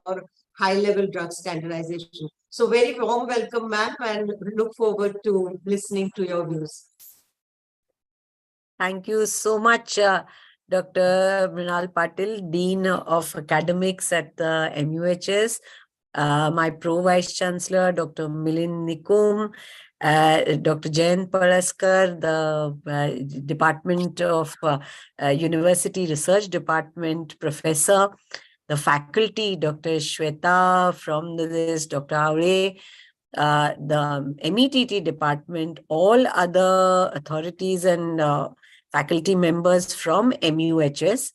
for high-level drug standardization. So very warm welcome, ma'am, and look forward to listening to your views. Thank you so much, Dr. Mrinal Patil, Dean of Academics at the MUHS, my Pro-Vice Chancellor, Dr. Milind Nikum, Dr. Jayant Paraskar, the Department of University Research Department Professor, the faculty, Dr. Shweta from this, Dr. Aure, the METT department, all other authorities and faculty members from MUHS.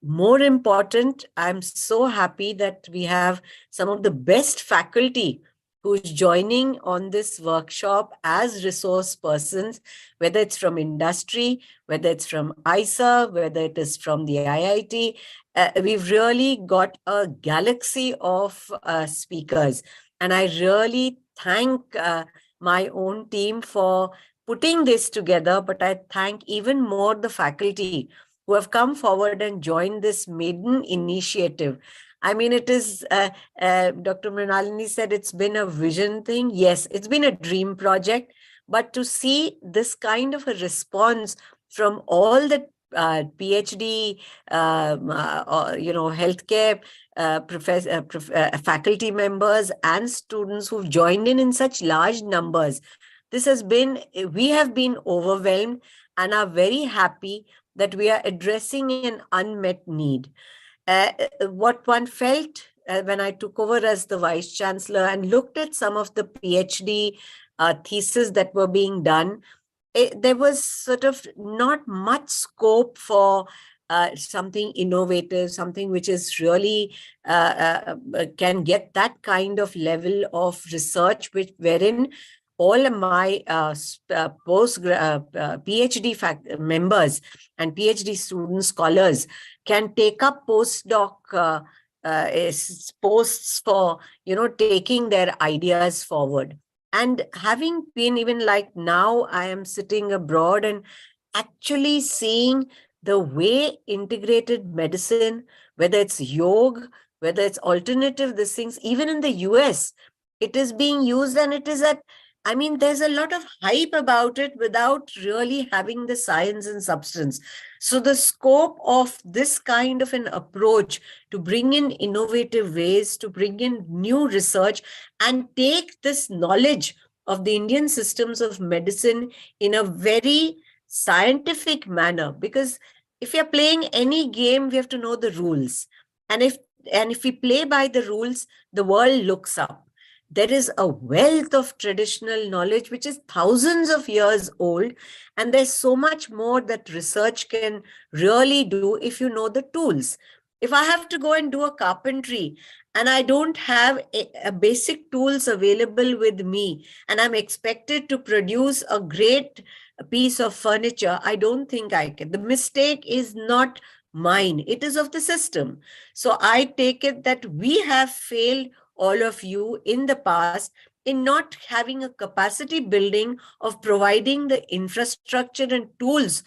More important, I'm so happy that we have some of the best faculty who's joining on this workshop as resource persons, whether it's from industry, whether it's from ISA, whether it is from the IIT. We've really got a galaxy of speakers. And I really thank my own team for putting this together, but I thank even more the faculty who have come forward and joined this maiden initiative. I mean, it is, Dr. Mrinalini said it's been a vision thing. Yes, it's been a dream project, but to see this kind of a response from all the PhD, healthcare faculty members and students who've joined in such large numbers, we have been overwhelmed and are very happy that we are addressing an unmet need. What one felt when I took over as the Vice Chancellor and looked at some of the PhD theses that were being done, there was sort of not much scope for something innovative, something which is really can get that kind of level of research, wherein all of my PhD members and PhD student scholars can take up postdoc posts for, taking their ideas forward. And having been even like now, I am sitting abroad and actually seeing the way integrated medicine, whether it's yoga, whether it's alternative, these things, even in the US, it is being used, and it is there's a lot of hype about it without really having the science and substance. So the scope of this kind of an approach to bring in innovative ways, to bring in new research and take this knowledge of the Indian systems of medicine in a very scientific manner, because if you're playing any game, we have to know the rules. And if we play by the rules, the world looks up. There is a wealth of traditional knowledge, which is thousands of years old. And there's so much more that research can really do if you know the tools. If I have to go and do a carpentry and I don't have a basic tools available with me, and I'm expected to produce a great piece of furniture, I don't think I can. The mistake is not mine. It is of the system. So I take it that we have failed, all of you, in the past in not having a capacity building of providing the infrastructure and tools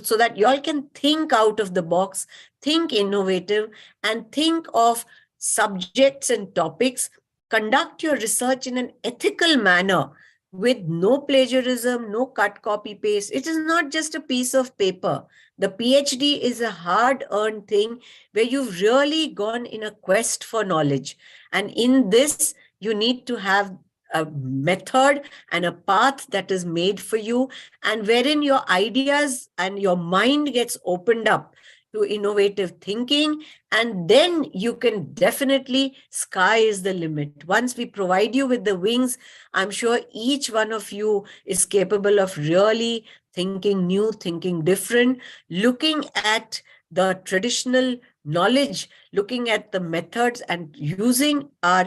so that y'all can think out of the box, think innovative, and think of subjects and topics, conduct your research in an ethical manner with no plagiarism, no cut, copy, paste. It is not just a piece of paper. The PhD is a hard-earned thing where you've really gone in a quest for knowledge. And in this, you need to have a method and a path that is made for you, and wherein your ideas and your mind gets opened up to innovative thinking, and then you can definitely, sky is the limit. Once we provide you with the wings, I'm sure each one of you is capable of really thinking new, thinking different, looking at the traditional knowledge, looking at the methods and using our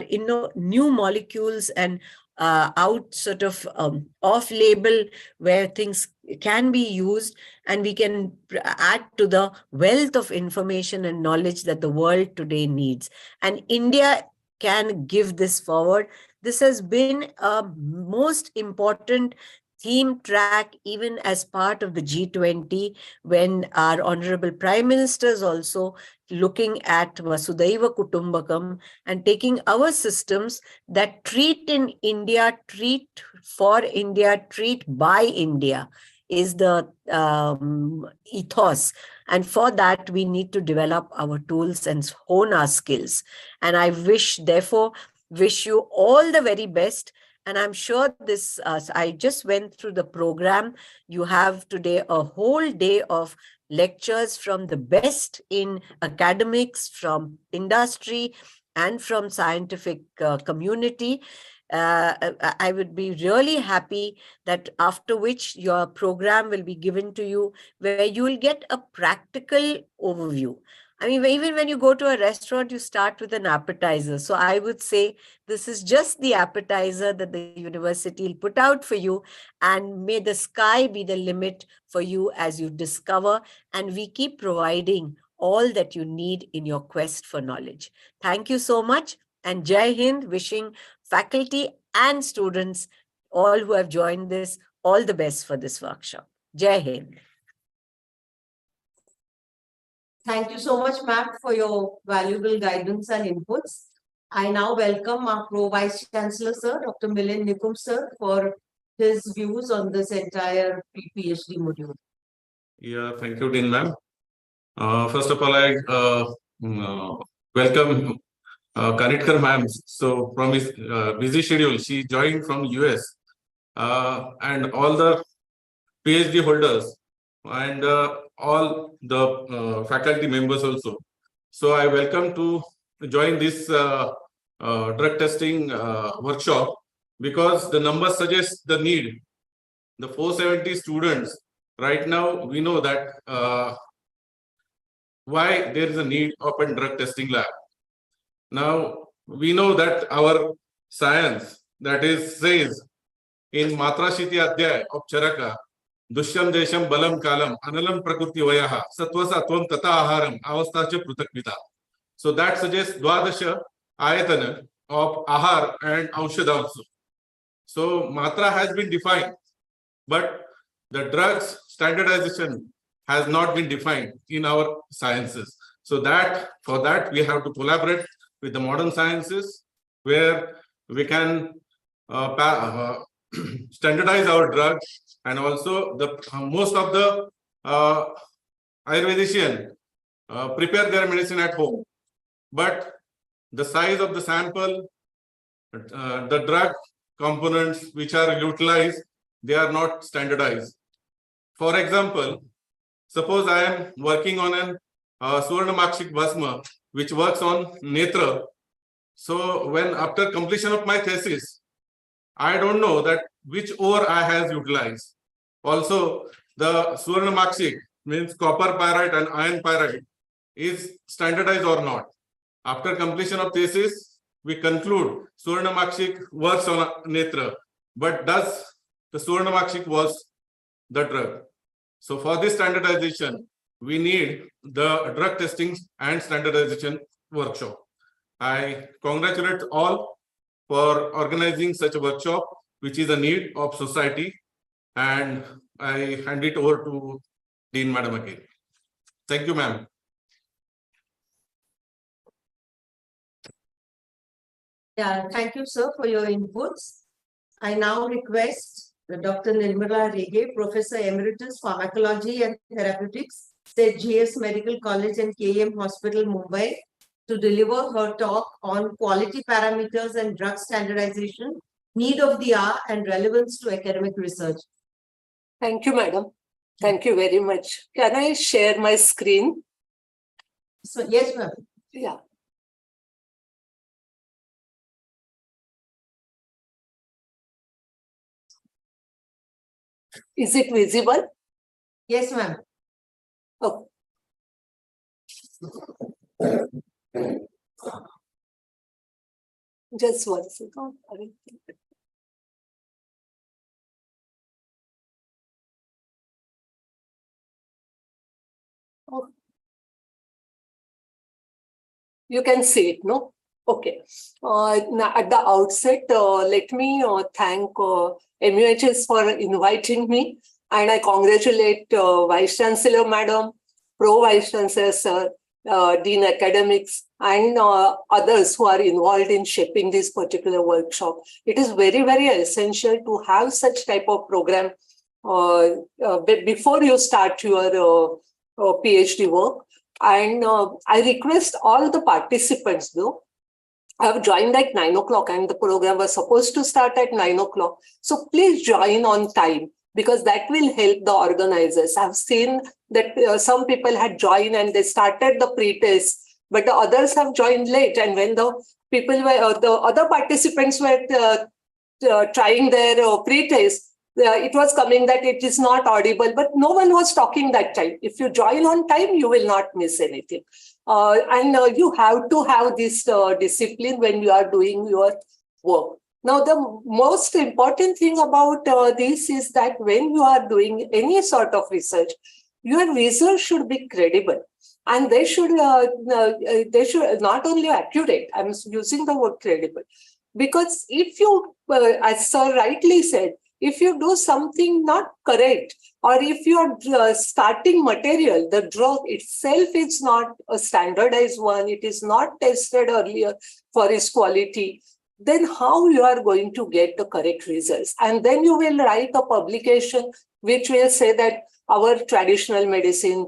new molecules and out sort of off-label where things can be used, and we can add to the wealth of information and knowledge that the world today needs. And India can give this forward. This has been a most important theme track even as part of the G20, when our Honorable Prime Minister is also looking at Vasudhaiva Kutumbakam and taking our systems that treat in India, treat for India, treat by India is the ethos. And for that, we need to develop our tools and hone our skills. And I therefore, wish you all the very best. And I'm sure this, I just went through the program. You have today a whole day of lectures from the best in academics, from industry, and from scientific community. I would be really happy that after which your program will be given to you, where you will get a practical overview. I mean, even when you go to a restaurant, you start with an appetizer. So I would say this is just the appetizer that the university will put out for you, and may the sky be the limit for you as you discover, and we keep providing all that you need in your quest for knowledge. Thank you so much, and Jai Hind, wishing faculty and students, all who have joined this, all the best for this workshop. Jai Hind. Thank you so much, ma'am, for your valuable guidance and inputs. I now welcome our Pro Vice Chancellor, sir, Dr. Milind Nikum, sir, for his views on this entire Pre-Ph.D module. Yeah, thank you, Dean ma'am. First of all, I welcome Kanitkar ma'am. So from his busy schedule, she joined from US, and all the PhD holders and all the faculty members also. So I welcome to join this drug testing workshop, because the numbers suggest the need. The 470 students right now, we know that why there is a need of a drug testing lab. Now we know that our science, that is, says in Matra Shiti Adhyay of Charaka, Dushyam Desham Balam Kalam Analam Prakriti Vayaha Satvasa Atvam Tata Aharam Avastacha Prutakvita. So that suggests Dwadasha Ayatana of Ahar and Aushad also. So Matra has been defined, but the drugs standardization has not been defined in our sciences. So for that we have to collaborate with the modern sciences, where we can standardize our drugs, and also the most of the Ayurvedician prepare their medicine at home, but the size of the sample, the drug components which are utilized, they are not standardized. For example, suppose I am working on an Suvarnamakshik Bhasma, which works on Netra. So when after completion of my thesis, I don't know that which ore I has utilized. Also, the Suvarnamakshik means copper pyrite and iron pyrite is standardized or not. After completion of thesis, we conclude Suvarnamakshik works on Netra, but does the Suvarnamakshik was the drug? So for this standardization, we need the drug testing and standardization workshop. I congratulate all for organizing such a workshop, which is a need of society, and I hand it over to Dean Madam again. Thank you, ma'am. Yeah, thank you, sir, for your inputs. I now request Dr. Nirmala Rege, Professor Emeritus Pharmacology and Therapeutics, State GS Medical College and KM Hospital, Mumbai, to deliver her talk on quality parameters and drug standardization, need of the hour, and relevance to academic research. Thank you, madam. Thank you very much. Can I share my screen? So, yes, ma'am. Yeah. Is it visible? Yes, ma'am. Oh. Just 1 second. Oh. You can see it, no? Okay. Now at the outset, let me thank MUHS for inviting me, and I congratulate Vice Chancellor Madam, Pro Vice Chancellor Sir, Dean Academics, and others who are involved in shaping this particular workshop. It is very, very essential to have such type of program before you start your PhD work. And I request all the participants, though, I have joined at 9 o'clock and the program was supposed to start at 9 o'clock. So please join on time, because that will help the organizers. I've seen that some people had joined and they started the pre-test, but the others have joined late. And when the people were, the other participants were trying their pre-test, it was coming that it is not audible, but no one was talking that time. If you join on time, you will not miss anything. And you have to have this discipline when you are doing your work. Now, the most important thing about this is that when you are doing any sort of research, your research should be credible. And they should not only accurate, I'm using the word credible. Because if you, as Sir rightly said, if you do something not correct, or if you are starting material, the drug itself is not a standardized one, it is not tested earlier for its quality, then how you are going to get the correct results? And then you will write a publication which will say that our traditional medicine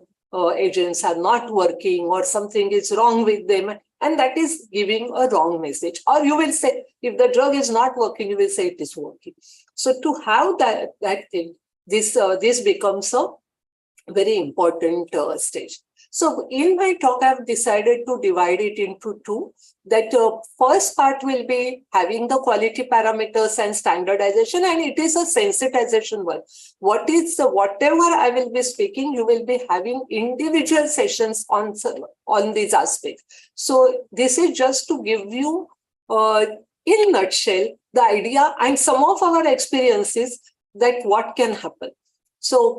agents are not working, or something is wrong with them. And that is giving a wrong message. Or you will say, if the drug is not working, you will say it is working. So to have that thing, this becomes a very important stage. So in my talk, I've decided to divide it into two. That first part will be having the quality parameters and standardization, and it is a sensitization one. Whatever I will be speaking, you will be having individual sessions on these aspects. So this is just to give you, in a nutshell, the idea and some of our experiences that what can happen. So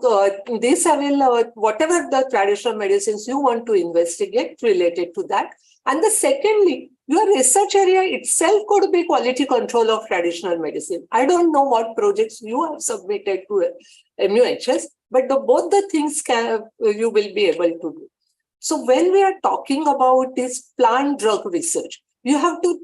this I will, whatever the traditional medicines you want to investigate related to that. And the secondly, your research area itself could be quality control of traditional medicine. I don't know what projects you have submitted to MUHS, but both the things you will be able to do. So when we are talking about this plant drug research, you have to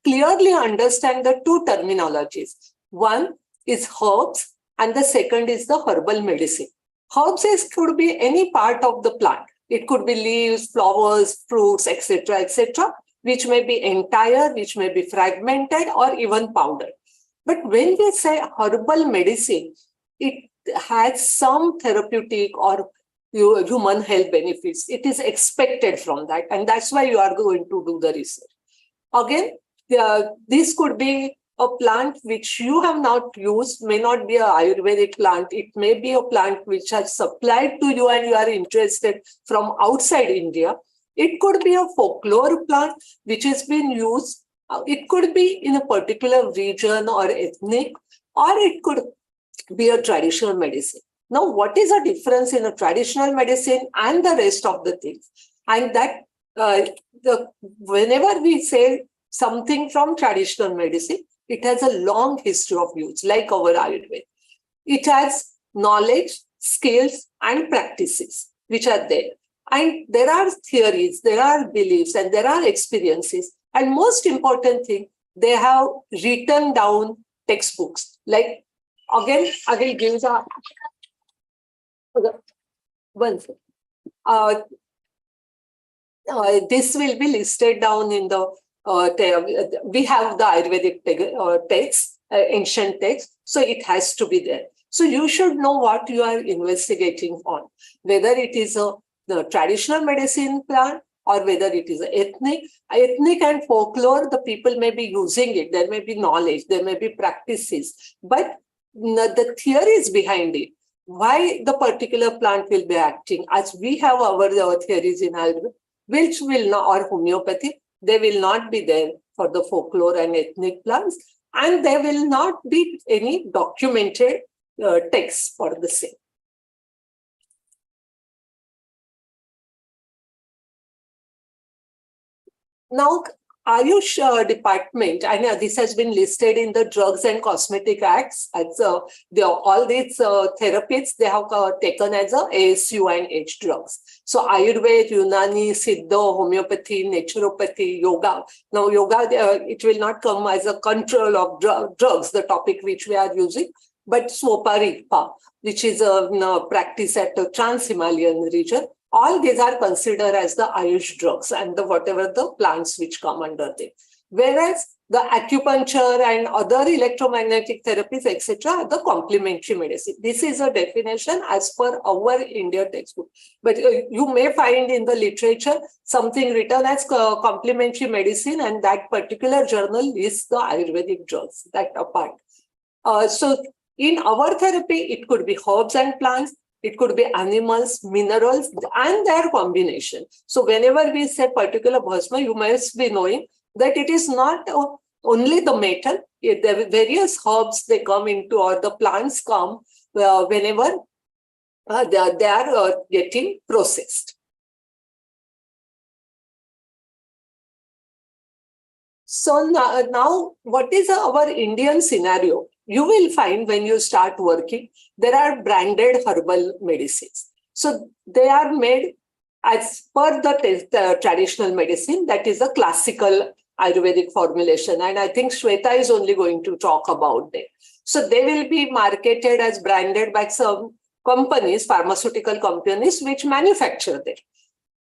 clearly understand the two terminologies. One is herbs, and the second is the herbal medicine. Herbs could be any part of the plant. It could be leaves, flowers, fruits, etc., which may be entire, which may be fragmented, or even powdered. But when we say herbal medicine, it has some therapeutic or human health benefits. It is expected from that, and that's why you are going to do the research. Again, this could be a plant which you have not used, may not be an Ayurvedic plant. It may be a plant which has supplied to you and you are interested from outside India. It could be a folklore plant which has been used. It could be in a particular region or ethnic, or it could be a traditional medicine. Now, what is the difference in a traditional medicine and the rest of the things? And that whenever we say something from traditional medicine, it has a long history of use, like our Ayurveda. It has knowledge, skills, and practices which are there. And there are theories, there are beliefs, and there are experiences. And most important thing, they have written down textbooks. Like, again, I will give the one second. This will be listed down in the we have the Ayurvedic text, ancient text, so it has to be there. So you should know what you are investigating on, whether it is the traditional medicine plant or whether it is ethnic and folklore. The people may be using it. There may be knowledge, there may be practices, but the theories behind it, why the particular plant will be acting, as we have our theories in Ayurveda, which will not, or homeopathy, they will not be there for the folklore and ethnic plants, and there will not be any documented texts for the same. Now, Ayush department, and this has been listed in the Drugs and Cosmetic Acts as all these therapies they have taken as a ASU and H drugs. So Ayurveda, Unani, Siddha, homeopathy, naturopathy, yoga. Now yoga, it will not come as a control of drugs, the topic which we are using, but Swoparikpa, which is a practice at the Trans-Himalayan region. All these are considered as the Ayush drugs and the whatever the plants which come under them. Whereas the acupuncture and other electromagnetic therapies, etc., are the complementary medicine. This is a definition as per our India textbook. But you may find in the literature something written as complementary medicine, and that particular journal lists the Ayurvedic drugs, that apart. So in our therapy, it could be herbs and plants. It could be animals, minerals, and their combination. So whenever we say particular bhasma, you must be knowing that it is not only the metal. The various herbs they come into, or the plants come whenever they are getting processed. So now what is our Indian scenario? You will find when you start working, there are branded herbal medicines. So they are made as per the traditional medicine, that is a classical Ayurvedic formulation. And I think Shweta is only going to talk about them. So they will be marketed as branded by some companies, pharmaceutical companies, which manufacture them.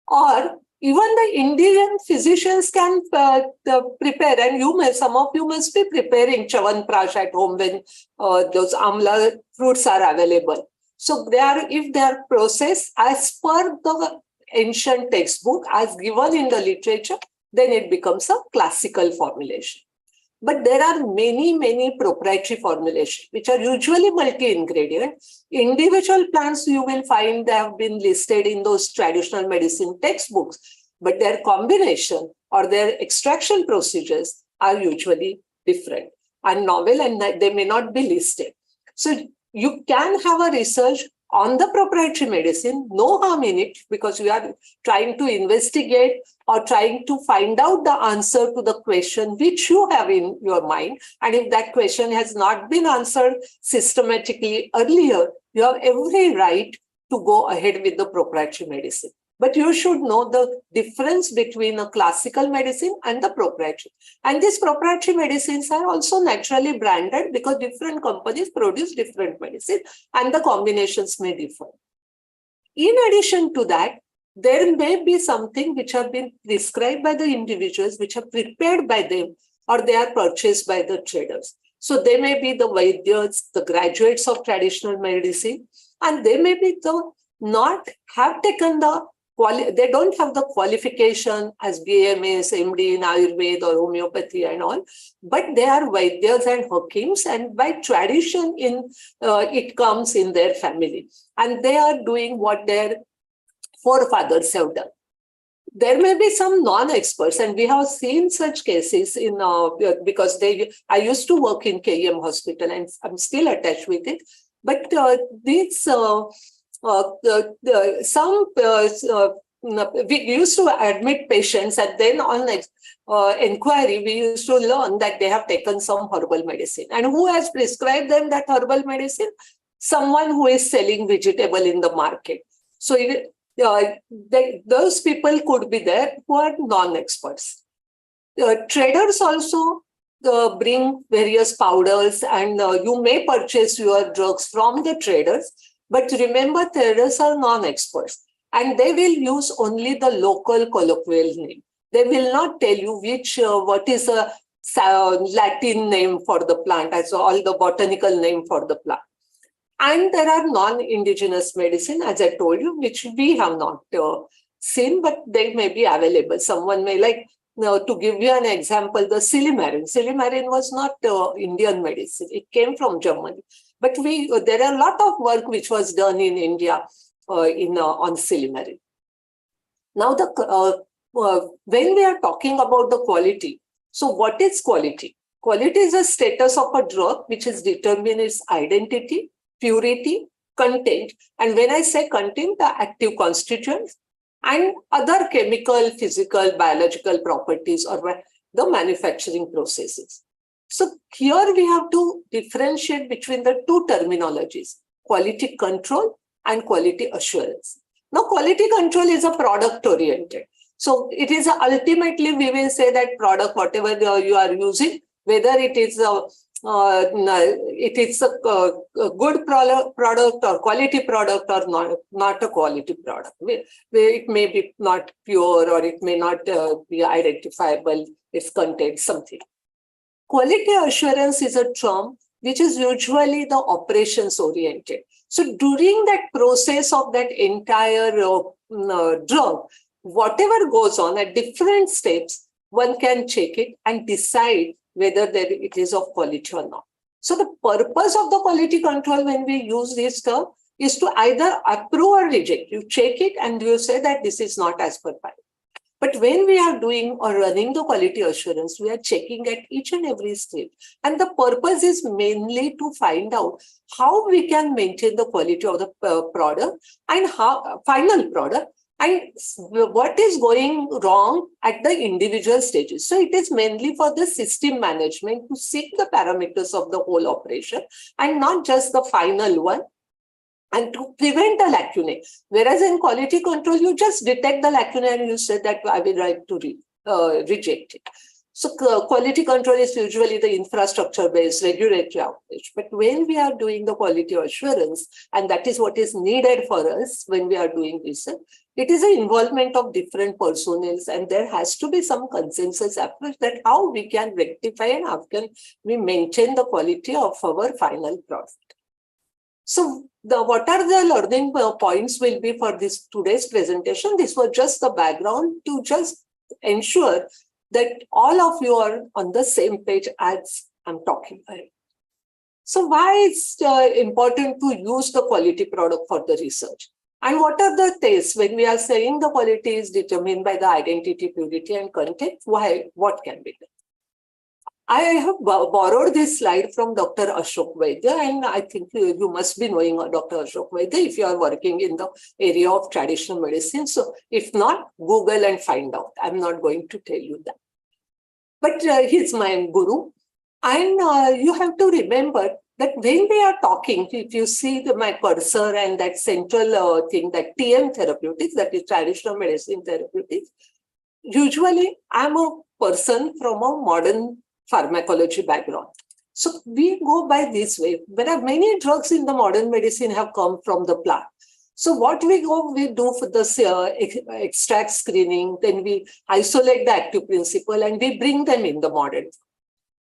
Or even the Indian physicians can prepare, and some of you must be preparing Chawanprash at home when those amla fruits are available. So if they are processed as per the ancient textbook as given in the literature, then it becomes a classical formulation. But there are many, many proprietary formulations, which are usually multi-ingredient. Individual plants you will find they have been listed in those traditional medicine textbooks, but their combination or their extraction procedures are usually different and novel, and they may not be listed. So you can have a research on the proprietary medicine, no harm in it, because we are trying to investigate or trying to find out the answer to the question which you have in your mind. And if that question has not been answered systematically earlier, you have every right to go ahead with the proprietary medicine. But you should know the difference between a classical medicine and the proprietary. And these proprietary medicines are also naturally branded because different companies produce different medicines and the combinations may differ. In addition to that, there may be something which have been prescribed by the individuals, which are prepared by them, or they are purchased by the traders. So they may be the Vaidyas, the graduates of traditional medicine, and they may be the not have taken the they don't have the qualification as BAMS, MD in Ayurveda or homeopathy and all, but they are Vaidyas and Hakims, and by tradition it comes in their family. And they are doing what their forefathers have done. There may be some non-experts, and we have seen such cases in because I used to work in KEM hospital and I'm still attached with it. But these we used to admit patients, and then on inquiry, we used to learn that they have taken some herbal medicine. And who has prescribed them that herbal medicine? Someone who is selling vegetable in the market. So those people could be there who are non-experts. Traders also bring various powders, and you may purchase your drugs from the traders. But remember, traders are non-experts, and they will use only the local colloquial name. They will not tell you what is a Latin name for the plant, as all the botanical name for the plant. And there are non-indigenous medicine, as I told you, which we have not seen, but they may be available. Someone may like, to give you an example, the Silimarin. Silimarin was not Indian medicine. It came from Germany. But there are a lot of work which was done in India on Silimarin. Now, when we are talking about the quality, so what is quality? Quality is a status of a drug which is determined its identity, purity, content. And when I say content, the active constituents and other chemical, physical, biological properties or the manufacturing processes. So here we have to differentiate between the two terminologies, quality control and quality assurance. Now, quality control is a product oriented. So it is ultimately, we will say that product, whatever you are using, whether it is a good product or quality product or not a quality product. It may be not pure or it may not be identifiable, its content, something. Quality assurance is a term which is usually the operations oriented. So during that process of that entire drug, whatever goes on at different steps, one can check it and decide whether it is of quality or not. So the purpose of the quality control when we use this term is to either approve or reject. You check it and you say that this is not as per file. But when we are doing or running the quality assurance, we are checking at each and every step. And the purpose is mainly to find out how we can maintain the quality of the product and how final product and what is going wrong at the individual stages. So it is mainly for the system management to seek the parameters of the whole operation and not just the final one, and to prevent the lacunae. Whereas in quality control, you just detect the lacunae and you say that I will like to reject it. So quality control is usually the infrastructure-based regulatory outreach. But when we are doing the quality assurance, and that is what is needed for us when we are doing this, it is an involvement of different personnel, and there has to be some consensus approach that how we can rectify and how can we maintain the quality of our final product. So what are the learning points will be for this today's presentation? This was just the background to just ensure that all of you are on the same page as I'm talking about. So why it's important to use the quality product for the research? And what are the tests when we are saying the quality is determined by the identity, purity, and content? Why? What can be done? I have borrowed this slide from Dr. Ashok Vaidya, and I think you must be knowing Dr. Ashok Vaidya if you are working in the area of traditional medicine. So if not, Google and find out. I'm not going to tell you that. But he's my guru. And you have to remember that when we are talking, if you see my cursor and that central thing, that TM therapeutics, that is traditional medicine therapeutics, usually I'm a person from a modern pharmacology background. So we go by this way. There are many drugs in the modern medicine have come from the plant. So what we do for the extract screening, then we isolate the active principle and we bring them in the modern.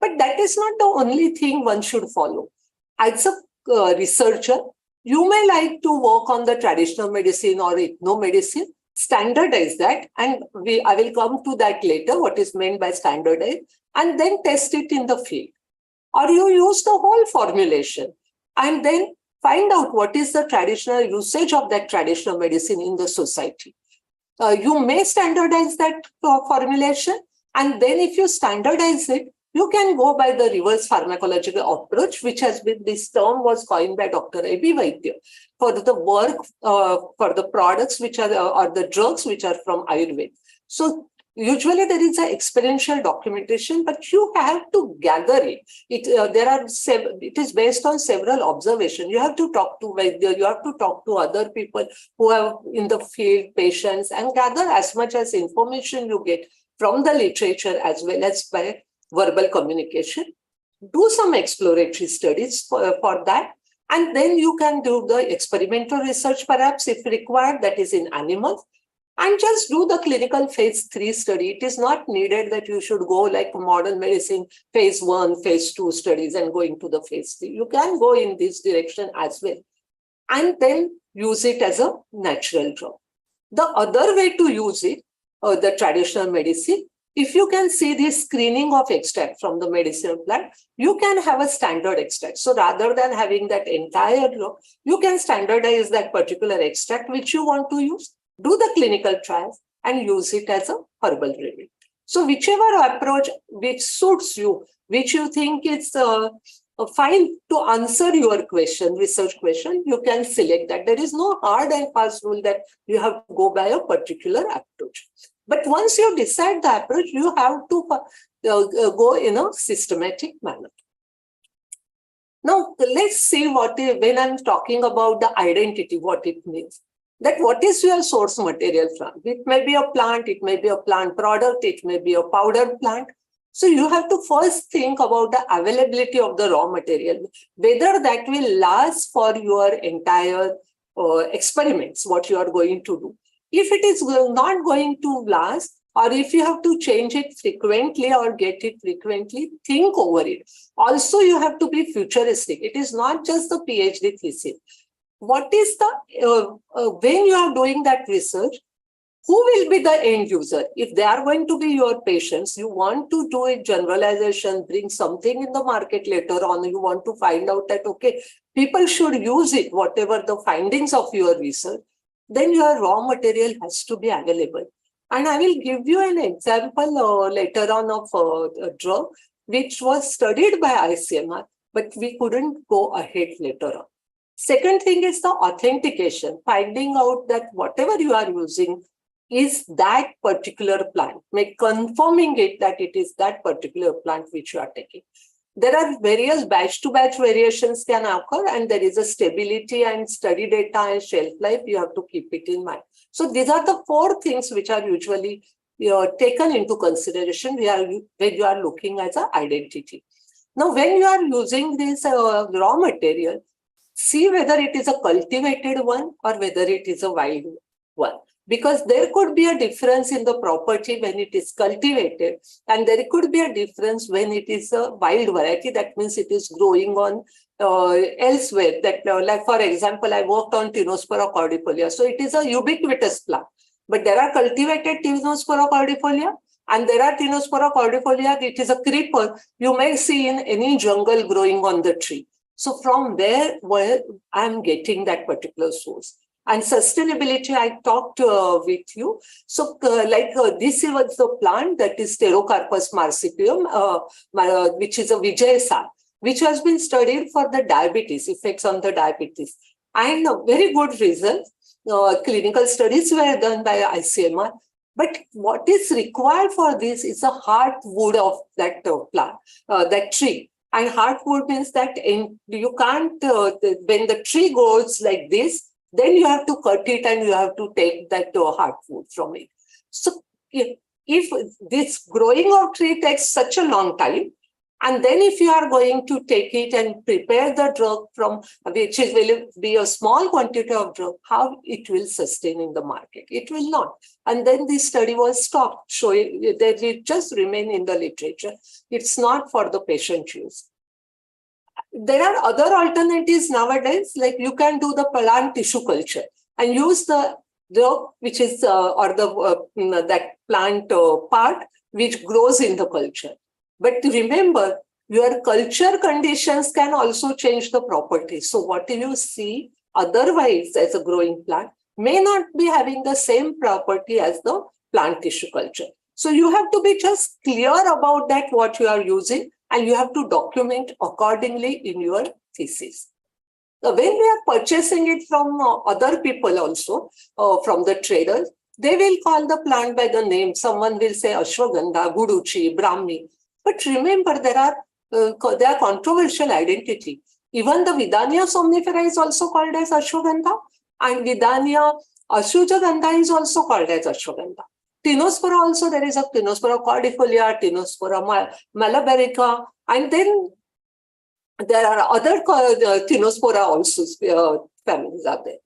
But that is not the only thing one should follow. As a researcher, you may like to work on the traditional medicine or ethnomedicine, standardize that, and I will come to that later, what is meant by standardize, and then test it in the field. Or you use the whole formulation and then find out what is the traditional usage of that traditional medicine in the society. You may standardize that formulation, and then if you standardize it, you can go by the reverse pharmacological approach, which has been, this term was coined by Dr. A.B. Vaidya for the work, for the products which are, or the drugs which are from Ayurveda. So usually there is an experiential documentation, but you have to gather it. It is based on several observations. You have to talk to Vaidya, you have to talk to other people who are in the field, patients, and gather as much as information you get from the literature as well as by verbal communication. Do some exploratory studies for that, and then you can do the experimental research perhaps if required, that is in animals, and just do the clinical phase 3 study. It is not needed that you should go like modern medicine phase 1, phase 2 studies and go into the phase 3. You can go in this direction as well, and then use it as a natural drug. The other way to use it, the traditional medicine, if you can see the screening of extract from the medicinal plant, you can have a standard extract. So rather than having that entire drug, you can standardize that particular extract which you want to use, do the clinical trials, and use it as a herbal remedy. So whichever approach which suits you, which you think is fine to answer your question, research question, you can select that. There is no hard and fast rule that you have to go by a particular approach. But once you decide the approach, you have to go in a systematic manner. Now, let's see when I'm talking about the identity, what it means. That what is your source material from? It may be a plant, it may be a plant product, it may be a powder plant. So you have to first think about the availability of the raw material, whether that will last for your entire experiments, what you are going to do. If it is not going to last, or if you have to change it frequently or get it frequently, think over it. Also, you have to be futuristic. It is not just the PhD thesis. What is the, when you are doing that research, who will be the end user? If they are going to be your patients, you want to do a generalization, bring something in the market later on, you want to find out that, okay, people should use it, whatever the findings of your research, then your raw material has to be available. And I will give you an example later on of a drug which was studied by ICMR, but we couldn't go ahead later on. Second thing is the authentication, finding out that whatever you are using is that particular plant, confirming it that it is that particular plant which you are taking. There are various batch-to-batch variations can occur, and there is a stability and study data and shelf life. You have to keep it in mind. So these are the 4 things which are usually taken into consideration when you are looking at the identity. Now, when you are using this raw material, see whether it is a cultivated one or whether it is a wild one. Because there could be a difference in the property when it is cultivated, and there could be a difference when it is a wild variety. That means it is growing on elsewhere. That, like for example, I worked on Tinospora cordifolia. So it is a ubiquitous plant. But there are cultivated Tinospora cordifolia, and there are Tinospora cordifolia. It is a creeper you may see in any jungle growing on the tree. So from where I'm getting that particular source. And sustainability, I talked with you. So this was the plant that is Pterocarpus marsupium, which is a Vijayasar, which has been studied for the diabetes, effects on the diabetes. And very good results. Clinical studies were done by ICMR. But what is required for this is a hardwood of that plant, that tree. And hardwood means that you can't, when the tree grows like this, then you have to cut it and you have to take that hardwood from it. So if this growing of tree takes such a long time, and then if you are going to take it and prepare the drug from, which will be a small quantity of drug, how it will sustain in the market? It will not. And then this study was stopped, showing that it just remain in the literature. It's not for the patient use. There are other alternatives nowadays, like you can do the plant tissue culture and use the drug, which is, that plant part which grows in the culture. But remember, your culture conditions can also change the properties. So what you see otherwise as a growing plant may not be having the same property as the plant tissue culture. So you have to be just clear about that, what you are using, and you have to document accordingly in your thesis. Now, when we are purchasing it from other people also, from the traders, they will call the plant by the name. Someone will say Ashwagandha, Guduchi, Brahmi. But remember, there are controversial identity. Even the Vidania somnifera is also called as Ashwagandha, and Vidania Ashujagandha is also called as Ashwagandha. Tinospora also, there is a Tinospora cordifolia, Tinospora malabarica, and then there are other Tinospora also families are there.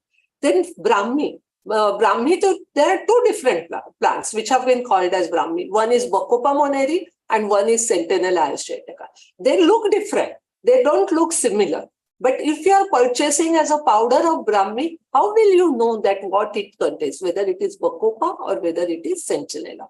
Then Brahmi. Brahmi, there are 2 different plants which have been called as Brahmi. One is Bacopa moneri and one is Centenella aesthetica. They look different. They don't look similar. But if you are purchasing as a powder of Brahmi, how will you know that what it contains, whether it is Bacopa or whether it is Centenella?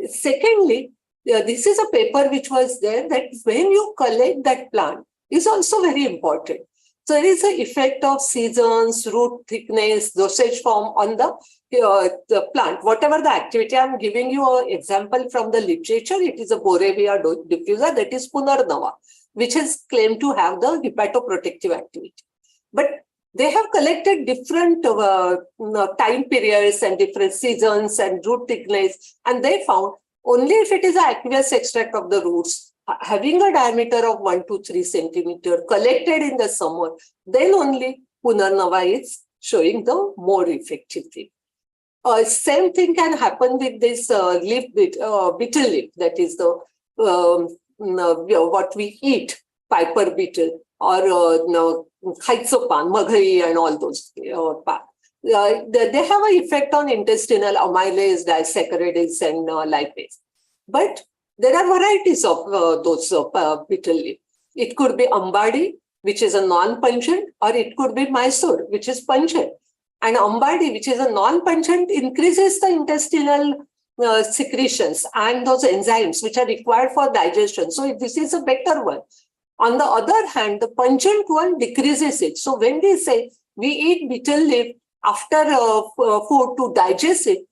Secondly, this is a paper which was there that when you collect that plant is also very important. So there is an effect of seasons, root thickness, dosage form on the plant. Whatever the activity, I'm giving you an example from the literature. It is a Borrelia diffusa, that is Punarnava, which is claimed to have the hepatoprotective activity. But they have collected different time periods and different seasons and root thickness, and they found Only if it is an aqueous extract of the roots, having a diameter of 1 to 3 centimeter, collected in the summer, then only Punarnava is showing the more effective thing. Same thing can happen with this beetle leaf, that is the what we eat, piper beetle, or Khaitsopan, Maghai, and all those pan. They have an effect on intestinal amylase, disaccharides, and lipase. But there are varieties of those beetle leaf. It could be Ambadi, which is a non-pungent, or it could be Mysore, which is pungent. And Ambadi, which is a non-pungent, increases the intestinal secretions and those enzymes which are required for digestion. So this is a better one. On the other hand, the pungent one decreases it. So when we say we eat beetle leaf after food to digest it,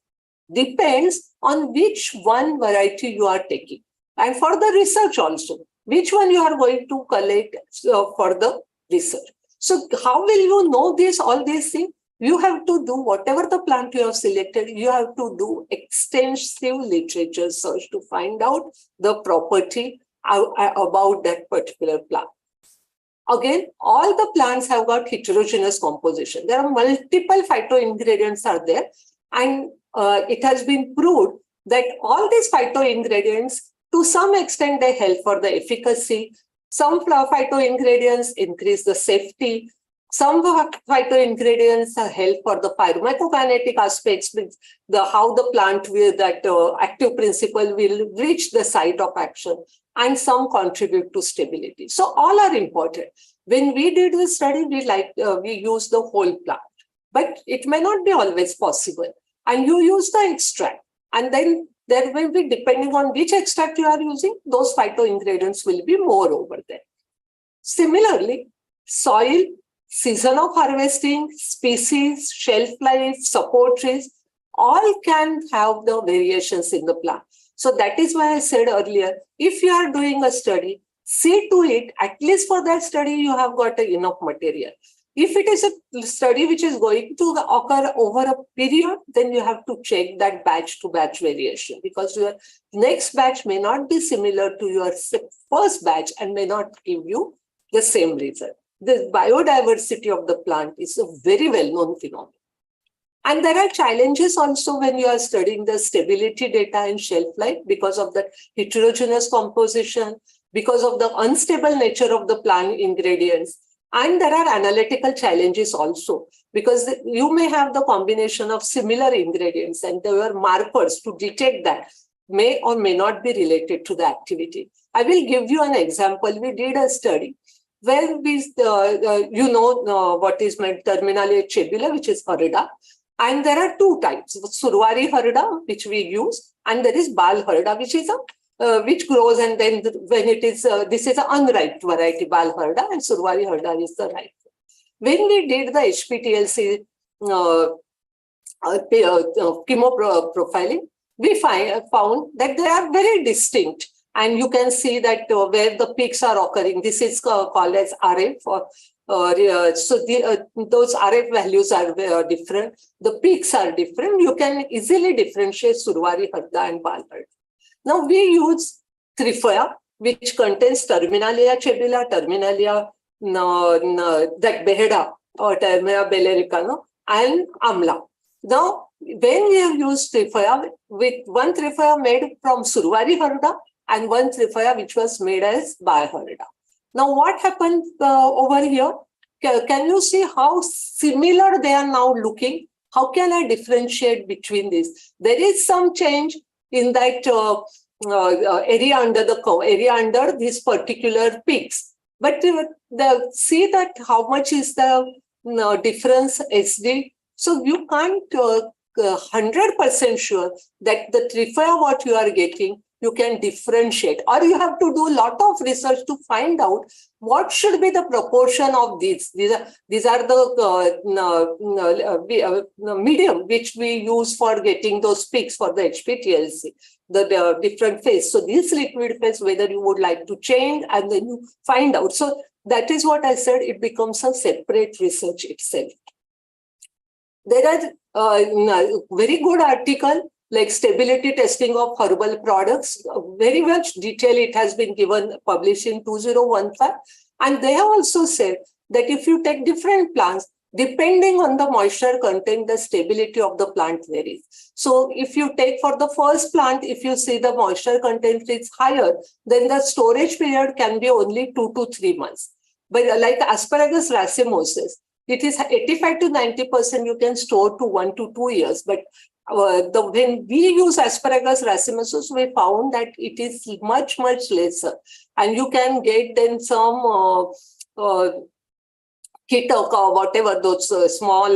depends on which one variety you are taking. And for the research also, which one you are going to collect for the research. So how will you know this, all these things? You have to do whatever the plant you have selected, you have to do extensive literature search to find out the property about that particular plant. Again, all the plants have got heterogeneous composition. There are multiple phytoingredients are there, and it has been proved that all these phytoingredients, to some extent, they help for the efficacy. Some phytoingredients increase the safety. Some phytoingredients help for the pharmacokinetic aspects, how the plant will, that active principle will reach the site of action, and some contribute to stability. So all are important. When we did the study, we used the whole plant, but it may not be always possible. And you use the extract, and then there will be, depending on which extract you are using, those phytoingredients will be more over there. Similarly, soil, season of harvesting, species, shelf life, support trees, all can have the variations in the plant. So that is why I said earlier, if you are doing a study, see to it, at least for that study, you have got enough material. If it is a study which is going to occur over a period, then you have to check that batch to batch variation, because your next batch may not be similar to your first batch and may not give you the same result. The biodiversity of the plant is a very well-known phenomenon. And there are challenges also when you are studying the stability data and shelf life because of the heterogeneous composition, because of the unstable nature of the plant ingredients. And there are analytical challenges also, because you may have the combination of similar ingredients and there are markers to detect that may or may not be related to the activity. I will give you an example. We did a study where we, what is meant Terminalia cebula, which is Harda. And there are two types, Survari Harda, which we use, and there is Bal Harda, which is which grows, and then when it is, this is an unripe variety, Bal Harda, and Survari Harda is the ripe. When we did the HPTLC chemo profiling, we found that they are very distinct. And you can see that where the peaks are occurring, this is called as RF. Those RF values are different. The peaks are different. You can easily differentiate Survari Harda and Bal Harda. Now we use Trifoya, which contains Terminalia cebula, Terminalia that Beheda, or Terminalia belericana, and Amla. Now, when we have used Trifoya, with one Trifoya made from Survari Harda and one Trifoya which was made as Bal Harda. Now, what happened over here? Can you see how similar they are now looking? How can I differentiate between these? There is some change in that area under the curve, area under these particular peaks. But see that how much is the difference SD. So you can't 100% sure that the Trifoya what you are getting, you can differentiate, or you have to do a lot of research to find out what should be the proportion of these. These are the medium which we use for getting those peaks for the HPTLC, the different phase. So this liquid phase, whether you would like to change, and then you find out. So that is what I said, it becomes a separate research itself. There are very good article like stability testing of herbal products. Very much detail it has been given, published in 2015. And they have also said that if you take different plants, depending on the moisture content, the stability of the plant varies. So if you take for the first plant, if you see the moisture content is higher, then the storage period can be only 2 to 3 months. But like asparagus racemosus, it is 85 to 90% you can store to 1 to 2 years. But when we use asparagus racemosus, we found that it is much, much lesser. And you can get then some Kitok, whatever those small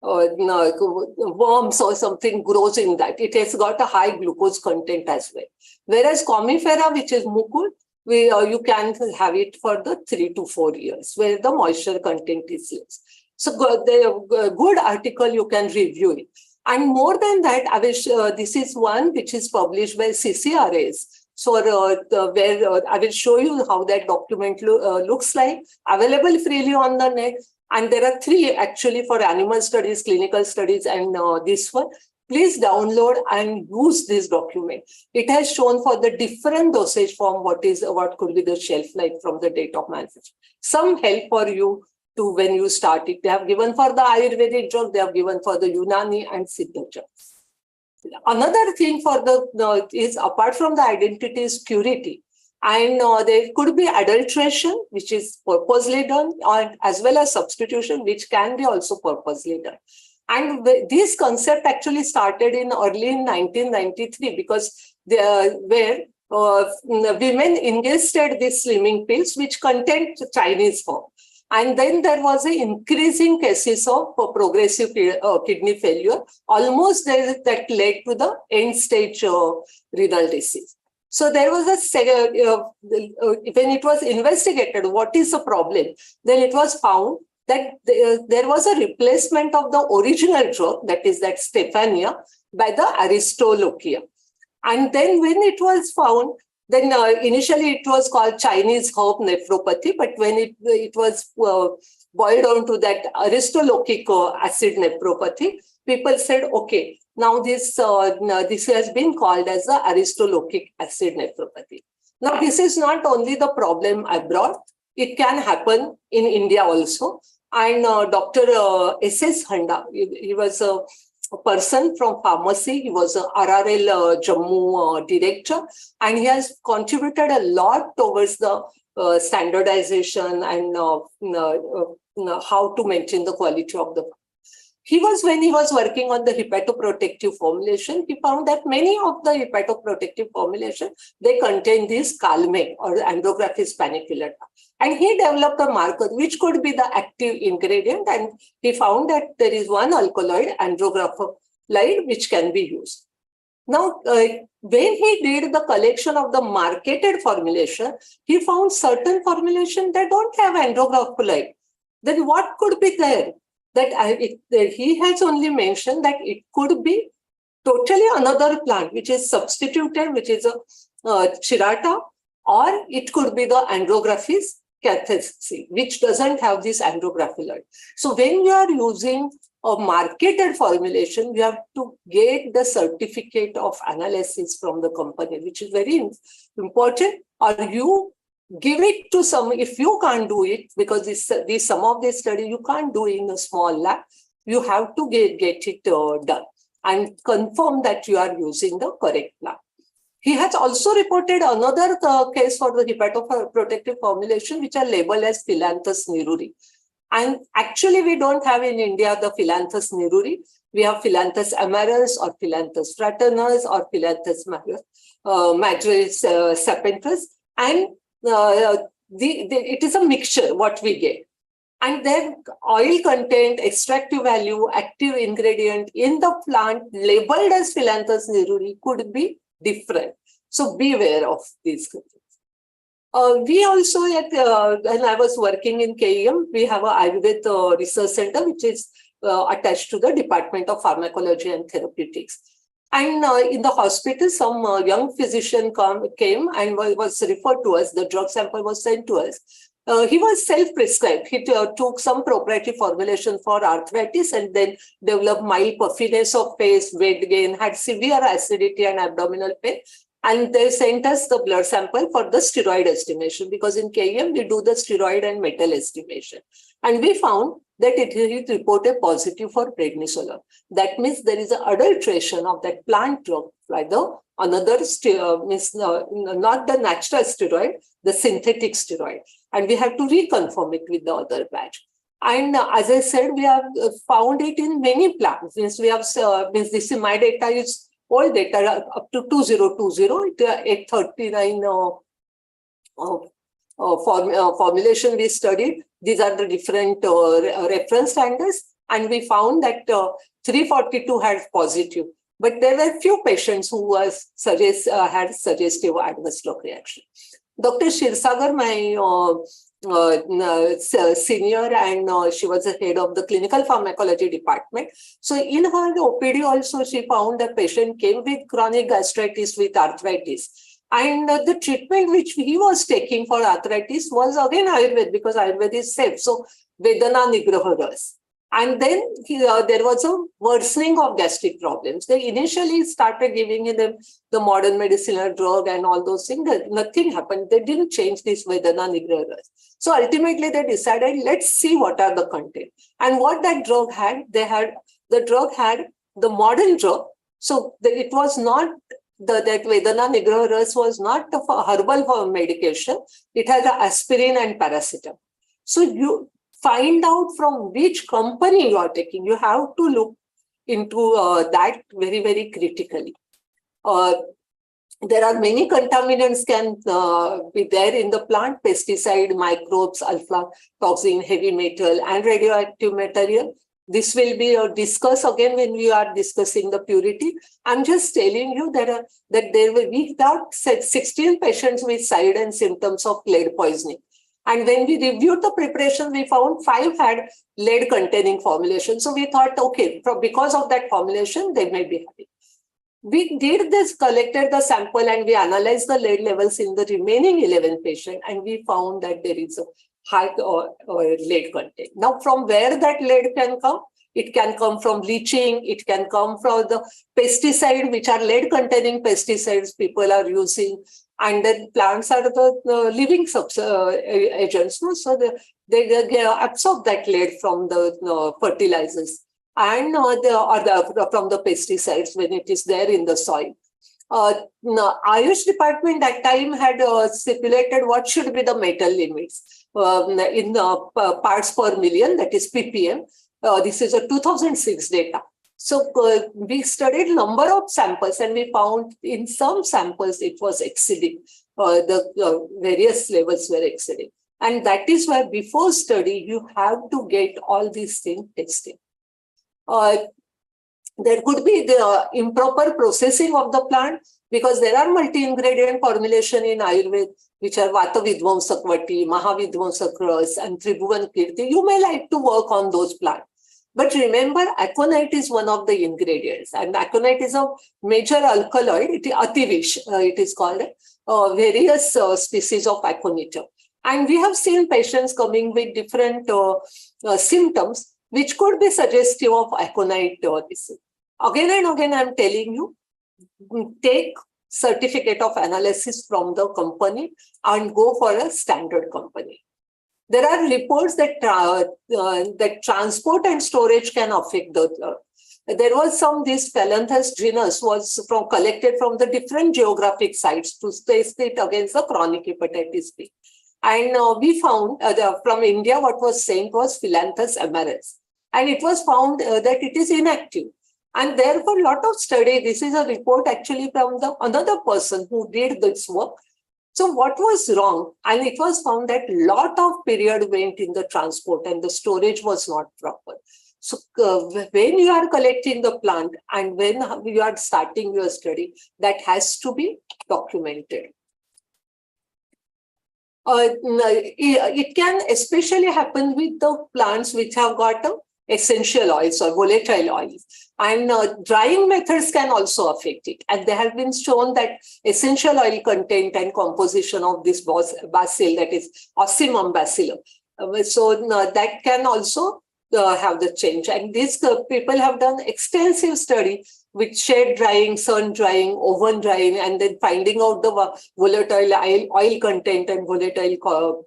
worms or something grows in that. It has got a high glucose content as well. Whereas Comifera, which is mukul, you can have it for the 3 to 4 years, where the moisture content is less. So the good article, you can review it. And more than that, I wish this is one which is published by CCRS. So where I will show you how that document looks like, available freely on the net. And there are 3 actually for animal studies, clinical studies, and this one. Please download and use this document. It has shown for the different dosage form what could be the shelf life from the date of manufacture. Some help for you to when you start it. They have given for the Ayurvedic drug, they have given for the Unani and Siddha drugs. Another thing for the is apart from the identity is purity. And there could be adulteration, which is purposely done, or as well as substitution, which can be also purposely done. And this concept actually started early in 1993 because where women ingested these slimming pills which contained Chinese form. And then there was an increasing cases of progressive kidney failure, almost that led to the end stage renal disease. So there was when it was investigated, what is the problem? Then it was found that there was a replacement of the original drug, that is that Stephania, by the Aristolochia. And then when it was found, then initially it was called Chinese herb nephropathy, but when it was boiled down to that aristolochic acid nephropathy, people said, okay, now this has been called as the aristolochic acid nephropathy. Now this is not only the problem abroad, it can happen in India also. And Dr. S.S. Handa, he was a person from pharmacy. He was a RRL Jammu director, and he has contributed a lot towards the standardization and how to maintain the quality of the. When he was working on the hepatoprotective formulation, he found that many of the hepatoprotective formulation, they contain this calme or Andrographis paniculata. And he developed a marker which could be the active ingredient, and he found that there is one alkaloid, andrographolide, which can be used. Now, when he did the collection of the marketed formulation, he found certain formulation that don't have andrographolide. Then what could be there? That he has only mentioned that it could be totally another plant which is substituted, which is a chirata, or it could be the Andrographis cathesi, which doesn't have this andrographolide. So when you are using a marketed formulation, you have to get the certificate of analysis from the company, which is very important, or you give it to some, if you can't do it, because some of this study you can't do in a small lab, you have to get it done and confirm that you are using the correct lab. He has also reported another case for the hepatoprotective formulation, which are labeled as Philanthus niruri. And actually, we don't have in India the Philanthus niruri. We have Philanthus amarus or Philanthus fraternus or Philanthus majoris serpentis. And it is a mixture, what we get. And then oil content, extractive value, active ingredient in the plant labeled as Philanthus niruri could be different. So beware of these things. We also, when I was working in KEM, we have an Ayurveda research center, which is attached to the Department of Pharmacology and Therapeutics. And in the hospital, some young physician came and was referred to us. The drug sample was sent to us. He was self-prescribed. He took some proprietary formulation for arthritis and then developed mild puffiness of face, weight gain, had severe acidity and abdominal pain. And they sent us the blood sample for the steroid estimation, because in KEM we do the steroid and metal estimation. And we found that it reported positive for prednisolone. That means there is an adulteration of that plant drug by the another not the natural steroid, the synthetic steroid. And we have to reconfirm it with the other batch. And as I said, we have found it in many plants. Means we have this is my data is all data up to 2020, 839 formulation we studied. These are the different reference standards, and we found that 342 had positive, but there were few patients who had suggestive adverse drug reaction. Dr. Shirsagar, my senior, and she was the head of the clinical pharmacology department. So in her OPD also, she found the patient came with chronic gastritis with arthritis. And the treatment which he was taking for arthritis was again Ayurveda, because Ayurveda is safe. So Vedana Nigraha Ras. And then there was a worsening of gastric problems. They initially started giving them the modern medicinal drug and all those things. Nothing happened. They didn't change this Vedana Nigraha Ras. So ultimately they decided, let's see what are the content. And what that drug had, the drug had the modern drug. So it was not, that Vedana Nigraha Ras was not a herbal medication. It had aspirin and paracetamol. So you find out from which company you are taking. You have to look into that very, very critically. There are many contaminants can be there in the plant: pesticide, microbes, aflatoxin, heavy metal, and radioactive material. This will be discussed again when we are discussing the purity. I'm just telling you that there will be 16 patients with side and symptoms of lead poisoning. And when we reviewed the preparation, we found 5 had lead containing formulation. So we thought, okay, because of that formulation, they may be having. We did this, collected the sample, and we analyzed the lead levels in the remaining 11 patients, and we found that there is a high lead content. Now, from where that lead can come? It can come from leaching. It can come from the pesticide, which are lead-containing pesticides people are using. And then plants are the living agents, no? So they absorb that lead from the fertilizers and from the pesticides when it is there in the soil. Ayush department that time had stipulated what should be the metal limits in parts per million, that is ppm. This is a 2006 data. So we studied number of samples, and we found in some samples it was exceeding, the various levels were exceeding. And that is why before study, you have to get all these things tested. There could be the improper processing of the plant, because there are multi-ingredient formulation in Ayurveda, which are Vata Vidvamsak Vati, Maha Vidvamsak Ras, and Tribhuvan Kirti. You may like to work on those plants. But remember, aconite is one of the ingredients, and aconite is a major alkaloid. It is Ativish, it is called, various species of aconitum. And we have seen patients coming with different symptoms, which could be suggestive of aconite disease. Again and again, I'm telling you, take certificate of analysis from the company and go for a standard company. There are reports that that transport and storage can affect the. There was this Phalanthus genus was collected from the different geographic sites to test it against the chronic hepatitis B. And we found from India, what was sent was Phalanthus amaris. And it was found that it is inactive. And therefore, a lot of study, this is a report actually from another person who did this work. So what was wrong? And it was found that a lot of period went in the transport and the storage was not proper. So when you are collecting the plant and when you are starting your study, that has to be documented. It can especially happen with the plants which have got a essential oils or volatile oils. And drying methods can also affect it. And they have been shown that essential oil content and composition of this bacil, that is Ocimum bacillum. That can also have the change. And these people have done extensive study with shade drying, sun drying, oven drying, and then finding out the volatile oil content and volatile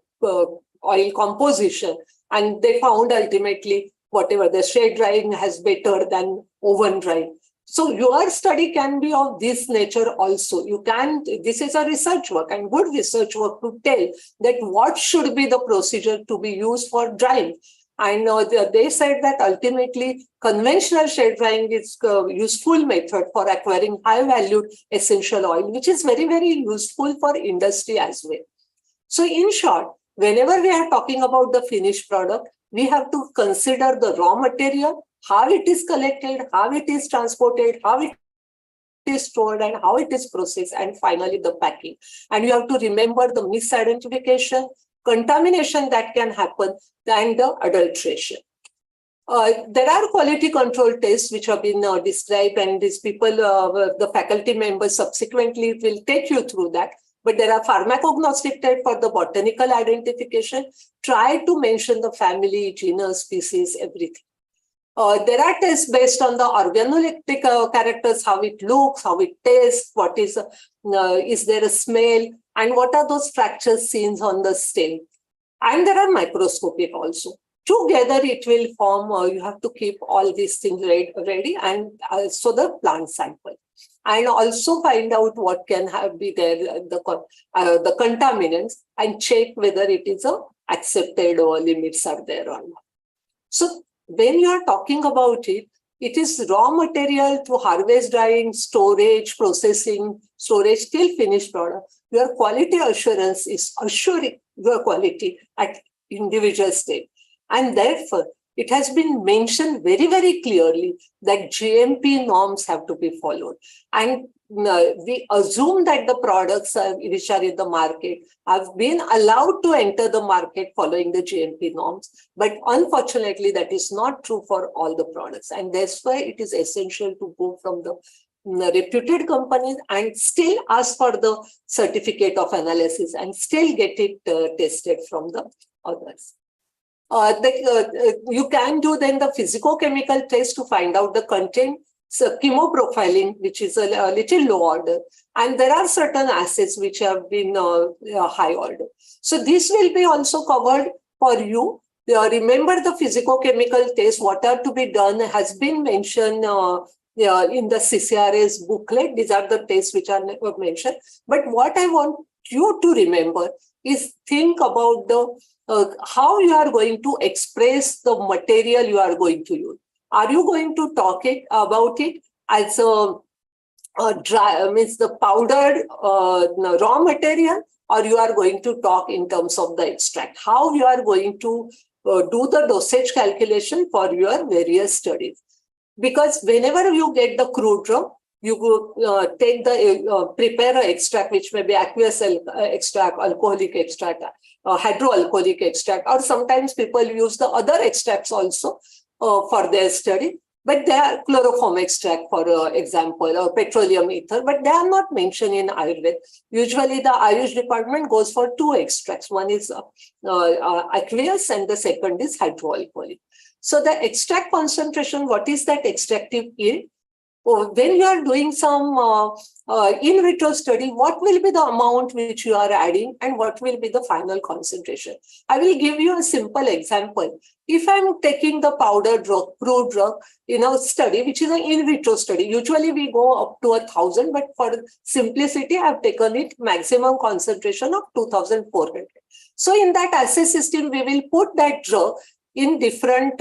oil composition. And they found ultimately whatever the shade drying has better than oven drying. So your study can be of this nature also. You can, this is a research work and good research work to tell that what should be the procedure to be used for drying. And they said that ultimately conventional shade drying is a useful method for acquiring high valued essential oil, which is very, very useful for industry as well. So in short, whenever we are talking about the finished product, we have to consider the raw material, how it is collected, how it is transported, how it is stored, and how it is processed, and finally the packing. And you have to remember the misidentification, contamination that can happen, and the adulteration. There are quality control tests which have been described, and these people, the faculty members subsequently will take you through that. But there are pharmacognostic tests for the botanical identification. Try to mention the family, genus, species, everything. There are tests based on the organoleptic characters, how it looks, how it tastes, what is there a smell, and what are those fractures seen on the stem. And there are microscopic also. Together it will form, you have to keep all these things ready, and also the plant sample. And also find out what can be there, the contaminants, and check whether it is accepted limits are there or not. So when you are talking about it, it is raw material to harvest, drying, storage, processing, storage till finished product. Your quality assurance is assuring your quality at individual stage. And therefore, it has been mentioned very, very clearly that GMP norms have to be followed. And we assume that the products which are in the market have been allowed to enter the market following the GMP norms. But unfortunately, that is not true for all the products. And that's why it is essential to go from the reputed companies and still ask for the certificate of analysis and still get it tested from the others. You can do then the physicochemical test to find out the content, so chemoprofiling, which is a little low order, and there are certain assays which have been high order. So this will be also covered for you. Remember the physicochemical test, what are to be done has been mentioned in the CCRS booklet. These are the tests which are mentioned. But what I want you to remember is think about the how you are going to express the material you are going to use. Are you going to talk about it as a dry, means the powdered raw material, or you are going to talk in terms of the extract? How you are going to do the dosage calculation for your various studies? Because whenever you get the crude raw, you go take the prepare an extract, which may be aqueous extract, alcoholic extract, hydroalcoholic extract, or sometimes people use the other extracts also for their study. But they are chloroform extract, for example, or petroleum ether, but they are not mentioned in Ayurveda. Usually the Ayush department goes for two extracts. One is aqueous and the second is hydroalcoholic. So the extract concentration, what is that extractive yield? When you are doing some in vitro study, what will be the amount which you are adding and what will be the final concentration? I will give you a simple example. If I'm taking the powdered drug, crude drug in a study, which is an in vitro study, usually we go up to 1,000, but for simplicity, I've taken it maximum concentration of 2,400. So in that assay system, we will put that drug in different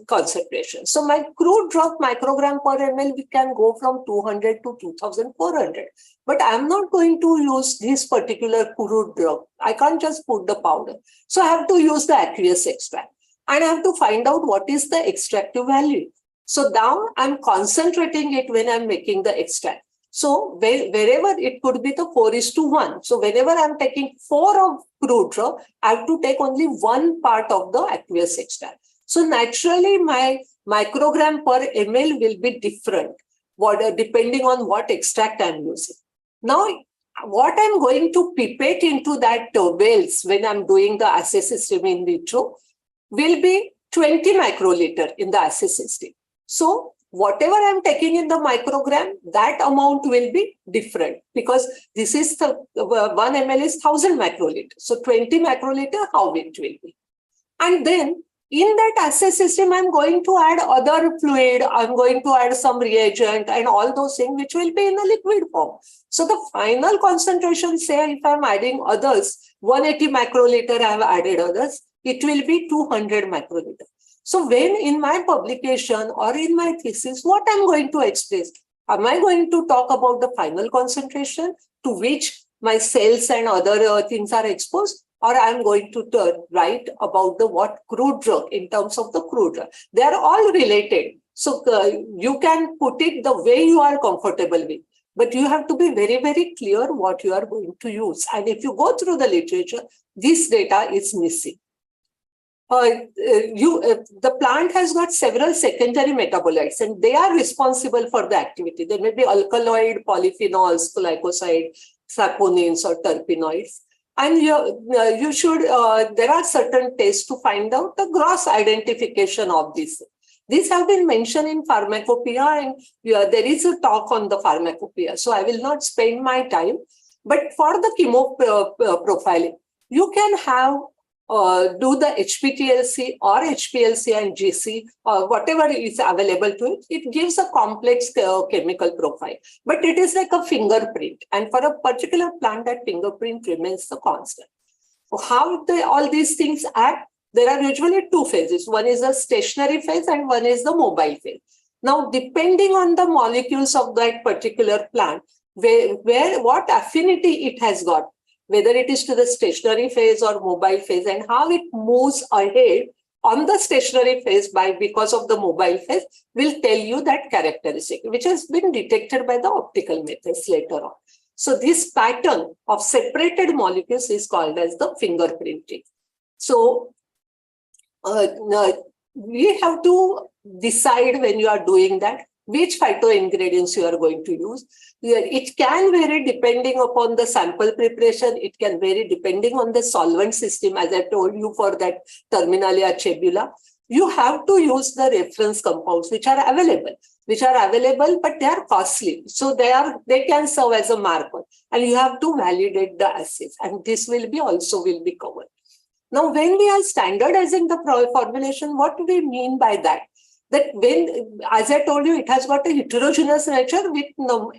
concentrations. So my crude drug microgram per ml, we can go from 200 to 2,400. But I'm not going to use this particular crude drug. I can't just put the powder. So I have to use the aqueous extract. And I have to find out what is the extractive value. So now I'm concentrating it when I'm making the extract. So wherever it could be the 4:1. So whenever I'm taking 4 of crude drug, I have to take only one part of the aqueous extract. So naturally, my microgram per ml will be different, depending on what extract I'm using. Now, what I'm going to pipette into that wells when I'm doing the assay system in vitro will be 20 microliter in the assay system. So whatever I'm taking in the microgram, that amount will be different, because this is the 1 ml is 1000 microliter. So 20 microliter, how it will be. And then in that assay system, I'm going to add other fluid, I'm going to add some reagent and all those things, which will be in a liquid form. So the final concentration, say if I'm adding others, 180 microliter, I have added others, it will be 200 microliter. So when in my publication or in my thesis, what I'm going to express? Am I going to talk about the final concentration to which my cells and other things are exposed? Or I'm going to write about the what crude drug in terms of the crude drug. They are all related. So you can put it the way you are comfortable with, but you have to be very, very clear what you are going to use. And if you go through the literature, this data is missing. The plant has got several secondary metabolites, and they are responsible for the activity. There may be alkaloid, polyphenols, glycoside, saponins, or terpenoids. And you should, there are certain tests to find out the gross identification of this. These have been mentioned in pharmacopoeia, and there is a talk on the pharmacopoeia. So I will not spend my time. But for the chemo profiling, you can have do the HPTLC or HPLC and GC or whatever is available to it. It gives a complex chemical profile, but it is like a fingerprint. And for a particular plant, that fingerprint remains the constant. So how all these things act? There are usually two phases. One is the stationary phase and one is the mobile phase. Now, depending on the molecules of that particular plant, what affinity it has got, whether it is to the stationary phase or mobile phase, and how it moves ahead on the stationary phase because of the mobile phase, will tell you that characteristic, which has been detected by the optical methods later on. So this pattern of separated molecules is called as the fingerprinting. So we have to decide when you are doing that, which phytoingredients you are going to use. It can vary depending upon the sample preparation. It can vary depending on the solvent system, as I told you for that Terminalia cebula. You have to use the reference compounds which are available, but they are costly. So they can serve as a marker, and you have to validate the assays, and this will be covered. Now, when we are standardizing the formulation, what do we mean by that? That when, as I told you, it has got a heterogeneous nature with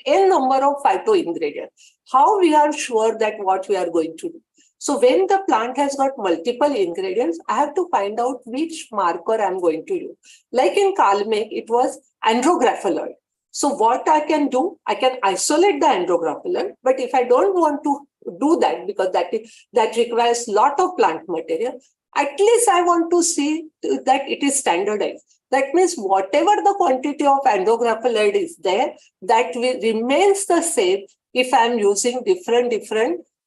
n number of phytoingredients. How we are sure that what we are going to do? So when the plant has got multiple ingredients, I have to find out which marker I'm going to use. Like in Kalmek, it was andrographoloid. So what I can do, I can isolate the andrographoloid, but if I don't want to do that, because that requires a lot of plant material, at least I want to see that it is standardized. That means whatever the quantity of andrographoloid is there, that remains the same if I'm using different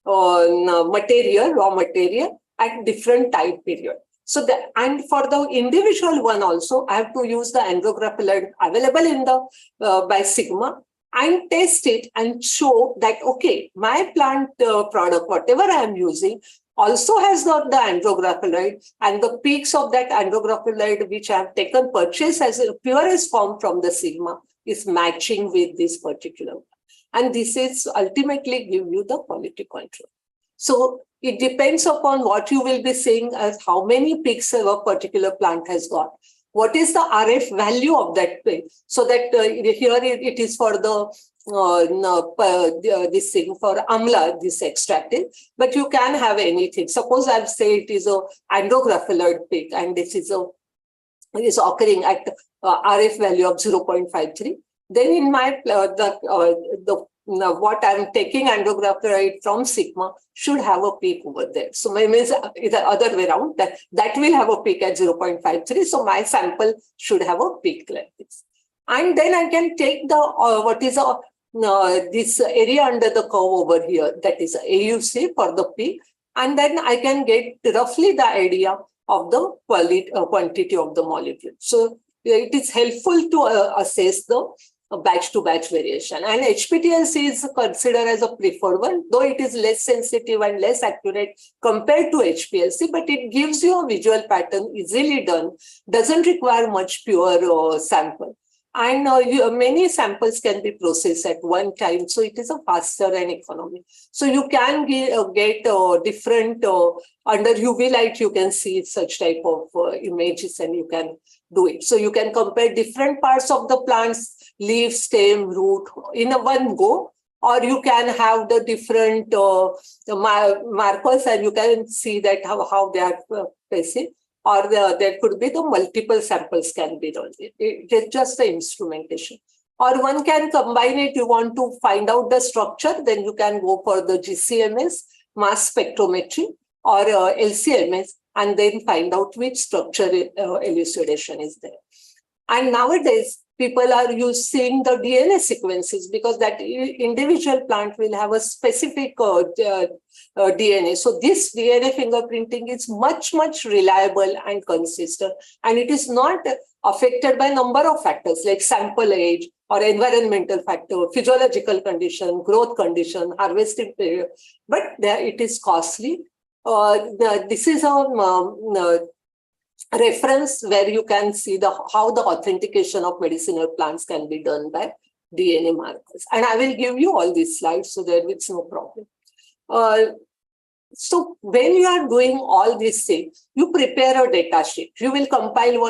raw material at different time period. So and for the individual one also, I have to use the andrographoloid available in the by Sigma and test it and show that, okay, my plant product, whatever I am using, also has got the andrographoloid, and the peaks of that andrographoloid which I have taken purchase as a purest form from the Sigma is matching with this particular one. And this is ultimately give you the quality control. So it depends upon what you will be saying as how many peaks a particular plant has got. What is the RF value of that peak? So that here it is for the this thing for amla, this extract is, but you can have anything. Suppose I've said it is a andrographoloid peak, and this is occurring at RF value of 0.53. Then in my what I'm taking andrographoloid from Sigma should have a peak over there. So my means the other way around, that will have a peak at 0.53. So my sample should have a peak like this. And then I can take the this area under the curve over here, that is AUC for the peak, and then I can get roughly the idea of the quantity of the molecule. So it is helpful to assess the batch-to-batch variation. And HPTLC is considered as a preferred one, though it is less sensitive and less accurate compared to HPLC, but it gives you a visual pattern easily done, doesn't require much pure sample. And many samples can be processed at one time, so it is a faster and economic. So you can get different, under UV light, you can see such type of images and you can do it. So you can compare different parts of the plant's leaf, stem, root in a one go, or you can have the different markers and you can see that how they are placing. Or there could be the multiple samples can be done. It's just the instrumentation. Or one can combine it. You want to find out the structure, then you can go for the GCMS, mass spectrometry, or LCMS, and then find out which structure elucidation is there. And nowadays, people are using the DNA sequences because that individual plant will have a specific DNA. So this DNA fingerprinting is much, much reliable and consistent. And it is not affected by a number of factors like sample age or environmental factor, physiological condition, growth condition, harvesting period. But it is costly. This is a reference where you can see how the authentication of medicinal plants can be done by DNA markers. And I will give you all these slides so there is no problem. So when you are doing all these things, you prepare a data sheet. You will compile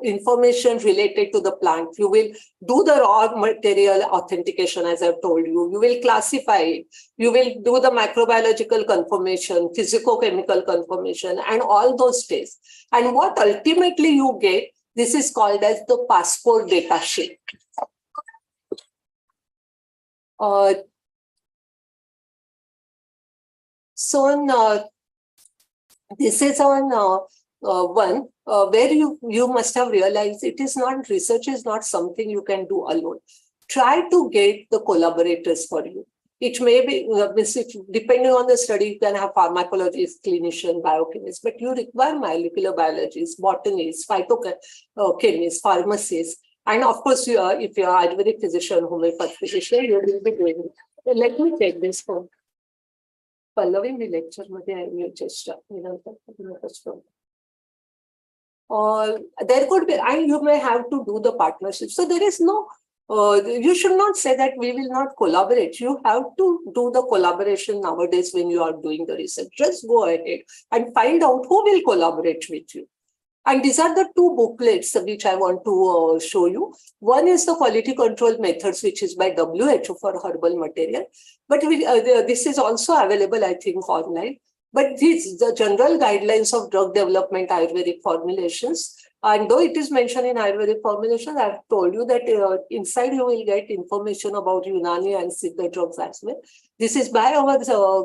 information related to the plant. You will do the raw material authentication, as I've told you. You will classify it. You will do the microbiological confirmation, physicochemical confirmation, and all those tests. And what ultimately you get, this is called as the passport data sheet. This is on one where you must have realized research is not something you can do alone. Try to get the collaborators for you. It may be, depending on the study, you can have pharmacologists, clinicians, biochemists, but you require molecular biologists, botanists, phytochemists, pharmacists, and of course, if you are Ayurvedic physician, homeopathic physician, you will be doing it. Let me take this from Pallavi, the lecture, there could be, and you may have to do the partnership. So there is no, you should not say that we will not collaborate. You have to do the collaboration nowadays when you are doing the research. Just go ahead and find out who will collaborate with you. And these are the two booklets which I want to show you. One is the quality control methods, which is by WHO for herbal material. But this is also available, I think, online. But the general guidelines of drug development, Ayurvedic formulations. And though it is mentioned in Ayurvedic formulations, I've told you that inside you will get information about Unani and Siddha drugs as well. This is by our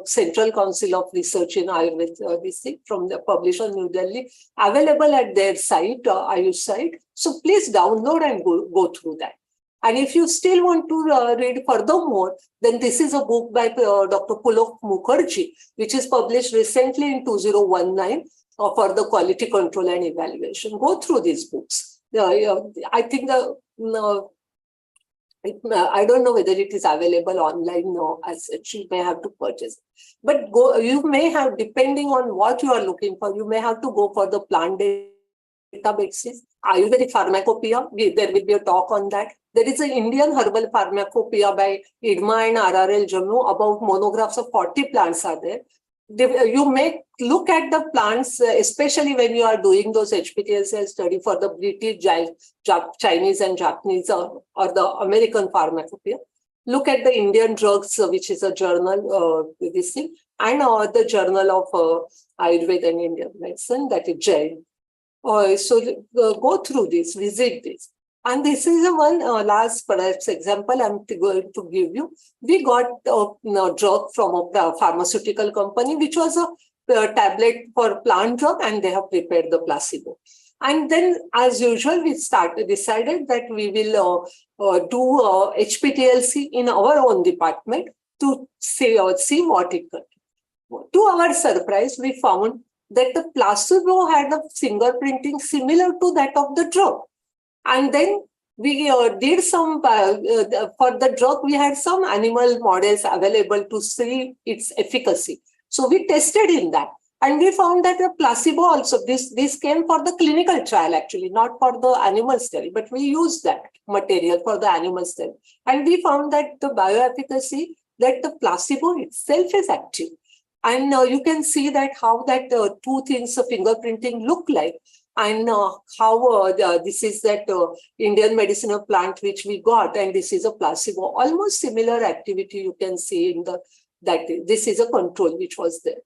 Central Council of Research in Ayurveda, from the publisher New Delhi, available at their site, Ayush site. So please download and go through that. And if you still want to read furthermore, then this is a book by Dr. Pulok Mukherjee, which is published recently in 2019 for the quality control and evaluation. Go through these books. I think I don't know whether it is available online or as such, you may have to purchase. But you may have, depending on what you are looking for, you may have to go for the plant databases, Ayurvedic pharmacopoeia. There will be a talk on that. There is an Indian herbal pharmacopoeia by IDMA and RRL Jammu. About monographs of 40 plants are there. You may look at the plants, especially when you are doing those HPTLC study for the British, Chinese and Japanese or the American pharmacopoeia. Look at the Indian drugs, which is a journal, this thing, and the journal of Ayurveda and Indian medicine, that is Jain. So go through this, visit this. And this is the one last perhaps example I'm going to give you. We got a drug from a pharmaceutical company, which was a tablet for plant drug, and they have prepared the placebo. And then, as usual, we decided that we will do HPTLC in our own department to see what it could. To our surprise, we found that the placebo had a fingerprinting similar to that of the drug. And then we did some, for the drug, we had some animal models available to see its efficacy. So we tested in that. And we found that the placebo also, this came for the clinical trial actually, not for the animal study, but we used that material for the animal study. And we found that the bioefficacy, that the placebo itself is active. And you can see that how that two things of fingerprinting look like, and how this is that Indian medicinal plant which we got, and this is a placebo. Almost similar activity you can see in that this is a control which was there.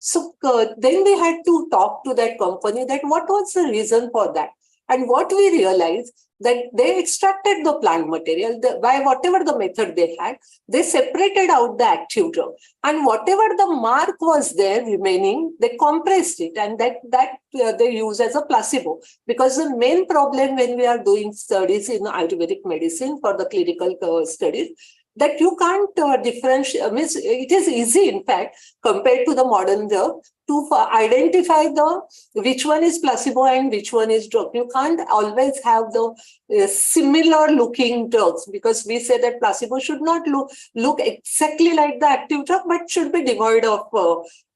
So then we had to talk to that company that what was the reason for that. And what we realized that they extracted the plant material by whatever the method they had, they separated out the active drug, and whatever the mark was there remaining, they compressed it, and that they use as a placebo. Because the main problem when we are doing studies in Ayurvedic medicine for the clinical studies, that you can't differentiate. Means it is easy, in fact, compared to the modern drug, to identify which one is placebo and which one is drug. You can't always have the similar looking drugs, because we say that placebo should not look exactly like the active drug, but should be devoid of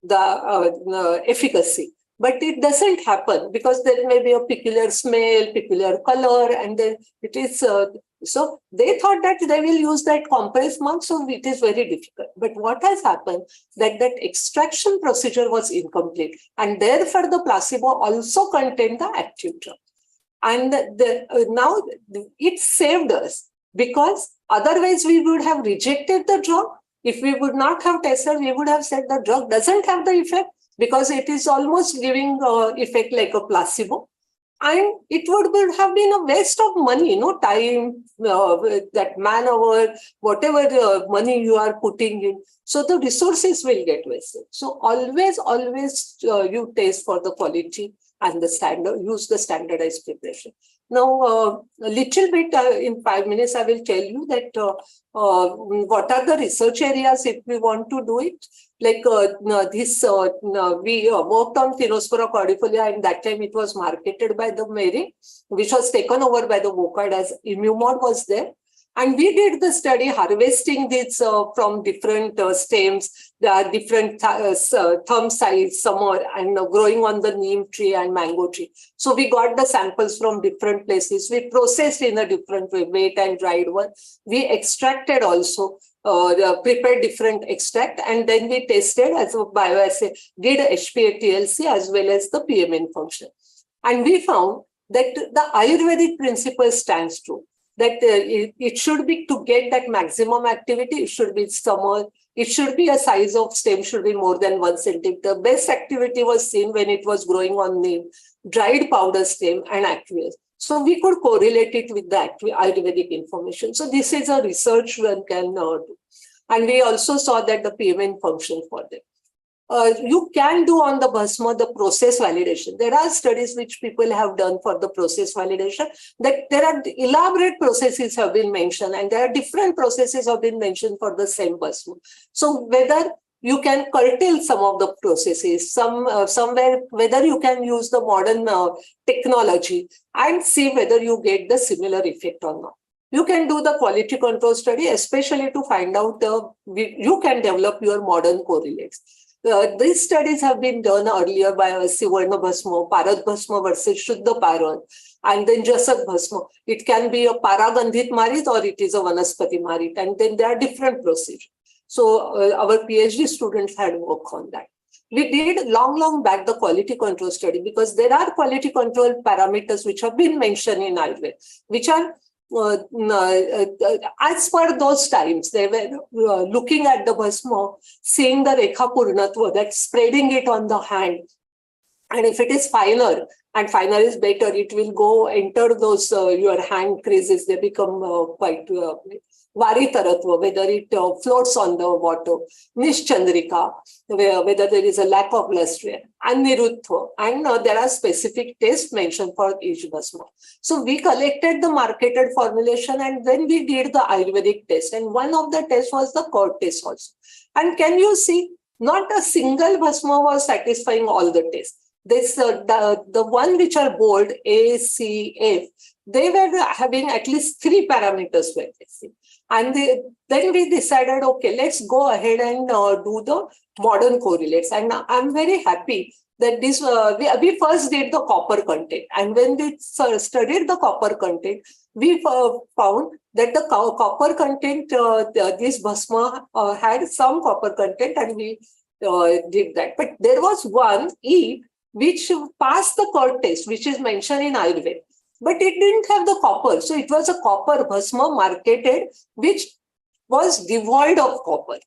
the efficacy. But it doesn't happen, because there may be a peculiar smell, peculiar color, and then it is. So they thought that they will use that compressed mark, so it is very difficult. But what has happened, that extraction procedure was incomplete, and therefore the placebo also contained the active drug. And now it saved us, because otherwise we would have rejected the drug. If we would not have tested, we would have said the drug doesn't have the effect, because it is almost giving effect like a placebo. And it would have been a waste of money, time, that man-hour, whatever money you are putting in. So the resources will get wasted. So always you taste for the quality and the standard, use the standardized preparation. Now, a little bit in 5 minutes, I will tell you that what are the research areas if we want to do it. Like we worked on Tinospora cordifolia, and that time it was marketed by the Mary, which was taken over by the Vocard as Immumod was there. And we did the study harvesting this from different stems, different thumb size, some are, and growing on the neem tree and mango tree. So we got the samples from different places. We processed in a different way, wet and dried one. We extracted also, prepared different extract, and then we tested as a bioassay, did HPA-TLC as well as the PMN function. And we found that the Ayurvedic principle stands true. That it should be, to get that maximum activity, it should be summer, it should be a size of stem should be more than 1 centimeter. Best activity was seen when it was growing on neem, dried powder stem and aqueous. So we could correlate it with the Ayurvedic information. So this is a research one can do. And we also saw that the PMN function for them. You can do on the Bhasma the process validation. There are studies which people have done for the process validation, that there are elaborate processes have been mentioned, and there are different processes have been mentioned for the same Bhasma. So whether you can curtail some of the processes, somewhere whether you can use the modern technology and see whether you get the similar effect or not. You can do the quality control study, especially to find out you can develop your modern correlates. These studies have been done earlier by Sivarna Bhasma, Parad Bhasma versus Shuddha Paran, and then Jasak Bhasma. It can be a Paragandhit Marit or it is a Vanaspati Marit, and then there are different procedures. So our PhD students had worked on that. We did long back the quality control study, because there are quality control parameters which have been mentioned in Ayurveda, which are as per those times, they were looking at the Bhasma, seeing the Rekha Purnatva, that spreading it on the hand. And if it is finer, and finer is better, it will go enter those your hand creases, they become quite Varitaratva, whether it floats on the water, Nischandrika, whether there is a lack of luster, and Niruttva, and there are specific tests mentioned for each Bhasma. So we collected the marketed formulation, and then we did the Ayurvedic test, and one of the tests was the curd test also. And can you see not a single Bhasma was satisfying all the tests. This the one which are bold, A, C, F, they were having at least 3 parameters were missing. And then we decided, okay, let's go ahead and do the modern correlates. And I'm very happy that this we first did the copper content. And when we studied the copper content, we found that the copper content, this Bhasma had some copper content, and we did that. But there was one, E, which passed the Curd test, which is mentioned in Ayurveda. But it didn't have the copper. So it was a copper Bhasma marketed, which was devoid of copper.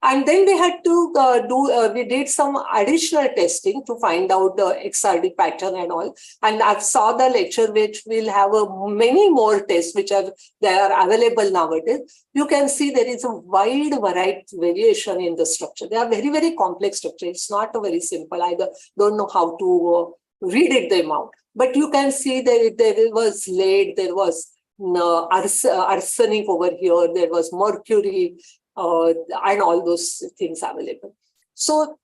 And then we had to we did some additional testing to find out the XRD pattern and all. And I saw the lecture, which will have many more tests, which are available nowadays. You can see there is a wide variety variation in the structure. They are very, very complex structure. It's not a very simple. I don't know how to read them out. But you can see that there was lead, there was arsenic over here, there was mercury, and all those things available. So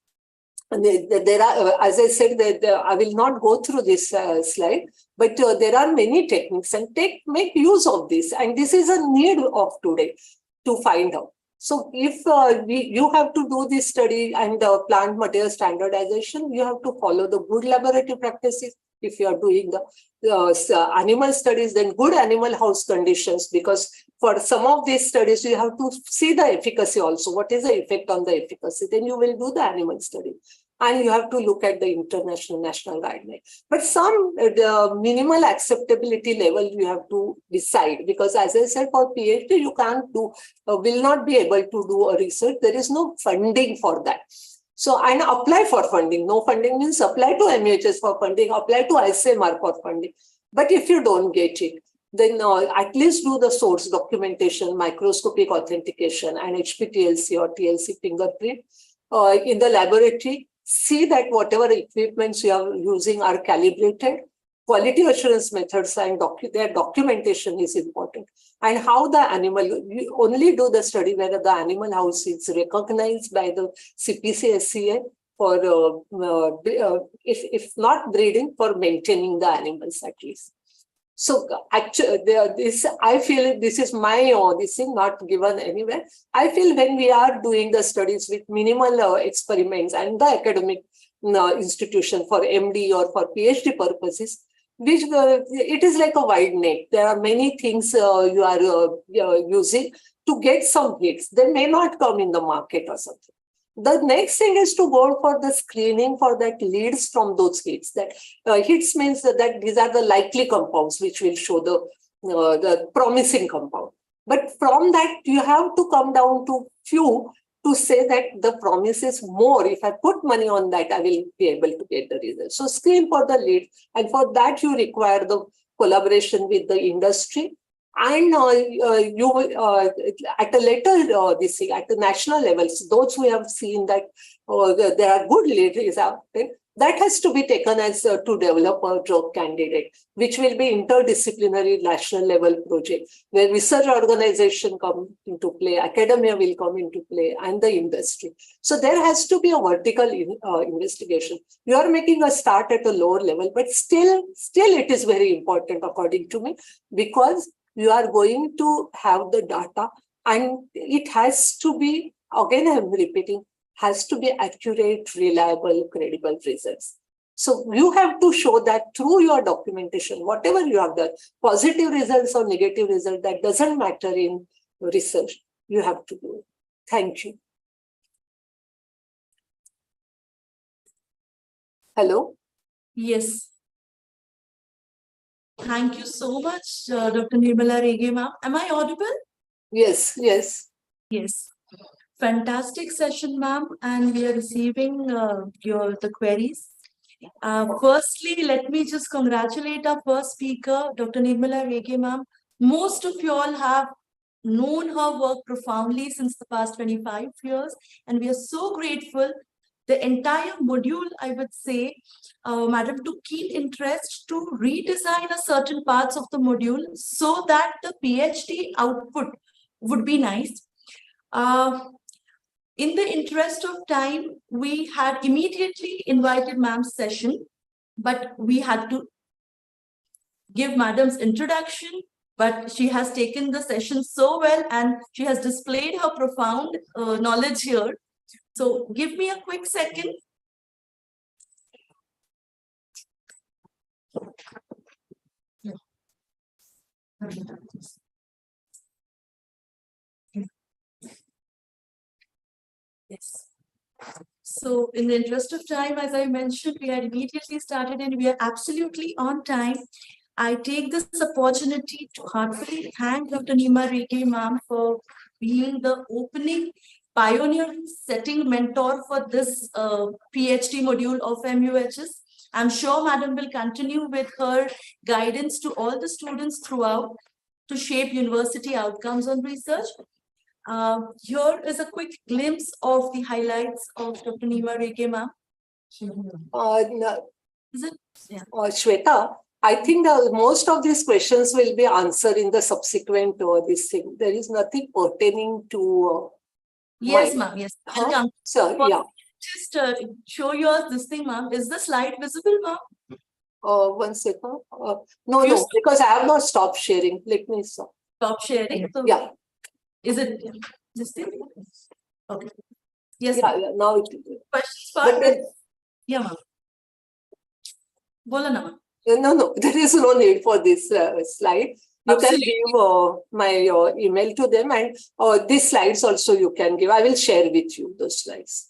there are, as I said, I will not go through this slide, but there are many techniques, and make use of this. And this is a need of today to find out. So if you have to do this study and plant material standardization, you have to follow the good laboratory practices. If you are doing the animal studies, then good animal house conditions, because for some of these studies, you have to see the efficacy also. What is the effect on the efficacy? Then you will do the animal study. And you have to look at the international national guideline. But some the minimal acceptability level you have to decide, because as I said, for PhD, you can't do, will not be able to do a research. There is no funding for that. So, and apply for funding. No funding means apply to MHS for funding, apply to ICMR for funding. But if you don't get it, then at least do the source documentation, microscopic authentication, and HPTLC or TLC fingerprint in the laboratory. See that whatever equipments you are using are calibrated. Quality assurance methods and their documentation is important. And how the animal, you only do the study where the animal house is recognized by the CPC-SCA for, if not breeding, for maintaining the animals at least. So actually, I feel this is my this is not given anywhere. I feel when we are doing the studies with minimal experiments and the academic institution for MD or for PhD purposes, which it is like a wide net. There are many things you are using to get some hits. They may not come in the market or something. The next thing is to go for the screening for that leads from those hits. That hits means that these are the likely compounds which will show the promising compound. But from that, you have to come down to few to say that the promise is more. If I put money on that, I will be able to get the result. So screen for the lead. And for that, you require the collaboration with the industry. And you at a later this thing, at the national levels, those who have seen that there are good leaders out there, that has to be taken as to develop a drug candidate, which will be interdisciplinary national level project, where research organization come into play, academia will come into play, and the industry. So there has to be a vertical investigation. You are making a start at a lower level, but still it is very important according to me, because you are going to have the data, and it has to be, again I am repeating, has to be accurate, reliable, credible results. So you have to show that through your documentation, whatever you have done, positive results or negative results, that doesn't matter in research. You have to do it. Thank you. Hello? Yes. Thank you so much, Dr. Nirmala Rege, ma'am. Am I audible? Yes, yes. Yes. Fantastic session, ma'am. And we are receiving the queries. Firstly, let me just congratulate our first speaker, Dr. Nirmala Rege, ma'am. Most of you all have known her work profoundly since the past 25 years, and we are so grateful. The entire module, I would say, madam, took keen interest to redesign a certain parts of the module so that the PhD output would be nice. In the interest of time, we had immediately invited ma'am's session, but we had to give madam's introduction, but she has taken the session so well and she has displayed her profound knowledge here. So give me a quick second. Yes. So in the interest of time, as I mentioned, we had immediately started and we are absolutely on time. I take this opportunity to heartfully thank Dr. Nima Rege ma'am for being the opening pioneering setting mentor for this PhD module of MUHS. I'm sure madam will continue with her guidance to all the students throughout to shape university outcomes on research. Here is a quick glimpse of the highlights of Dr. Nima Rege ma'am. No, Is it? Yeah. Shweta, I think most of these questions will be answered in the subsequent this thing. There is nothing pertaining to Yes, mine. ma'am. Yes. Welcome. So, For- yeah. Just show yours this thing, ma'am. Is the slide visible, ma'am? 1 second. No, because I have not stopped sharing. Let me stop. Stop sharing. So Yeah. is it this thing? Okay. Yes. Yeah, ma'am. yeah, now it Questions but part? then, Yeah, ma'am. Bola na, ma'am. no, there is no need for this slide. You Absolutely. can give my email to them, and these slides also you can give. I will share with you those slides.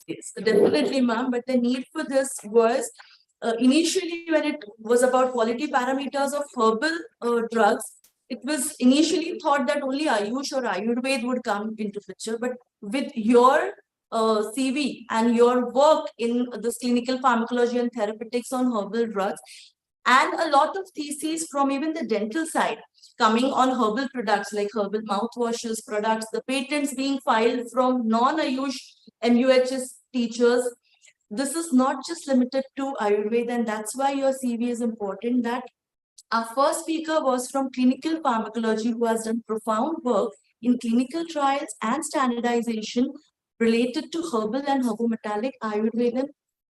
Yes, definitely, ma'am. But the need for this was initially when it was about quality parameters of herbal drugs, it was initially thought that only Ayush or Ayurved would come into picture. But with your CV and your work in this clinical pharmacology and therapeutics on herbal drugs, and a lot of theses from even the dental side coming on herbal products like herbal mouthwashes products, the patents being filed from non-Ayush MUHS teachers. This is not just limited to Ayurveda, and that's why your CV is important. That our first speaker was from clinical pharmacology, who has done profound work in clinical trials and standardization related to herbal and herbometallic Ayurvedic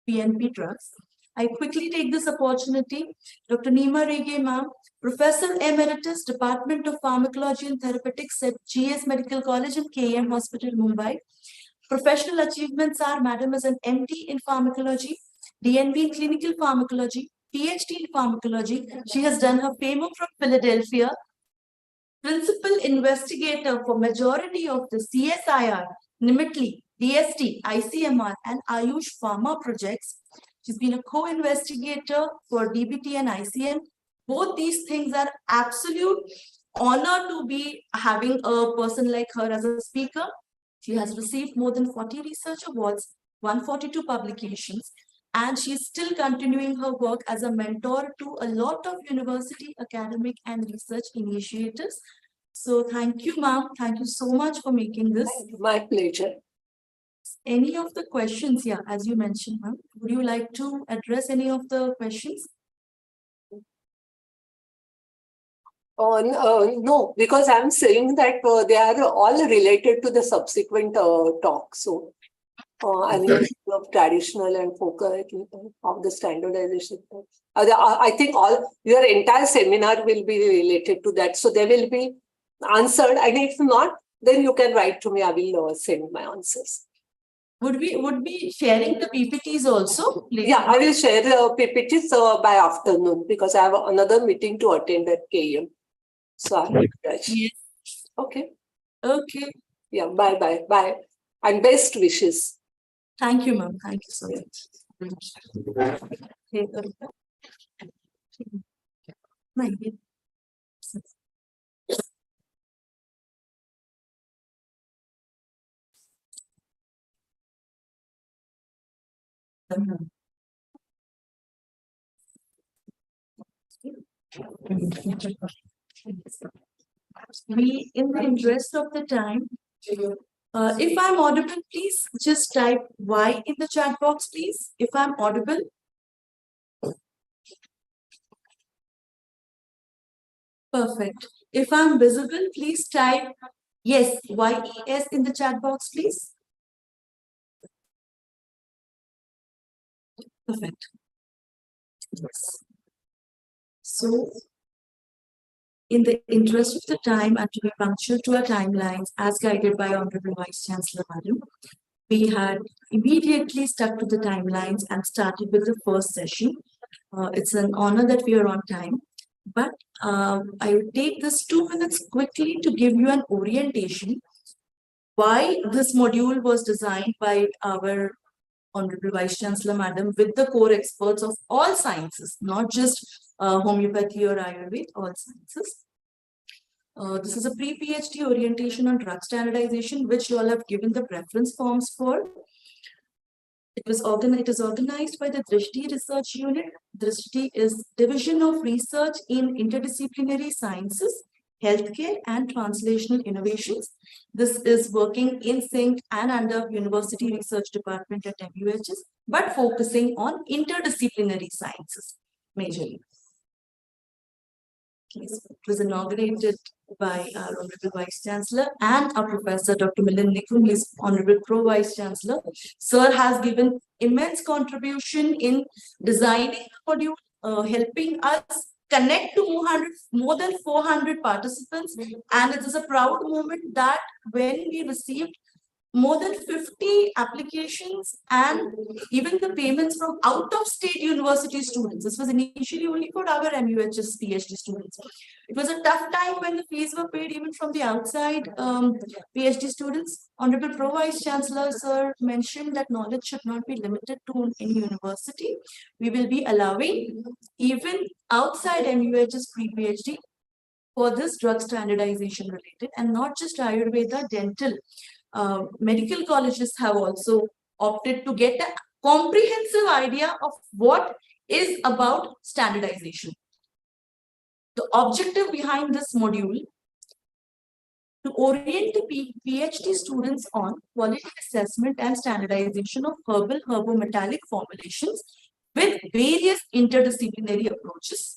PNP drugs. I quickly take this opportunity. Dr. Nima Rege ma'am, Professor Emeritus, Department of Pharmacology and Therapeutics at GS Medical College and KM Hospital, Mumbai. Professional achievements are, madam is an MD in pharmacology, DNB in clinical pharmacology, PhD in pharmacology. She has done her FAMO from Philadelphia. Principal investigator for majority of the CSIR, NIMITLI, DST, ICMR, and Ayush Pharma projects. She's been a co-investigator for DBT and ICM. Both these things are absolute honor to be having a person like her as a speaker. She has received more than 40 research awards, 142 publications, and she's still continuing her work as a mentor to a lot of university, academic, and research initiatives. So thank you, ma'am. Thank you so much for making this. My pleasure. Any of the questions, yeah, as you mentioned, ma'am, would you like to address any of the questions? No, because I'm saying that they are all related to the subsequent talk. So, analysis of traditional and focal of the standardization. I think all your entire seminar will be related to that. So they will be answered, and if not, then you can write to me. I will send my answers. Would be sharing the PPTs also? Later? Yeah, I will share PPTs by afternoon because I have another meeting to attend at KM. So I will rush. Yes. Okay. Okay. Yeah. Bye. And best wishes. Thank you, ma'am. Thank you so much. We, in the interest of the time, if I'm audible, please just type Y in the chat box, please. If I'm audible. Perfect. If I'm visible, please type yes, YES in the chat box, please. Perfect. Yes. So, in the interest of the time and to be punctual to our timelines, as guided by Honorable Vice Chancellor Madam, we had immediately stuck to the timelines and started with the first session. It's an honor that we are on time, but I will take this 2 minutes quickly to give you an orientation why this module was designed by our Honorable Vice Chancellor Madam with the core experts of all sciences, not just homeopathy or Ayurveda, all sciences. This is a pre-PhD orientation on drug standardization, which you all have given the preference forms for. It is organized by the Drishti Research Unit. Drishti is Division of Research in Interdisciplinary Sciences, Healthcare and Translational Innovations. This is working in sync and under University Research Department at MUHS, but focusing on interdisciplinary sciences majorly. It was inaugurated by our Honorable Vice Chancellor and our Professor Dr. Milind Nikum, his Honorable Pro Vice Chancellor. Sir has given immense contribution in designing the module, helping us connect to more than 400 participants. And it is a proud moment that when we received more than 50 applications and even the payments from out-of-state university students. This was initially only for our MUHS PhD students. It was a tough time when the fees were paid even from the outside PhD students. Honorable Pro Vice Chancellor Sir mentioned that knowledge should not be limited to any university. We will be allowing even outside MUHS pre-PhD for this drug standardization related, and not just Ayurveda, dental. Medical colleges have also opted to get a comprehensive idea of what is about standardization. The objective behind this module to orient the PhD students on quality assessment and standardization of herbal herbometallic formulations with various interdisciplinary approaches.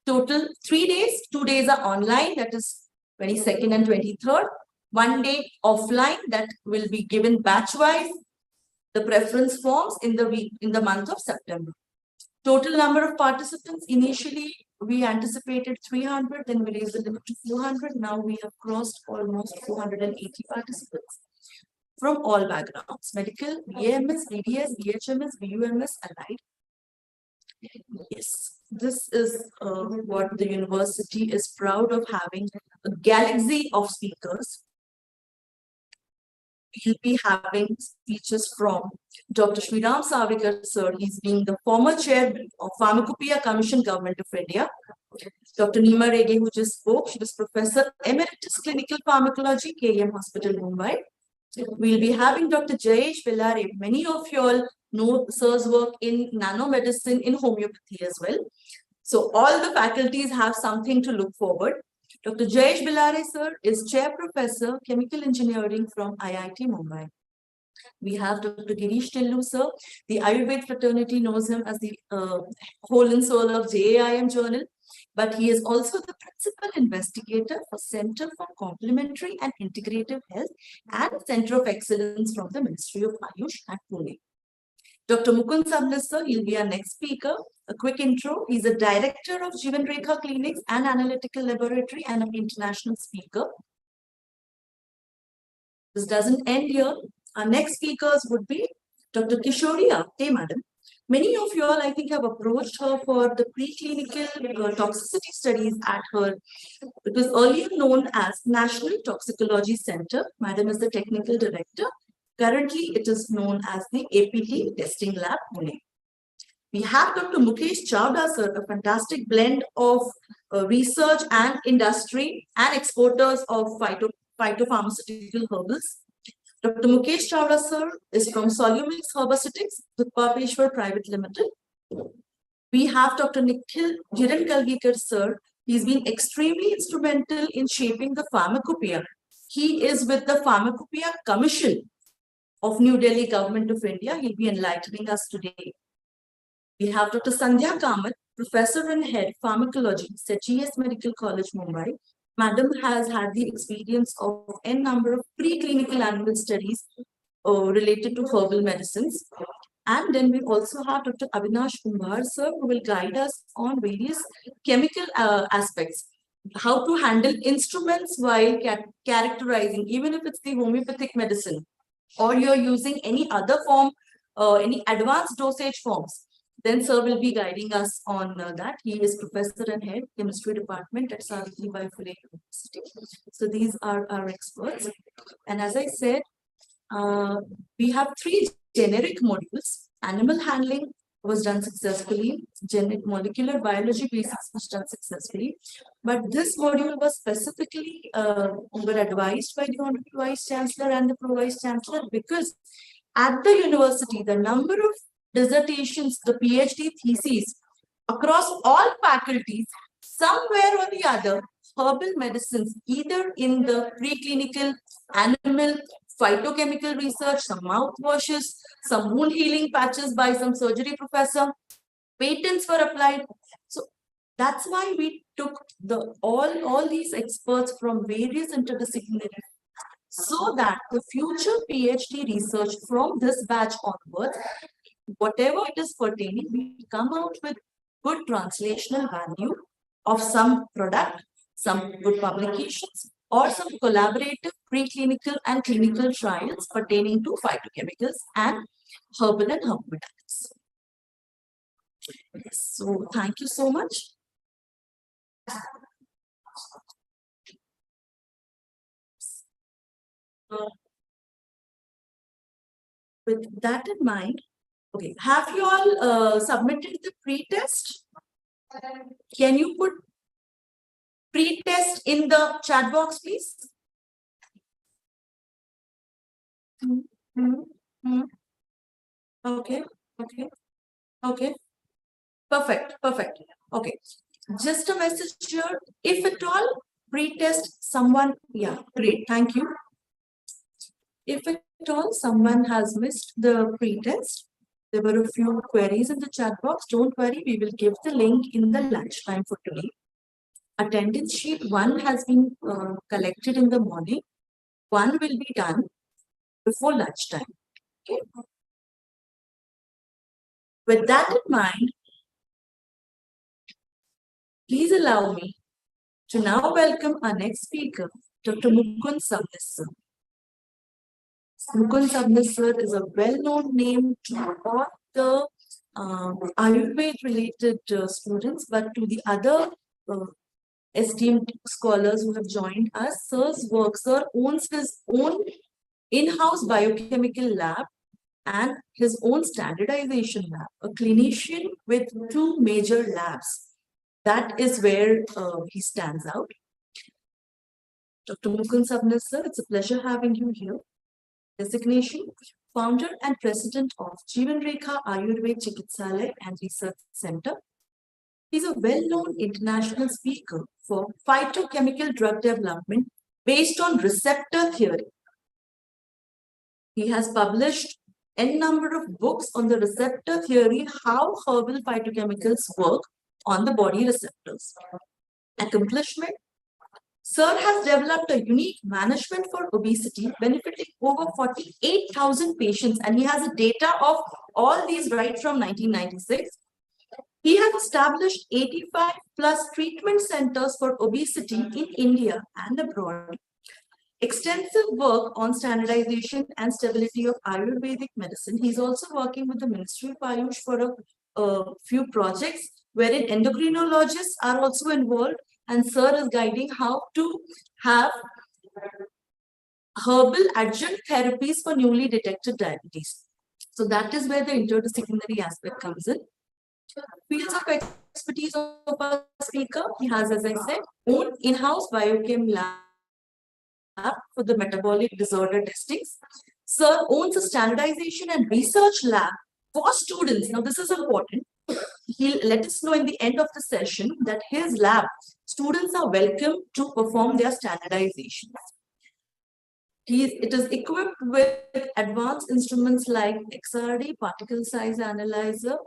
Total 3 days, 2 days are online, that is 22nd and 23rd. 1 day offline that will be given batch-wise. The preference forms in the month of September. Total number of participants, initially we anticipated 300, then we raised the limit to 400. Now we have crossed almost 480 participants from all backgrounds: medical, BAMS, BDS, BHMS, BUMS, allied. Yes, this is what the university is proud of, having a galaxy of speakers. We'll be having speeches from Dr. Shriram Savikar sir. He's being the former chairman of Pharmacopoeia Commission, Government of India. Dr. Nima Rege, who just spoke, she was Professor Emeritus Clinical Pharmacology, KM Hospital, Mumbai. We'll be having Dr. Jayesh Bellare. Many of you all know sir's work in nanomedicine, in homeopathy as well. So all the faculties have something to look forward. Dr. Jayesh Bellare sir is Chair Professor Chemical Engineering from IIT Mumbai. We have Dr. Girish Tillu sir. The Ayurveda fraternity knows him as the whole and soul of JAIM journal, but he is also the principal investigator for Center for Complementary and Integrative Health and Center of Excellence from the Ministry of Ayush at Pune. Dr. Mukund Sabnis sir, he'll be our next speaker. A quick intro: he's a director of Jeevan Rekha Clinics and Analytical Laboratory and an international speaker. This doesn't end here. Our next speakers would be Dr. Kishori Apte, madam. Many of you all, I think, have approached her for the preclinical toxicity studies at her. It was earlier known as National Toxicology Center. Madam is the technical director. Currently, it is known as the APT Testing Lab, Pune. We have Dr. Mukesh Chawda, sir, a fantastic blend of research and industry and exporters of phytopharmaceutical herbals. Dr. Mukesh Chawda, sir, is from Solumix Herbaceutics, Papeshwar Private Limited. We have Dr. Nikhil Jiran Kalgikar, sir. He's been extremely instrumental in shaping the pharmacopoeia. He is with the Pharmacopoeia Commission of New Delhi, Government of India. He'll be enlightening us today. We have Dr. Sandhya Kamath, Professor and Head Pharmacology, GS Medical College, Mumbai. Madam has had the experience of n number of preclinical animal studies related to herbal medicines. And then we also have Dr. Avinash Kumar, sir, who will guide us on various chemical aspects. How to handle instruments while characterizing, even if it's the homeopathic medicine, or you're using any other form, any advanced dosage forms. Then sir will be guiding us on that. He is professor and head chemistry department at Savitribai Phule University. So these are our experts. And as I said, we have 3 generic modules. Animal handling was done successfully. Molecular biology basics was done successfully. But this module was specifically advised by the Honorable Vice Chancellor and the Pro Vice Chancellor, because at the university, the number of dissertations, the PhD theses across all faculties, somewhere or the other, herbal medicines, either in the preclinical, animal, phytochemical research, some mouthwashes, some wound healing patches by some surgery professor, patents were applied. So that's why we took all these experts from various interdisciplinary, so that the future PhD research from this batch onwards, whatever it is pertaining, we come out with good translational value of some product, some good publications, or some collaborative preclinical and clinical trials pertaining to phytochemicals and herbal and herbal. So thank you so much. With that in mind, okay, have you all submitted the pre-test? Can you put pre-test in the chat box, please? Okay, okay, okay. Perfect, perfect. Okay. Just a message here. If at all pre-test someone, yeah, great, thank you. If at all someone has missed the pre-test, there were a few queries in the chat box. Don't worry, we will give the link in the lunchtime for today. Attendance sheet 1 has been collected in the morning. 1 will be done before lunchtime. Okay. With that in mind, please allow me to now welcome our next speaker, Dr. Mukund Sabnis sir. Mukund Sabnis sir is a well-known name to all the Ayurveda-related students, but to the other esteemed scholars who have joined us. Sir's work, sir owns his own in-house biochemical lab and his own standardization lab, a clinician with 2 major labs. That is where he stands out. Dr. Mukund Sabnis sir, it's a pleasure having you here. Designation, founder and president of Jeevan Rekha Ayurveda Chikitsalaya and Research Center. He's a well-known international speaker for phytochemical drug development based on receptor theory. He has published n number of books on the receptor theory, how herbal phytochemicals work on the body receptors. Accomplishment, sir has developed a unique management for obesity benefiting over 48,000 patients, and he has a data of all these right from 1996. He has established 85 plus treatment centers for obesity in India and abroad. Extensive work on standardization and stability of Ayurvedic medicine. He's also working with the Ministry of Ayush for a few projects wherein endocrinologists are also involved, and sir is guiding how to have herbal adjunct therapies for newly detected diabetes. So that is where the interdisciplinary aspect comes in. Fields of expertise of our speaker, he has, as I said, own in-house biochem lab for the metabolic disorder testings. Sir owns a standardization and research lab for students. Now, this is important. He'll let us know in the end of the session that his lab, students are welcome to perform their standardizations. It is equipped with advanced instruments like XRD, particle size analyzer,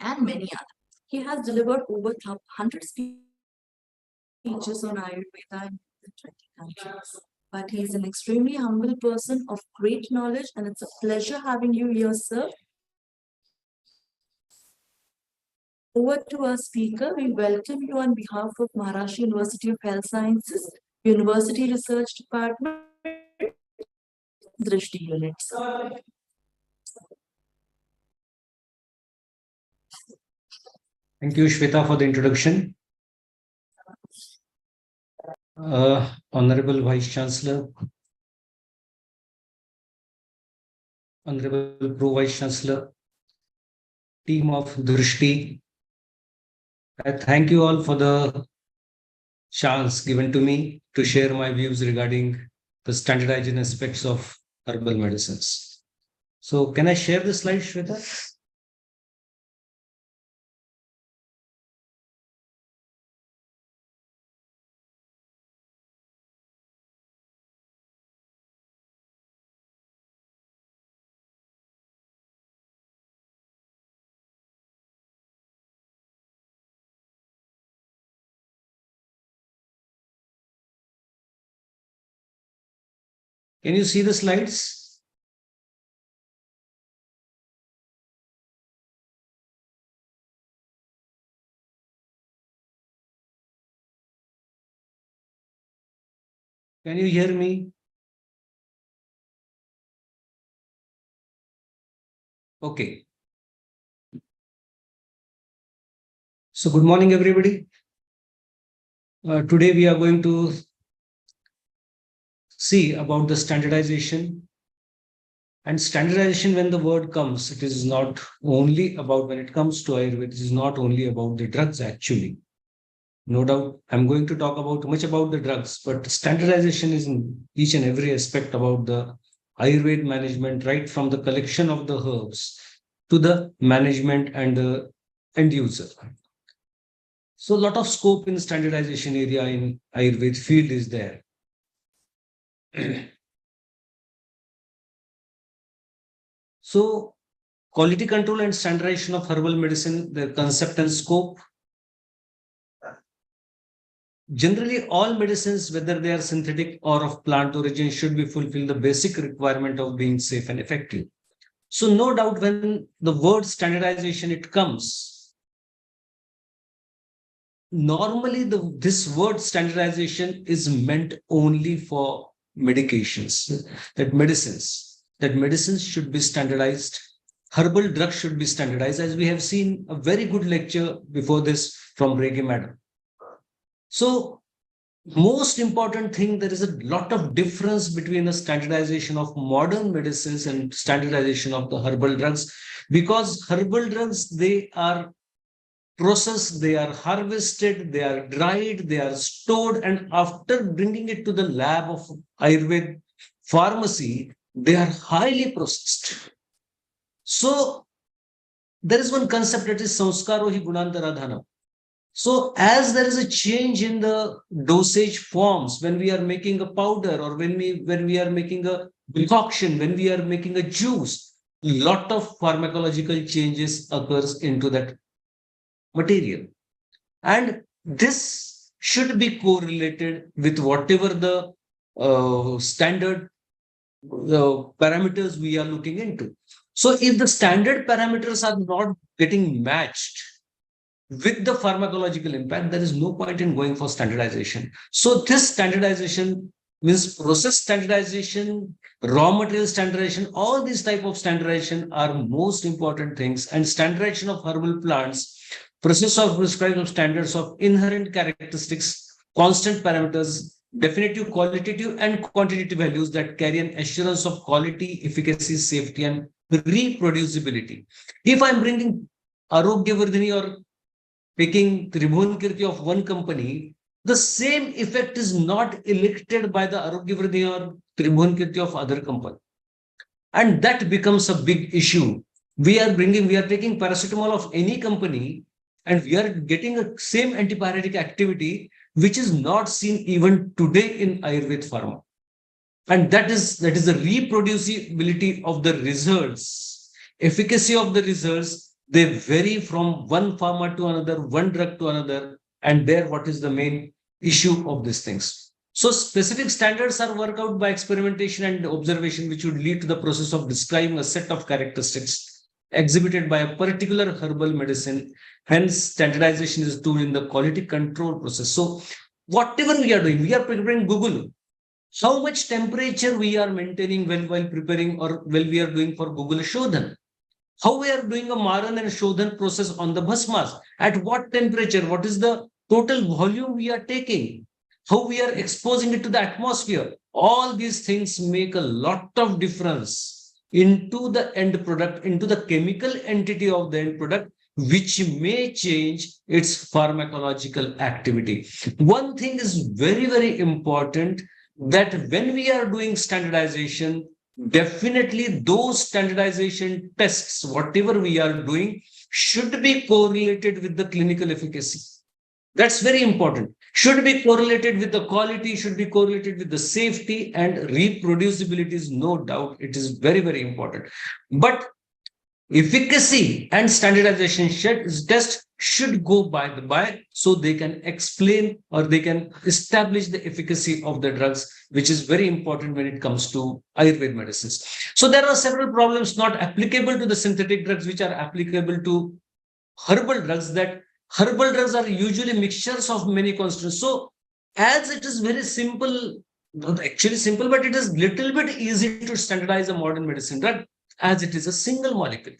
and many others. He has delivered over 100 speeches on Ayurveda in 20 countries. but he's an extremely humble person of great knowledge, and it's a pleasure having you here, sir. Over to our speaker, we welcome you on behalf of Maharashtra University of Health Sciences, University Research Department, Drishti Unit. Thank you, Shweta, for the introduction. Honorable Vice Chancellor, Honorable Pro Vice Chancellor, team of Drishti, I thank you all for the chance given to me to share my views regarding the standardization aspects of herbal medicines. So can I share the slide, Shweta? Can you see the slides? Can you hear me? Okay. So good morning, everybody. Today we are going to see about the standardization. And standardization, when the word comes, it is not only about, when it comes to Ayurveda, it is not only about the drugs actually. No doubt, I'm going to talk about much about the drugs, but standardization is in each and every aspect about the Ayurveda management, right from the collection of the herbs to the management and the end user. So a lot of scope in standardization area in Ayurveda field is there. So quality control and standardization of herbal medicine, their concept and scope. Generally, all medicines, whether they are synthetic or of plant origin, should be fulfill the basic requirement of being safe and effective. So no doubt when the word standardization it comes, normally this word standardization is meant only for medications, that medicines should be standardized. Herbal drugs should be standardized, as we have seen a very good lecture before this from Rege Madam. So most important thing, there is a lot of difference between the standardization of modern medicines and standardization of the herbal drugs, because herbal drugs, they are processed, they are harvested, they are dried, they are stored, and after bringing it to the lab of Ayurveda pharmacy, they are highly processed. So there is one concept that is samskaro hi gunantaradhanam. So as there is a change in the dosage forms, when we are making a powder or when we are making a decoction, when we are making a juice, lot of pharmacological changes occurs into that material. And this should be correlated with whatever the standard parameters we are looking into. So if the standard parameters are not getting matched with the pharmacological impact, there is no point in going for standardization. So this standardization means process standardization, raw material standardization, all these type of standardization are most important things. And standardization of herbal plants, process of prescribed of standards of inherent characteristics, constant parameters, definitive qualitative and quantitative values that carry an assurance of quality, efficacy, safety, and reproducibility. If I'm bringing Arogyavardhini or taking Tribhuvan Kirti of one company, the same effect is not elected by the Arogyavardhini or Tribhuvan Kirti of other company. And that becomes a big issue. We are taking paracetamol of any company and we are getting a same antibiotic activity, which is not seen even today in Ayurveda pharma. And that is the reproducibility of the results, efficacy of the results. They vary from one pharma to another, one drug to another. And there, what is the main issue of these things? So specific standards are worked out by experimentation and observation, which would lead to the process of describing a set of characteristics exhibited by a particular herbal medicine. Hence, standardization is a tool in the quality control process. So whatever we are doing, we are preparing Google. How much temperature we are maintaining while preparing or while we are doing for Google Shodhan? How we are doing a Maran and Shodhan process on the Bhasmas? At what temperature? What is the total volume we are taking? How we are exposing it to the atmosphere? All these things make a lot of difference into the end product, into the chemical entity of the end product, which may change its pharmacological activity. One thing is very, very important, that when we are doing standardization, definitely those standardization tests, whatever we are doing, should be correlated with the clinical efficacy. That's very important. Should be correlated with the quality, should be correlated with the safety, and reproducibility is no doubt. It is very, very important. But efficacy and standardization test should go by, so they can explain or they can establish the efficacy of the drugs, which is very important when it comes to Ayurveda medicines. So there are several problems not applicable to the synthetic drugs, which are applicable to herbal drugs, that herbal drugs are usually mixtures of many constituents. So as it is very simple, not actually simple, but it is little bit easy to standardize a modern medicine drug, as it is a single molecule.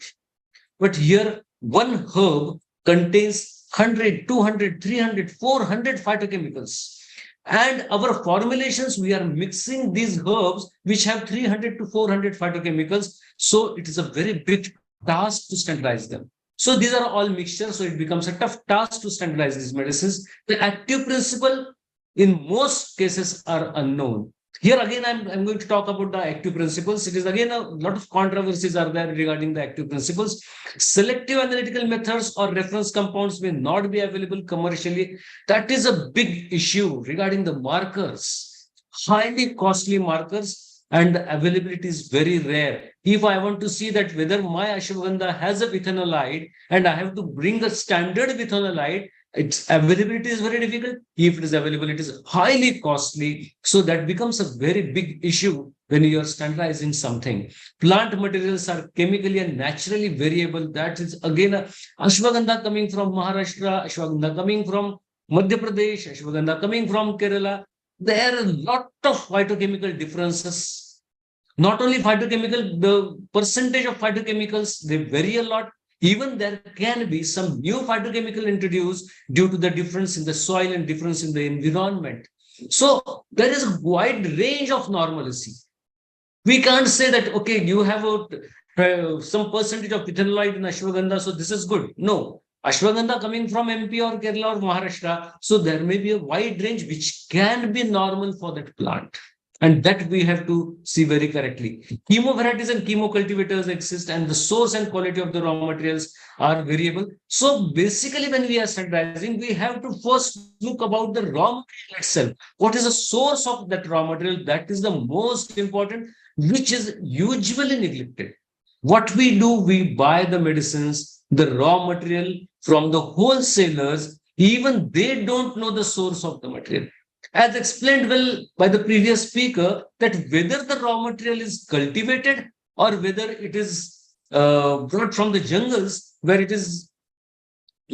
But here, one herb contains 100, 200, 300, 400 phytochemicals. And our formulations, we are mixing these herbs which have 300 to 400 phytochemicals. So it is a very big task to standardize them. So these are all mixtures. So it becomes a tough task to standardize these medicines. The active principle in most cases are unknown. Here again, I'm going to talk about the active principles. It is again a lot of controversies are there regarding the active principles. Selective analytical methods or reference compounds may not be available commercially. That is a big issue regarding the markers, highly costly markers, and the availability is very rare. If I want to see that whether my ashwagandha has a bithanolide and I have to bring a standard bithanolide, its availability is very difficult. If it is available, it is highly costly. So that becomes a very big issue when you are standardizing something. Plant materials are chemically and naturally variable. That is again a ashwagandha coming from Maharashtra, ashwagandha coming from Madhya Pradesh, ashwagandha coming from Kerala. There are a lot of phytochemical differences. Not only phytochemical, the percentage of phytochemicals, they vary a lot. Even there can be some new phytochemical introduced due to the difference in the soil and difference in the environment. So there is a wide range of normalcy. We can't say that, okay, you have some percentage of pithanolide in ashwagandha, so this is good. No, ashwagandha coming from MP or Kerala or Maharashtra, so there may be a wide range which can be normal for that plant. And that we have to see very correctly. Chemo varieties and chemo cultivators exist, and the source and quality of the raw materials are variable. So basically, when we are standardizing, we have to first look about the raw material itself. What is the source of that raw material? That is the most important, which is usually neglected. What we do, we buy the medicines, the raw material from the wholesalers. Even they don't know the source of the material. As explained well by the previous speaker, that whether the raw material is cultivated or whether it is brought from the jungles where it is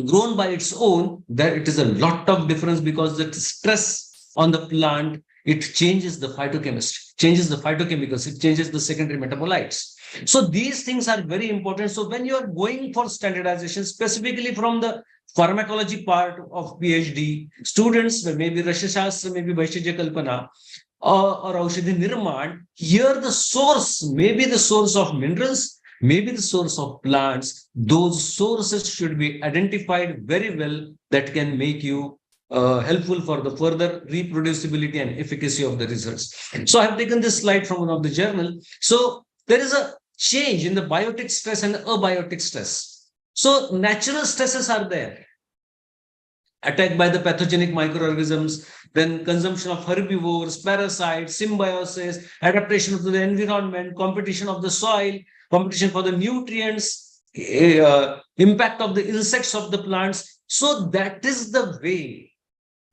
grown by its own, there it is a lot of difference, because the stress on the plant, it changes the phytochemistry, changes the phytochemicals, it changes the secondary metabolites. So these things are very important. So when you are going for standardization, specifically from the pharmacology part of PhD, students, maybe Rashashastra, maybe Vaishajya Kalpana, or Aushadhi Nirman, here the source, maybe the source of minerals, maybe the source of plants, those sources should be identified very well, that can make you helpful for the further reproducibility and efficacy of the results. So I have taken this slide from one of the journal. So there is a change in the biotic stress and abiotic stress. So natural stresses are there. Attack by the pathogenic microorganisms, then consumption of herbivores, parasites, symbiosis, adaptation to the environment, competition of the soil, competition for the nutrients, impact of the insects of the plants. So that is the way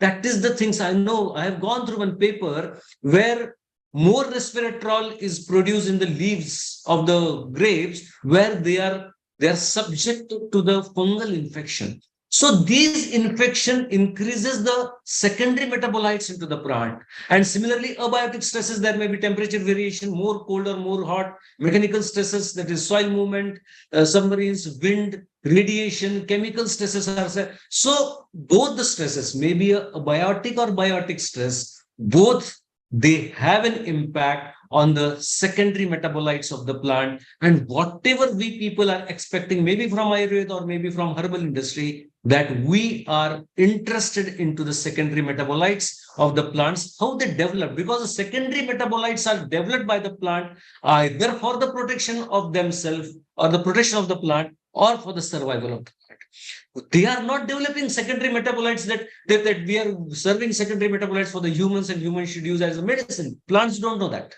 That is the things I know. I have gone through one paper where more resveratrol is produced in the leaves of the grapes where they are subject to the fungal infection. So these infection increases the secondary metabolites into the plant. And similarly, abiotic stresses, there may be temperature variation, more cold or more hot, mechanical stresses, that is soil movement, submarines, wind, radiation, chemical stresses are there. So both the stresses, maybe a biotic or biotic stress, both they have an impact on the secondary metabolites of the plant. And whatever we people are expecting, maybe from Ayurveda or maybe from herbal industry, that we are interested into the secondary metabolites of the plants, how they develop, because the secondary metabolites are developed by the plant either for the protection of themselves or the protection of the plant or for the survival of the plant. They are not developing secondary metabolites that we are serving secondary metabolites for the humans and humans should use as a medicine. Plants don't know that.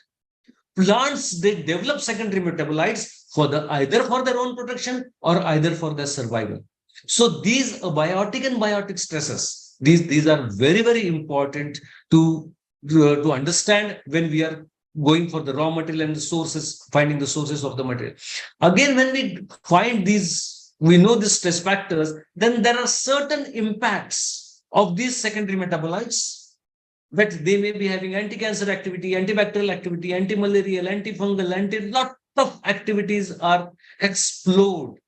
Plants, they develop secondary metabolites for either for their own protection or either for their survival. So these abiotic and biotic stresses, these are very, very important to understand when we are going for the raw material and the sources, finding the sources of the material. Again, when we find these, we know the stress factors, then there are certain impacts of these secondary metabolites that they may be having anti-cancer activity, antibacterial activity, anti-malarial, antifungal, lot of activities are explored.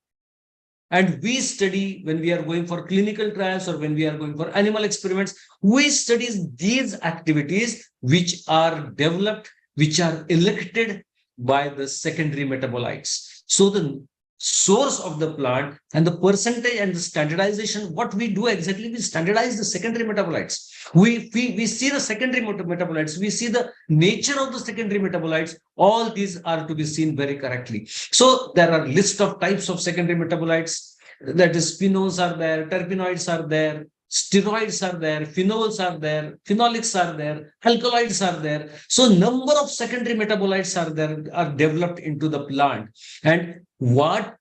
And we study when we are going for clinical trials or when we are going for animal experiments, we study these activities which are developed, which are elected by the secondary metabolites. So the source of the plant and the percentage and the standardization, what we do exactly, we standardize the secondary metabolites. We see the secondary metabolites, we see the nature of the secondary metabolites. All these are to be seen very correctly. So there are list of types of secondary metabolites, that is phenols are there, terpenoids are there, steroids are there, phenols are there, phenolics are there, alkaloids are there. So number of secondary metabolites are there, are developed into the plant. And what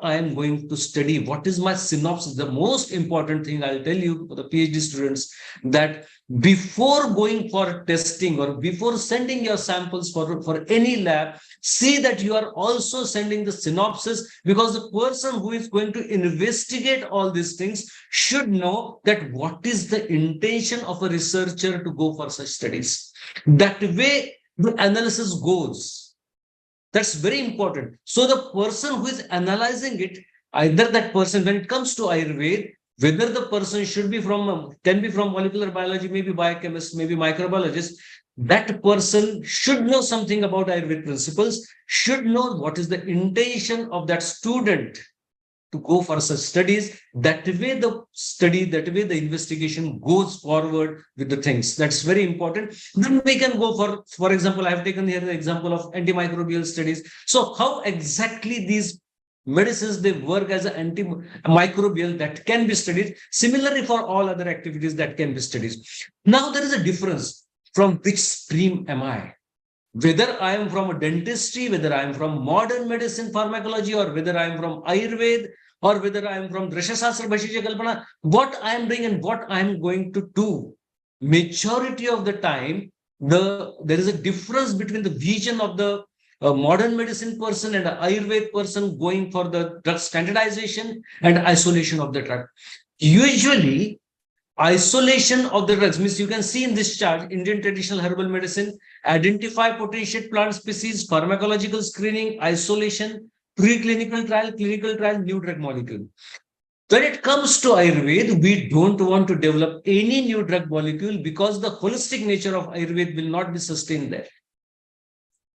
I am going to study, what is my synopsis, the most important thing I'll tell you for the PhD students, that before going for testing or before sending your samples for any lab, see that you are also sending the synopsis, because the person who is going to investigate all these things should know that what is the intention of a researcher to go for such studies. That way the analysis goes. That's very important. So the person who is analyzing it, either that person, when it comes to Ayurveda, whether the person should be can be from molecular biology, maybe biochemist, maybe microbiologist, that person should know something about Ayurvedic principles, should know what is the intention of that student to go for such studies. That way the study, that way the investigation goes forward with the things. That's very important. Then we can go for example, I have taken here the example of antimicrobial studies. So how exactly these medicines, they work as an antimicrobial, that can be studied. Similarly for all other activities that can be studied. Now there is a difference from which stream am I. Whether I am from a dentistry, whether I am from modern medicine pharmacology, or whether I am from Ayurveda, or whether I am from Drashasastra Bhashija Kalpana, what I am doing and what I am going to do, majority of the time, there is a difference between the vision of the modern medicine person and an Ayurveda person going for the drug standardization and isolation of the drug. Usually, isolation of the drugs means, you can see in this chart, Indian traditional herbal medicine, identify potentiate plant species, pharmacological screening, isolation, preclinical trial, clinical trial, new drug molecule. When it comes to Ayurveda, we don't want to develop any new drug molecule because the holistic nature of Ayurveda will not be sustained there.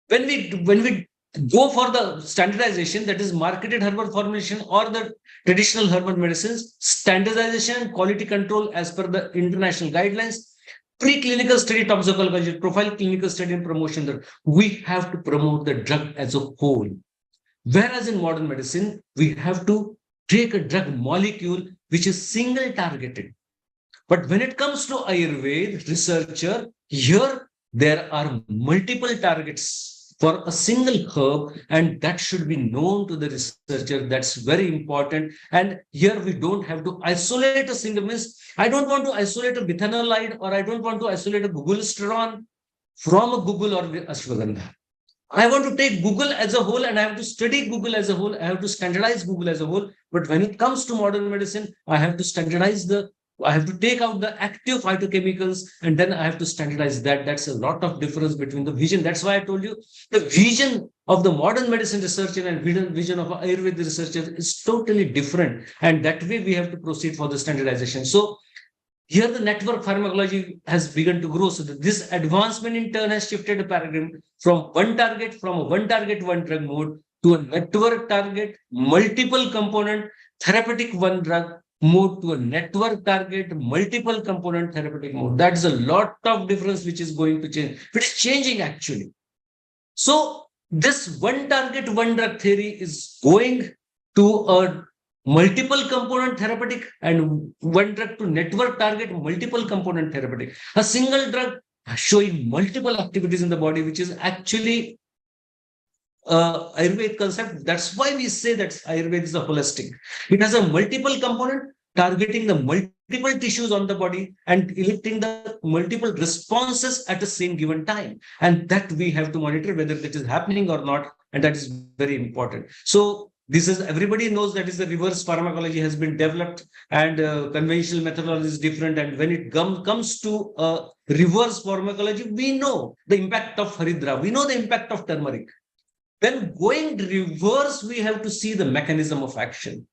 When we go for the standardization, that is marketed herbal formulation or the traditional herbal medicines, standardization and quality control as per the international guidelines, preclinical study, toxicology, profile, clinical study, and promotion. We have to promote the drug as a whole. Whereas in modern medicine, we have to take a drug molecule which is single targeted. But when it comes to Ayurveda researcher, here there are multiple targets for a single herb, and that should be known to the researcher. That's very important. And here we don't have to isolate a single means. I don't want to isolate a bithanolide, or I don't want to isolate a gugulesterone from a Google or ashwagandha. I want to take Google as a whole, and I have to study Google as a whole. I have to standardize Google as a whole. But when it comes to modern medicine, I have to I have to take out the active phytochemicals, and then I have to standardize that. That's a lot of difference between the vision. That's why I told you the vision of the modern medicine researcher and vision of Ayurveda researcher is totally different. And that way we have to proceed for the standardization. So here the network pharmacology has begun to grow. So this advancement in turn has shifted a paradigm from a one target, one drug mode to a network target, multiple component, therapeutic one drug mode to a network target, multiple component therapeutic mode. That's a lot of difference which is going to change. It is changing actually. So this one target, one drug theory is going to a multiple component therapeutic, and one drug to network target, multiple component therapeutic. A single drug showing multiple activities in the body, which is actually Ayurveda concept. That's why we say that Ayurveda is a holistic. It has a multiple component targeting the multiple tissues on the body and eliciting the multiple responses at the same given time. And that we have to monitor whether that is happening or not. And that is very important. So this is, everybody knows that is the reverse pharmacology has been developed, and conventional methodology is different. And when it comes to reverse pharmacology, we know the impact of Haridra, we know the impact of turmeric. Then going reverse, we have to see the mechanism of action.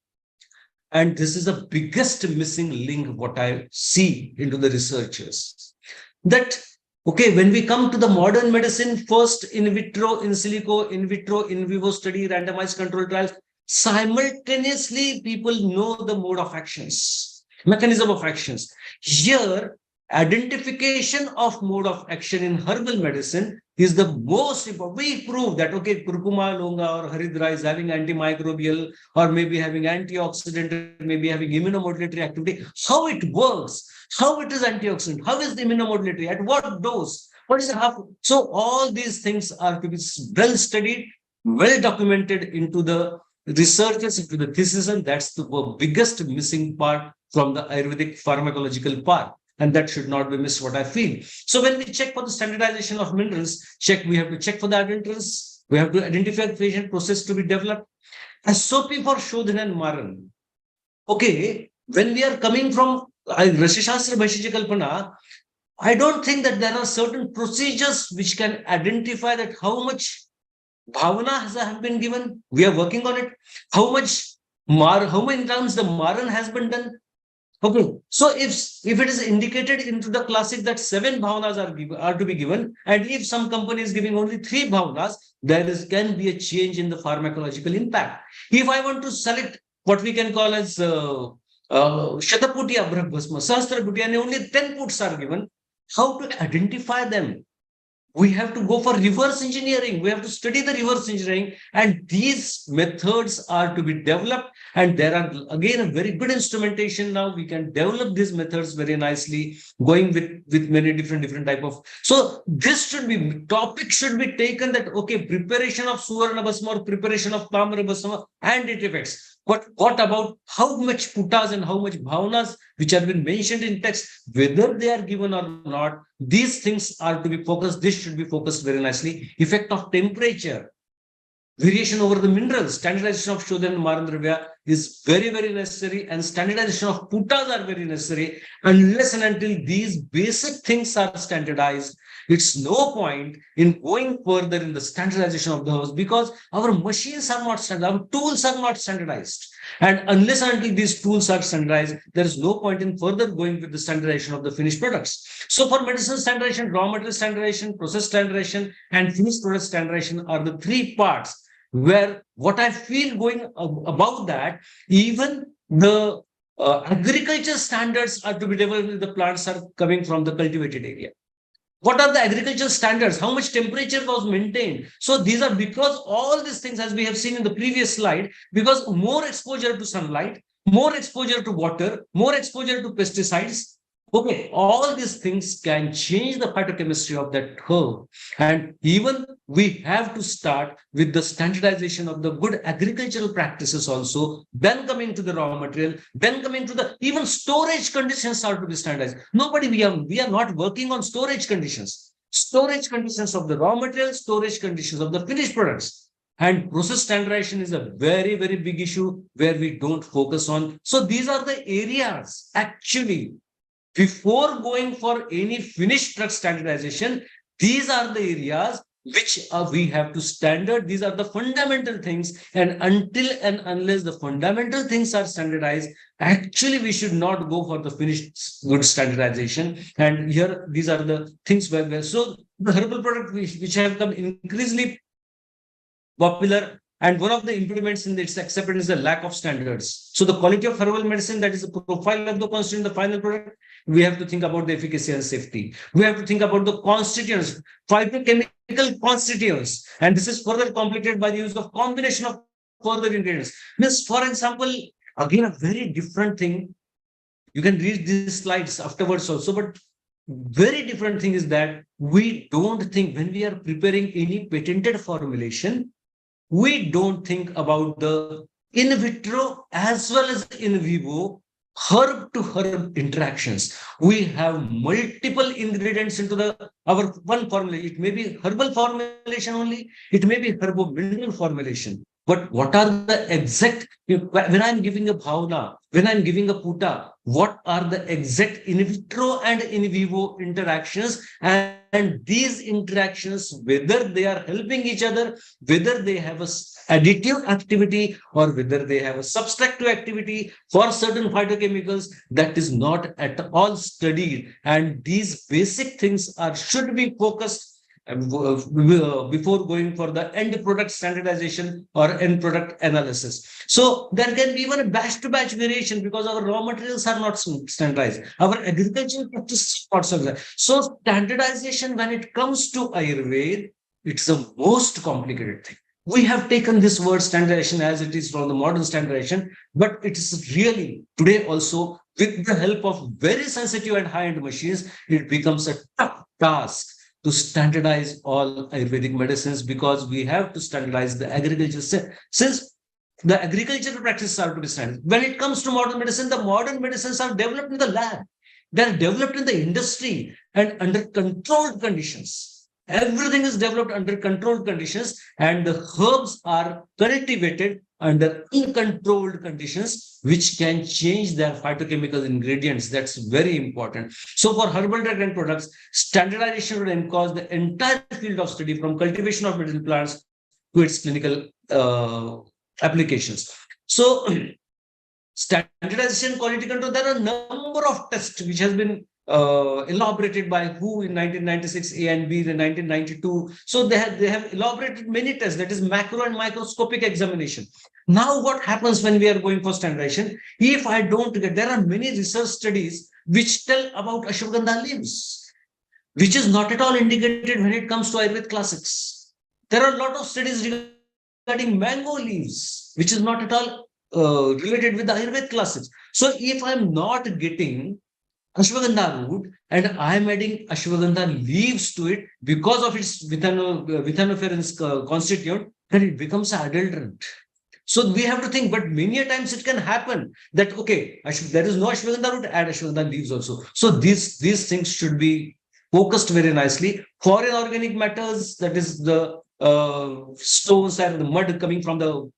And this is the biggest missing link, what I see into the researchers. That, okay, when we come to the modern medicine, first in vitro, in silico, in vitro, in vivo study, randomized control trials, simultaneously people know the mode of actions, mechanism of actions. Here, identification of mode of action in herbal medicine is the most important. We prove that, okay, curcuma longa or haridra is having antimicrobial, or maybe having antioxidant, maybe having immunomodulatory activity. How it works, how it is antioxidant, how is the immunomodulatory, at what dose, what is the half. So all these things are to be well studied, well documented into the researchers, into the thesis, and that's the biggest missing part from the Ayurvedic pharmacological part. And that should not be missed, what I feel. So when we check for the standardization of minerals, we have to check for the adulterants. We have to identify the patient process to be developed. SOP for Shodhan and Maran. Okay, when we are coming from Rashishastra Bhaishya Kalpana, I don't think that there are certain procedures which can identify that how much bhavana have been given. We are working on it. How many times the Maran has been done. Okay, so if it is indicated into the classic that 7 bhavanas are to be given, and if some company is giving only 3 bhavanas, can be a change in the pharmacological impact. If I want to select what we can call as Shataputi Abhragbhasma, Sahasraputi, and only 10 puts are given, how to identify them? We have to go for reverse engineering. We have to study the reverse engineering, and these methods are to be developed. And there are again a very good instrumentation now. We can develop these methods very nicely, going with many different type of. So this topic should be taken that, okay, preparation of Suvarna Bhasma or preparation of Tamra Bhasma and its effects. But what about how much putas and how much bhavanas which have been mentioned in text, whether they are given or not, these things are to be focused. This should be focused very nicely. Effect of temperature, variation over the minerals, standardization of Shodhan and Maran Dravya is very, very necessary, and standardization of putas are very necessary. Unless and until these basic things are standardized, it's no point in going further in the standardization of the house, because our machines are not standardized, our tools are not standardized. And unless and until these tools are standardized, there is no point in further going with the standardization of the finished products. So for medicine standardization, raw material standardization, process standardization, and finished product standardization are the 3 parts where what I feel going about that, even the agriculture standards are to be developed if the plants are coming from the cultivated area. What are the agricultural standards? How much temperature was maintained? So these are because all these things, as we have seen in the previous slide, because more exposure to sunlight, more exposure to water, more exposure to pesticides, Okay, all these things can change the phytochemistry of that herb. And even we have to start with the standardization of the good agricultural practices also, then coming to the raw material, then coming to the even storage conditions are to be standardized. We are not working on storage conditions. Storage conditions of the raw material, storage conditions of the finished products. And process standardization is a very, very big issue where we don't focus on. So these are the areas actually before going for any finished drug standardization, these are the areas which we have to standard. These are the fundamental things. And until and unless the fundamental things are standardized, actually we should not go for the finished good standardization. And here, these are the things so the herbal product which have come increasingly popular, and one of the impediments in its acceptance is the lack of standards. So the quality of herbal medicine, that is the profile of the constituent, the final product, we have to think about the efficacy and safety. We have to think about the constituents, phytochemical constituents, and this is further complicated by the use of combination of further ingredients. Means, for example, again, a very different thing. You can read these slides afterwards also, but very different thing is that we don't think when we are preparing any patented formulation, we don't think about the in vitro as well as in vivo herb to herb interactions. We have multiple ingredients into our one formula. It may be herbal formulation only, it may be herbo mineral formulation. But what are the exact, when I'm giving a bhavna, when I'm giving a puta, what are the exact in vitro and in vivo interactions? And these interactions, whether they are helping each other, whether they have a additive activity or whether they have a subtractive activity for certain phytochemicals, that is not at all studied. And these basic things should be focused before going for the end product standardization or end product analysis. So there can be even a batch to batch variation because our raw materials are not standardized. Our agricultural practices are not standardized. So standardization, when it comes to Ayurveda, it's the most complicated thing. We have taken this word standardization as it is from the modern standardization, but it is really today also, with the help of very sensitive and high-end machines, it becomes a tough task to standardize all Ayurvedic medicines, because we have to standardize the agriculture. Since the agricultural practices are to be standardized. When it comes to modern medicine, the modern medicines are developed in the lab. They are developed in the industry and under controlled conditions. Everything is developed under controlled conditions, and the herbs are cultivated under uncontrolled conditions, which can change their phytochemical ingredients. That's very important. So for herbal drug and products, standardization would encourage the entire field of study from cultivation of medicinal plants to its clinical applications. So standardization, quality control, there are a number of tests which has been elaborated by WHO in 1996, A and B in 1992. So they have elaborated many tests, that is macro and microscopic examination. Now what happens when we are going for standardization? If I don't get, there are many research studies which tell about ashwagandha leaves, which is not at all indicated when it comes to Ayurveda classics. There are a lot of studies regarding mango leaves, which is not at all related with the Ayurveda classics. So if I'm not getting ashwagandha root and I'm adding ashwagandha leaves to it because of its vithanoferins constituent, then it becomes an adulterant. So we have to think, but many a times it can happen that, okay, there is no ashwagandha root, add ashwagandha leaves also. So these things should be focused very nicely. Foreign organic matters, that is the stones and the mud coming from the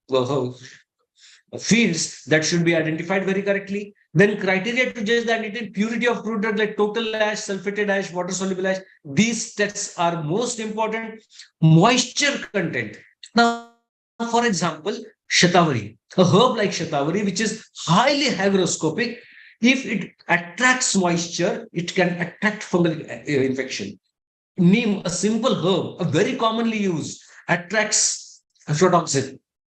fields, that should be identified very correctly. Then criteria to judge the purity of crude drug, like total ash, sulfated ash, water soluble ash. These tests are most important. Moisture content. Now, for example, shatavari, a herb like shatavari, which is highly hygroscopic, if it attracts moisture, it can attract fungal infection. Neem, a simple herb, a very commonly used, attracts aflatoxin.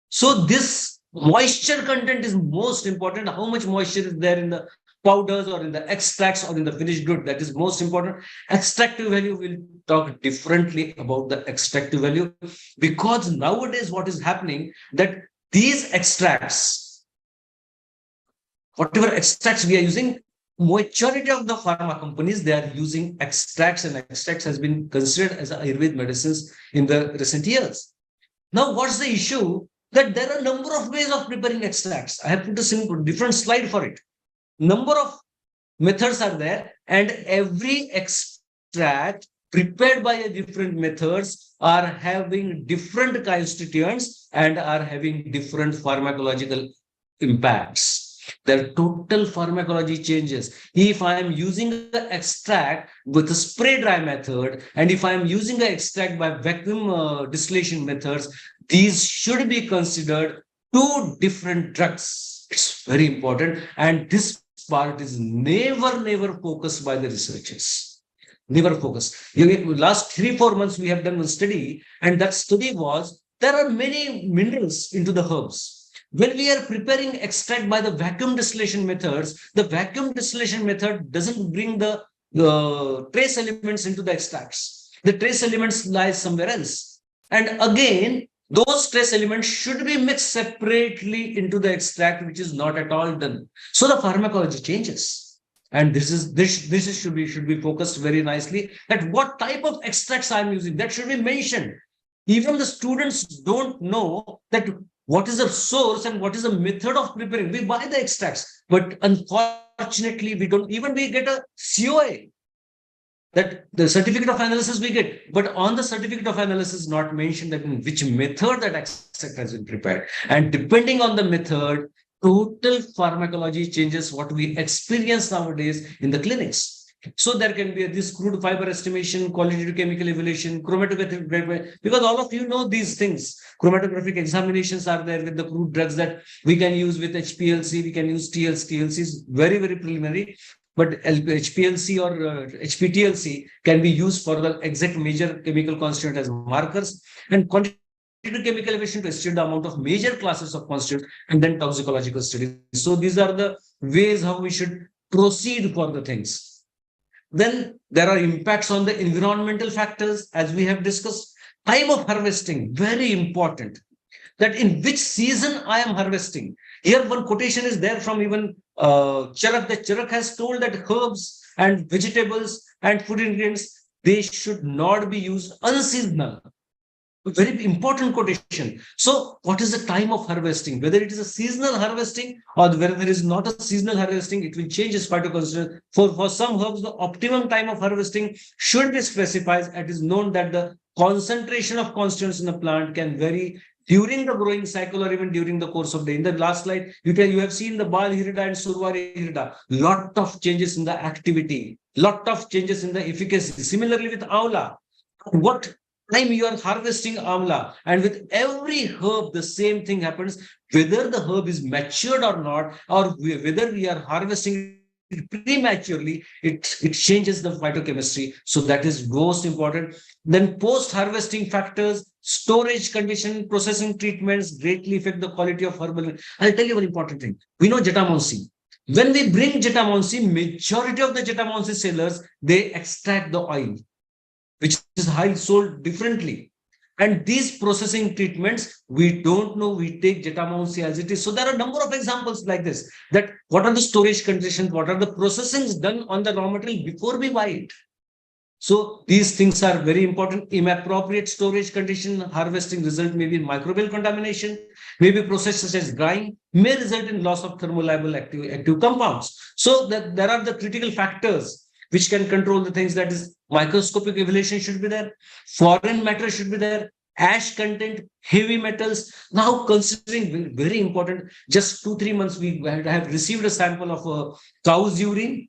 So this moisture content is most important. How much moisture is there in the powders or in the extracts or in the finished good, that is most important. Extractive value, we'll talk differently about the extractive value, because nowadays what is happening, that these extracts, whatever extracts we are using, majority of the pharma companies, they are using extracts, and extracts has been considered as Ayurvedic medicines in the recent years. Now, what's the issue? That there are a number of ways of preparing extracts. I have put a simple different slide for it. Number of methods are there, and every extract prepared by a different methods are having different constituents and are having different pharmacological impacts. Their total pharmacology changes. If I am using the extract with a spray dry method, and if I am using the extract by vacuum distillation methods, these should be considered two different drugs. It's very important. And this part is never focused by the researchers. Never focused. Last 3-4 months, we have done one study, and that study was there are many minerals into the herbs. When we are preparing extract by the vacuum distillation methods, the vacuum distillation method doesn't bring the trace elements into the extracts. The trace elements lie somewhere else. And again, those trace elements should be mixed separately into the extract, which is not at all done. So the pharmacology changes. And this should be focused very nicely at what type of extracts I'm using. That should be mentioned. Even the students don't know that what is the source and what is the method of preparing. We buy the extracts, but unfortunately, we don't even we get a COA, that the certificate of analysis we get, but on the certificate of analysis not mentioned that in which method that extract has been prepared. And depending on the method, total pharmacology changes what we experience nowadays in the clinics. So there can be this crude fiber estimation, qualitative chemical evaluation, chromatographic, because all of you know these things. Chromatographic examinations are there with the crude drugs that we can use with HPLC, we can use TLC. TLC is very preliminary, but HPLC or HPTLC can be used for the exact major chemical constituent as markers, and quantitative chemical evaluation to estimate the amount of major classes of constituents, and then toxicological studies. So these are the ways how we should proceed for the things. Then there are impacts on the environmental factors, as we have discussed. Time of harvesting, very important. That in which season I am harvesting. Here one quotation is there from even Charak. That Charak has told that herbs and vegetables and food ingredients, they should not be used unseasonal. A very important quotation. So what is the time of harvesting? Whether it is a seasonal harvesting or whether there is not a seasonal harvesting, it will change as part of consideration. For some herbs, the optimum time of harvesting should be specified. It is known that the concentration of constituents in a plant can vary during the growing cycle or even during the course of the day. In the last slide, you have seen the Bal Hirida and Survari Hirida. Lot of changes in the activity, lot of changes in the efficacy. Similarly with Aula, what time you are harvesting amla, and with every herb the same thing happens, whether the herb is matured or not, or whether we are harvesting it prematurely, it changes the phytochemistry. So that is most important. Then post-harvesting factors, storage condition, processing treatments greatly affect the quality of herbal. I'll tell you one important thing. We know Jetamonsi. When we bring Jetamonsi, majority of the Jetamonsi sellers, they extract the oil, which is high sold differently. And these processing treatments, we don't know, we take Jetamonsi as it is. So there are a number of examples like this, that what are the storage conditions, what are the processings done on the raw material before we buy it. So these things are very important. Inappropriate storage condition, harvesting result may be microbial contamination, maybe process such as drying, may result in loss of thermolabile active compounds. So that there are the critical factors which can control the things. That is, microscopic evaluation should be there, foreign matter should be there, ash content, heavy metals. Now, considering very important, just 2-3 months we have received a sample of cow's urine,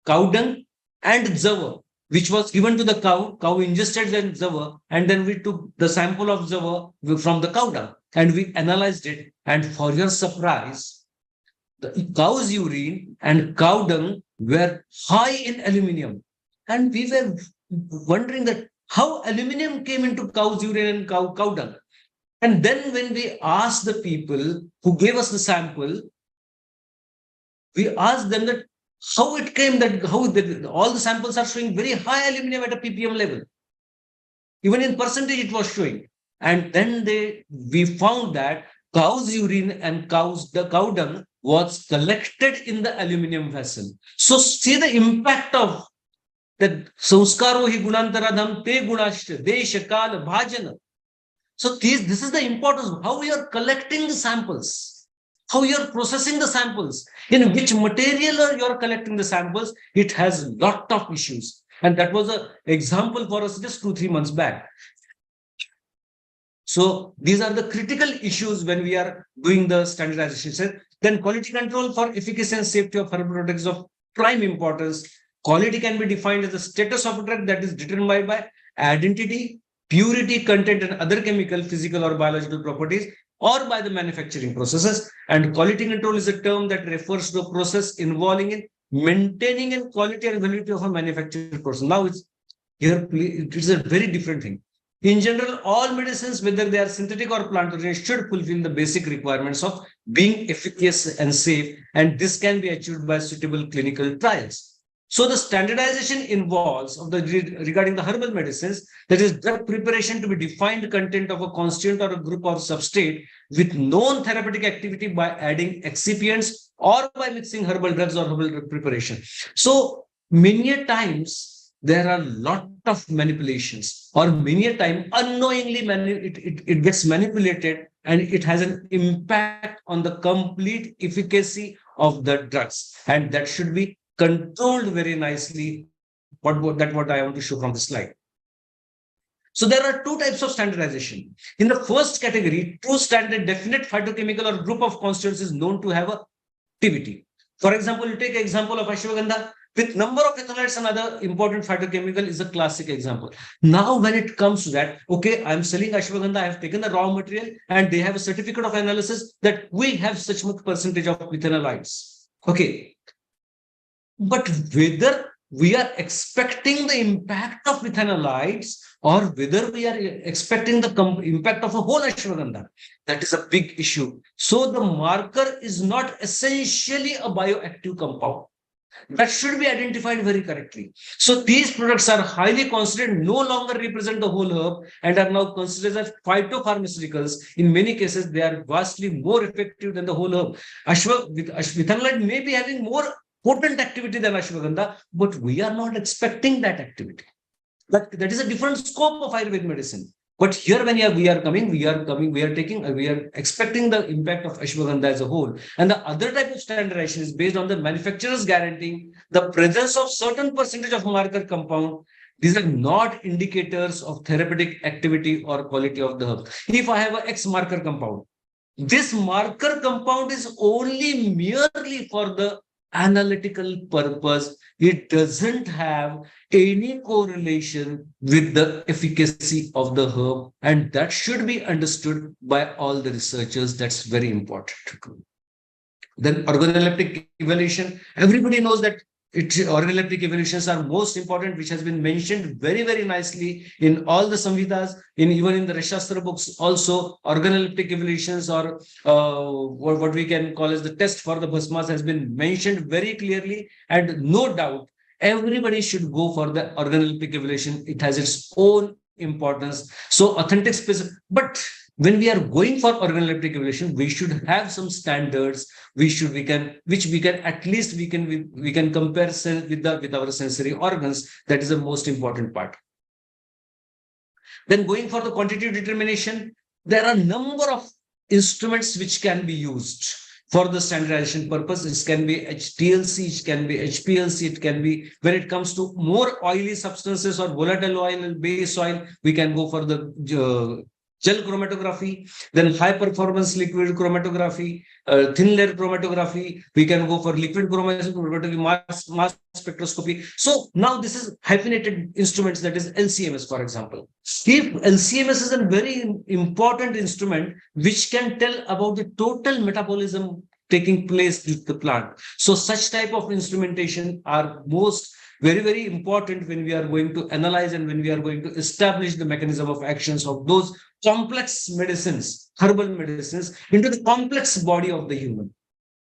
cow dung, and zawa, which was given to the cow. Cow ingested the zawa, and then we took the sample of zawa from the cow dung and we analyzed it. And for your surprise, the cow's urine and cow dung were high in aluminium. And we were wondering that how aluminium came into cow's urine and cow dung. And then when we asked the people who gave us the sample, we asked them that how it came that all the samples are showing very high aluminium at a ppm level. Even in percentage it was showing. And then we found that cow's urine and the cow dung was collected in the aluminum vessel. So see the impact of that sanskaro hi gunantaradham te gunashta desh kal bhajan. So this is the importance of how we are collecting the samples, how you are processing the samples, in which material you are collecting the samples. It has a lot of issues. And that was an example for us just 2-3 months back. So these are the critical issues when we are doing the standardization. Then quality control for efficacy and safety of herbal products of prime importance. Quality can be defined as the status of a drug that is determined by identity, purity, content, and other chemical, physical, or biological properties, or by the manufacturing processes. And quality control is a term that refers to a process involving in maintaining and quality and validity of a manufactured process. Now it's here, it is a very different thing. In general, all medicines, whether they are synthetic or plant origin, should fulfill the basic requirements of being efficacious and safe, and this can be achieved by suitable clinical trials. So the standardization involves regarding the herbal medicines, that is drug preparation to be defined content of a constituent or a group of substrate with known therapeutic activity by adding excipients or by mixing herbal drugs or herbal drug preparation. So many times there are a lot of manipulations, or many a time unknowingly it gets manipulated, and it has an impact on the complete efficacy of the drugs, and that should be controlled very nicely. What I want to show from the slide. So there are two types of standardization. In the first category, true standard definite phytochemical or group of constituents is known to have a activity. For example, you take example of ashwagandha with number of phthalates and other important phytochemical is a classic example. Now, when it comes to that, okay, I'm selling ashwagandha, I have taken the raw material and they have a certificate of analysis that we have such much percentage of phenolides. Okay. But whether we are expecting the impact of phenolides or whether we are expecting the impact of a whole ashwagandha, that is a big issue. So the marker is not essentially a bioactive compound. That should be identified very correctly. So these products are highly considered, no longer represent the whole herb, and are now considered as phytopharmaceuticals. In many cases, they are vastly more effective than the whole herb. Phenolide may be having more potent activity than ashwagandha, but we are not expecting that activity. That is a different scope of Ayurvedic medicine. But here, when we are expecting the impact of ashwagandha as a whole. And the other type of standardization is based on the manufacturers guaranteeing the presence of certain percentage of marker compound. These are not indicators of therapeutic activity or quality of the herb. If I have an X marker compound, this marker compound is only merely for the analytical purpose. It doesn't have any correlation with the efficacy of the herb, and that should be understood by all the researchers. That's very important. Then organoleptic evaluation. Everybody knows that organoleptic evaluations are most important, which has been mentioned very, very nicely in all the Samhitas, even in the Rashastra books. Also, organoleptic evaluations, or what we can call as the test for the bhasmas, has been mentioned very clearly, and no doubt everybody should go for the organoleptic evaluation. It has its own importance. So authentic space, but when we are going for organoleptic evaluation, we should have some standards. We can compare with our sensory organs. That is the most important part. Then going for the quantitative determination, there are a number of instruments which can be used for the standardization purpose. It can be HTLC, it can be HPLC, it can be, when it comes to more oily substances or volatile oil and base oil, we can go for the gel chromatography, then high performance liquid chromatography, thin layer chromatography. We can go for liquid chromatography, mass spectroscopy. So now this is hyphenated instruments, that is LCMS, for example. If LCMS is a very important instrument which can tell about the total metabolism taking place with the plant. So such type of instrumentation are very, very important when we are going to analyze and when we are going to establish the mechanism of actions of those complex medicines, herbal medicines, into the complex body of the human.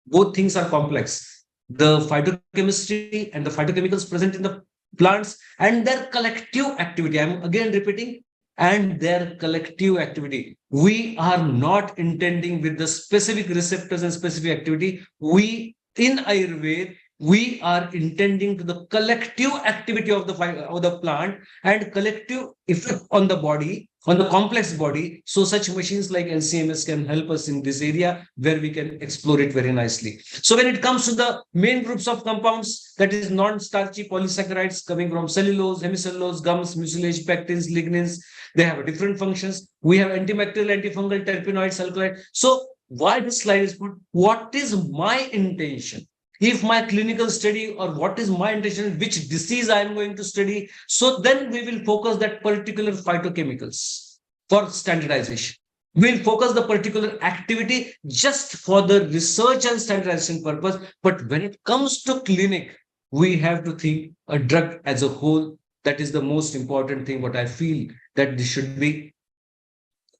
Both things are complex. The phytochemistry and the phytochemicals present in the plants and their collective activity. I'm again repeating, and their collective activity. We are not intending with the specific receptors and specific activity. We, in Ayurveda, we are intending to the collective activity of the plant and collective effect on the body, on the complex body. So such machines like LCMS can help us in this area where we can explore it very nicely. So when it comes to the main groups of compounds, that is non-starchy polysaccharides coming from cellulose, hemicellulose, gums, mucilage, pectins, lignins, they have different functions. We have antibacterial, antifungal, terpenoids, alkaloid. So why this slide is put? What is my intention? If my clinical study, or what is my intention, which disease I am going to study, so then we will focus that particular phytochemicals for standardization. We'll focus the particular activity just for the research and standardization purpose. But when it comes to clinic, we have to think a drug as a whole. That is the most important thing, what I feel that this should be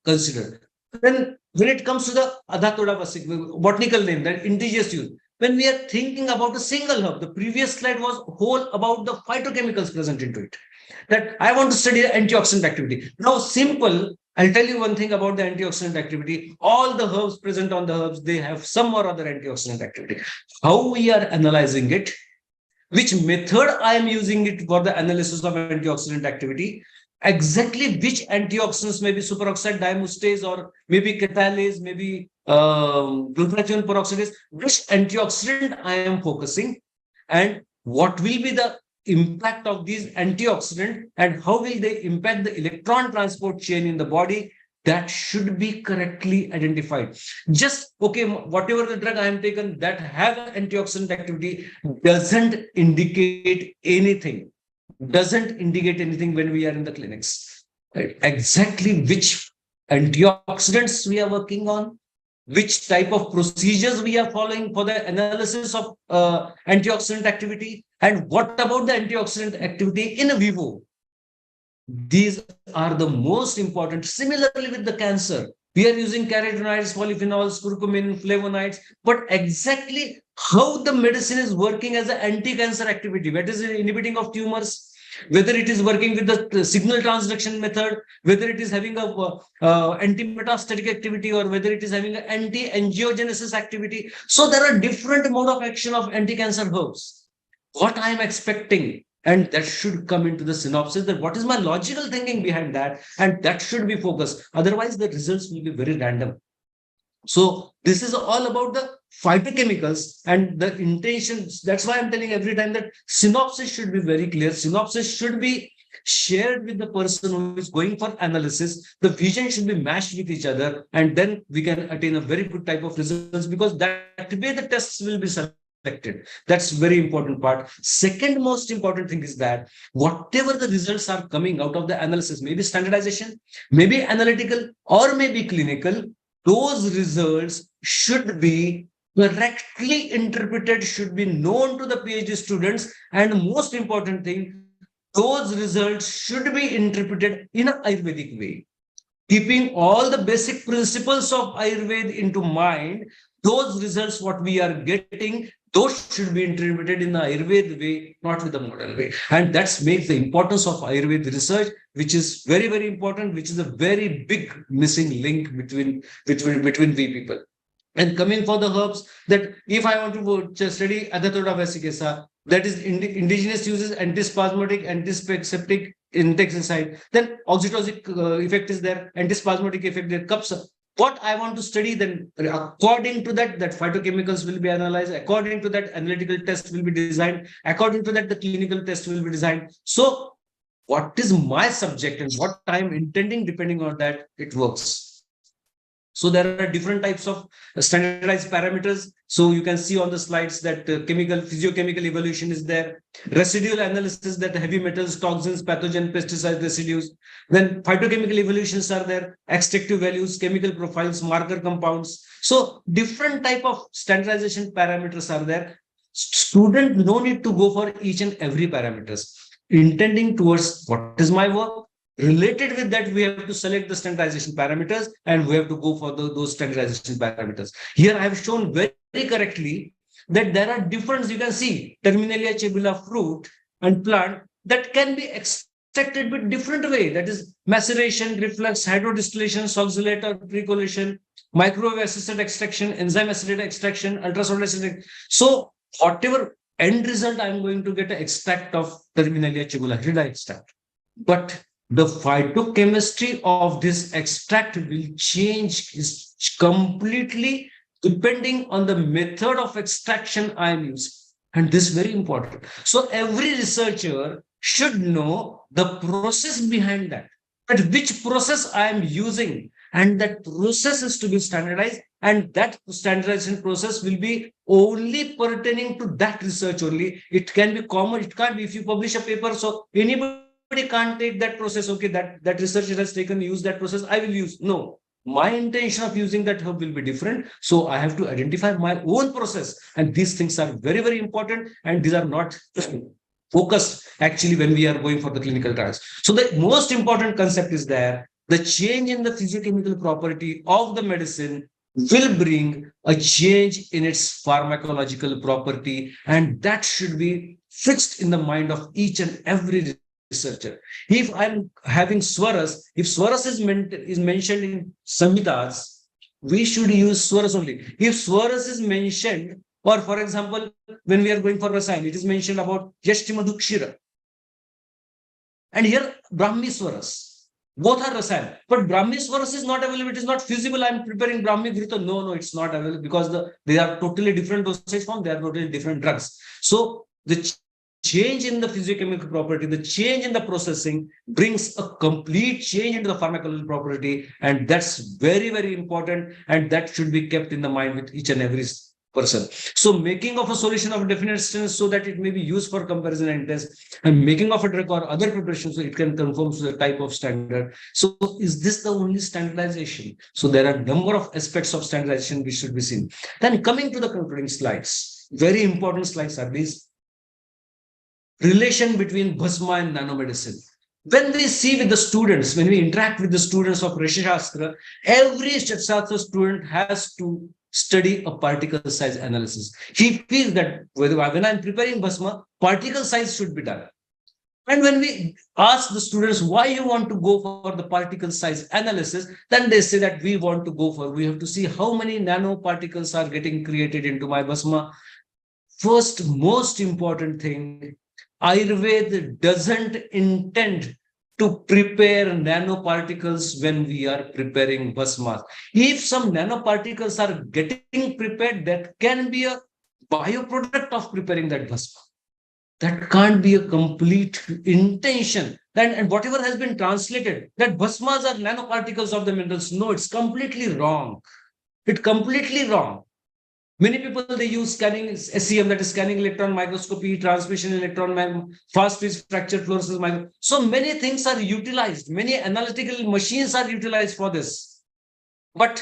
considered. Then when it comes to the Adhatoda botanical name, that indigenous use, when we are thinking about a single herb, the previous slide was whole about the phytochemicals present into it. That I want to study the antioxidant activity. Now, simple, I'll tell you one thing about the antioxidant activity. All the herbs present on the herbs, they have some or other antioxidant activity. How we are analyzing it, which method I am using it for the analysis of antioxidant activity, exactly which antioxidants, maybe superoxide dimustase or maybe catalase, maybe glutathione peroxidase, which antioxidant I am focusing, and what will be the impact of these antioxidants and how will they impact the electron transport chain in the body, that should be correctly identified. Just, okay, whatever the drug I am taken that have antioxidant activity doesn't indicate anything. Doesn't indicate anything when we are in the clinics. Right? Exactly which antioxidants we are working on, which type of procedures we are following for the analysis of antioxidant activity, and what about the antioxidant activity in vivo. These are the most important. Similarly with the cancer, we are using carotenoids, polyphenols, curcumin, flavonoids, but exactly how the medicine is working as an anti-cancer activity, whether it is inhibiting of tumors, whether it is working with the signal transduction method, whether it is having a anti-metastatic activity, or whether it is having an anti-angiogenesis activity. So there are different mode of action of anti-cancer herbs. What I am expecting, and that should come into the synopsis, that what is my logical thinking behind that, and that should be focused. Otherwise, the results will be very random. So this is all about the phytochemicals and the intentions. That's why I'm telling every time that synopsis should be very clear. Synopsis should be shared with the person who is going for analysis. The vision should be matched with each other, and then we can attain a very good type of results, because that way the tests will be selected. That's very important part. Second most important thing is that whatever the results are coming out of the analysis, maybe standardization, maybe analytical, or maybe clinical, those results should be correctly interpreted, should be known to the PhD students, and most important thing, those results should be interpreted in an Ayurvedic way. Keeping all the basic principles of Ayurveda into mind, those results what we are getting, those should be interpreted in the Ayurveda way, not with the modern way. And that makes the importance of Ayurveda research, which is very, very important, which is a very big missing link between we people. And coming for the herbs, that if I want to study Adhatoda vesicasa, that is indigenous uses antispasmodic, antiseptic, insecticide, then oxytocic effect is there, antispasmodic effect there, cups. What I want to study, then according to that, phytochemicals will be analyzed. According to that, analytical test will be designed. According to that, the clinical test will be designed. So what is my subject and what I am intending, depending on that, it works. So there are different types of standardized parameters. So you can see on the slides that physiochemical evaluation is there. Residual analysis, that heavy metals, toxins, pathogen, pesticide residues. Then phytochemical evaluations are there. Extractive values, chemical profiles, marker compounds. So different type of standardization parameters are there. Student no need to go for each and every parameters. Intending towards what is my work, related with that, we have to select the standardization parameters and we have to go for those standardization parameters. Here I have shown very correctly that there are different, you can see, Terminalia cebula fruit and plant that can be extracted with different way. That is maceration, reflux, hydrodistillation, solzulator, precollation, microwave assisted extraction, enzyme assisted extraction, ultrasound assisted. So whatever end result, I'm going to get an extract of Terminalia tubulari extract. But the phytochemistry of this extract will change completely depending on the method of extraction I am using. And this is very important. So every researcher should know the process behind that. But which process I am using, and that process is to be standardized, and that standardization process will be only pertaining to that research only. It can be common, it can't be if you publish a paper, so anybody can't take that process. Okay, that researcher has taken, use that process, I will use. No, my intention of using that herb will be different. So I have to identify my own process. And these things are very, very important. And these are not focused actually when we are going for the clinical trials. So the most important concept is there. The change in the physiochemical property of the medicine will bring a change in its pharmacological property. And that should be fixed in the mind of each and every researcher. If I'm having swaras, if swaras is mentioned in Samhitas, we should use swaras only. If swaras is mentioned, or for example, when we are going for Rasayan, it is mentioned about Yashtimadukshira. And here Brahmi swaras, both are Rasayan. But Brahmi swaras is not available, it is not feasible. I'm preparing Brahmi Grita. No, it's not available because they are totally different dosage form, they are totally different drugs. So the change in the physiochemical property, the change in the processing brings a complete change into the pharmacological property. And that's very, very important. And that should be kept in the mind with each and every person. So making of a solution of definite strength so that it may be used for comparison and test, and making of a drug or other preparations so it can conform to the type of standard. So is this the only standardization? So there are a number of aspects of standardization which should be seen. Then coming to the concluding slides, very important slides are these. Relation between Bhasma and nanomedicine. When we see with the students, when we interact with the students of Rishashastra, every Shastra student has to study a particle size analysis. He feels that when I'm preparing Bhasma, particle size should be done. And when we ask the students why you want to go for the particle size analysis, then they say that we have to see how many nanoparticles are getting created into my Bhasma. First, most important thing, Ayurveda doesn't intend to prepare nanoparticles when we are preparing Bhasma. If some nanoparticles are getting prepared, that can be a bioproduct of preparing that Bhasma. That can't be a complete intention. And whatever has been translated, that Bhasmas are nanoparticles of the minerals. No, it's completely wrong. It's completely wrong. Many people, they use scanning, SEM, that is scanning electron microscopy, transmission electron, fast phase fracture fluorescence. So many things are utilized. Many analytical machines are utilized for this. But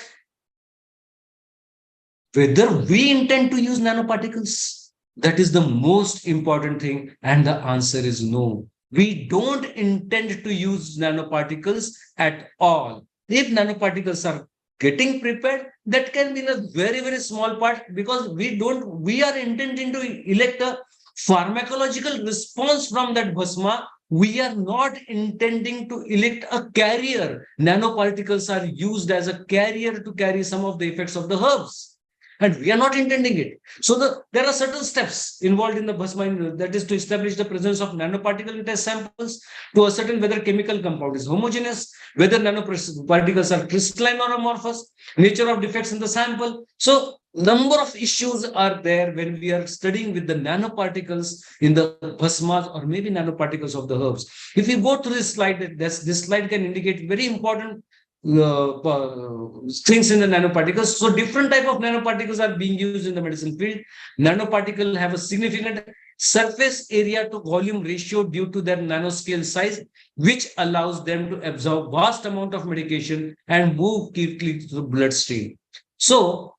whether we intend to use nanoparticles, that is the most important thing. And the answer is no. We don't intend to use nanoparticles at all. If nanoparticles are getting prepared, that can be in a very, very small part, because we are intending to elect a pharmacological response from that Bhasma. We are not intending to elect a carrier. Nanoparticles are used as a carrier to carry some of the effects of the herbs. And we are not intending it. So there are certain steps involved in the Bhasma, that is to establish the presence of nanoparticle in test samples, to ascertain whether chemical compound is homogeneous, whether nanoparticles are crystalline or amorphous, nature of defects in the sample. So number of issues are there when we are studying with the nanoparticles in the Bhasmas or maybe nanoparticles of the herbs. If you go to this slide, this slide can indicate very important things in the nanoparticles. So different type of nanoparticles are being used in the medicine field. Nanoparticles have a significant surface area to volume ratio due to their nanoscale size, which allows them to absorb vast amount of medication and move quickly to the bloodstream. So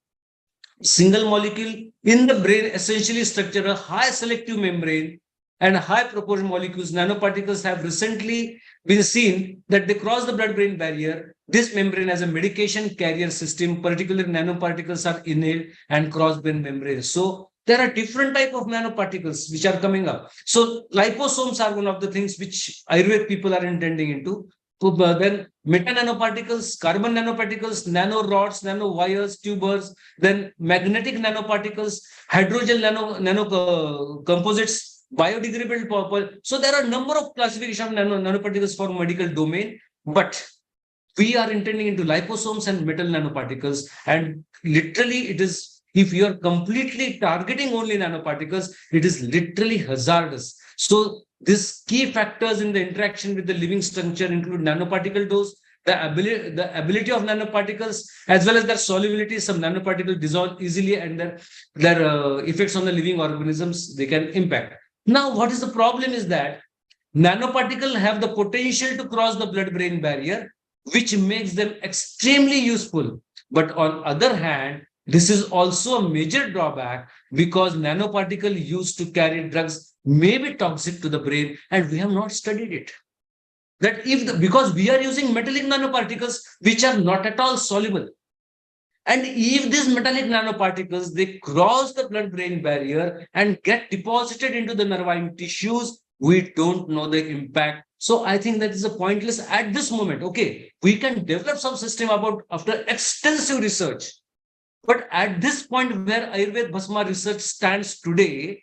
single molecule in the brain essentially structure a high selective membrane and high proportion molecules. Nanoparticles have recently been seen that they cross the blood-brain barrier. This membrane has a medication carrier system, particularly nanoparticles are inhaled and cross-brain membrane. So There are different type of nanoparticles which are coming up. So liposomes are one of the things which Ayurveda people are intending into. Then meta nanoparticles, carbon nanoparticles, nanorods, nanowires, tubers, then magnetic nanoparticles, hydrogen nano composites, biodegradable purple. So there are a number of classification of nanoparticles for medical domain, but we are intending into liposomes and metal nanoparticles. And literally it is, if you are completely targeting only nanoparticles, it is literally hazardous. So these key factors in the interaction with the living structure include nanoparticle dose, the ability of nanoparticles, as well as their solubility. Some nanoparticles dissolve easily, and their effects on the living organisms they can impact. Now, what is the problem is that nanoparticles have the potential to cross the blood-brain barrier, which makes them extremely useful. But on other hand, this is also a major drawback because nanoparticle used to carry drugs may be toxic to the brain, and we have not studied it. That because we are using metallic nanoparticles which are not at all soluble. And if these metallic nanoparticles, they cross the blood-brain barrier and get deposited into the nervine tissues, we don't know the impact. So I think that is a pointless at this moment. Okay, we can develop some system about after extensive research. But at this point where Ayurveda Bhasma research stands today,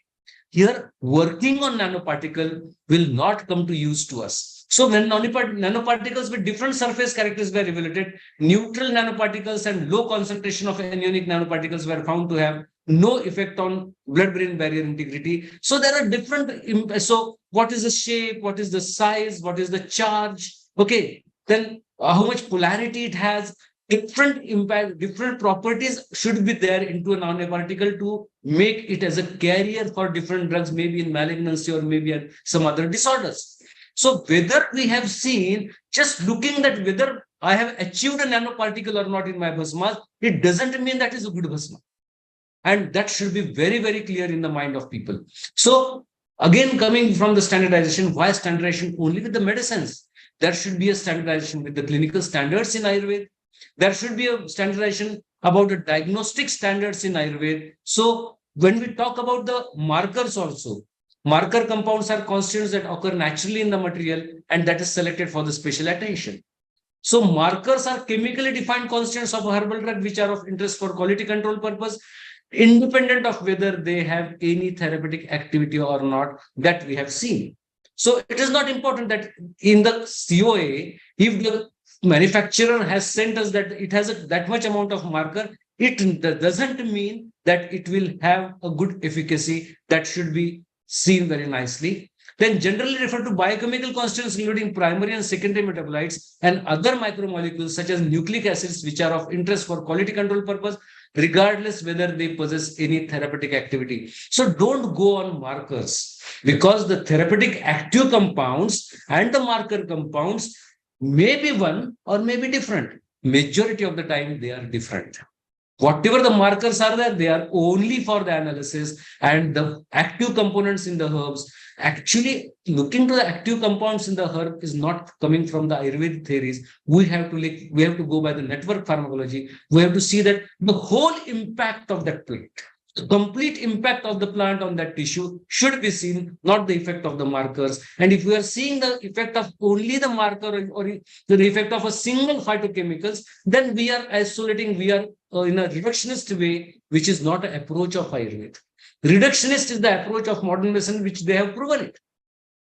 here working on nanoparticle will not come to use to us. So when nanoparticles with different surface characteristics were evaluated, neutral nanoparticles and low concentration of anionic nanoparticles were found to have no effect on blood-brain barrier integrity. So there are different, so what is the shape, what is the size, what is the charge, okay, then how much polarity it has, different impact, different properties should be there into a nanoparticle to make it as a carrier for different drugs, maybe in malignancy or maybe in some other disorders. So whether we have seen, just looking that whether I have achieved a nanoparticle or not in my bhasma, it doesn't mean that is a good bhasma. And that should be very, very clear in the mind of people. So again, coming from the standardization, why standardization only with the medicines? There should be a standardization with the clinical standards in Ayurveda. There should be a standardization about the diagnostic standards in Ayurveda. So when we talk about the markers also, marker compounds are constituents that occur naturally in the material and that is selected for the special attention. So markers are chemically defined constituents of a herbal drug which are of interest for quality control purpose, independent of whether they have any therapeutic activity or not, that we have seen. So it is not important that in the COA, if the manufacturer has sent us that it has that much amount of marker, it doesn't mean that it will have a good efficacy. That should be seen very nicely. Then generally refer to biochemical constituents including primary and secondary metabolites and other macromolecules such as nucleic acids which are of interest for quality control purpose, regardless whether they possess any therapeutic activity. So don't go on markers because the therapeutic active compounds and the marker compounds may be one or may be different. Majority of the time they are different. Whatever the markers are there, they are only for the analysis, and the active components in the herbs, actually looking to the active compounds in the herb is not coming from the Ayurvedic theories. We have to go by the network pharmacology. We have to see that the whole impact of that plant, the complete impact of the plant on that tissue should be seen, not the effect of the markers. And if we are seeing the effect of only the marker or the effect of a single phytochemicals, then we are isolating, we are in a reductionist way, which is not an approach of Ayurveda. Reductionist is the approach of modern medicine, which they have proven it.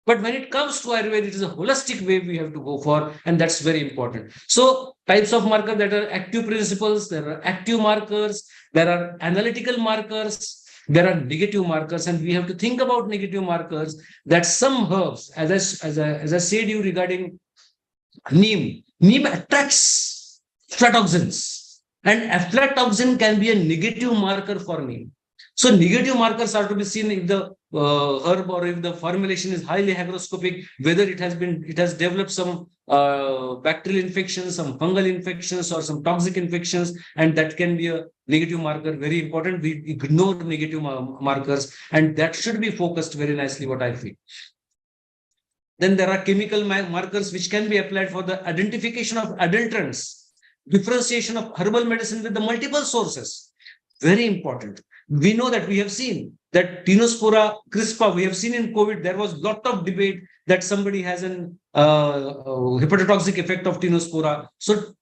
But when it comes to Ayurveda, it is a holistic way we have to go for, and that's very important. So types of markers that are active principles, there are active markers, there are analytical markers, there are negative markers, and we have to think about negative markers that some herbs, as I said you regarding neem attracts aflatoxins, and aflatoxin can be a negative marker for neem. So negative markers are to be seen if the herb or if the formulation is highly hygroscopic, whether it has developed some bacterial infections, some fungal infections, or some toxic infections, and that can be a negative marker. Very important. We ignore negative markers, and that should be focused very nicely, what I feel. Then there are chemical markers which can be applied for the identification of adulterants, differentiation of herbal medicine with the multiple sources. Very important. We know that we have seen that Tinospora crispa, we have seen in COVID, there was lot of debate that somebody has an hepatotoxic effect of Tinospora. So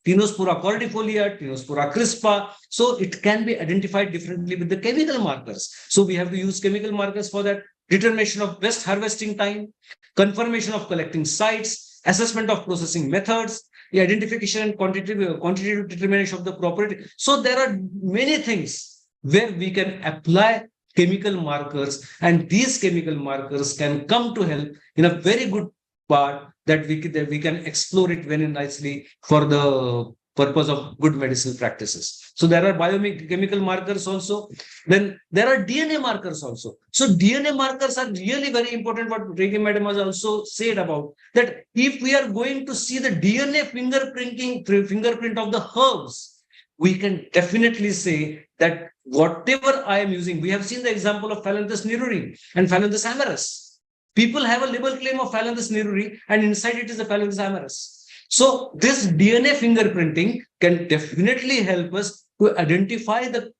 Tinospora cordifolia, Tinospora crispa. So it can be identified differently with the chemical markers. So we have to use chemical markers for that. Determination of best harvesting time, confirmation of collecting sites, assessment of processing methods, the identification and quantitative determination of the property. So there are many things where we can apply chemical markers, and these chemical markers can come to help in a very good part that we can explore it very nicely for the purpose of good medicinal practices. So there are biochemical markers also. Then there are DNA markers also. So DNA markers are really very important. What Regi Madam has also said about that, if we are going to see the DNA fingerprint of the herbs, we can definitely say that whatever I am using, we have seen the example of Phyllanthus neruri and Phyllanthus amaris. People have a label claim of Phyllanthus neruri, and inside it is the Phyllanthus amaris. So this DNA fingerprinting can definitely help us to identify the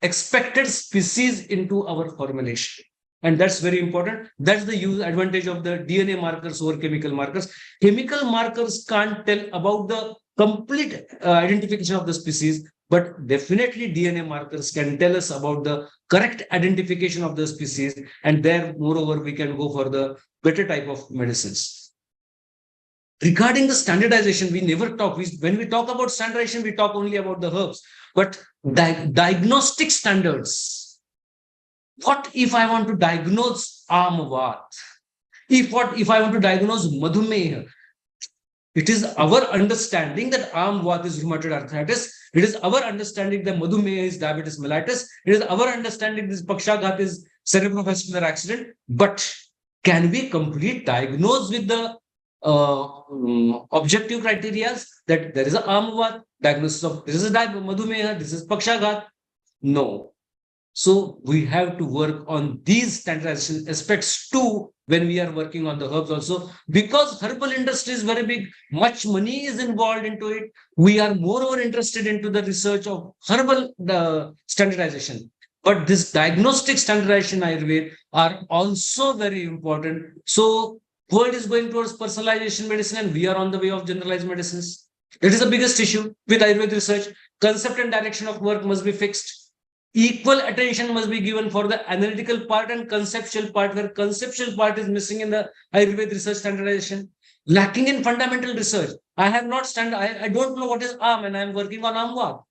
expected species into our formulation. And that's very important. That's the advantage of the DNA markers over chemical markers. Chemical markers can't tell about the complete identification of the species, but definitely DNA markers can tell us about the correct identification of the species. And there, moreover, we can go for the better type of medicines. Regarding the standardization, we never talk. When we talk about standardization, we talk only about the herbs. But diagnostic standards. What if I want to diagnose Amvat? If I want to diagnose Madhumeha? It is our understanding that Amvat is rheumatoid arthritis. It is our understanding that Madhumeha is diabetes mellitus. It is our understanding this Pakshaghat is cerebrovascular accident. But can we complete diagnose with the objective criteria that there is a Amvat, diagnosis of this is Madhumeha, this is Pakshaghat? No. So we have to work on these standardization aspects too when we are working on the herbs also, because herbal industry is very big, much money is involved into it. We are moreover interested into the research of herbal standardization. But this diagnostic standardization Ayurveda are also very important. So world is going towards personalization medicine, and we are on the way of generalized medicines. It is the biggest issue with Ayurveda research. Concept and direction of work must be fixed. Equal attention must be given for the analytical part and conceptual part, where conceptual part is missing in the Ayurveda research standardization. Lacking in fundamental research. I don't know what is Am, and I am working on Amva.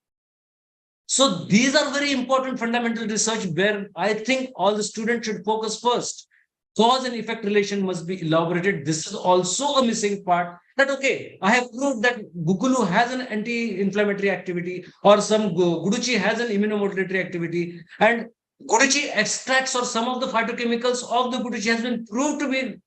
So these are very important fundamental research where I think all the students should focus first. Cause and effect relation must be elaborated. This is also a missing part. That okay, I have proved that Gukulu has an anti-inflammatory activity, or some Guduchi has an immunomodulatory activity, and Guduchi extracts or some of the phytochemicals of the Guduchi has been proved to be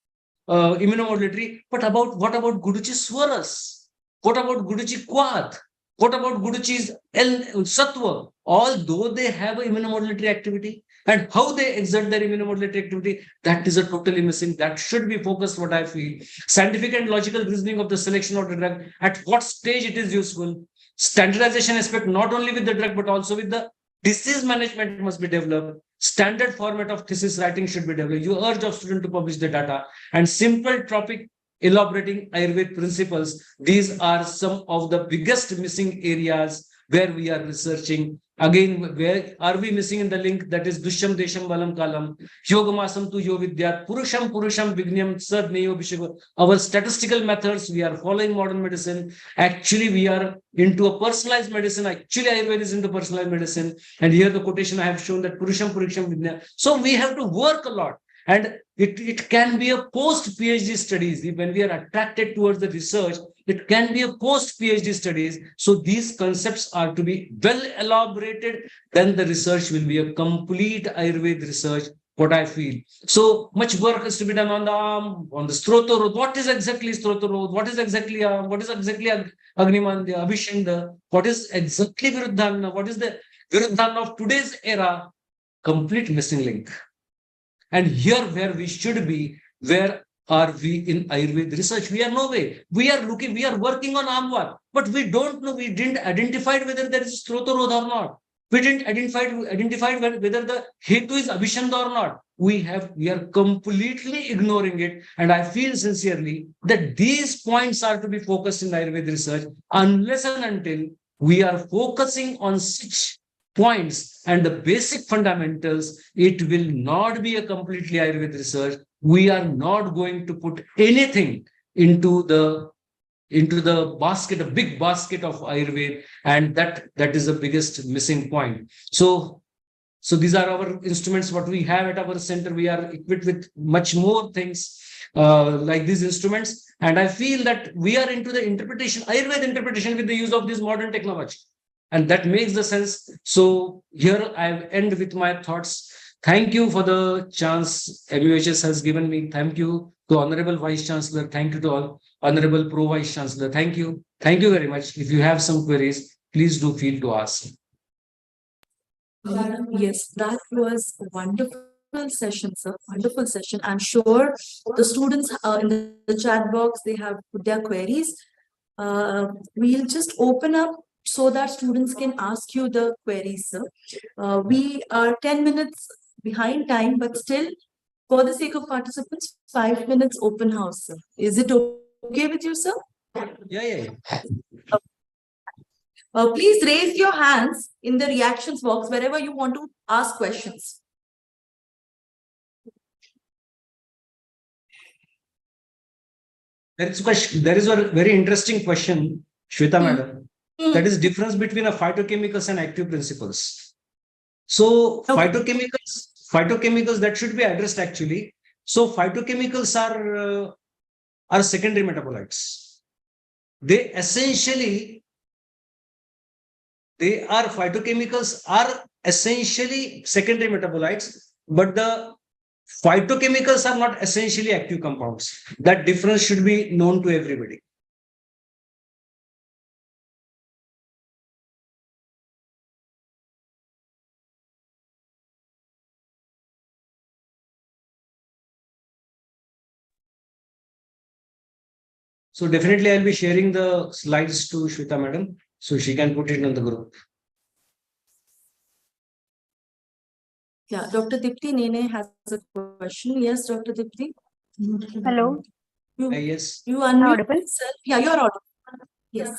immunomodulatory. But what about Guduchi Swaras? What about Guduchi Quat? What about Guduchi's Sattva? Although they have an immunomodulatory activity, and how they exert their immunomodulatory activity, that is a totally missing. That should be focused, what I feel. Scientific and logical reasoning of the selection of the drug, at what stage it is useful. Standardization aspect, not only with the drug, but also with the disease management must be developed. Standard format of thesis writing should be developed. You urge of student to publish the data. And simple topic elaborating Ayurveda principles. These are some of the biggest missing areas where we are researching. Again, where are we missing in the link? That is Dusham Desham Balam Kalam, Yogamasam tu Yo Vidyat, Purusham Vignyam Sad Neyo Bhishigo. Our statistical methods, we are following modern medicine. Actually, we are into a personalized medicine. Actually, Ayurveda is into personalized medicine. And here the quotation I have shown that Purusham Vignyam. So we have to work a lot. And it can be a post-PhD studies. When we are attracted towards the research, it can be a post-PhD studies. So these concepts are to be well elaborated. Then the research will be a complete Ayurveda research, what I feel. So much work has to be done on the Strota Road. What is exactly Strota Road? What is exactly Agnimandya, Abhishanda? What is exactly Viruddhana? What is the Viruddhana of today's era? Complete missing link. And here where we should be, where are we in Ayurveda research? We are nowhere. We are working on Amvat, but we don't know, we didn't identify whether there is Strota Road or not. We didn't identify whether the hetu is abhishanda or not. We are completely ignoring it. And I feel sincerely that these points are to be focused in Ayurveda research unless and until we are focusing on such points and the basic fundamentals, it will not be a completely Ayurveda research. We are not going to put anything into the basket, a big basket of Ayurveda, and that is the biggest missing point. So these are our instruments, what we have at our center. We are equipped with much more things like these instruments. And I feel that we are into the interpretation, Ayurveda interpretation with the use of this modern technology. And that makes the sense. So here I end with my thoughts. Thank you for the chance MUHS has given me. Thank you to Honorable Vice Chancellor. Thank you to all Honorable Pro Vice Chancellor. Thank you. Thank you very much. If you have some queries, please do feel to ask. Yes, that was a wonderful session, sir. Wonderful session. I'm sure the students in the chat box, they have put their queries. We'll just open up so that students can ask you the queries, sir. We are 10 minutes behind time, but still, for the sake of participants, 5 minutes open house, sir. Is it okay with you, sir? Yeah. Please raise your hands in the reactions box wherever you want to ask questions. There is a very interesting question, Shweta madam. Hmm. That is difference between a phytochemicals and active principles. So Okay. phytochemicals that should be addressed actually. So phytochemicals are secondary metabolites. Phytochemicals are essentially secondary metabolites, but the phytochemicals are not essentially active compounds. That difference should be known to everybody. So definitely I'll be sharing the slides to Shweta madam, so she can put it in the group. Yeah, Dr. Dipti Nene has a question. Yes, Dr. Dipti. Hello. Yes. You unmute Audible? yourself. Yeah, you're audible. Yes.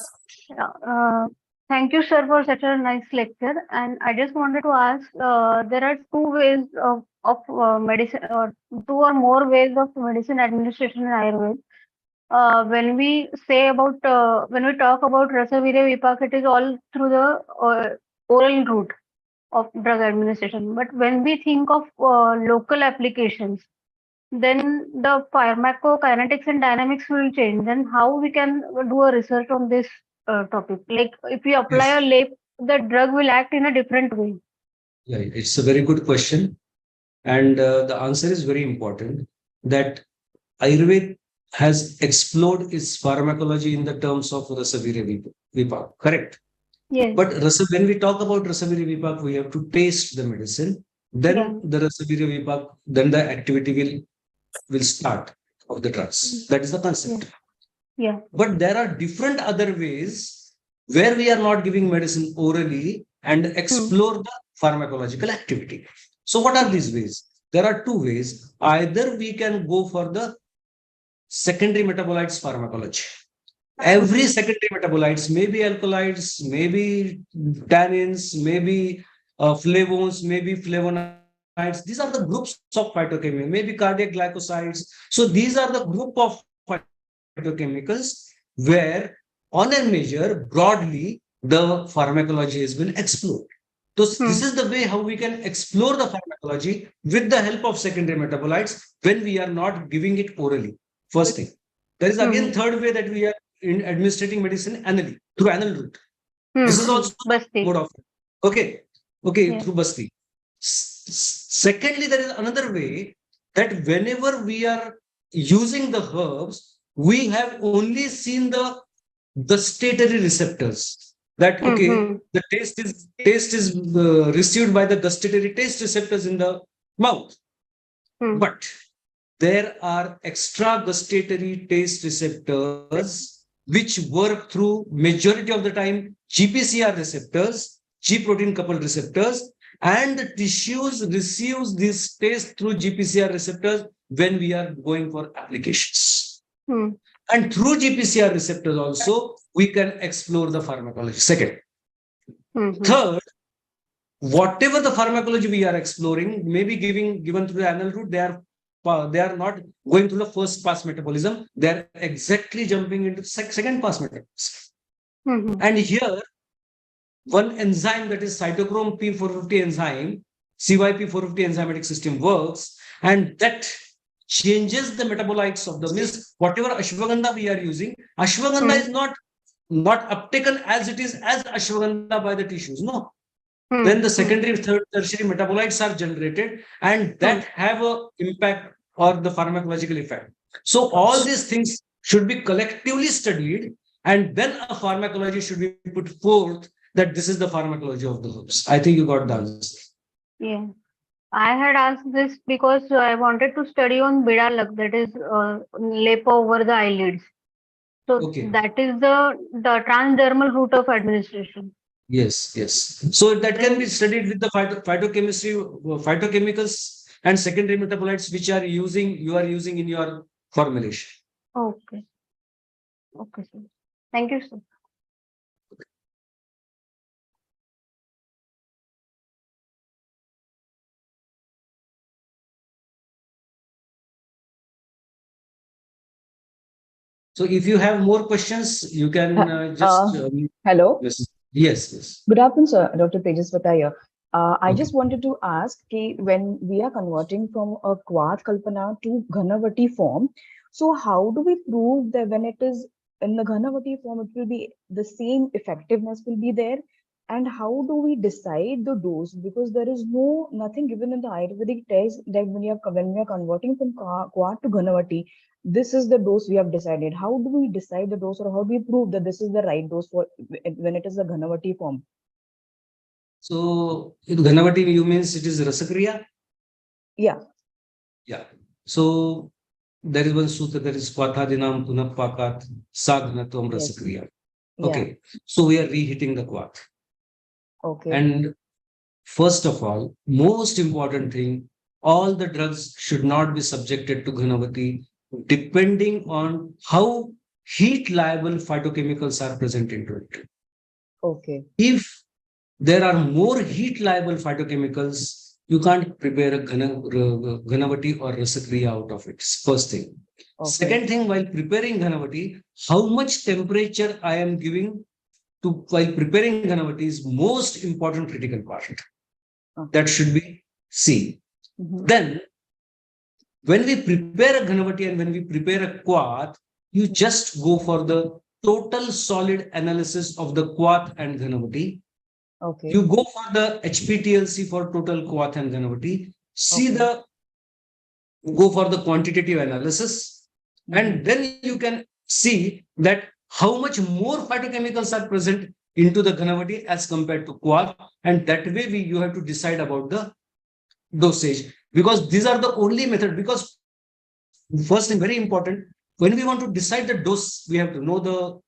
Thank you, sir, for such a nice lecture. And I just wanted to ask, there are two ways of medicine, or two or more ways of medicine administration in Ayurveda. When we talk about Rasavirya Vipak, it is all through the oral route of drug administration. But when we think of local applications, then the pharmacokinetics and dynamics will change. Then how we can do a research on this topic? Like if we apply Yes. a lap, the drug will act in a different way. Yeah, it's a very good question. And the answer is very important, that Ayurveda has explored its pharmacology in the terms of Rasavirya Vipak, correct? Yes. But when we talk about Rasavirya Vipak, we have to taste the medicine. Then the Rasavirya Vipak, then the activity will start of the drugs. That is the concept. Yeah. But there are different other ways where we are not giving medicine orally and explore the pharmacological activity. So what are these ways? There are two ways. Either we can go for the secondary metabolites pharmacology. Every secondary metabolites, maybe alkaloids, maybe tannins, maybe flavones, maybe flavonoids. These are the groups of phytochemicals, maybe cardiac glycosides. So these are the group of phytochemicals where on a measure broadly the pharmacology has been explored. So this is the way how we can explore the pharmacology with the help of secondary metabolites when we are not giving it orally. First thing. There is again third way that we are in administrating medicine anally, through anal route. This is also mode of okay, through Basti. Secondly, there is another way that whenever we are using the herbs, we have only seen the gustatory receptors. That the taste is received by the gustatory taste receptors in the mouth, but there are extra gustatory taste receptors which work through majority of the time GPCR receptors, G protein coupled receptors, and the tissues receives this taste through GPCR receptors when we are going for applications. And through GPCR receptors also, we can explore the pharmacology. Second. Third, whatever the pharmacology we are exploring, maybe given through the anal route, they are not going through the first pass metabolism. They are exactly jumping into second pass metabolism. And here, one enzyme, that is cytochrome P450 enzyme, CYP450 enzymatic system works, and that changes the metabolites of the means whatever ashwagandha we are using. Ashwagandha is not uptaken as it is as ashwagandha by the tissues. No. Then the secondary, third, tertiary metabolites are generated, and that have a impact or the pharmacological effect. So all these things should be collectively studied, and then a pharmacology should be put forth that this is the pharmacology of the herbs. I think you got the answer. Yeah. I had asked this because I wanted to study on bidalak, that is lepa over the eyelids. So that is the transdermal route of administration. Yes, yes. So that can be studied with the phytochemistry, phytochemicals and secondary metabolites which you are using in your formulation. Okay. Okay, sir. Thank you, sir. So if you have more questions, you can just... hello. Yes, yes. Good afternoon, sir. Dr. Tejaswata here. I just wanted to ask, when we are converting from a Kvat Kalpana to Ghanavati form, so how do we prove that when it is in the Ghanavati form, it will be the same effectiveness will be there? And how do we decide the dose? Because there is nothing given in the Ayurvedic text that when we are converting from Kvat to Ghanavati, this is the dose we have decided. How do we decide the dose, or how do we prove that this is the right dose for when it is a Ghanavati form? So in Ghanavati, you means it is Rasakriya? Yeah. Yeah. So there is one sutra, that is Kvathadinam Punapakat Sadhanatvam Rasakriya. Okay. So we are reheating the Kvat. Okay. And first of all, most important thing, all the drugs should not be subjected to Ghanavati depending on how heat liable phytochemicals are present into it. Okay. If there are more heat liable phytochemicals, you can't prepare a Ghanavati or Rasakriya out of it. First thing. Okay. Second thing, while preparing Ghanavati, how much temperature I am giving while preparing Ghanavati is most important critical part. Okay. That should be seen. Then, when we prepare a Ghanavati and when we prepare a Kvat, you just go for the total solid analysis of the Kvat and Ghanavati. Okay. You go for the HPTLC for total Kvat and Ghanavati. Go for the quantitative analysis, and then you can see that how much more phytochemicals are present into the Ghanavati as compared to Kvat, and that way you have to decide about the dosage, because these are the only method. Because first thing, very important, when we want to decide the dose, we have to know the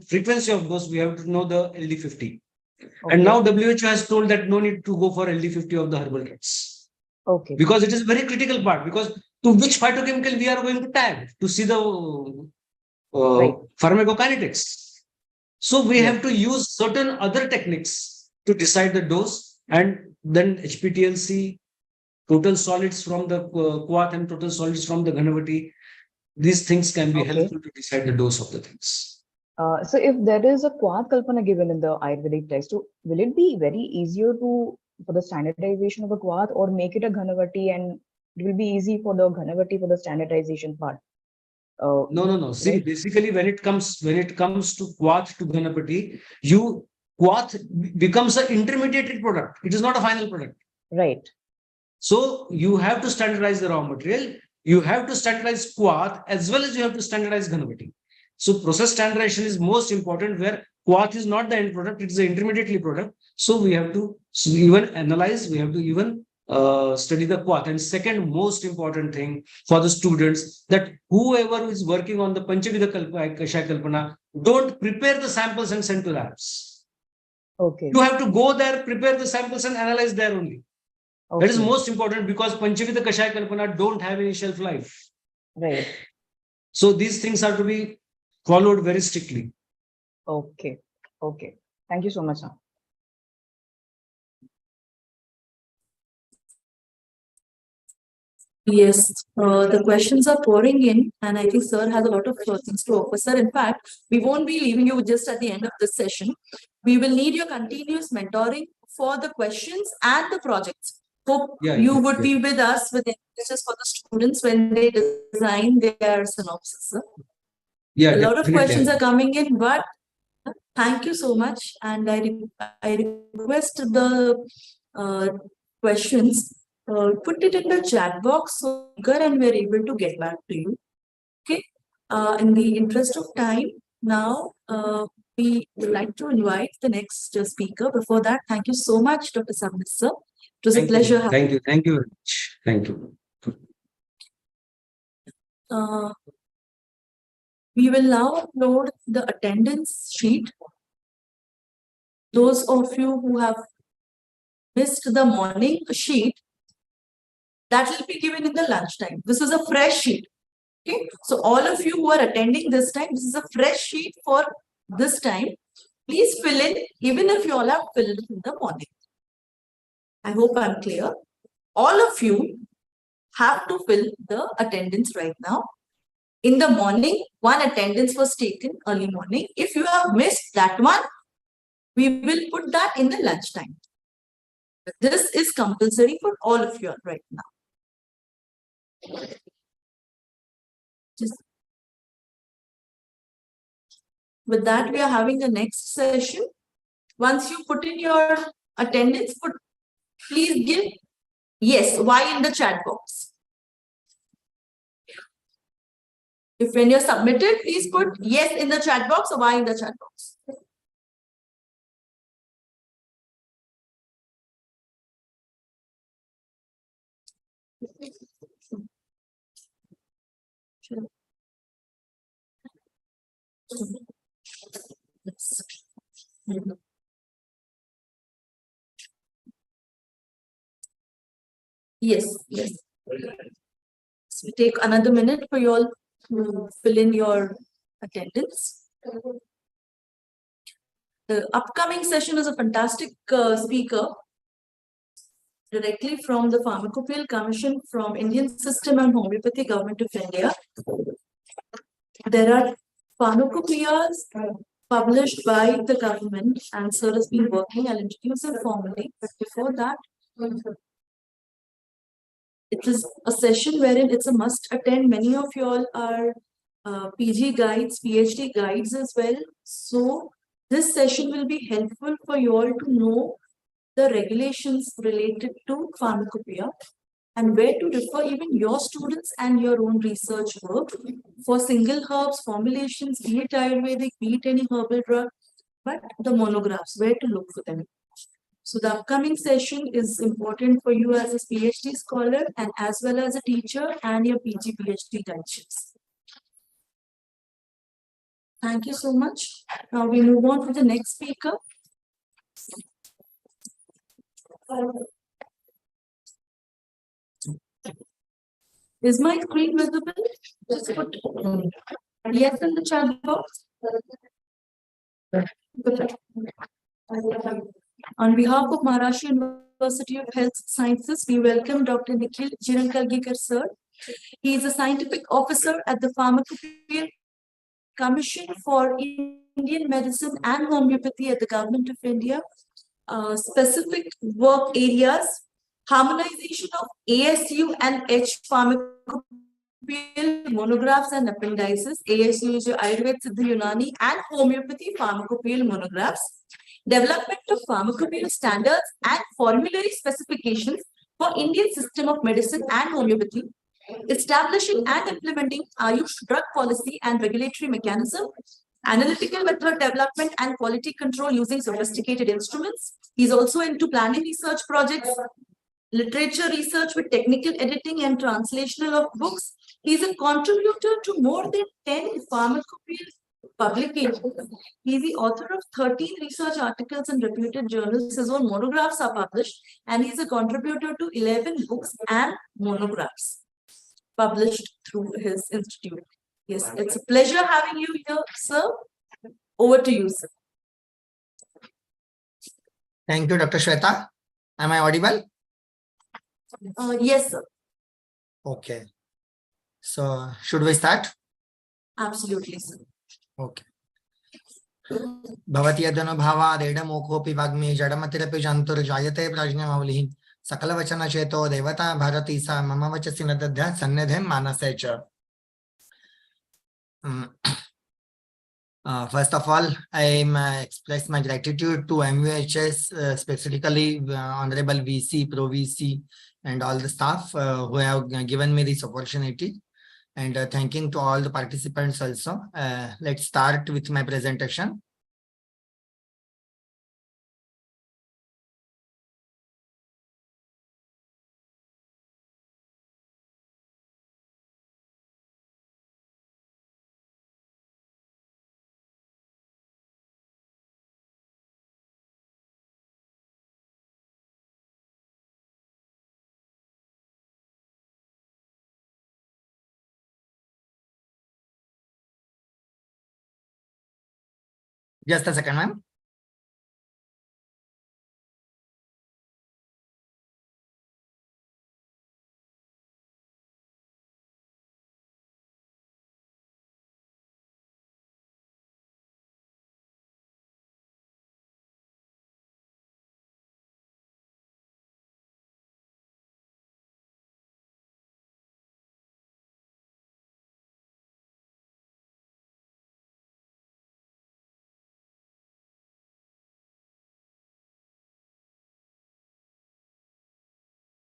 frequency of dose, we have to know the LD50. Okay. And now WHO has told that no need to go for LD50 of the herbal drugs. Okay. Because it is a very critical part, because to which phytochemical we are going to tag to see the pharmacokinetics. So we have to use certain other techniques to decide the dose, and then HPTLC, total solids from the Kvat and total solids from the Ghanavati. These things can be helpful to decide the dose of the things. So if there is a Kvat Kalpana given in the Ayurvedic text, so will it be very easier for the standardization of a Kvat, or make it a Ghanavati, and it will be easy for the Ghanavati for the standardization part? No. See, basically, when it comes to Kvat to Ghanavati, Kvat becomes an intermediate product. It is not a final product. Right. So you have to standardize the raw material. You have to standardize Kvat as well as you have to standardize Ghanavati. So process standardization is most important, where Kvat is not the end product, it is the intermediate product. So we have to even analyze, we have to even study the Kvat. And second most important thing for the students, that whoever is working on the Panchavidha Kashaya Kalpana, don't prepare the samples and send to labs. Okay. You have to go there, prepare the samples and analyze there only. That is Okay. most important because Panchavida Kashaya Kalpana don't have any shelf life. Right. So these things are to be followed very strictly. Okay. Okay. Thank you so much, sir. Yes, the questions are pouring in, and I think Sir has a lot of things to offer. Sir, in fact, we won't be leaving you just at the end of this session. We will need your continuous mentoring for the questions and the projects. Hope you would be with us with the just for the students when they design their synopsis. Sir. Yeah, A lot of definitely. questions are coming in, but thank you so much. And I request the questions, put it in the chat box so and we're able to get back to you. Okay. In the interest of time, now we would like to invite the next speaker. Before that, thank you so much, Dr. Samnis, sir. It was a pleasure having you. Thank you very much. Thank you. We will now upload the attendance sheet. Those of you who have missed the morning sheet, that will be given in the lunchtime. This is a fresh sheet. Okay, so all of you who are attending this time, this is a fresh sheet for this time. Please fill in, even if you all have filled in the morning. I hope I'm clear. All of you have to fill the attendance right now. In the morning, one attendance was taken early morning. If you have missed that one, we will put that in the lunchtime. This is compulsory for all of you right now. Just with that, we are having the next session. Once you put in your attendance, please give yes, Y in the chat box. If when you're submitted, please put yes in the chat box or Y in the chat box. Yes, yes. So we take another minute for you all to fill in your attendance. The upcoming session is a fantastic speaker directly from the Pharmacopoeia Commission from Indian System and Homeopathy Government of India. There are pharmacopoeias published by the government and Sir has been working. I'll introduce him formally, but before that, it is a session wherein it's a must attend. Many of you all are PG guides, PhD guides as well. So this session will be helpful for you all to know the regulations related to pharmacopoeia and where to refer even your students and your own research work for single herbs, formulations, be it Ayurvedic, be it any herbal drug, but the monographs, where to look for them. So the upcoming session is important for you as a PhD scholar and as well as a teacher and your PG PhD teachers. Thank you so much. Now we move on to the next speaker. Is my screen visible? Just put yes in the chat box. On behalf of Maharashtra University of Health Sciences, we welcome Dr. Nikhil Jirankalgikar sir. He is a scientific officer at the Pharmacopoeia Commission for Indian Medicine and Homeopathy at the Government of India. Specific work areas: harmonization of ASU and H pharmacopoeial monographs and appendices. ASU is Ayurveda, Siddha, Unani and Homeopathy pharmacopoeial monographs. Development of pharmacopoeial standards and formulary specifications for Indian system of medicine and homeopathy. Establishing and implementing Ayush drug policy and regulatory mechanism. Analytical method development and quality control using sophisticated instruments. He's also into planning research projects, literature research with technical editing and translational of books. He's a contributor to more than 10 pharmacopoeial publications. He's the author of 13 research articles in reputed journals. His own monographs are published, and he's a contributor to 11 books and monographs published through his institute. Yes, it's a pleasure having you here, sir. Over to you, sir. Thank you, Dr. Shweta. Am I audible? Yes, sir. Okay. So, should we start? Absolutely, sir. Okay. भवति यदनुभावादेडमोकोऽपि वाग्मी जडमतिरपि जन्तुर्जायते प्राज्ञमौलिः सकलवचनचेतो देवता भारती सा मम वचसि न दद्यात् सन्निधिं मानसे च. First of all, I express my gratitude to MUHS, specifically Honorable VC, Pro VC, and all the staff who have given me this opportunity. And thanking to all the participants also. Let's start with my presentation. Just a second, ma'am.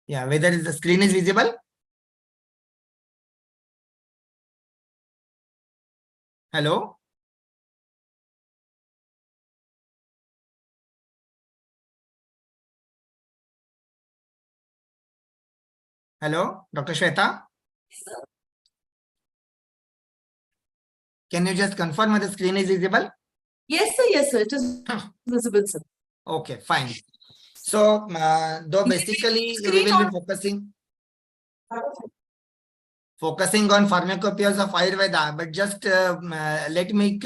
Yeah, whether the screen is visible? Hello? Hello, Dr. Shweta? Can you just confirm whether the screen is visible? Yes, sir, it is visible, sir. Okay, fine. So, though basically we will be focusing on pharmacopoeias of Ayurveda, but just let me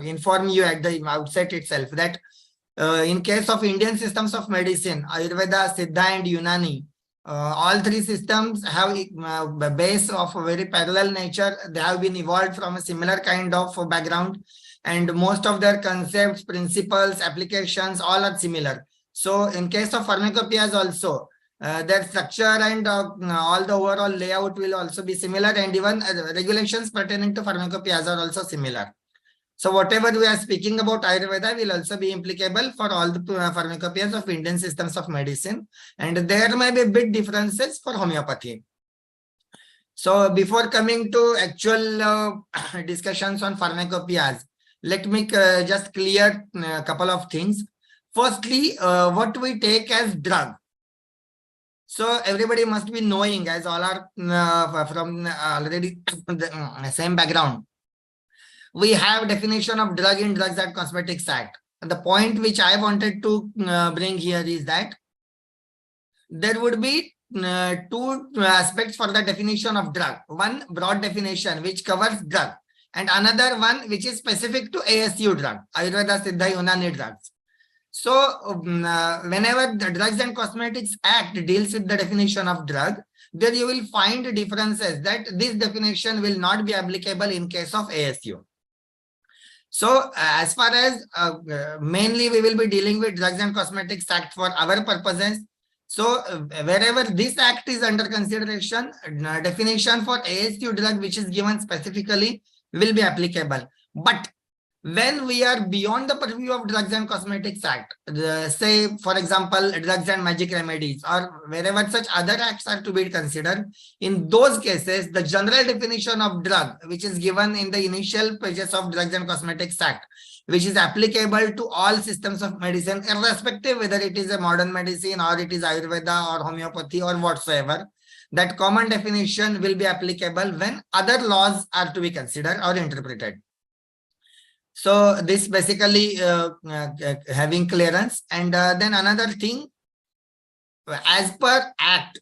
inform you at the outset itself that in case of Indian systems of medicine, Ayurveda, Siddha, and Unani, all three systems have a base of a very parallel nature. They have been evolved from a similar kind of background, and most of their concepts, principles, applications, all are similar. So in case of pharmacopoeias also, their structure and all the overall layout will also be similar, and even regulations pertaining to pharmacopoeias are also similar. So whatever we are speaking about Ayurveda will also be applicable for all the pharmacopoeias of Indian systems of medicine, and there may be big differences for homeopathy. So before coming to actual discussions on pharmacopoeias, let me just clear a couple of things. Firstly, what we take as drug. So everybody must be knowing, as all are from already the same background. We have definition of drug in Drugs and Cosmetics Act. And the point which I wanted to bring here is that there would be two aspects for the definition of drug. One broad definition which covers drug, and another one which is specific to ASU drug, Ayurveda, Siddha, Unani drugs. So whenever the Drugs and Cosmetics Act deals with the definition of drug, there you will find differences that this definition will not be applicable in case of ASU. So as far as mainly we will be dealing with Drugs and Cosmetics Act for our purposes. So wherever this act is under consideration, definition for ASU drug which is given specifically will be applicable. But when we are beyond the purview of Drugs and Cosmetics Act, say for example drugs and magic remedies, or wherever such other acts are to be considered, in those cases the general definition of drug which is given in the initial pages of Drugs and Cosmetics Act, which is applicable to all systems of medicine, irrespective whether it is a modern medicine or it is Ayurveda or homeopathy or whatsoever, that common definition will be applicable when other laws are to be considered or interpreted. So this basically having clearance. And then another thing, as per Act,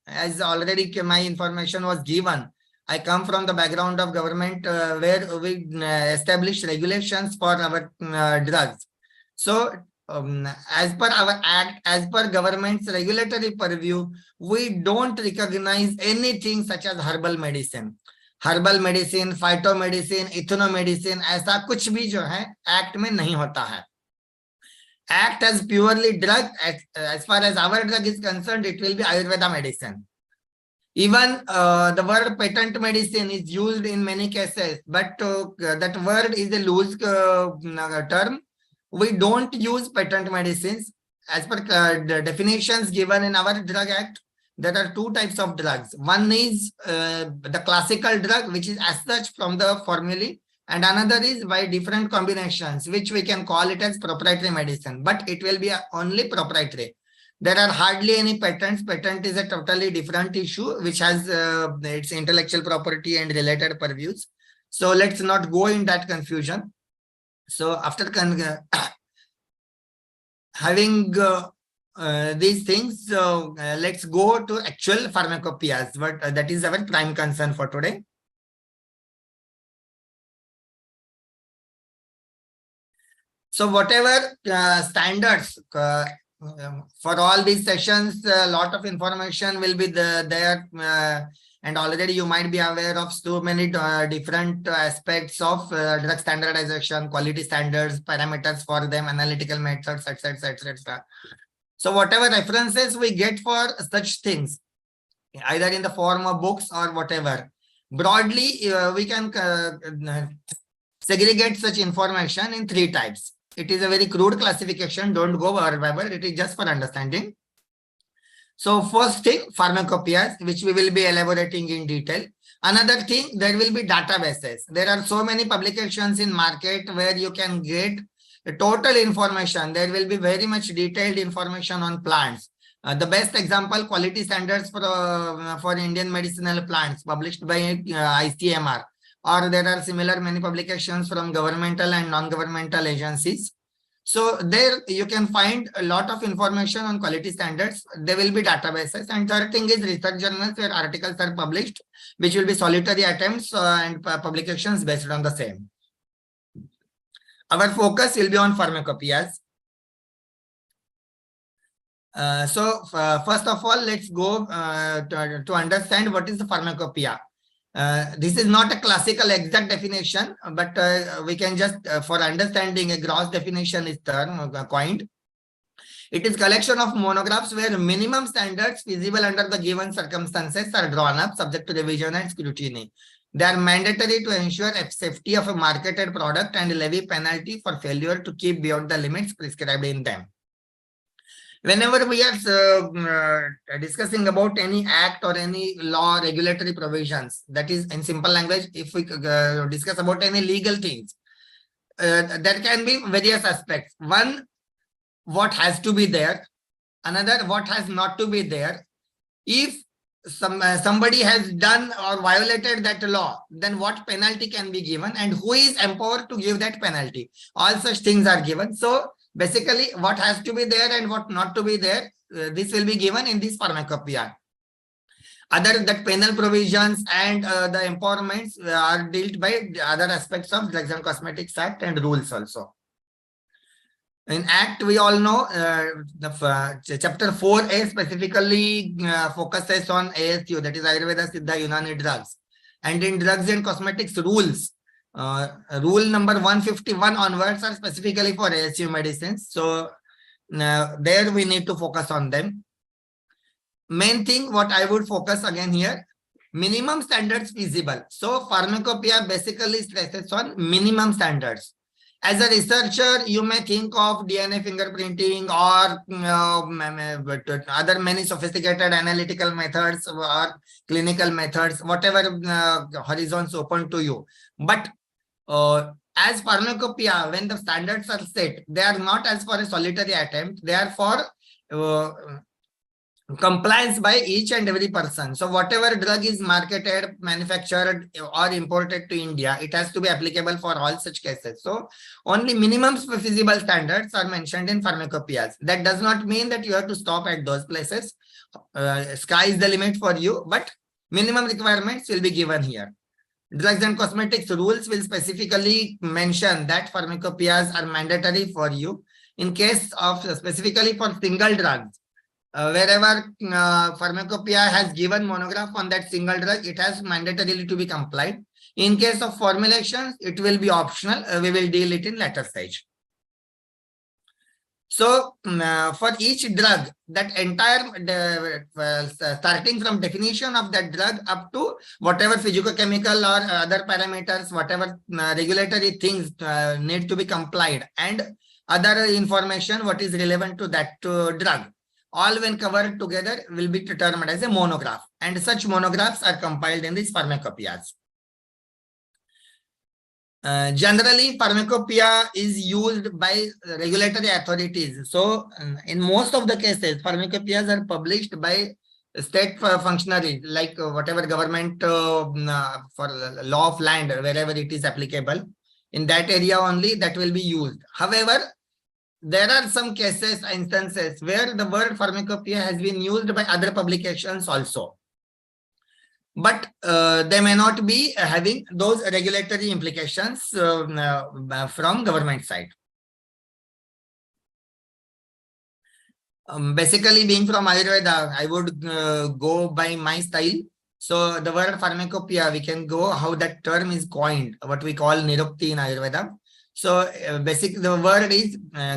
as already my information was given, I come from the background of government where we establish regulations for our drugs. So as per our Act, as per government's regulatory purview, we don't recognize anything such as herbal medicine. Herbal medicine, phytomedicine, ethnomedicine, ऐसा कुछ भी जो है act में नहीं होता है. Act as purely drug. As far as our drug is concerned, it will be Ayurveda medicine. Even the word patent medicine is used in many cases, but that word is a loose term. We don't use patent medicines. As per the definitions given in our drug act, there are two types of drugs. One is the classical drug, which is as such from the formulae, and another is by different combinations, which we can call it as proprietary medicine, but it will be only proprietary. There are hardly any patents. Patent is a totally different issue, which has its intellectual property and related purviews. So let's not go in that confusion. So after having these things, let's go to actual pharmacopoeias. But that is our prime concern for today. So whatever standards for all these sessions, a lot of information will be there, and already you might be aware of so many different aspects of drug standardization, quality standards, parameters for them, analytical methods, etc., etc. So whatever references we get for such things, either in the form of books or whatever, broadly we can segregate such information in three types. It is a very crude classification. Don't go verbal. It is just for understanding. So first thing, pharmacopoeias, which we will be elaborating in detail. Another thing, there will be databases. There are so many publications in market where you can get total information. There will be very much detailed information on plants. The best example, quality standards for Indian medicinal plants published by ICMR. Or there are similar many publications from governmental and non-governmental agencies. So there you can find a lot of information on quality standards. There will be databases. And third thing is research journals where articles are published, which will be solitary attempts and publications based on the same. Our focus will be on pharmacopoeias. So first of all, let's go to understand what is the pharmacopoeia. This is not a classical exact definition, but we can just, for understanding, a gross definition is coined. It is collection of monographs where minimum standards feasible under the given circumstances are drawn up, subject to revision and scrutiny. They are mandatory to ensure safety of a marketed product and levy penalty for failure to keep beyond the limits prescribed in them. Whenever we are discussing about any act or any law regulatory provisions, that is in simple language, if we discuss about any legal things, there can be various aspects. One, what has to be there. Another, what has not to be there. If somebody has done or violated that law, then what penalty can be given and who is empowered to give that penalty. All such things are given. So basically, what has to be there and what not to be there, this will be given in this pharmacopoeia. Other that penal provisions and the empowerments are dealt by the other aspects of Drugs and Cosmetics Act and rules also. In Act, we all know Chapter 4A specifically focuses on ASU, that is Ayurveda, Siddha, Unani drugs. And in Drugs and Cosmetics rules, rule number 151 onwards are specifically for ASU medicines. So there we need to focus on them. Main thing what I would focus again here, minimum standards feasible. So pharmacopoeia basically stresses on minimum standards. As a researcher, you may think of DNA fingerprinting or other many sophisticated analytical methods or clinical methods, whatever horizons open to you. But as pharmacopoeia, when the standards are set, they are not as for a solitary attempt. They are for compliance by each and every person. So whatever drug is marketed, manufactured or imported to India, it has to be applicable for all such cases. So only minimum feasible standards are mentioned in pharmacopoeias. That does not mean that you have to stop at those places. Sky is the limit for you, but minimum requirements will be given here. Drugs and cosmetics rules will specifically mention that pharmacopoeias are mandatory for you in case of specifically for single drugs. Wherever pharmacopoeia has given monograph on that single drug, it has mandatorily to be complied. In case of formulations, it will be optional. We will deal it in later stage. So for each drug, that entire starting from definition of that drug up to whatever physicochemical or other parameters, whatever regulatory things need to be complied, and other information what is relevant to that drug, all when covered together will be determined as a monograph, and such monographs are compiled in these pharmacopoeias. Generally, pharmacopoeia is used by regulatory authorities. So, in most of the cases, pharmacopoeias are published by state functionaries, like whatever government for law of land, wherever it is applicable. In that area only, that will be used. However, there are some cases, instances where the word pharmacopoeia has been used by other publications also. But they may not be having those regulatory implications from government side. Basically, being from Ayurveda, I would go by my style. So the word pharmacopoeia, we can go how that term is coined, what we call nirukti in Ayurveda. So basically the word is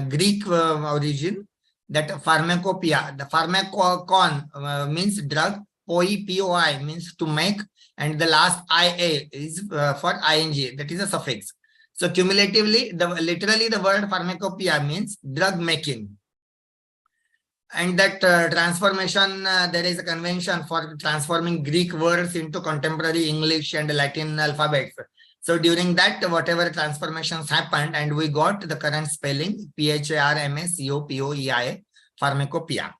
Greek origin, that pharmacopoeia, the pharmakon means drug, poi, poi means to make, and the last ia is for ing, that is a suffix. So cumulatively, literally the word pharmacopoeia means drug making. And that transformation, there is a convention for transforming Greek words into contemporary English and Latin alphabets. So during that, whatever transformations happened, and we got the current spelling, PHARMACOPOEIA, pharmacopoeia.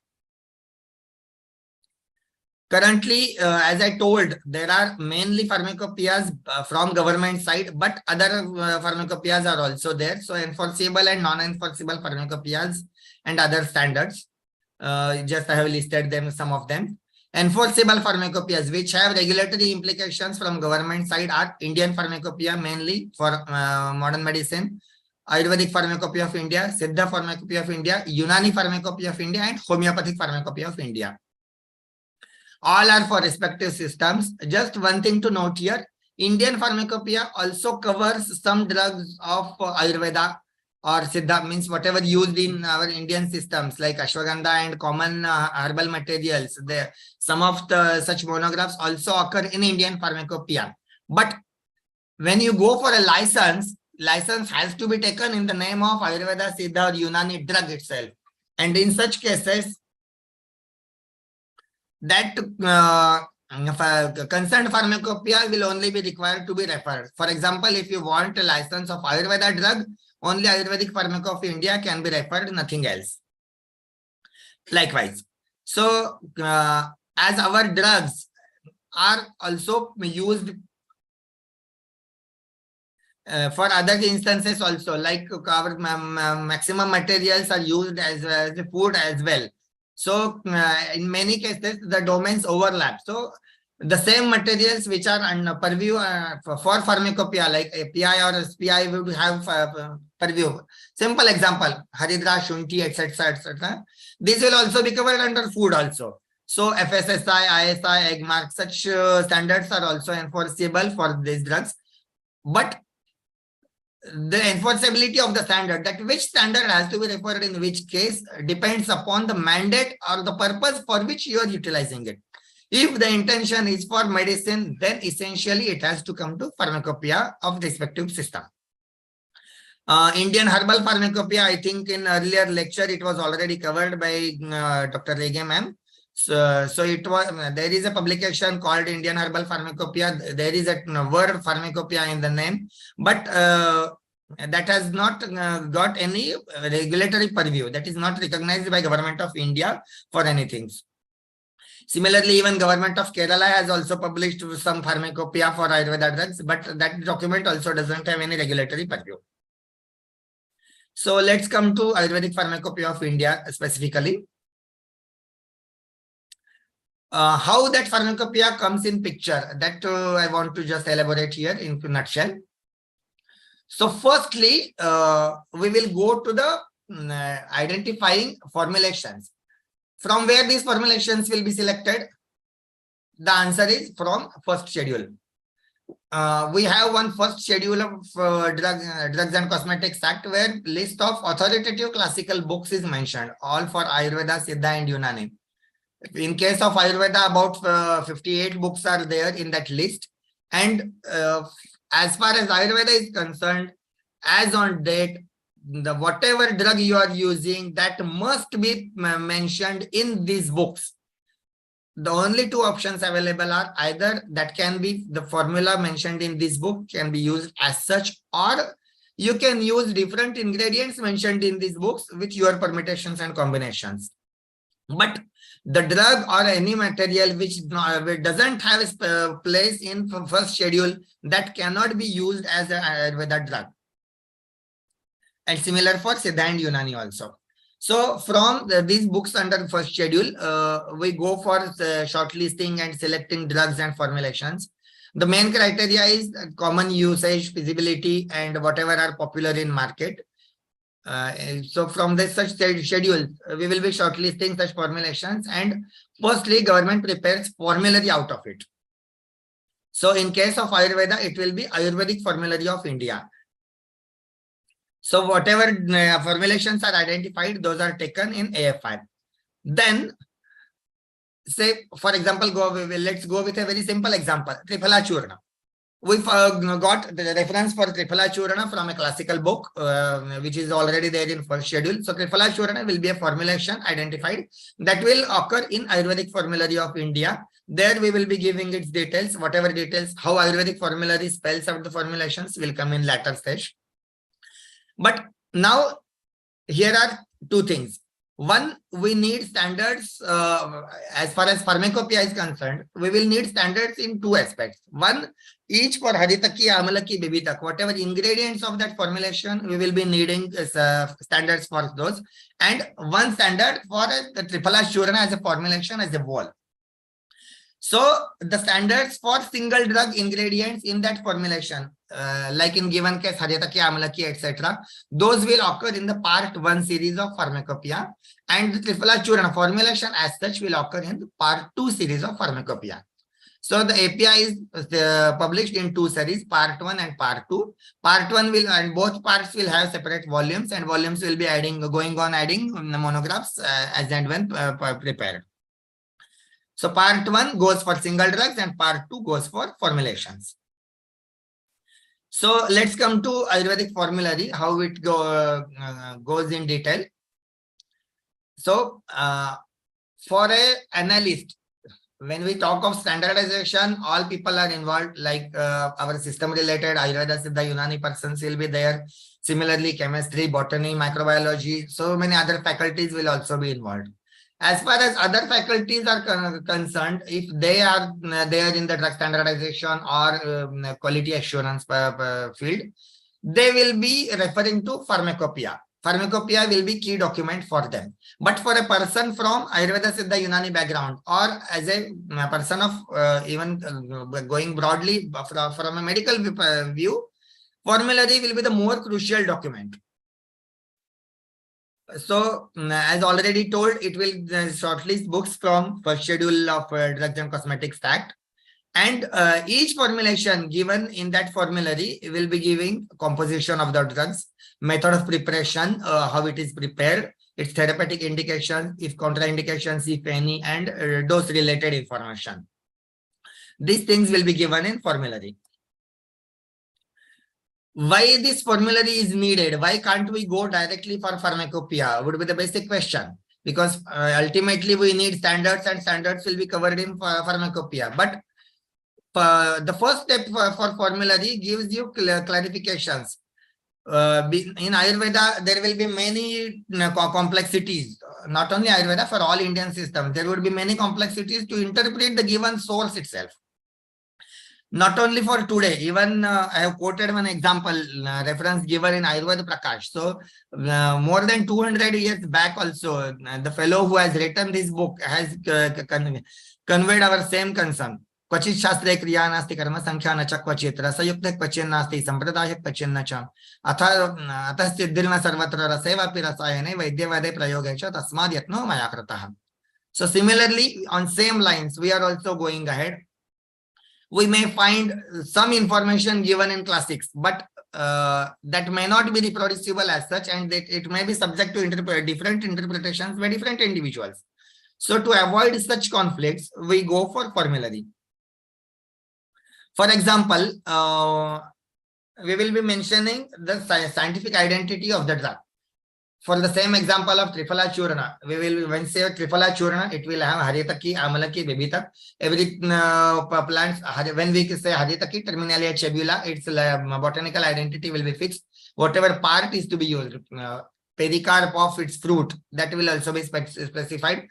Currently, as I told, there are mainly pharmacopoeias from government side, but other pharmacopoeias are also there. So enforceable and non-enforceable pharmacopoeias and other standards. Just I have listed them, some of them. Enforceable pharmacopoeias, which have regulatory implications from government side, are Indian Pharmacopoeia, mainly for modern medicine, Ayurvedic Pharmacopoeia of India, Siddha Pharmacopoeia of India, Unani Pharmacopoeia of India, and Homeopathic Pharmacopoeia of India. All are for respective systems. Just one thing to note here, Indian Pharmacopoeia also covers some drugs of Ayurveda or Siddha, means whatever used in our Indian systems like ashwagandha and common herbal materials. Some of the such monographs also occur in Indian Pharmacopoeia. But when you go for a license has to be taken in the name of Ayurveda, Siddha or Unani drug itself. And in such cases, that concerned pharmacopoeia will only be required to be referred. For example, if you want a license of Ayurveda drug, only Ayurvedic Pharmacopoeia of India can be referred, nothing else. Likewise. So, as our drugs are also used for other instances also, like our maximum materials are used as food as well. So, in many cases, the domains overlap. So, the same materials which are on purview for pharmacopoeia, like API or SPI, would have purview. Simple example, Haridra, Shunti, etc., etc. These will also be covered under food also. So FSSI, ISI, EGMARC, such standards are also enforceable for these drugs. But the enforceability of the standard, that which standard has to be referred in which case, depends upon the mandate or the purpose for which you are utilizing it. If the intention is for medicine, then essentially it has to come to pharmacopoeia of the respective system. Indian herbal pharmacopoeia, I think in earlier lecture it was already covered by Dr. Rege ma'am. So it was, there is a publication called Indian Herbal Pharmacopoeia. There is a word pharmacopoeia in the name, but that has not got any regulatory purview. That is not recognized by Government of India for anything. Similarly, even government of Kerala has also published some pharmacopoeia for Ayurveda drugs, but that document also doesn't have any regulatory purview. So let's come to Ayurvedic Pharmacopoeia of India specifically. How that pharmacopoeia comes in picture, that I want to just elaborate here in a nutshell. So firstly, we will go to the identifying formulations. From where these formulations will be selected? The answer is from first schedule. We have one first schedule of Drugs and Cosmetics Act, where list of authoritative classical books is mentioned, all for Ayurveda, Siddha and Unani. In case of Ayurveda, about 58 books are there in that list. And as far as Ayurveda is concerned, as on date, whatever drug you are using, that must be mentioned in these books. The only two options available are either that can be the formula mentioned in this book can be used as such, or you can use different ingredients mentioned in these books with your permutations and combinations. But the drug or any material which doesn't have a place in first schedule, that cannot be used as an Ayurveda drug. And similar for Siddha and Unani also. So from these books under first schedule, we go for shortlisting and selecting drugs and formulations. The main criteria is common usage, feasibility, and whatever are popular in market. So from this such schedule, we will be shortlisting such formulations, and firstly, government prepares formulary out of it. So in case of Ayurveda, it will be Ayurvedic Formulary of India. So whatever formulations are identified, those are taken in AFI. Then, say, for example, let's go with a very simple example, Triphala Churna. We've got the reference for Triphala Churna from a classical book, which is already there in first schedule. So Triphala Churna will be a formulation identified that will occur in Ayurvedic Formulary of India. There we will be giving its details, whatever details, how Ayurvedic formulary spells out the formulations will come in later stage. But now here are two things. One, we need standards as far as pharmacopoeia is concerned. We will need standards in two aspects. One, each for Haritaki, Amalaki, Bibitak, whatever ingredients of that formulation, we will be needing standards for those. And one standard for the Triphala Churna as a formulation as a whole. So the standards for single drug ingredients in that formulation, like in given case Haritaki, Amalaki, etc., those will occur in the part 1 series of pharmacopoeia, and the Triphala Churna formulation as such will occur in the part 2 series of pharmacopoeia. So the API is published in 2 series, part 1 and part 2. Part 1 will, and both parts will have separate volumes, and volumes will be going on adding monographs as and when prepared. So part 1 goes for single drugs and part 2 goes for formulations. So let's come to Ayurvedic formulary, how it goes in detail. So for an analyst, when we talk of standardization, all people are involved, like our system related Ayurveda, Siddha, Unani persons will be there. Similarly, chemistry, botany, microbiology, so many other faculties will also be involved. As far as other faculties are concerned, if they are there in the drug standardization or quality assurance field, they will be referring to pharmacopoeia. Pharmacopoeia will be key document for them. But for a person from Ayurveda, Siddha, Unani background, or as a person of even going broadly from a medical view, formulary will be the more crucial document. So, as already told, it will shortlist books from first schedule of Drugs and Cosmetics Act. And each formulation given in that formulary will be giving composition of the drugs, method of preparation, how it is prepared, its therapeutic indications, if contraindications, if any, and dose related information. These things will be given in formulary. Why this formulary is needed? Why can't we go directly for pharmacopoeia? Would be the basic question. Because ultimately we need standards, and standards will be covered in pharmacopoeia. But the first step for formulary gives you clarifications. In Ayurveda, there will be many complexities. not only Ayurveda, for all Indian systems, there would be many complexities to interpret the given source itself. Not only for today, even I have quoted one example, reference given in Ayurveda Prakash. So more than 200 years back also, the fellow who has written this book has conveyed our same concern. क्वचित् शास्त्रे क्रिया नास्ति कर्म संख्या न च क्वचित् रसयुक्त क्वचिन् नास्ति संप्रदाय क्वचिन्न च अतः सिद्धिर्न सर्वत्र रसेवापि रसायने वैद्यवादे प्रयोगे च तस्माद् यत्नो मया कृतः. So similarly, on same lines, we are also going ahead. We may find some information given in classics, but that may not be reproducible as such, and that it may be subject to different interpretations by different individuals. So to avoid such conflicts, we go for formulary. For example, we will be mentioning the scientific identity of the drug. For the same example of Triphala Churna, we will, when say Triphala Churna, it will have Haritaki, Amalaki, Bibitak. Every plants, when we say Haritaki, terminalia cebula, its botanical identity will be fixed. Whatever part is to be used, pericarp of its fruit, that will also be specified.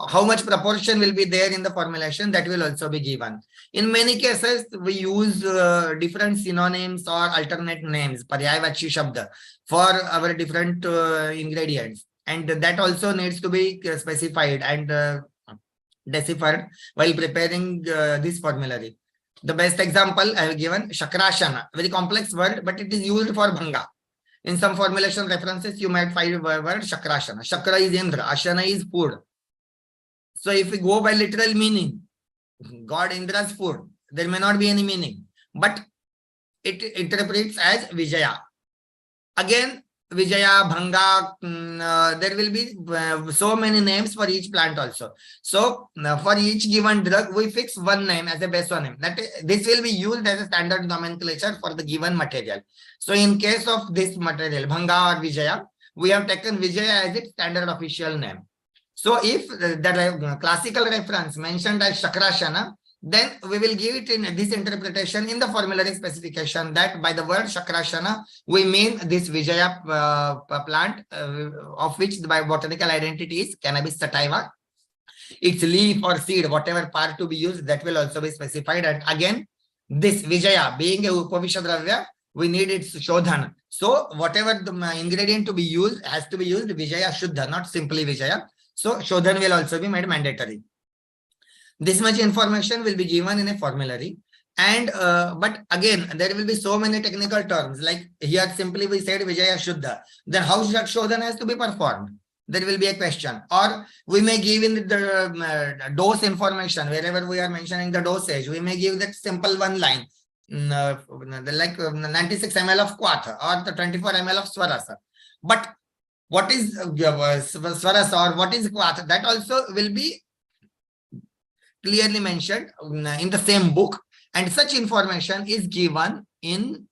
How much proportion will be there in the formulation, that will also be given. In many cases, we use different synonyms or alternate names, paryayavachi shabda, for our different ingredients. And that also needs to be specified and deciphered while preparing this formulary. The best example I have given, Shakrashana, very complex word, but it is used for Bhanga. In some formulation references, you might find the word Shakrashana. Shakra is Indra, Ashana is food. So if we go by literal meaning, God Indra's food, there may not be any meaning, but it interprets as Vijaya. Again, Vijaya, Bhanga, there will be so many names for each plant also. So for each given drug, we fix one name as a base name. This will be used as a standard nomenclature for the given material. So in case of this material, Bhanga or Vijaya, we have taken Vijaya as its standard official name. So if the classical reference mentioned as Shakrashana, then we will give it in this interpretation in the formulary specification that by the word Shakrashana, we mean this Vijaya plant, of which the botanical identity is cannabis sativa. Its leaf or seed, whatever part to be used, that will also be specified. And again, this Vijaya being a Upavishadravya, we need its Shodhan. So whatever the ingredient to be used has to be used Vijaya Shuddha, not simply Vijaya. So Shodhan will also be made mandatory. This much information will be given in a formulary. And but again, there will be so many technical terms. Like here simply we said Vijaya Shuddha. Then how Shodhan has to be performed? There will be a question. Or we may give in the dose information, wherever we are mentioning the dosage, we may give that simple one line. Like 96 ml of Quath or the 24 ml of Swarasa. But what is Swarasa or what is Quath? That also will be clearly mentioned in the same book, and such information is given in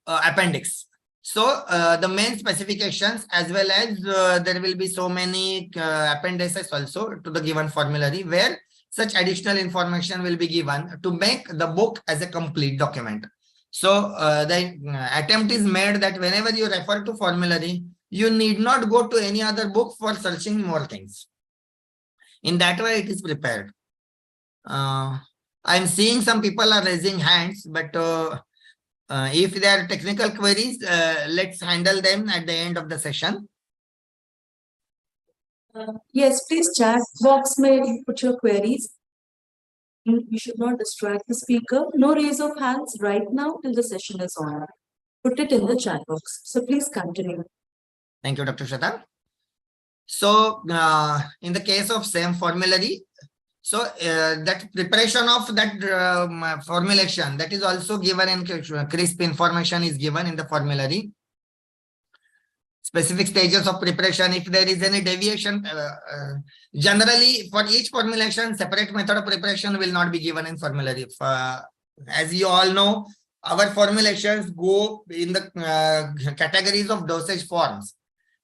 appendix. So the main specifications, as well as there will be so many appendices also to the given formulary where such additional information will be given to make the book as a complete document. So the attempt is made that whenever you refer to formulary, you need not go to any other book for searching more things. In that way, it is prepared. I'm seeing some people are raising hands, but if there are technical queries, let's handle them at the end of the session. Yes, please chat box may put your queries. You should not distract the speaker. No raise of hands right now till the session is on. Put it in the chat box. So please continue. Thank you, Dr. Shata. So in the case of same formulary, so that preparation of that formulation, that is also given in crisp information is given in the formulary. Specific stages of preparation, if there is any deviation, generally for each formulation, separate method of preparation will not be given in formulary. As you all know, our formulations go in the categories of dosage forms.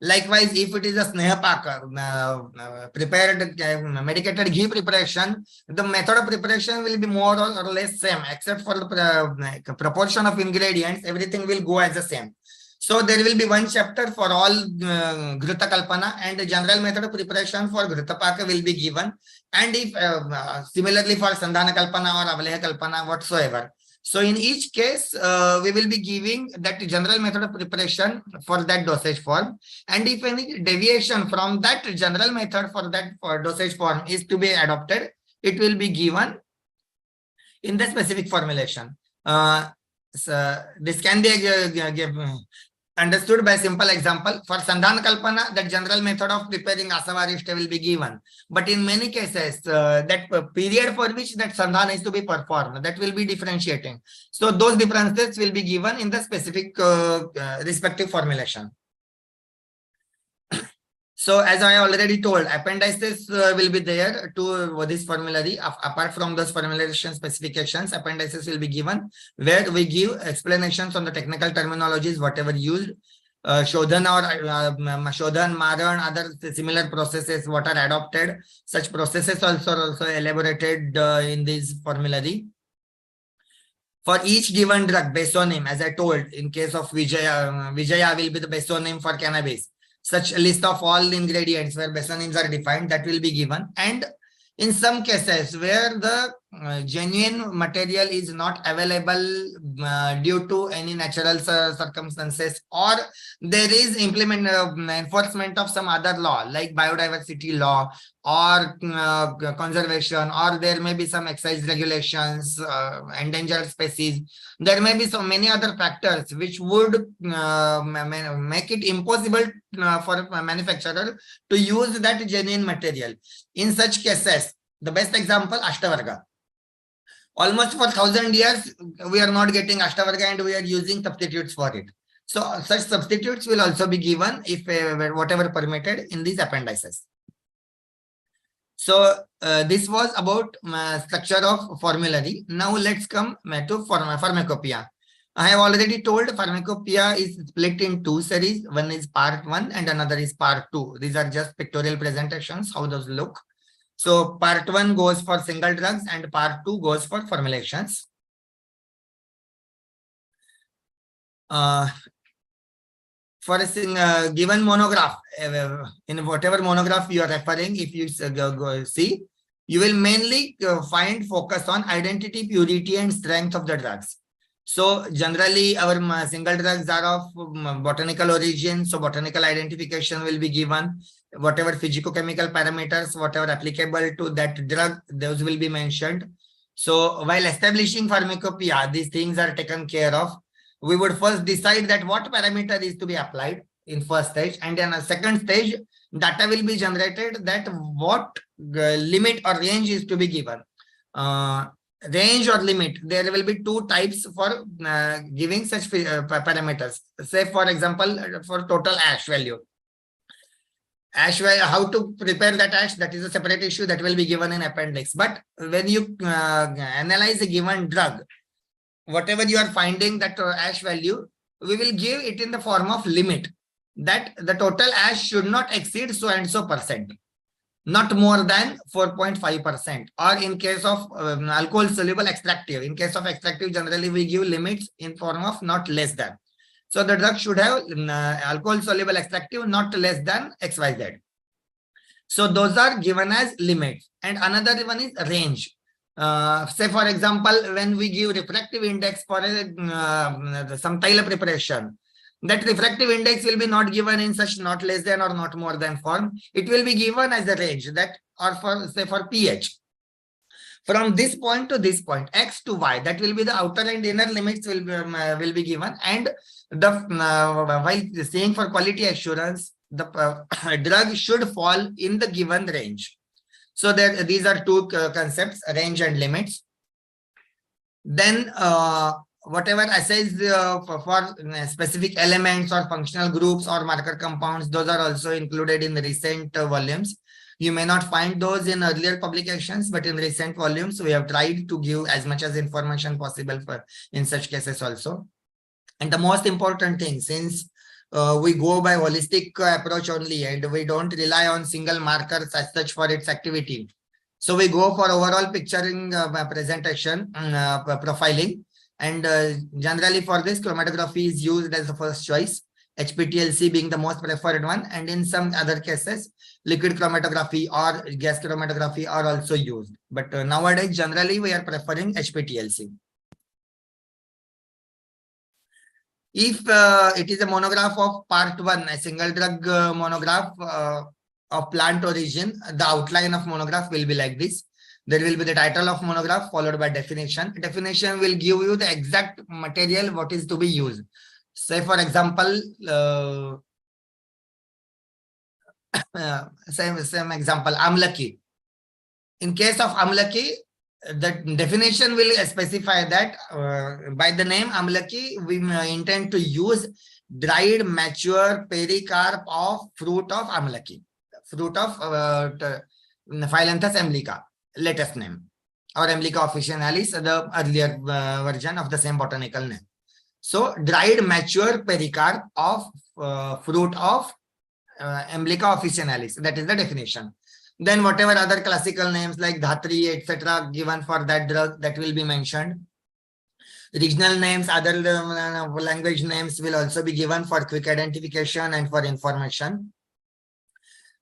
Likewise, if it is a Snehapaka, prepared medicated ghee preparation, the method of preparation will be more or less same, except for the proportion of ingredients, everything will go as the same. So there will be one chapter for all Ghruta Kalpana, and the general method of preparation for Ghruta Paka will be given. And if similarly for Sandhana Kalpana or Avaleha Kalpana whatsoever. So in each case, we will be giving that general method of preparation for that dosage form. And if any deviation from that general method for that dosage form is to be adopted, it will be given in the specific formulation. So this can be understood by simple example. For Sandhana Kalpana, the general method of preparing Asavarishta will be given. But in many cases, that period for which that Sandhana is to be performed, that will be differentiating. So those differences will be given in the specific respective formulation. So as I already told, appendices will be there to this formulary. Apart from those formulation specifications, appendices will be given where we give explanations on the technical terminologies, whatever used, Shodhan or Shodhan, Maran, other similar processes, what are adopted. Such processes also elaborated in this formulary. For each given drug, basonym, as I told, in case of Vijaya, Vijaya will be the basonym for cannabis. Such a list of all ingredients where basonyms are defined, that will be given. And in some cases where the genuine material is not available due to any natural circumstances, or there is enforcement of some other law like biodiversity law or conservation, or there may be some excise regulations, endangered species. There may be so many other factors which would make it impossible for a manufacturer to use that genuine material. In such cases, the best example, Ashtavarga. Almost for 1,000 years, we are not getting Ashtavarga and we are using substitutes for it. So such substitutes will also be given if whatever permitted in these appendices. So this was about structure of formulary. Now let's come to pharmacopoeia. I have already told pharmacopoeia is split in two series. One is part 1 and another is part 2. These are just pictorial presentations, how those look. So part 1 goes for single drugs and part 2 goes for formulations. For a given monograph, in whatever monograph you are referring, if you see, you will mainly find focus on identity, purity, and strength of the drugs. So generally, our single drugs are of botanical origin. So botanical identification will be given. Whatever physicochemical parameters, whatever applicable to that drug, those will be mentioned. So while establishing pharmacopoeia, these things are taken care of. We would first decide that what parameter is to be applied in first stage, and then a second stage, data will be generated that what limit or range is to be given. Range or limit, there will be two types for giving such parameters. Say, for example, for total ash value. Ash value, how to prepare that ash, that is a separate issue that will be given in appendix. But when you analyze a given drug, whatever you are finding that ash value, we will give it in the form of limit, that the total ash should not exceed so and so percent, not more than 4.5%. Or in case of alcohol soluble extractive, in case of extractive, generally we give limits in form of not less than. So the drug should have alcohol soluble extractive not less than XYZ. So those are given as limits. And another one is range. Say, for example, when we give refractive index for some tile preparation, that refractive index will be not given in such not less than or not more than form. It will be given as a range, that, or for, say, for pH. From this point to this point, X to Y, that will be the outer and inner limits will be given. And the while saying for quality assurance, the drug should fall in the given range. So these are two concepts, range and limits. Then whatever assays for specific elements or functional groups or marker compounds, those are also included in the recent volumes. You may not find those in earlier publications, but in recent volumes, we have tried to give as much as information possible for in such cases also. And the most important thing, since we go by holistic approach only, and we don't rely on single markers as such for its activity. So we go for overall picturing presentation, profiling. And generally for this, chromatography is used as the first choice. HPTLC being the most preferred one, and in some other cases, liquid chromatography or gas chromatography are also used. But nowadays, generally, we are preferring HPTLC. If it is a monograph of part 1, a single drug monograph of plant origin, the outline of monograph will be like this. There will be the title of monograph followed by definition. Definition will give you the exact material what is to be used. Say, for example, same example, Amlaki. In case of Amlaki, the definition will specify that by the name Amlaki, we intend to use dried mature pericarp of fruit of Amlaki, fruit of Phyllanthus emblica, latest name, or Emblica officinalis, the earlier version of the same botanical name. So dried mature pericarp of fruit of Emblica officinalis, that is the definition. Then whatever other classical names like Dhatri, etc. given for that drug, that will be mentioned. Regional names, other language names will also be given for quick identification and for information.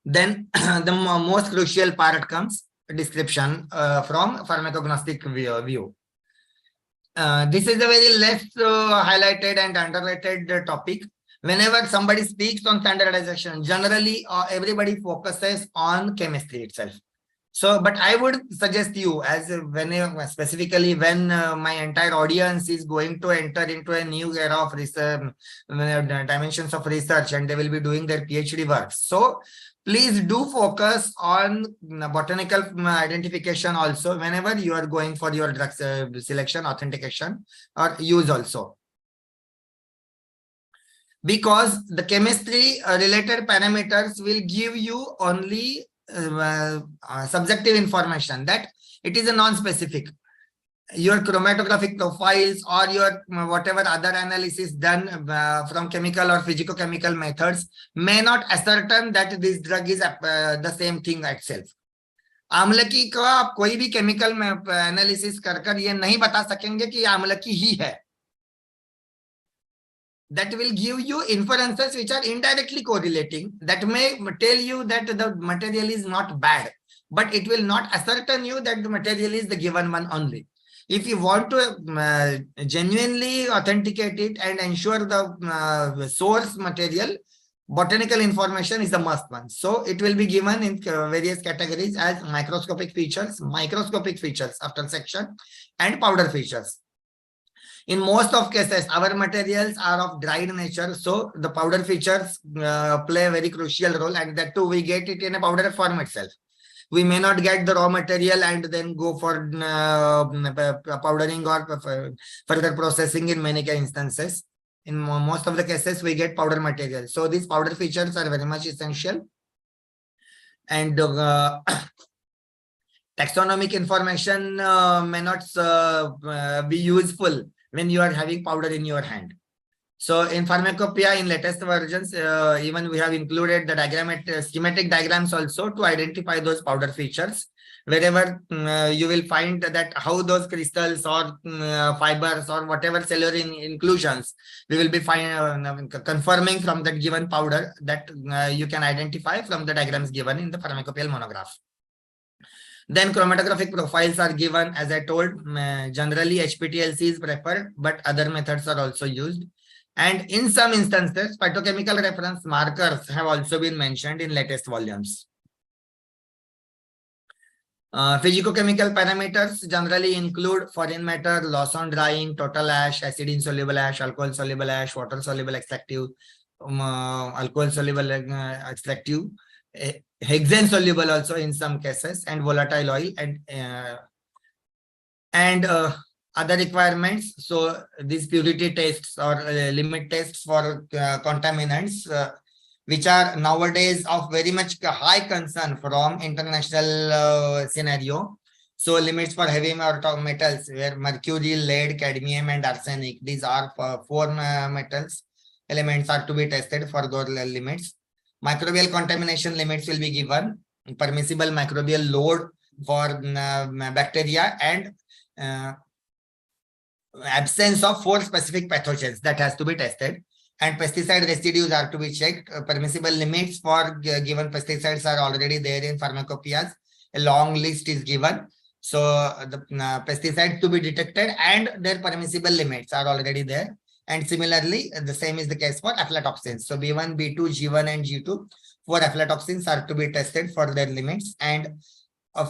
Then the most crucial part comes description from pharmacognostic view. This is a very less highlighted and underrated topic. Whenever somebody speaks on standardization, generally everybody focuses on chemistry itself. So, but I would suggest you, as specifically when my entire audience is going to enter into a new era of research, dimensions of research, and they will be doing their PhD work. So, please do focus on botanical identification also whenever you are going for your drug selection, authentication, or use also. Because the chemistry related parameters will give you only subjective information, that it is a non-specific. Your chromatographic profiles or your whatever other analysis done from chemical or physicochemical methods may not ascertain that this drug is the same thing itself. आमलकी का आप कोई भी chemical analysis कर ये नहीं बता सकेंगे कि आमलकी ही है. That will give you inferences which are indirectly correlating, that may tell you that the material is not bad, but it will not ascertain you that the material is the given one only. If you want to genuinely authenticate it and ensure the source material, botanical information is the must one. So it will be given in various categories as microscopic features after section, and powder features. In most of cases, our materials are of dried nature, so the powder features play a very crucial role, and that too we get it in a powder form itself. We may not get the raw material and then go for powdering or further processing in many instances. In most of the cases, we get powder material. So these powder features are very much essential. And taxonomic information may not be useful when you are having powder in your hand. So in pharmacopoeia, in latest versions, even we have included the schematic diagrams also to identify those powder features. Wherever you will find that how those crystals or fibers or whatever cellular inclusions, we will be confirming from that given powder that you can identify from the diagrams given in the pharmacopoeial monograph. Then chromatographic profiles are given, as I told, generally HPTLC is preferred, but other methods are also used. And in some instances, phytochemical reference markers have also been mentioned in latest volumes. Physicochemical parameters generally include foreign matter, loss on drying, total ash, acid insoluble ash, alcohol soluble ash, water soluble extractive, alcohol soluble extractive, hexane soluble also in some cases, and volatile oil, and other requirements. So these purity tests or limit tests for contaminants, which are nowadays of very much high concern from international scenario. So limits for heavy metals where mercury, lead, cadmium, and arsenic, these are four metals elements are to be tested for those limits. Microbial contamination limits will be given, permissible microbial load for bacteria, and absence of 4 specific pathogens that has to be tested. And pesticide residues are to be checked. Permissible limits for given pesticides are already there in pharmacopoeias. A long list is given. So the pesticides to be detected and their permissible limits are already there. And similarly, the same is the case for aflatoxins. So B1, B2, G1 and G2 for aflatoxins are to be tested for their limits. And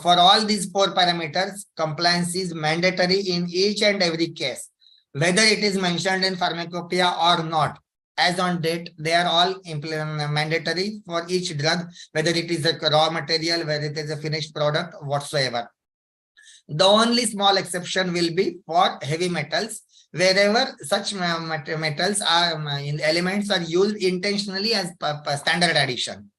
for all these 4 parameters, compliance is mandatory in each and every case, whether it is mentioned in pharmacopoeia or not. As on date, they are all mandatory for each drug, whether it is a raw material, whether it is a finished product, whatsoever. The only small exception will be for heavy metals, wherever such metals are elements are used intentionally as standard addition.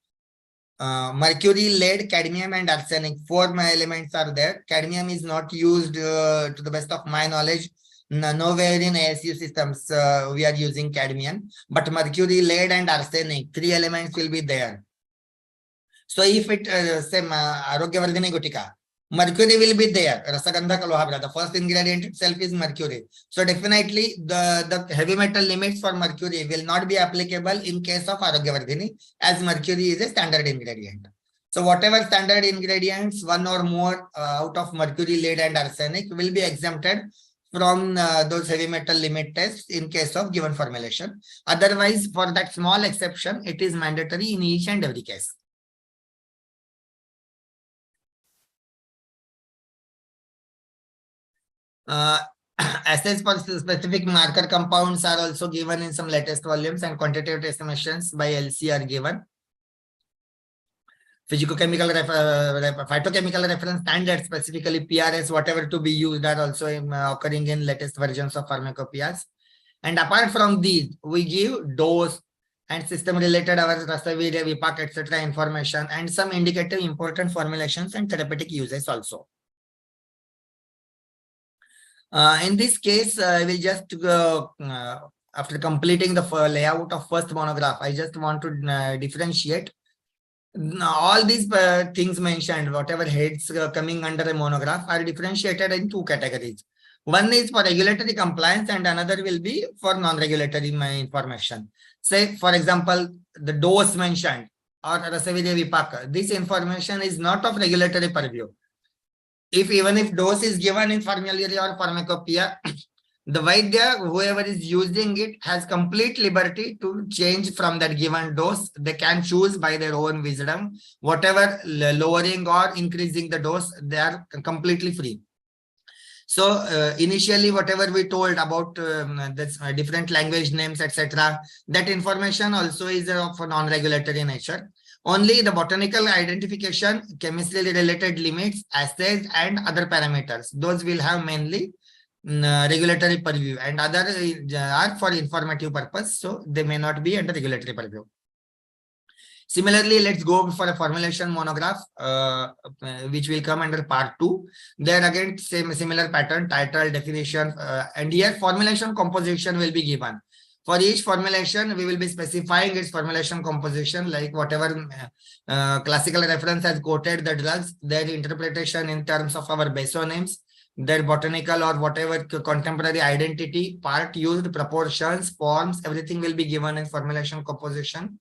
Mercury, lead, cadmium, and arsenic, 4 elements are there. Cadmium is not used to the best of my knowledge. Nowhere in ASU systems we are using cadmium, but mercury, lead, and arsenic, 3 elements will be there. So if it say Arogyavardhini Gutika, mercury will be there. Rasagandha Kalohabra, the first ingredient itself is mercury. So definitely the heavy metal limits for mercury will not be applicable in case of Arogyavardhini, as mercury is a standard ingredient. So whatever standard ingredients, 1 or more out of mercury, lead, and arsenic will be exempted from those heavy metal limit tests in case of given formulation. Otherwise, for that small exception, it is mandatory in each and every case. Assays for specific marker compounds are also given in some latest volumes, and quantitative estimations by LC are given. Physicochemical, phytochemical reference standards, specifically PRS, whatever to be used, are also occurring in latest versions of pharmacopoeias. And apart from these, we give dose and system related our Rasavirya, Vipak, etc. information, and some indicative important formulations and therapeutic uses also. In this case, I will just after completing the layout of first monograph, I just want to differentiate all these things mentioned, whatever heads coming under a monograph, are differentiated in 2 categories. One is for regulatory compliance and another will be for non-regulatory information. Say, for example, the dose mentioned or Rasavirya Vipaka, this information is not of regulatory purview. Even if dose is given in formulary or pharmacopoeia, the Vaidya, whoever is using it, has complete liberty to change from that given dose. They can choose by their own wisdom, whatever lowering or increasing the dose, they are completely free. So initially, whatever we told about this, different language names, etc., that information also is of a non-regulatory nature. Only the botanical identification, chemistry related limits, assays, and other parameters, those will have mainly regulatory purview, and other are for informative purpose, so they may not be under regulatory purview. Similarly, let's go for a formulation monograph, which will come under part 2. There again, similar pattern, title, definition, and here formulation composition will be given. For each formulation, we will be specifying its formulation composition, like whatever classical reference has quoted the drugs, their interpretation in terms of our basonames, their botanical or whatever contemporary identity, part used, proportions, forms, everything will be given in formulation composition.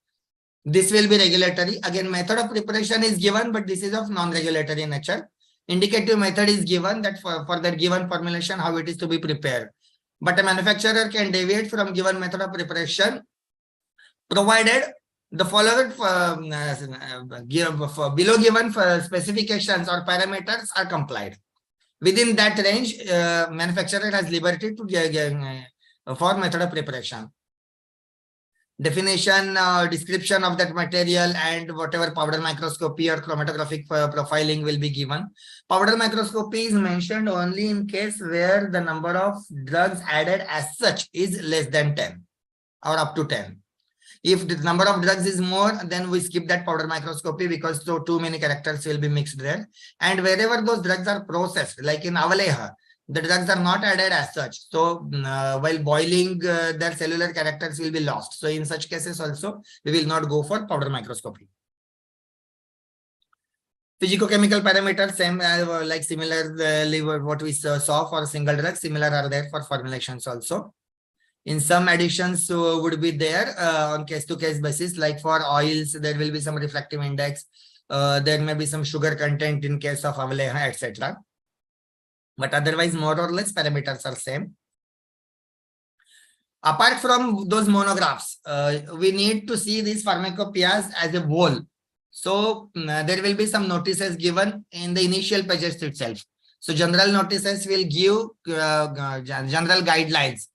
This will be regulatory. Again, method of preparation is given, but this is of non-regulatory nature. Indicative method is given, that for that given formulation, how it is to be prepared. But a manufacturer can deviate from given method of preparation, provided the following below given specifications or parameters are complied. Within that range, manufacturer has liberty to for method of preparation. Definition, description of that material, and whatever powder microscopy or chromatographic profiling will be given. Powder microscopy is mentioned only in case where the number of drugs added as such is less than 10 or up to 10. If the number of drugs is more, then we skip that powder microscopy, because so too many characters will be mixed there. And wherever those drugs are processed, like in Avaleha, the drugs are not added as such. So while boiling, their cellular characters will be lost. So in such cases also, we will not go for powder microscopy. Physicochemical parameters, same like similarly what we saw for single drugs, similar are there for formulations also. In some additions would be there on case-to-case basis, like for oils, there will be some refractive index. There may be some sugar content in case of avaleha, etc. But otherwise, more or less, parameters are same. Apart from those monographs, we need to see these pharmacopoeias as a whole. So there will be some notices given in the initial pages itself. So general notices will give general guidelines.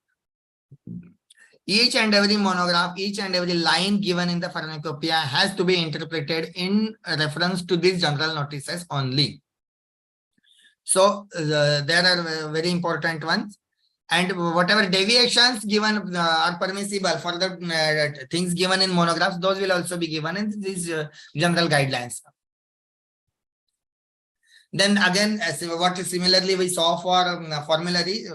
Each and every monograph, each and every line given in the pharmacopoeia has to be interpreted in reference to these general notices only. So there are very important ones. And whatever deviations given are permissible for the things given in monographs, those will also be given in these general guidelines. Then again, what similarly we saw for formulary,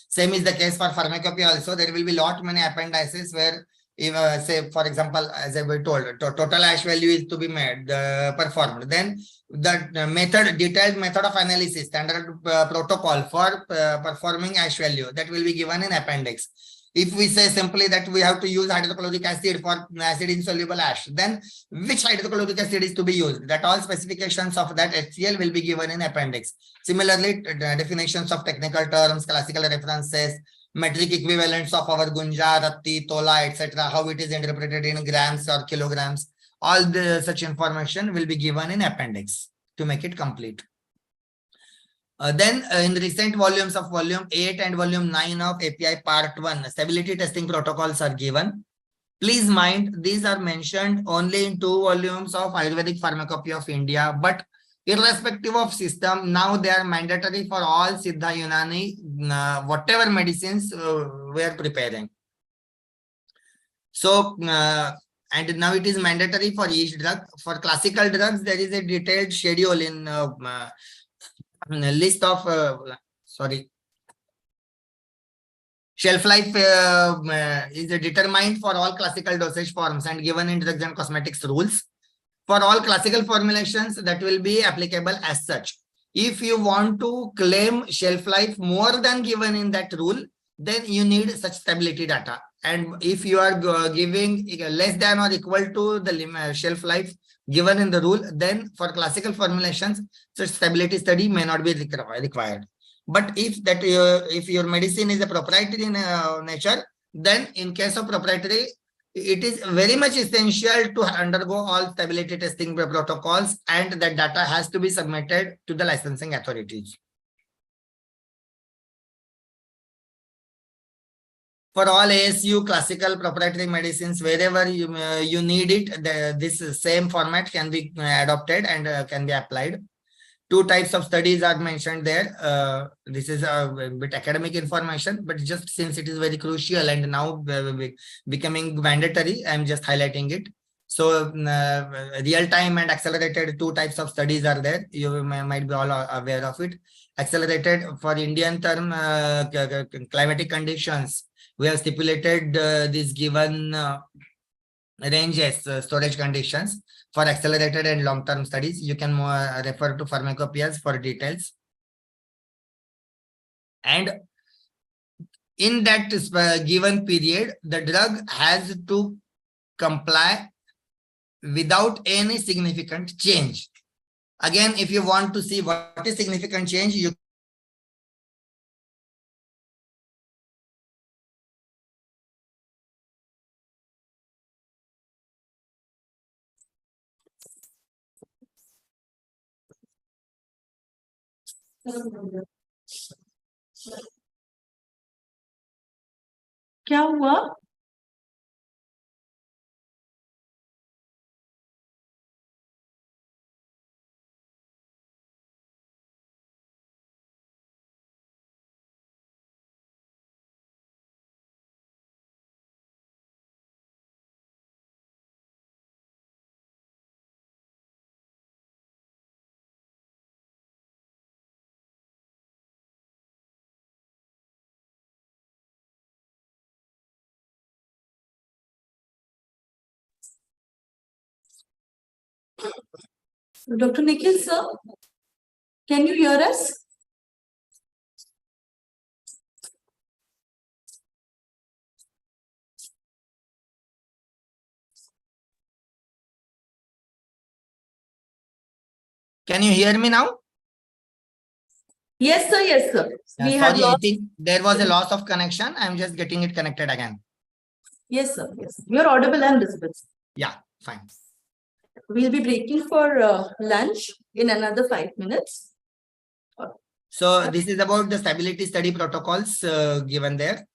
same is the case for pharmacopoeia also. There will be lot many appendices where, if, say, for example, as I was told, total ash value is to be made, performed. Then the method, detailed method of analysis, standard protocol for performing ash value, that will be given in appendix. If we say simply that we have to use hydrochloric acid for acid insoluble ash, then which hydrochloric acid is to be used? That all specifications of that HCl will be given in appendix. Similarly, definitions of technical terms, classical references, metric equivalents of our gunja, ratti, tola, etc., how it is interpreted in grams or kilograms, all the such information will be given in appendix to make it complete. Then in the recent volumes of volume 8 and volume 9 of API part 1, stability testing protocols are given. Please mind, these are mentioned only in 2 volumes of Ayurvedic Pharmacopoeia of India, but irrespective of system, now they are mandatory for all Siddha Unani, whatever medicines we are preparing. So, and now it is mandatory for each drug. For classical drugs, there is a detailed schedule in list of shelf life is determined for all classical dosage forms and given in drugs and cosmetics rules. For all classical formulations, that will be applicable as such. If you want to claim shelf life more than given in that rule, then you need such stability data. And if you are giving less than or equal to the shelf life given in the rule, then for classical formulations, such stability study may not be required. But if your medicine is a proprietary in nature, then in case of proprietary, it is very much essential to undergo all stability testing protocols, and that data has to be submitted to the licensing authorities. For all ASU classical proprietary medicines, wherever you need it, this same format can be adopted and can be applied. 2 types of studies are mentioned there. This is a bit academic information, but just since it is very crucial and now becoming mandatory, I'm just highlighting it. So real-time and accelerated 2 types of studies are there. You might be all aware of it. Accelerated for Indian term climatic conditions, we have stipulated these given ranges, storage conditions for accelerated and long-term studies. You can refer to pharmacopoeias for details. And in that given period, the drug has to comply without any significant change. Again, if you want to see what is significant change, you क्या हुआ? Dr. Nikhil, sir, can you hear us? Can you hear me now? Yes, sir. Yes, sir. We had Sorry, I lost. think there was a loss of connection. I'm just getting it connected again. Yes, sir. Yes. You're audible and visible. Yeah, fine. We'll be breaking for lunch in another 5 minutes. So this is about the stability study protocols given there.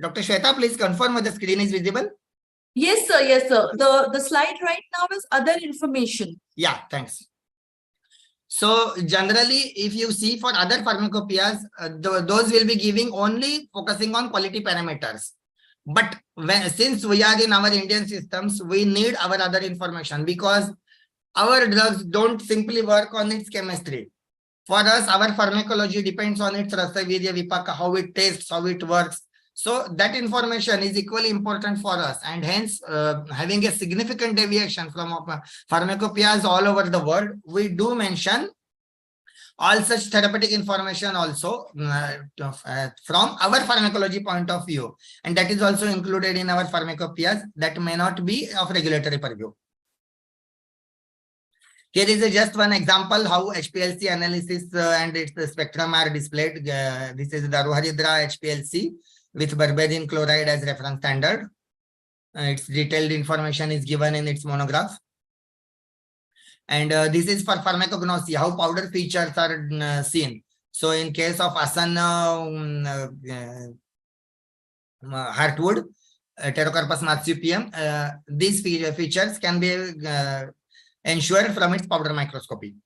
Dr. Shweta, please confirm whether the screen is visible. Yes, sir. Yes, sir. The slide right now is other information. Yeah, thanks. So generally, if you see for other pharmacopoeias, those will be giving only focusing on quality parameters. But since we are in our Indian systems, we need our other information because our drugs don't simply work on its chemistry. For us, our pharmacology depends on its rasa, virya, vipaka, how it tastes, how it works. So that information is equally important for us, and hence having a significant deviation from pharmacopoeias all over the world, we do mention all such therapeutic information also from our pharmacology point of view, and that is also included in our pharmacopoeias that may not be of regulatory purview. Here is just one example how HPLC analysis and its spectrum are displayed. This is the Daruharidra HPLC with berberine chloride as reference standard. Its detailed information is given in its monograph. And this is for pharmacognosy, how powder features are seen. So in case of Asana heartwood, Pterocarpus marsupium, these features can be ensured from its powder microscopy.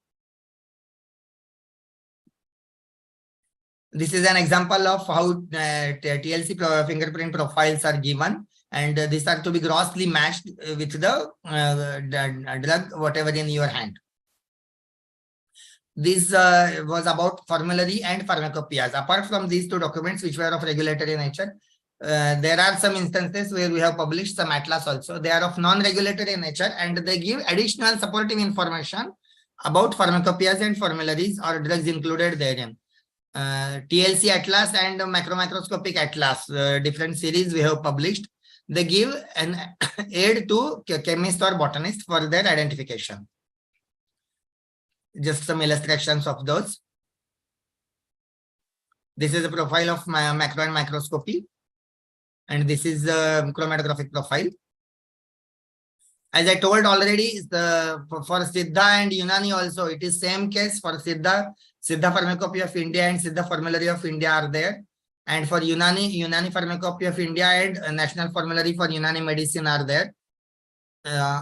This is an example of how TLC fingerprint profiles are given, and these are to be grossly matched with the drug, whatever in your hand. This was about formulary and pharmacopoeias. Apart from these two documents, which were of regulatory nature, there are some instances where we have published some atlas also. They are of non-regulatory nature, and they give additional supporting information about pharmacopoeias and formularies or drugs included therein. TLC atlas and macromicroscopic atlas, different series we have published. They give an aid to chemists or botanists for their identification. Just some illustrations of those. This is a profile of macro and microscopy, and this is the chromatographic profile. As I told already, for Siddha and Unani also, it is same case. For Siddha Pharmacopoeia of India and Siddha Formulary of India are there. And for Unani Pharmacopoeia of India and National Formulary for Unani Medicine are there.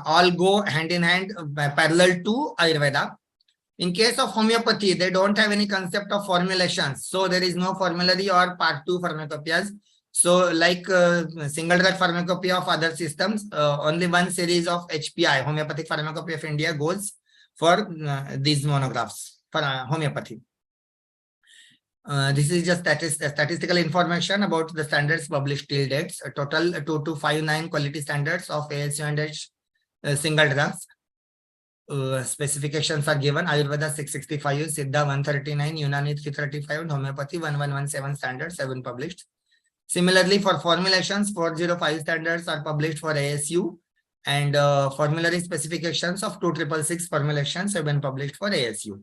All go hand in hand, parallel to Ayurveda. In case of homeopathy, they don't have any concept of formulations. So there is no formulary or part 2 pharmacopoeias. So like single drug pharmacopoeia of other systems, only one series of HPI, Homeopathic Pharmacopoeia of India, goes for these monographs for homeopathy. This is just statistical information about the standards published till dates. A total 2259 quality standards of ASU and H single drugs. Specifications are given. Ayurveda 665, Siddha 139, Unani 335, and Homeopathy 1117 standards have been published. Similarly, for formulations, 405 standards are published for ASU, and formulary specifications of 2666 formulations have been published for ASU.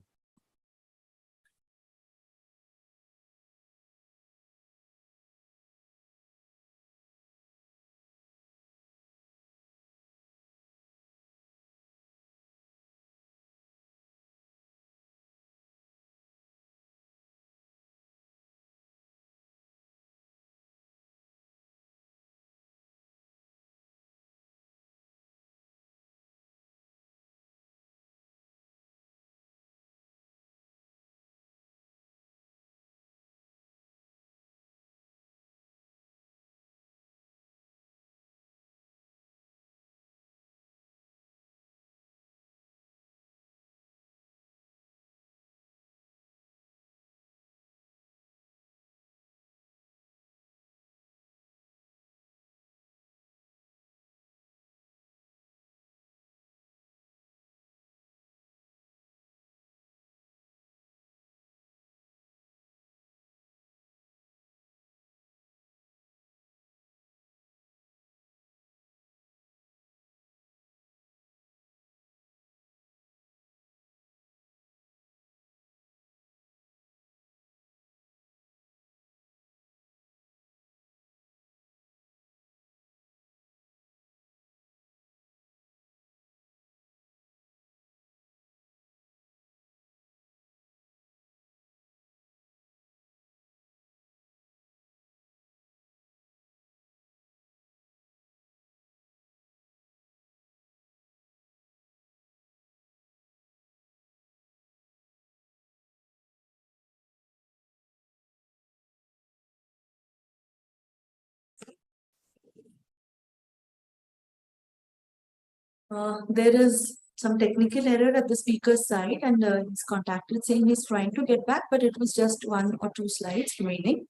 There is some technical error at the speaker's side, and he's contacted saying he's trying to get back, but it was just 1 or 2 slides remaining.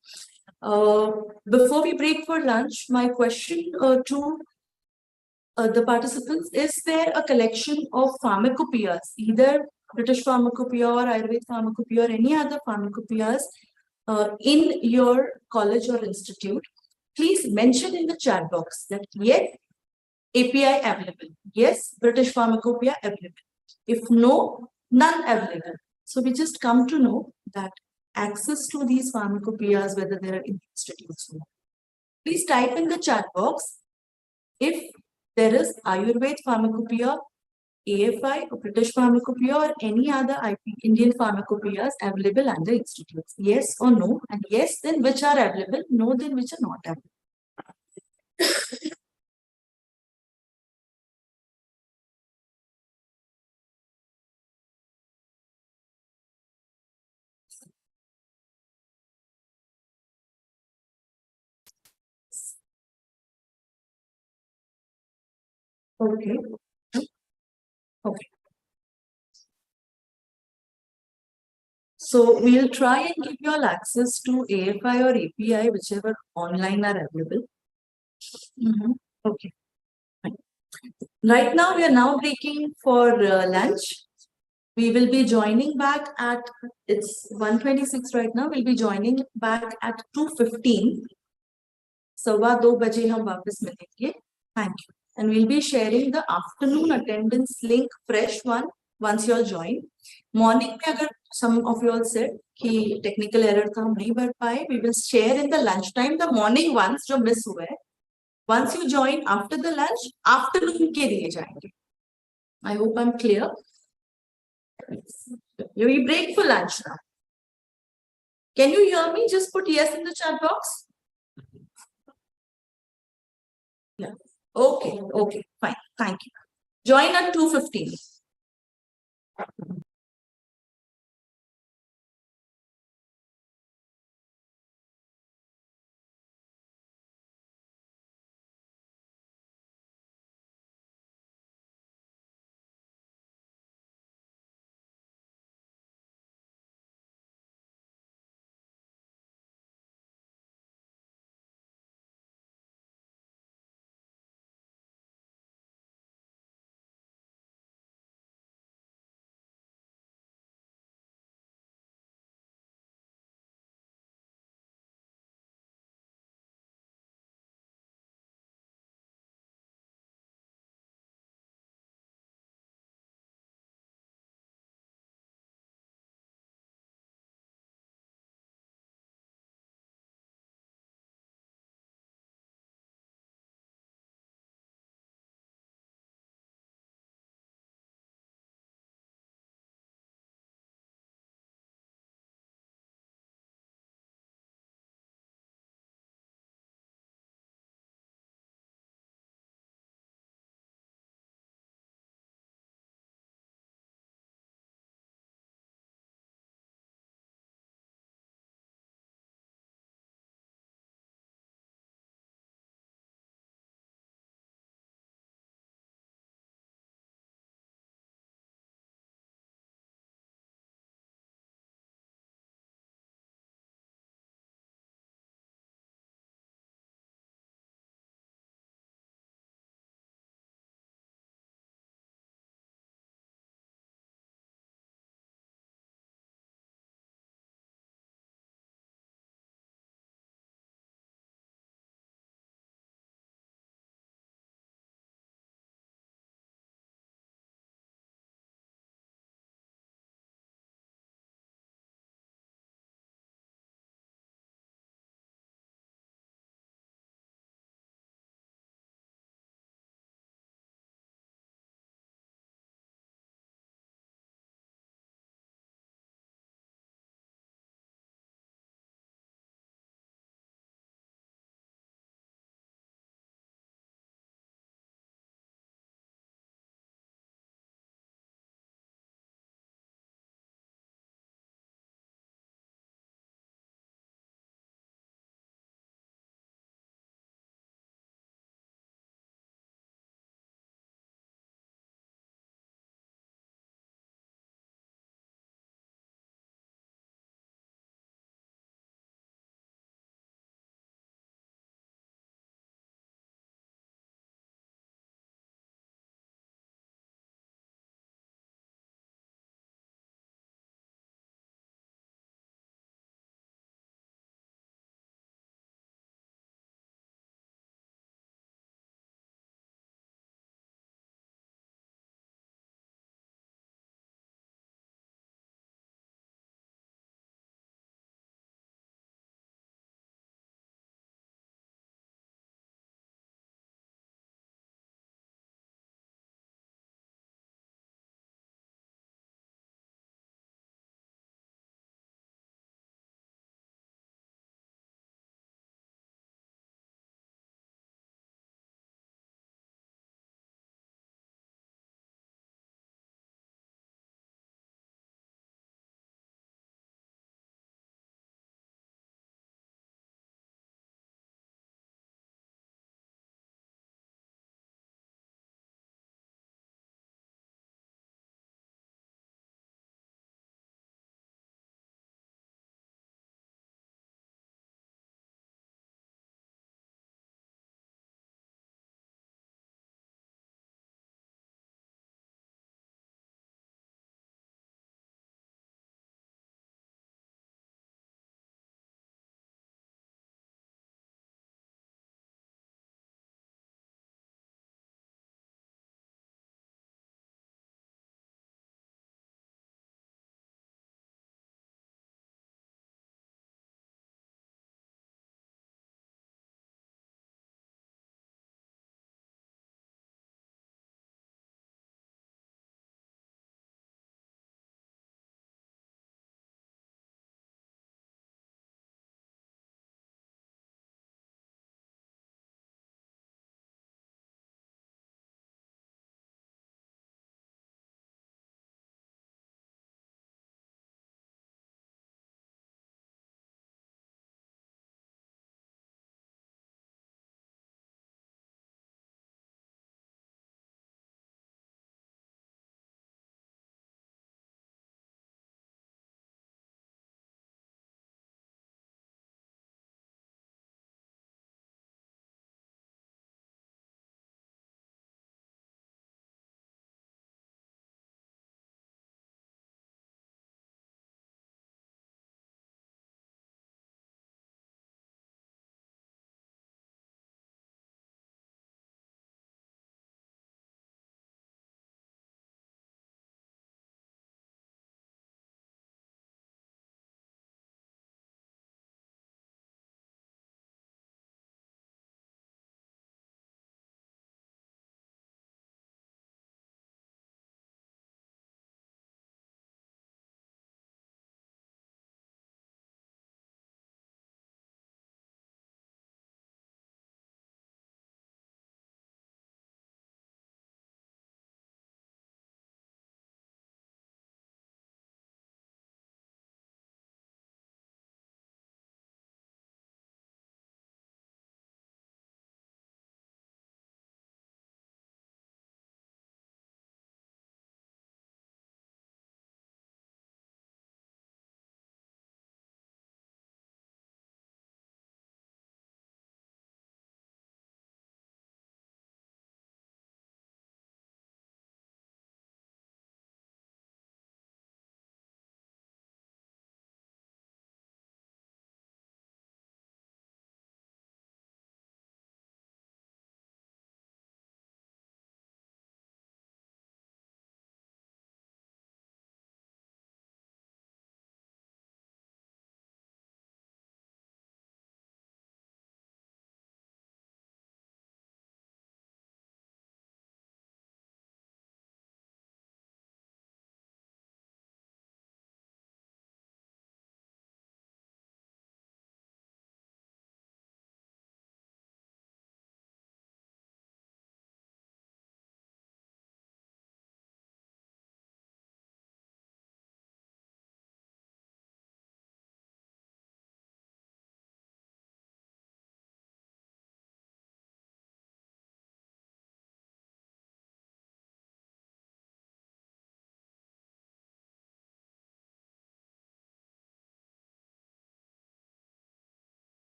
Before we break for lunch, my question to the participants, is there a collection of pharmacopoeias, either British Pharmacopoeia or Ayurveda Pharmacopoeia or any other pharmacopoeias in your college or institute? Please mention in the chat box that yes, API available. Yes, British Pharmacopoeia available. If no, none available. So we just come to know that access to these pharmacopoeias, whether they are in institutes or not. Please type in the chat box if there is Ayurveda Pharmacopoeia, AFI, or British Pharmacopoeia, or any other Indian pharmacopoeias available under institutes. Yes or no? And yes, then which are available? No, then which are not available. Okay. Okay. So we'll try and give you all access to AFI or API, whichever online are available. Okay. Fine. Right now, we are now breaking for lunch. We will be joining back at, it's 1:26 right now. We'll be joining back at 2:15. 2:15 बजे हम वापस मिलेंगे. Thank you. And we'll be sharing the afternoon attendance link, fresh one, once you all join. Morning में अगर some of you all said कि technical error था हम नहीं भर पाए, we will share in the lunch time the morning ones जो miss हुए. Once you join after the lunch, afternoon के लिए जाएंगे. I hope I'm clear. We break for lunch now. Can you hear me? Just put yes in the chat box. Yeah. Okay. Okay. Fine. Thank you. Join at 2:15.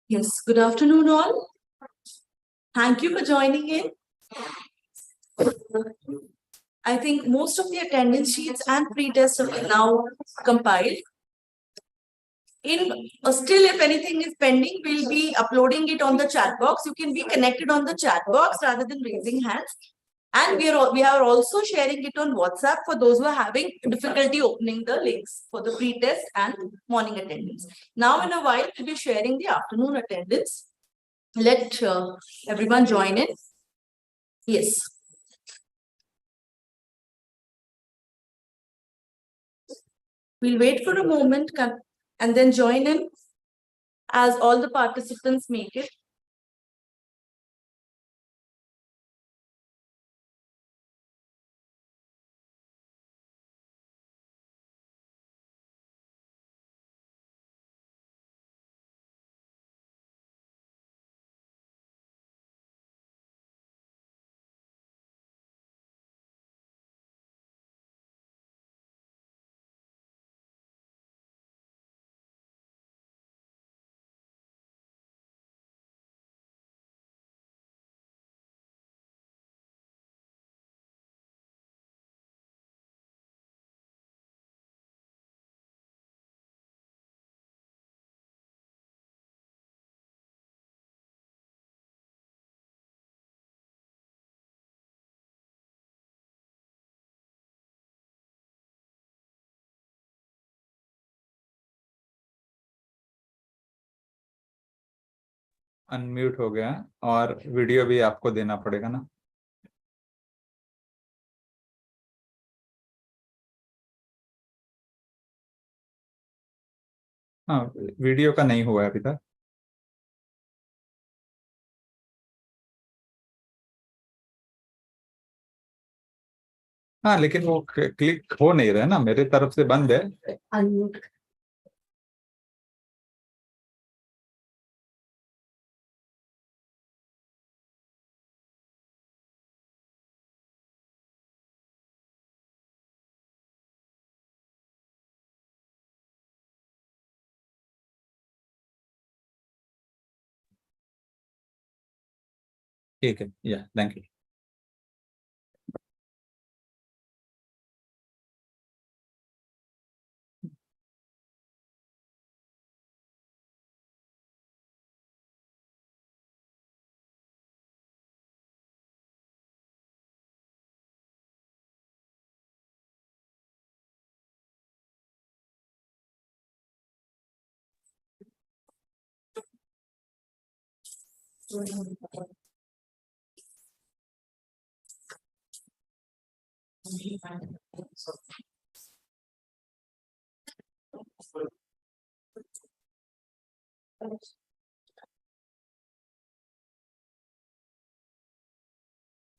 Yes, good afternoon all. Thank you for joining in. I think most of the attendance sheets and pre-tests have been now compiled. Still, if anything is pending, we'll be uploading it on the chat box. You can be connected on the chat box rather than raising hands. And we are also sharing it on WhatsApp for those who are having difficulty opening the links for the pre-test and morning attendance. Now, in a while, we'll be sharing the afternoon attendance. Let everyone join in. Yes. We'll wait for a moment and then join in as all the participants make it. Unmute हो गया और video भी आपको देना पड़ेगा ना। हाँ, video का नहीं हुआ है अभी तक। हाँ, लेकिन वो क्लिक हो नहीं रहा है ना, मेरे तरफ से बंद है। ठीक है, या thank you.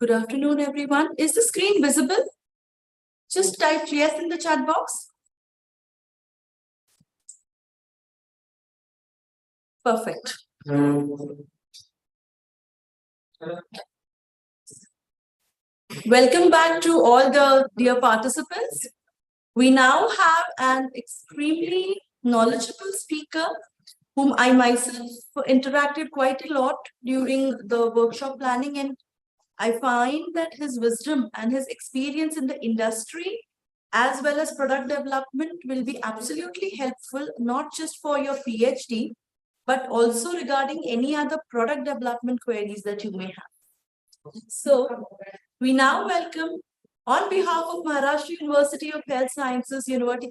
Good afternoon, everyone. Is the screen visible? Just type yes in the chat box. Perfect. Welcome back to all the dear participants. We now have an extremely knowledgeable speaker whom I myself interacted quite a lot during the workshop planning, and I find that his wisdom and his experience in the industry as well as product development will be absolutely helpful, not just for your PhD, but also regarding any other product development queries that you may have. So we now welcome, on behalf of Maharashtra University of Health Sciences,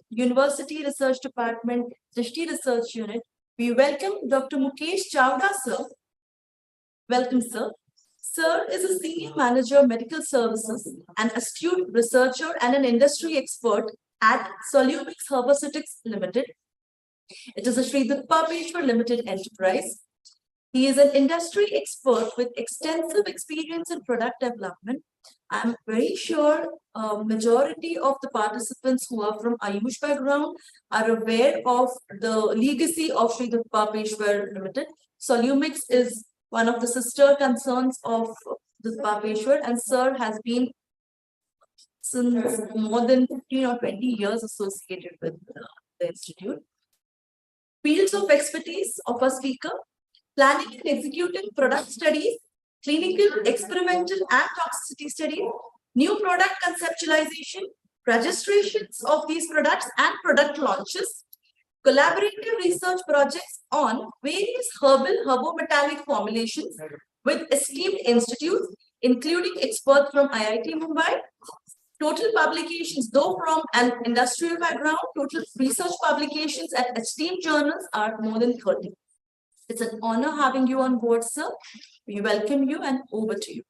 University Research Department, Drishti Research Unit, we welcome Dr. Mukesh Chawda, sir. Welcome, sir. Sir is a senior manager of medical services, an astute researcher and an industry expert at Solumix Herbaceuticals Limited. It is a Sri Dutta Limited enterprise. He is an industry expert with extensive experience in product development. I'm very sure majority of the participants who are from Ayush background are aware of the legacy of Sri Dutta Limited. Solumix is one of the sister concerns of Dutta, and sir has been since more than 15 or 20 years associated with the institute. Fields of expertise of our speaker: planning and executing product studies, clinical, experimental and toxicity studies, new product conceptualization, registrations of these products and product launches, collaborative research projects on various herbal herbometallic formulations with esteemed institutes, including experts from IIT Mumbai. Total publications, though from an industrial background, total research publications at esteemed journals are more than 30. It's an honor having you on board, sir. We welcome you and over to you.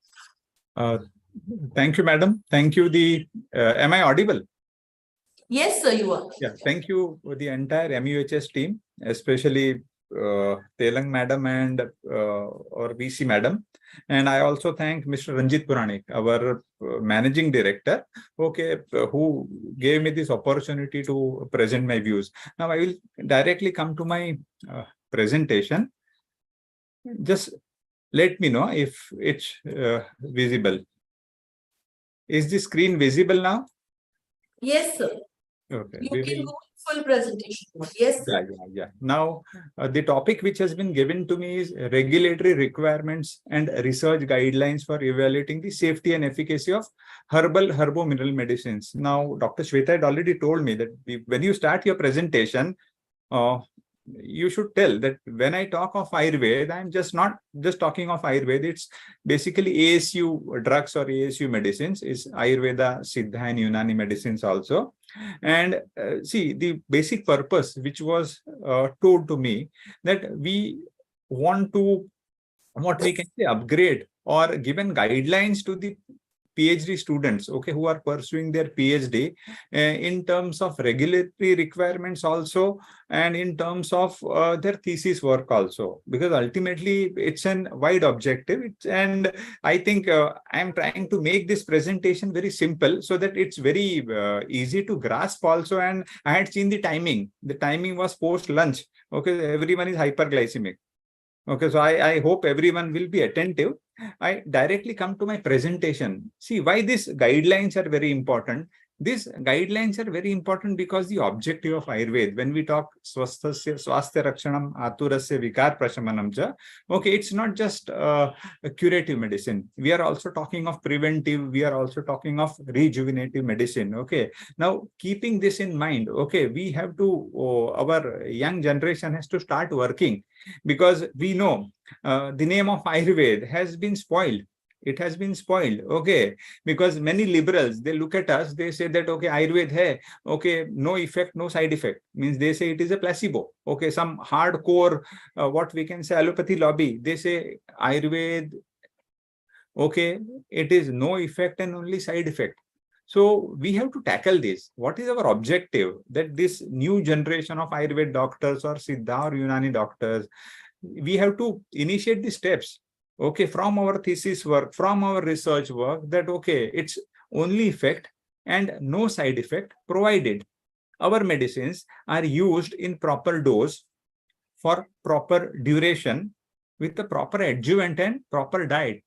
Thank you, madam. Thank you. Am I audible? Yes, sir, you are. Yeah, thank you for the entire MUHS team, especially Telang madam and our VC madam. And I also thank Mr. Ranjit Puranik, our managing director, who gave me this opportunity to present my views. Now I will directly come to my presentation. Just let me know if it's visible. Is the screen visible now? Yes, sir. Okay. You can go full presentation. Yes, sir. Yeah. Now, the topic which has been given to me is regulatory requirements and research guidelines for evaluating the safety and efficacy of herbo-mineral medicines. Now, Dr. Shweta had already told me that when you start your presentation, you should tell that when I talk of Ayurveda, I'm just not just talking of Ayurveda. It's basically ASU drugs or ASU medicines. Is Ayurveda, Siddha and Unani medicines also. And see, the basic purpose which was told to me that we want to, what we can say, upgrade or given guidelines to the PhD students, who are pursuing their PhD in terms of regulatory requirements also, and in terms of their thesis work also, because ultimately it's an wide objective. And I think I'm trying to make this presentation very simple so that it's very easy to grasp also. And I had seen the timing. The timing was post lunch. Everyone is hyperglycemic. So I hope everyone will be attentive. I directly come to my presentation. See why these guidelines are very important. These guidelines are very important because the objective of Ayurveda, when we talk swasthya rakshanam aturasya vikar prashamanam cha, it's not just a curative medicine. We are also talking of preventive. We are also talking of rejuvenative medicine. Now keeping this in mind, we have to, our young generation has to start working, because we know the name of Ayurveda has been spoiled. It has been spoiled, because many liberals, they look at us, they say that, Ayurveda hai, no effect, no side effect. Means they say it is a placebo. Some hardcore, what we can say, allopathy lobby, they say Ayurveda, it is no effect and only side effect. So we have to tackle this. What is our objective? That this new generation of Ayurveda doctors or Siddha or Unani doctors, we have to initiate the steps, from our thesis work, from our research work, that, it's only effect and no side effect, provided our medicines are used in proper dose for proper duration with the proper adjuvant and proper diet.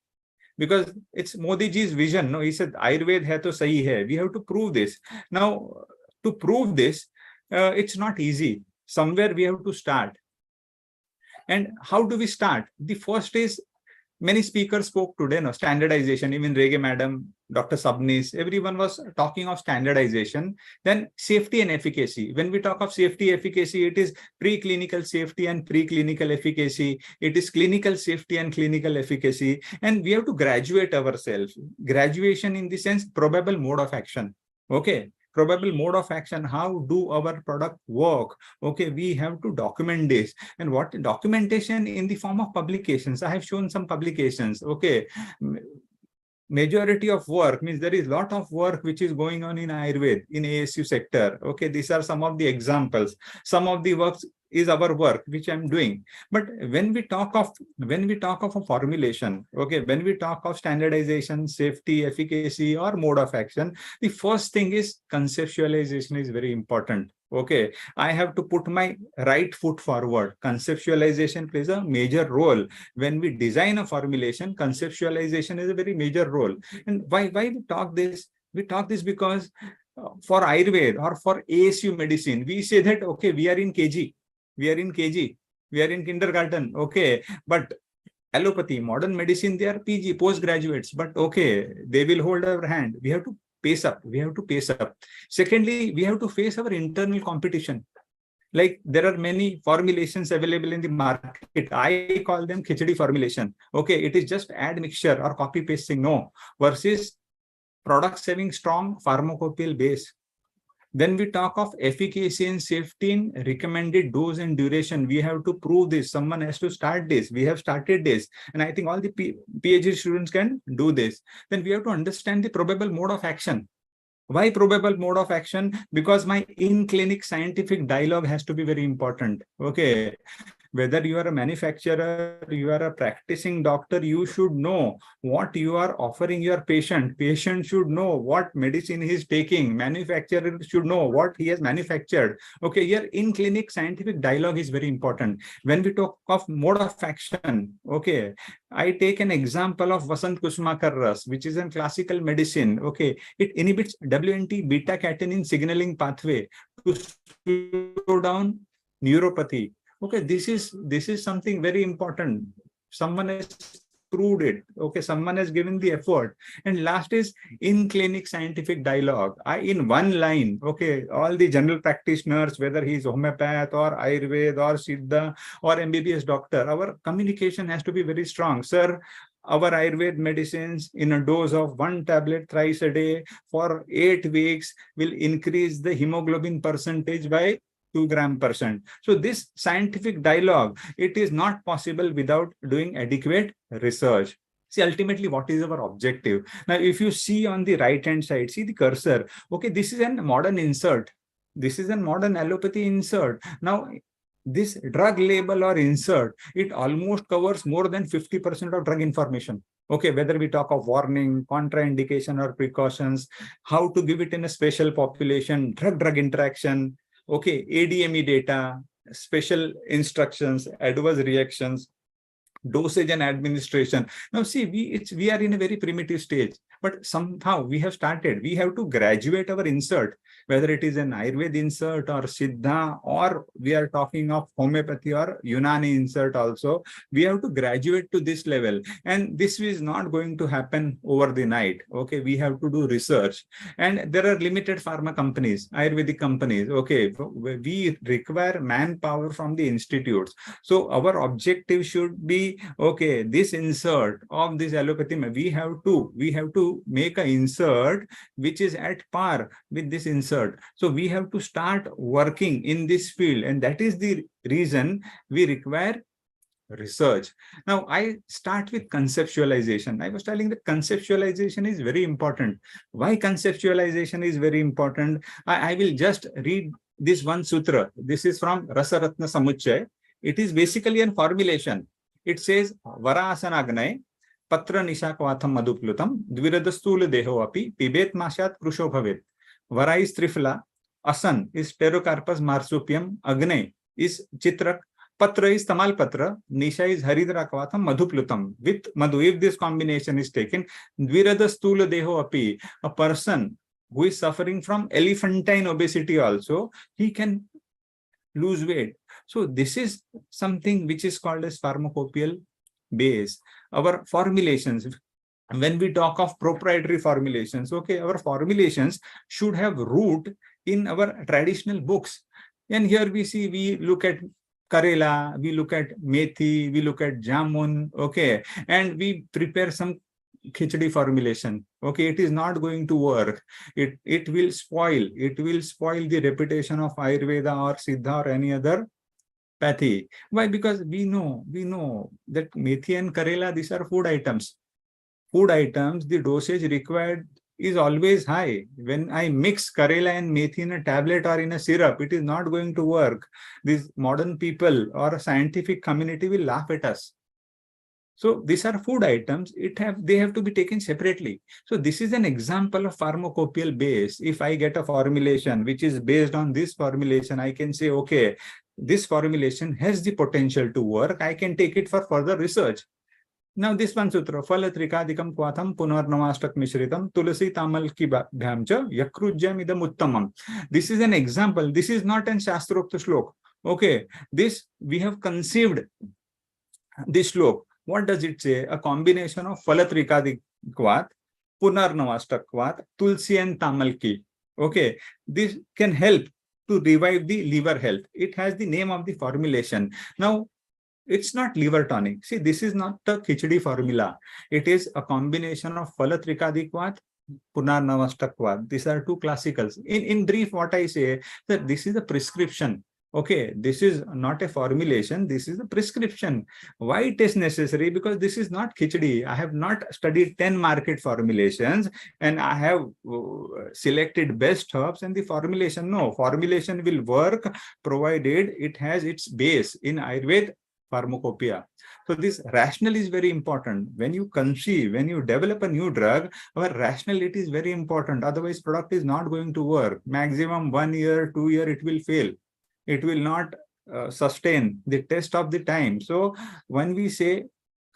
Because it's Modi ji's vision. No, he said Ayurveda hai to sahi hai. We have to prove this. Now, to prove this, it's not easy. Somewhere we have to start. And how do we start? The first is, many speakers spoke today, standardization. Even Rege madam, Dr. Sabnis, everyone was talking of standardization. Then safety and efficacy. When we talk of safety efficacy, it is preclinical safety and preclinical efficacy. It is clinical safety and clinical efficacy. And we have to graduate ourselves. Graduation in the sense, probable mode of action. Probable mode of action. How do our product work? We have to document this. And what documentation in the form of publications? I have shown some publications. Majority of work means there is a lot of work which is going on in Ayurveda, in ASU sector. These are some of the examples. Some of the works is our work which I'm doing. But when we talk of a formulation, when we talk of standardization, safety, efficacy, or mode of action, the first thing is conceptualization is very important. I have to put my right foot forward. Conceptualization plays a major role. When we design a formulation, conceptualization is a very major role. And why we talk this? We talk this because for Ayurveda or for ASU medicine, we say that, okay, we are in KG, we are in KG, we are in kindergarten, okay, but allopathy, modern medicine, they are PG, postgraduates, but okay, they will hold our hand. We have to pace up. We have to pace up. Secondly, we have to face our internal competition. Like there are many formulations available in the market. I call them khichdi formulation. Okay, it is just add mixture or copy pasting. No, versus products having strong pharmacopoeial base. Then we talk of efficacy and safety in recommended dose and duration. We have to prove this. Someone has to start this. We have started this. And I think all the PhD students can do this. Then we have to understand the probable mode of action. Why probable mode of action? Because my in-clinic scientific dialogue has to be very important. Okay. Whether you are a manufacturer, you are a practicing doctor, you should know what you are offering your patient. Patient should know what medicine he is taking. Manufacturer should know what he has manufactured. Okay, here in clinic scientific dialogue is very important. When we talk of mode of action, okay, I take an example of Vasant Kusmakar Ras, which is in classical medicine. Okay, it inhibits WNT beta-catenin signaling pathway to slow down neuropathy. Okay, this is something very important. Someone has proved it. Okay, someone has given the effort. And last is in clinic scientific dialogue. In one line, okay, all the general practitioners, whether he's homeopath or Ayurveda or Siddha or MBBS doctor, our communication has to be very strong. Sir, our Ayurveda medicines in a dose of 1 tablet thrice a day for 8 weeks will increase the hemoglobin percentage by 2 g%. So this scientific dialogue, it is not possible without doing adequate research. See, ultimately, what is our objective? Now, if you see on the right-hand side, see the cursor. Okay, this is a modern insert. This is a modern allopathy insert. Now, this drug label or insert, it almost covers more than 50% of drug information. Okay, whether we talk of warning, contraindication or precautions, how to give it in a special population, drug-drug interaction, okay, ADME data, special instructions, adverse reactions, dosage and administration. Now see, we are in a very primitive stage, but somehow we have started. We have to graduate our insert, whether it is an Ayurveda insert or Siddha, or we are talking of homeopathy or Unani insert also. We have to graduate to this level, and this is not going to happen over the night. Okay, we have to do research, and there are limited pharma companies, Ayurvedic companies. Okay, we require manpower from the institutes. So our objective should be, okay, this insert of this allopathy, we have to make an insert which is at par with this insert. So we have to start working in this field, and that is the reason we require research. Now I start with conceptualization. I was telling that conceptualization is very important. Why conceptualization is very important? I will just read this one sutra. This is from Rasaratna Samuchaya. It is basically a formulation. It says, Varasanagnay, Patra Nishakvatham Madhuplutam, Dviradastula Deho api, Pibet Mashat Krusho Bhavet. Vara is Trifla, Asan is Pterocarpus marsupium, Agnay is Chitrak, Patra is Tamal Patra, Nisha is Haridrakvatham Madhuplutam. With Madhu, if this combination is taken, Dviradastula Deho api, a person who is suffering from elephantine obesity also, he can lose weight. So this is something which is called as pharmacopoeial base. Our formulations, when we talk of proprietary formulations, okay, our formulations should have root in our traditional books. And here we see, we look at Karela, we look at Methi, we look at Jamun, okay, and we prepare some khichdi formulation. Okay, it is not going to work. It will spoil the reputation of Ayurveda or Siddha or any other pathy. Why? Because we know that Methi and Karela, these are food items. Food items, the dosage required is always high. When I mix Karela and Methi in a tablet or in a syrup, it is not going to work. These modern people or a scientific community will laugh at us. So these are food items. They have to be taken separately. So this is an example of pharmacopoeial base. If I get a formulation which is based on this formulation, I can say, okay, this formulation has the potential to work. I can take it for further research. Now this one sutra, phala trikadikam kwatham punarnavastak mishritam tulasi tamal ki bhyamcha yakrujyam idam uttamam. This is an example. This is not an shastrokta shlok. Okay, this we have conceived this shlok. What does it say? A combination of phala trikadikvat, punarnavastakvat, tulsi and tamalki. Okay, this can help to revive the liver health. It has the name of the formulation. Now, it's not liver tonic. See, this is not a khichdi formula. It is a combination of phala trikadikvat, punarnavastakvat. These are two classicals. In brief, what I say, that this is a prescription. Okay, this is not a formulation, this is a prescription. Why it is necessary? Because this is not khichdi. I have not studied 10 market formulations and I have selected best herbs and the formulation. No, formulation will work provided it has its base in Ayurveda pharmacopoeia. So this rationale is very important. When you conceive, when you develop a new drug, our rationality is very important. Otherwise, product is not going to work. Maximum 1 year, 2 year, it will fail. It will not sustain the test of the time. So when we say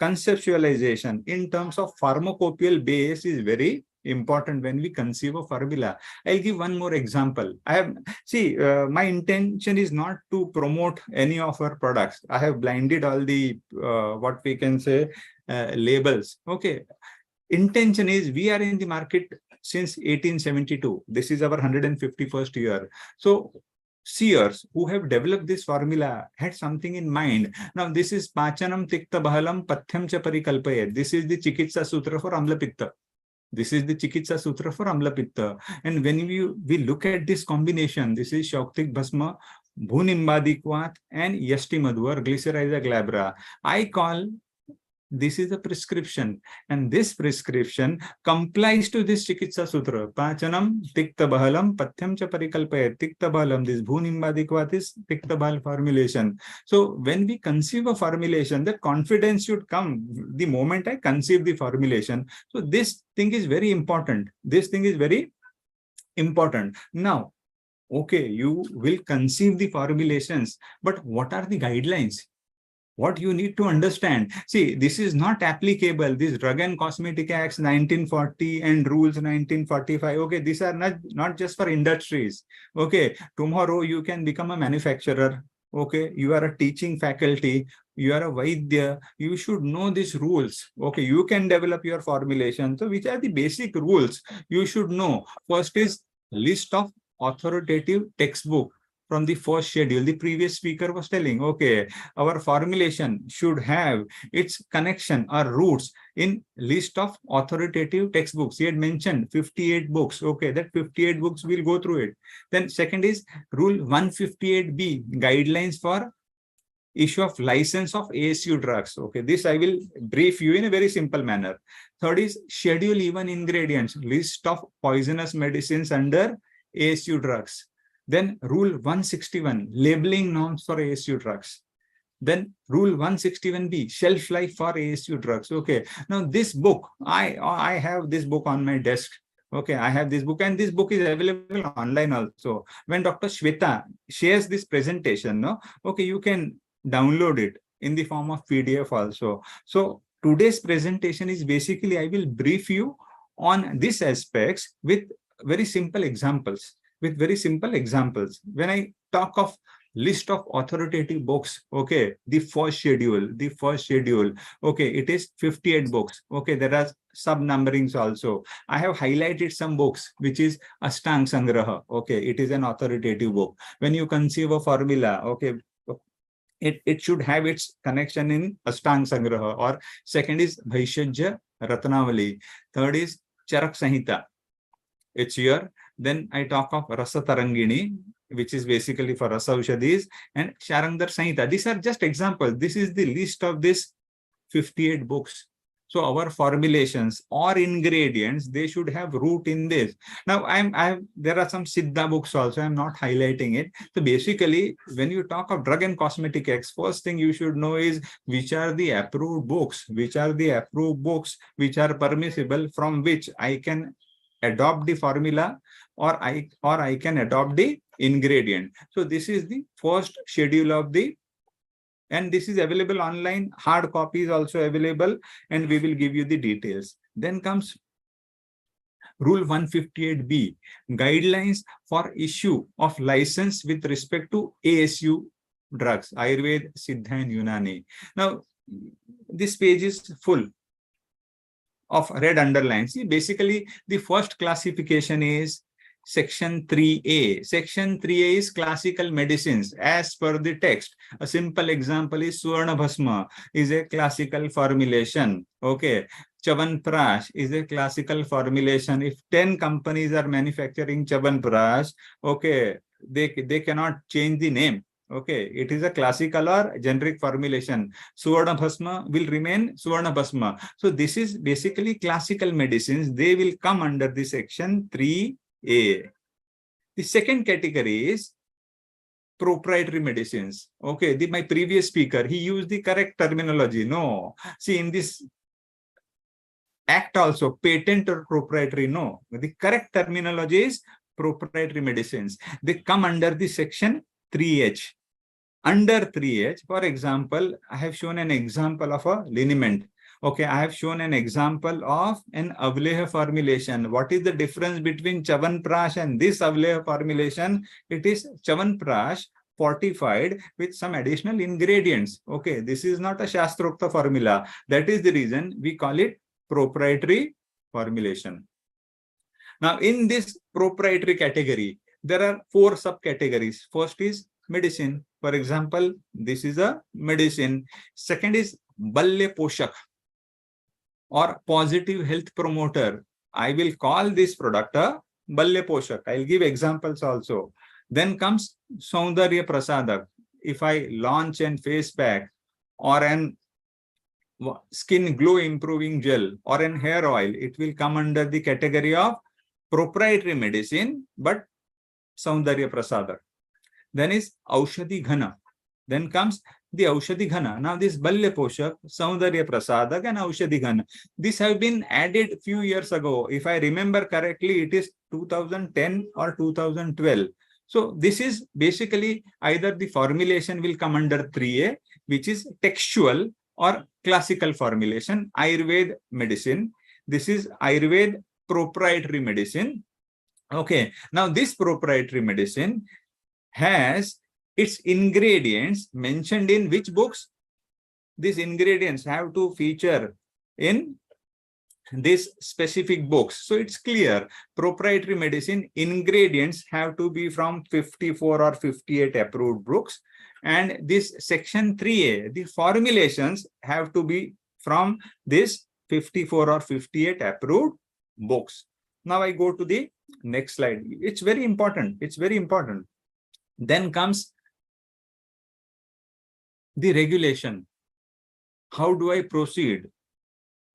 conceptualization in terms of pharmacopoeial base is very important when we conceive a formula. I'll give one more example. My intention is not to promote any of our products. I have blinded all the what we can say labels. Okay, intention is we are in the market since 1872. This is our 151st year. So seers who have developed this formula had something in mind. Now this is Pachanam Tikta Bahalam Pathyam Cha Parikalpayet. This is the Chikitsa Sutra for Amla Pitta. This is the Chikitsa Sutra for Amla Pitta. And when we look at this combination, this is Shauktik Bhasma, Bhunimbadikvat and Yashti Madhu or Glycyrrhiza glabra. I call this is a prescription, and this prescription complies to this Chikitsa Sutra. Pachanam, Tikta Bahalam, Pathyam Cha Parikalpayat, Tikta Bahalam, this Bhunimbadikvat is Tikta Bahal formulation. So when we conceive a formulation, the confidence should come the moment I conceive the formulation. So this thing is very important. This thing is very important. Now, okay, you will conceive the formulations, but what are the guidelines? What you need to understand, see, this is not applicable. This Drug and Cosmetic Acts 1940 and Rules 1945. Okay, these are not just for industries. Okay, tomorrow you can become a manufacturer. Okay, you are a teaching faculty. You are a Vaidya. You should know these rules. Okay, you can develop your formulation. So which are the basic rules you should know? First is list of authoritative textbook. From the first schedule, the previous speaker was telling, okay, our formulation should have its connection or roots in list of authoritative textbooks. He had mentioned 58 books. Okay, that 58 books, we'll go through it. Then second is Rule 158B, guidelines for issue of license of ASU drugs. Okay, this I will brief you in a very simple manner. Third is Schedule even ingredients, list of poisonous medicines under ASU drugs. Then Rule 161, labeling norms for ASU drugs. Then Rule 161B, shelf life for ASU drugs. Okay, now this book, I have this book on my desk. Okay, I have this book, and this book is available online also. When Dr. Shweta shares this presentation, no, okay, you can download it in the form of PDF also. So today's presentation is basically, I will brief you on these aspects with very simple examples. When I talk of list of authoritative books, okay, the first schedule, okay, it is 58 books. Okay, there are sub numberings also. I have highlighted some books, which is Ashtang Sangraha. Okay, it is an authoritative book. When you conceive a formula, okay, it should have its connection in Ashtang Sangraha. Or second is Bhaishajya Ratnavali. Third is Charak Sanhita. It's here. Then I talk of Rasa Tarangini, which is basically for Rasa Ushadis, and Sharangdar Sanhita. These are just examples. This is the list of this 58 books. So our formulations or ingredients, they should have root in this. Now there are some Siddha books also. I'm not highlighting it. So basically, when you talk of Drug and Cosmetic Acts, first thing you should know is which are the approved books, which are permissible, from which I can adopt the formula or I can adopt the ingredient. So this is the first schedule of the And this is available online. Hard copy is also available, and we will give you the details. Then comes Rule 158B, guidelines for issue of license with respect to ASU drugs, Ayurveda, Siddha, and Unani. Now, this page is full of red underlines. See, basically, the first classification is Section 3A. Section 3A is classical medicines as per the text. A simple example is Suvarna Bhasma is a classical formulation. Okay. Chavanprash is a classical formulation. If 10 companies are manufacturing Chavanprash, okay, they cannot change the name. Okay, it is a classical or generic formulation. Suvarna Bhasma will remain Suvarna Bhasma. So this is basically classical medicines. They will come under the Section 3A. The second category is proprietary medicines. Okay, my previous speaker, he used the correct terminology. No, see, in this act also, patent or proprietary, no. The correct terminology is proprietary medicines. They come under the Section 3H. Under 3H, for example, I have shown an example of a liniment. Okay, I have shown an example of an Avleha formulation. What is the difference between Chavanprash and this Avleha formulation? It is Chavanprash fortified with some additional ingredients. Okay, this is not a Shastrokta formula. That is the reason we call it proprietary formulation. Now, in this proprietary category, there are 4 subcategories. First is medicine. For example, this is a medicine. Second is Balya Poshak or positive health promoter. I will call this product a Balya Poshak. I'll give examples also. Then comes Saundarya Prasadak. If I launch an face pack or an skin glow improving gel or an hair oil, it will come under the category of proprietary medicine, but Saundarya Prasadak. Then is Aushadhi Ghana. Then comes the Aushadhi Ghana. Now this Balya Poshak, Saundarya Prasadak and Aushadhi Ghana. These have been added few years ago. If I remember correctly, it is 2010 or 2012. So this is basically either the formulation will come under 3A, which is textual or classical formulation, Ayurveda medicine. This is Ayurveda proprietary medicine. Okay. Now this proprietary medicine has its ingredients mentioned in which books? These ingredients have to feature in these specific books. So it's clear, proprietary medicine ingredients have to be from 54 or 58 approved books. And this Section 3A, the formulations have to be from this 54 or 58 approved books. Now I go to the next slide. It's very important. It's very important. Then comes the regulation. How do I proceed?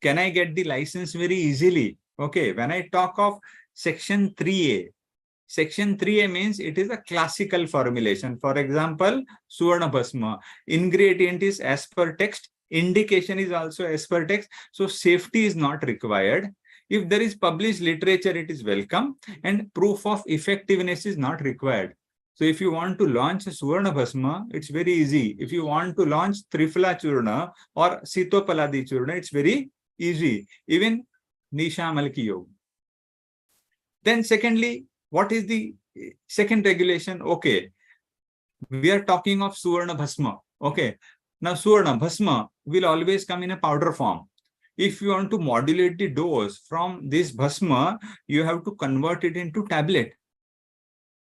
Can I get the license very easily? Okay, when I talk of Section 3A, Section 3A means it is a classical formulation. For example, Suvarna Bhasma. Ingredient is as per text. Indication is also as per text. So safety is not required. If there is published literature, it is welcome. And proof of effectiveness is not required. So if you want to launch a Suvarna Bhasma, it's very easy. If you want to launch Trifla Churna or Sitopaladi Churna, it's very easy. Even Nisha Malki Yoga. Then secondly, what is the second regulation? Okay, we are talking of Suvarna Bhasma. Okay, now Suvarna Bhasma will always come in a powder form. If you want to modulate the dose from this Bhasma, you have to convert it into tablet.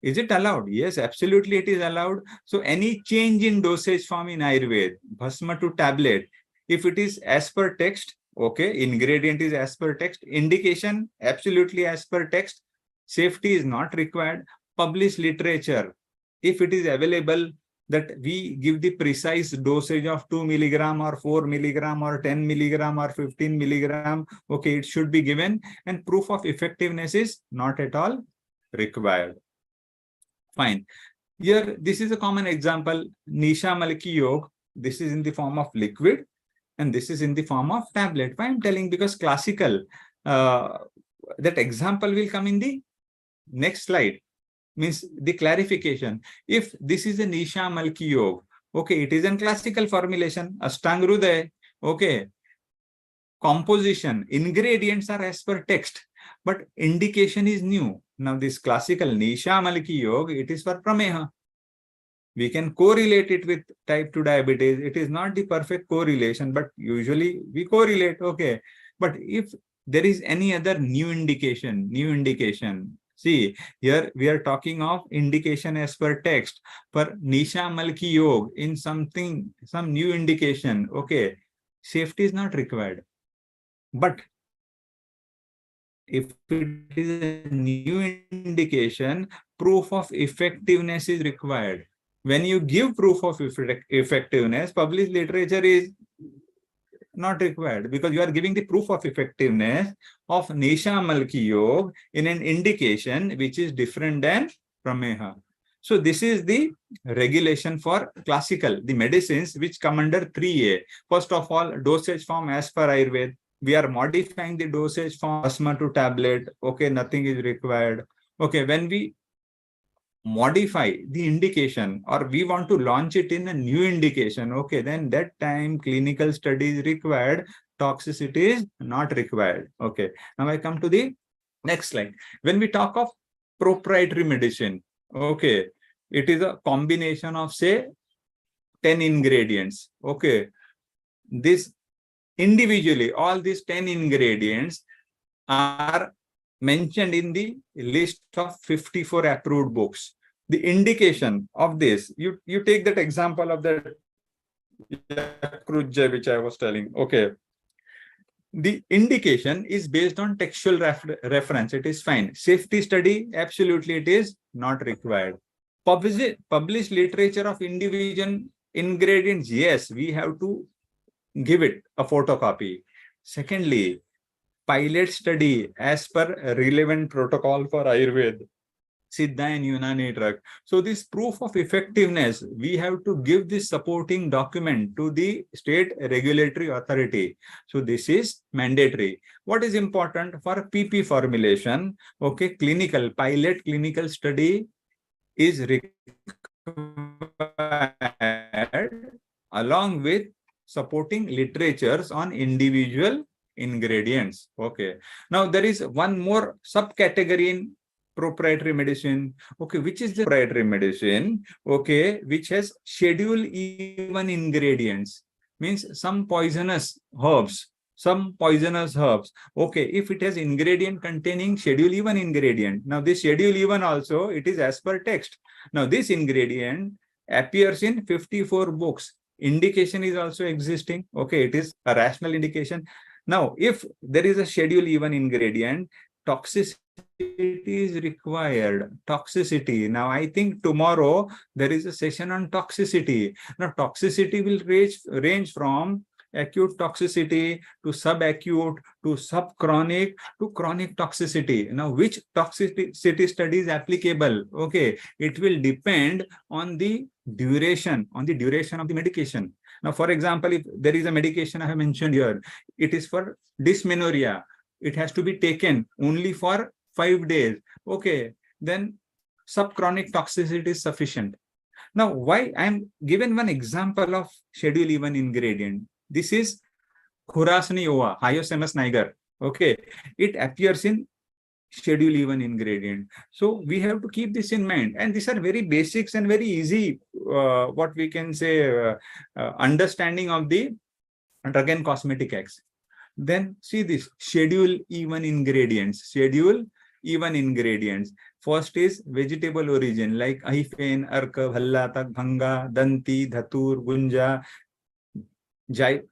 Is it allowed? Yes, absolutely it is allowed. So any change in dosage form in Ayurveda, Bhasma to tablet, if it is as per text, okay, ingredient is as per text, indication absolutely as per text, safety is not required, published literature, if it is available, that we give the precise dosage of 2 milligram or 4 milligram or 10 milligram or 15 milligram, okay, it should be given, and proof of effectiveness is not at all required. Fine. Here, this is a common example, Nisha Malki Yoga. This is in the form of liquid and this is in the form of tablet. Why I'm telling? Because classical, that example will come in the next slide. Means the clarification. If this is a Nisha Malki Yoga, Okay, it is a classical formulation, Ashtang Hruday. Okay, composition, ingredients are as per text, but indication is new. Now this classical Nisha Malki Yoga, it is for Prameha. We can correlate it with type 2 diabetes. It is not the perfect correlation, but usually we correlate. Okay. But if there is any other new indication, see, here we are talking of indication as per text. For Nisha Malki Yoga, in some new indication, okay, safety is not required. But if it is a new indication, proof of effectiveness is required. When you give proof of effectiveness, published literature is not required, because you are giving the proof of effectiveness of Nisha Malki Yoga in an indication which is different than Prameha. So this is the regulation for classical, the medicines which come under 3A. First of all, dosage form as per Ayurveda. We are modifying the dosage from asthma to tablet. Okay, nothing is required. Okay, when we modify the indication or we want to launch it in a new indication, okay, then that time clinical study is required, toxicity is not required. Okay, now I come to the next slide. When we talk of proprietary medicine, okay, it is a combination of say 10 ingredients. Okay, this individually, all these 10 ingredients are mentioned in the list of 54 approved books. The indication of this, you take that example of the Yakrujja, which I was telling. Okay, the indication is based on textual reference. It is fine. Safety study, absolutely, it is not required. Published literature of individual ingredients, yes, we have to give it a photocopy. Secondly, pilot study as per relevant protocol for Ayurveda, Siddha and Unani drug. So this proof of effectiveness, we have to give this supporting document to the state regulatory authority. So this is mandatory. What is important for PP formulation? Okay, pilot clinical study is required along with supporting literatures on individual ingredients. Okay, now there is one more subcategory in proprietary medicine. Okay, which is the proprietary medicine? Okay, which has schedule even ingredients, means some poisonous herbs. Okay, if it has ingredient containing schedule even ingredient, now this schedule even also, it is as per text. Now this ingredient appears in 54 books. Indication is also existing. Okay, it is a rational indication. Now, if there is a schedule even ingredient, toxicity is required. Toxicity. Now, I think tomorrow there is a session on toxicity. Now, toxicity will range from acute toxicity to subacute to subchronic to chronic toxicity. Now, which toxicity study is applicable? Okay, it will depend on the duration of the medication. Now, for example, if there is a medication I have mentioned here, it is for dysmenorrhea. It has to be taken only for 5 days. Okay, then subchronic toxicity is sufficient. Now, why I'm given one example of schedule even ingredient. This is Khurasani ova, Hyoscyamus niger. Okay, it appears in schedule even ingredient. So we have to keep this in mind. And these are very basics and very easy, what we can say, understanding of the Drug and Cosmetic Acts. Then see this schedule even ingredients. First is vegetable origin like ahifen, arka, bhalla, tak, bhanga, danti, dhatur, gunja, Jaipal,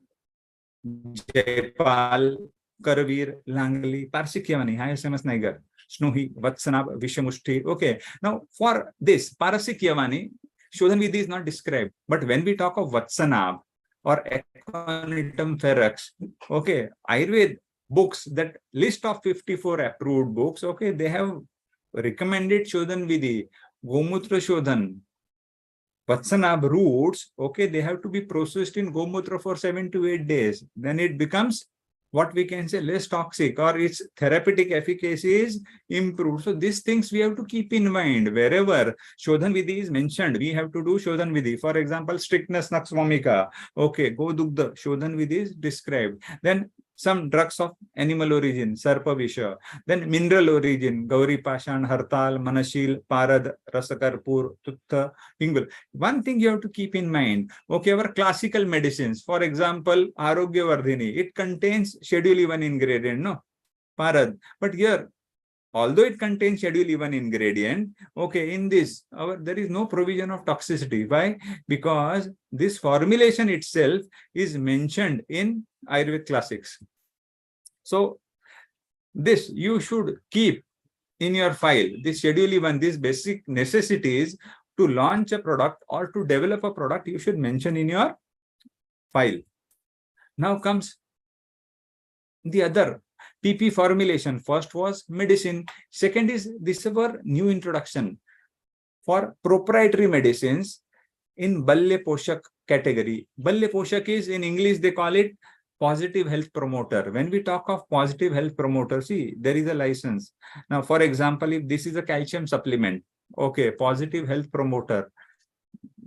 Karavir, Langli, Parsikyavani, Hyoscyamus niger, Snohi, Vatsanab, Vishamushti. Okay, now for this Parasikyavani, Shodhanvidhi is not described. But when we talk of Vatsanab or Aconitum ferox, okay, Ayurveda books, that list of 54 approved books, okay, they have recommended Shodhanvidhi, Gomutra Shodhan, Vatsanab roots, okay, they have to be processed in Gomutra for 7 to 8 days. Then it becomes what we can say, less toxic, or its therapeutic efficacy is improved. So these things we have to keep in mind. Wherever Shodhan Vidhi is mentioned, we have to do Shodhan Vidhi. For example, strictness Naksvamika. Okay, Go Dugdha, Shodhan Vidhi is described. Then some drugs of animal origin, Sarpavisha. Then mineral origin, Gauri Pashan, Hartal, Manashil, Parad, Rasakarpur, Tutta, Ingul. One thing you have to keep in mind, okay, our classical medicines, for example, Arogya Vardhini, it contains Schedule 1 ingredient, no? Parad. But here, although it contains Schedule 1 ingredient, okay, in this, there is no provision of toxicity. Why? Because this formulation itself is mentioned in Ayurvedic classics. So, this you should keep in your file. This Schedule 1, these basic necessities to launch a product or to develop a product, you should mention in your file. Now comes the other PP formulation. First was medicine. Second is this our new introduction for proprietary medicines in Balya Poshak category. Balya Poshak is, in English they call it positive health promoter. When we talk of positive health promoter, see, there is a license. Now, for example, if this is a calcium supplement, okay, positive health promoter,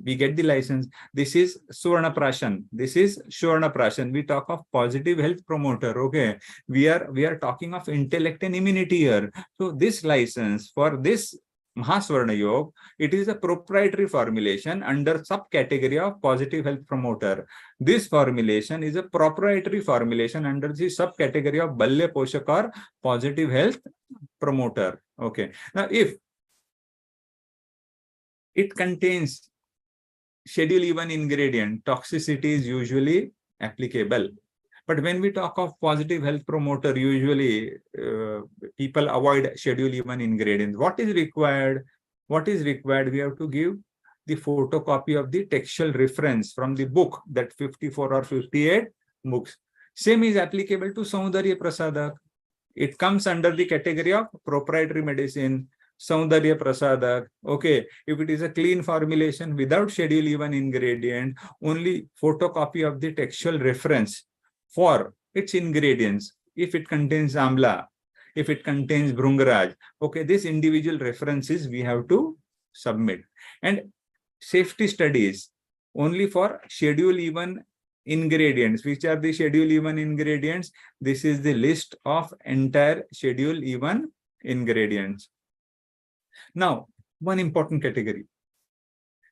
we get the license. This is Suvarna Prashan. This is Suvarna Prashan. We talk of positive health promoter. Okay, we are talking of intellect and immunity here. So this license for this Mahasvarna Yog, it is a proprietary formulation under subcategory of positive health promoter. This formulation is a proprietary formulation under the subcategory of Balya Poshak or positive health promoter. Okay. Now, if it contains Schedule 1 ingredient, toxicity is usually applicable. But when we talk of positive health promoter, usually people avoid Schedule 1 ingredients. What is required? What is required? We have to give the photocopy of the textual reference from the book, that 54 or 58 books. Same is applicable to Saundarya Prasadak. It comes under the category of proprietary medicine. Saundarya Prasadak. Okay, if it is a clean formulation without Schedule 1 ingredient, only photocopy of the textual reference for its ingredients. If it contains Amla, if it contains Bhrungaraj, okay, this individual references we have to submit. And safety studies only for Schedule 1 ingredients. Which are the Schedule 1 ingredients? This is the list of entire Schedule 1 ingredients. Now, one important category.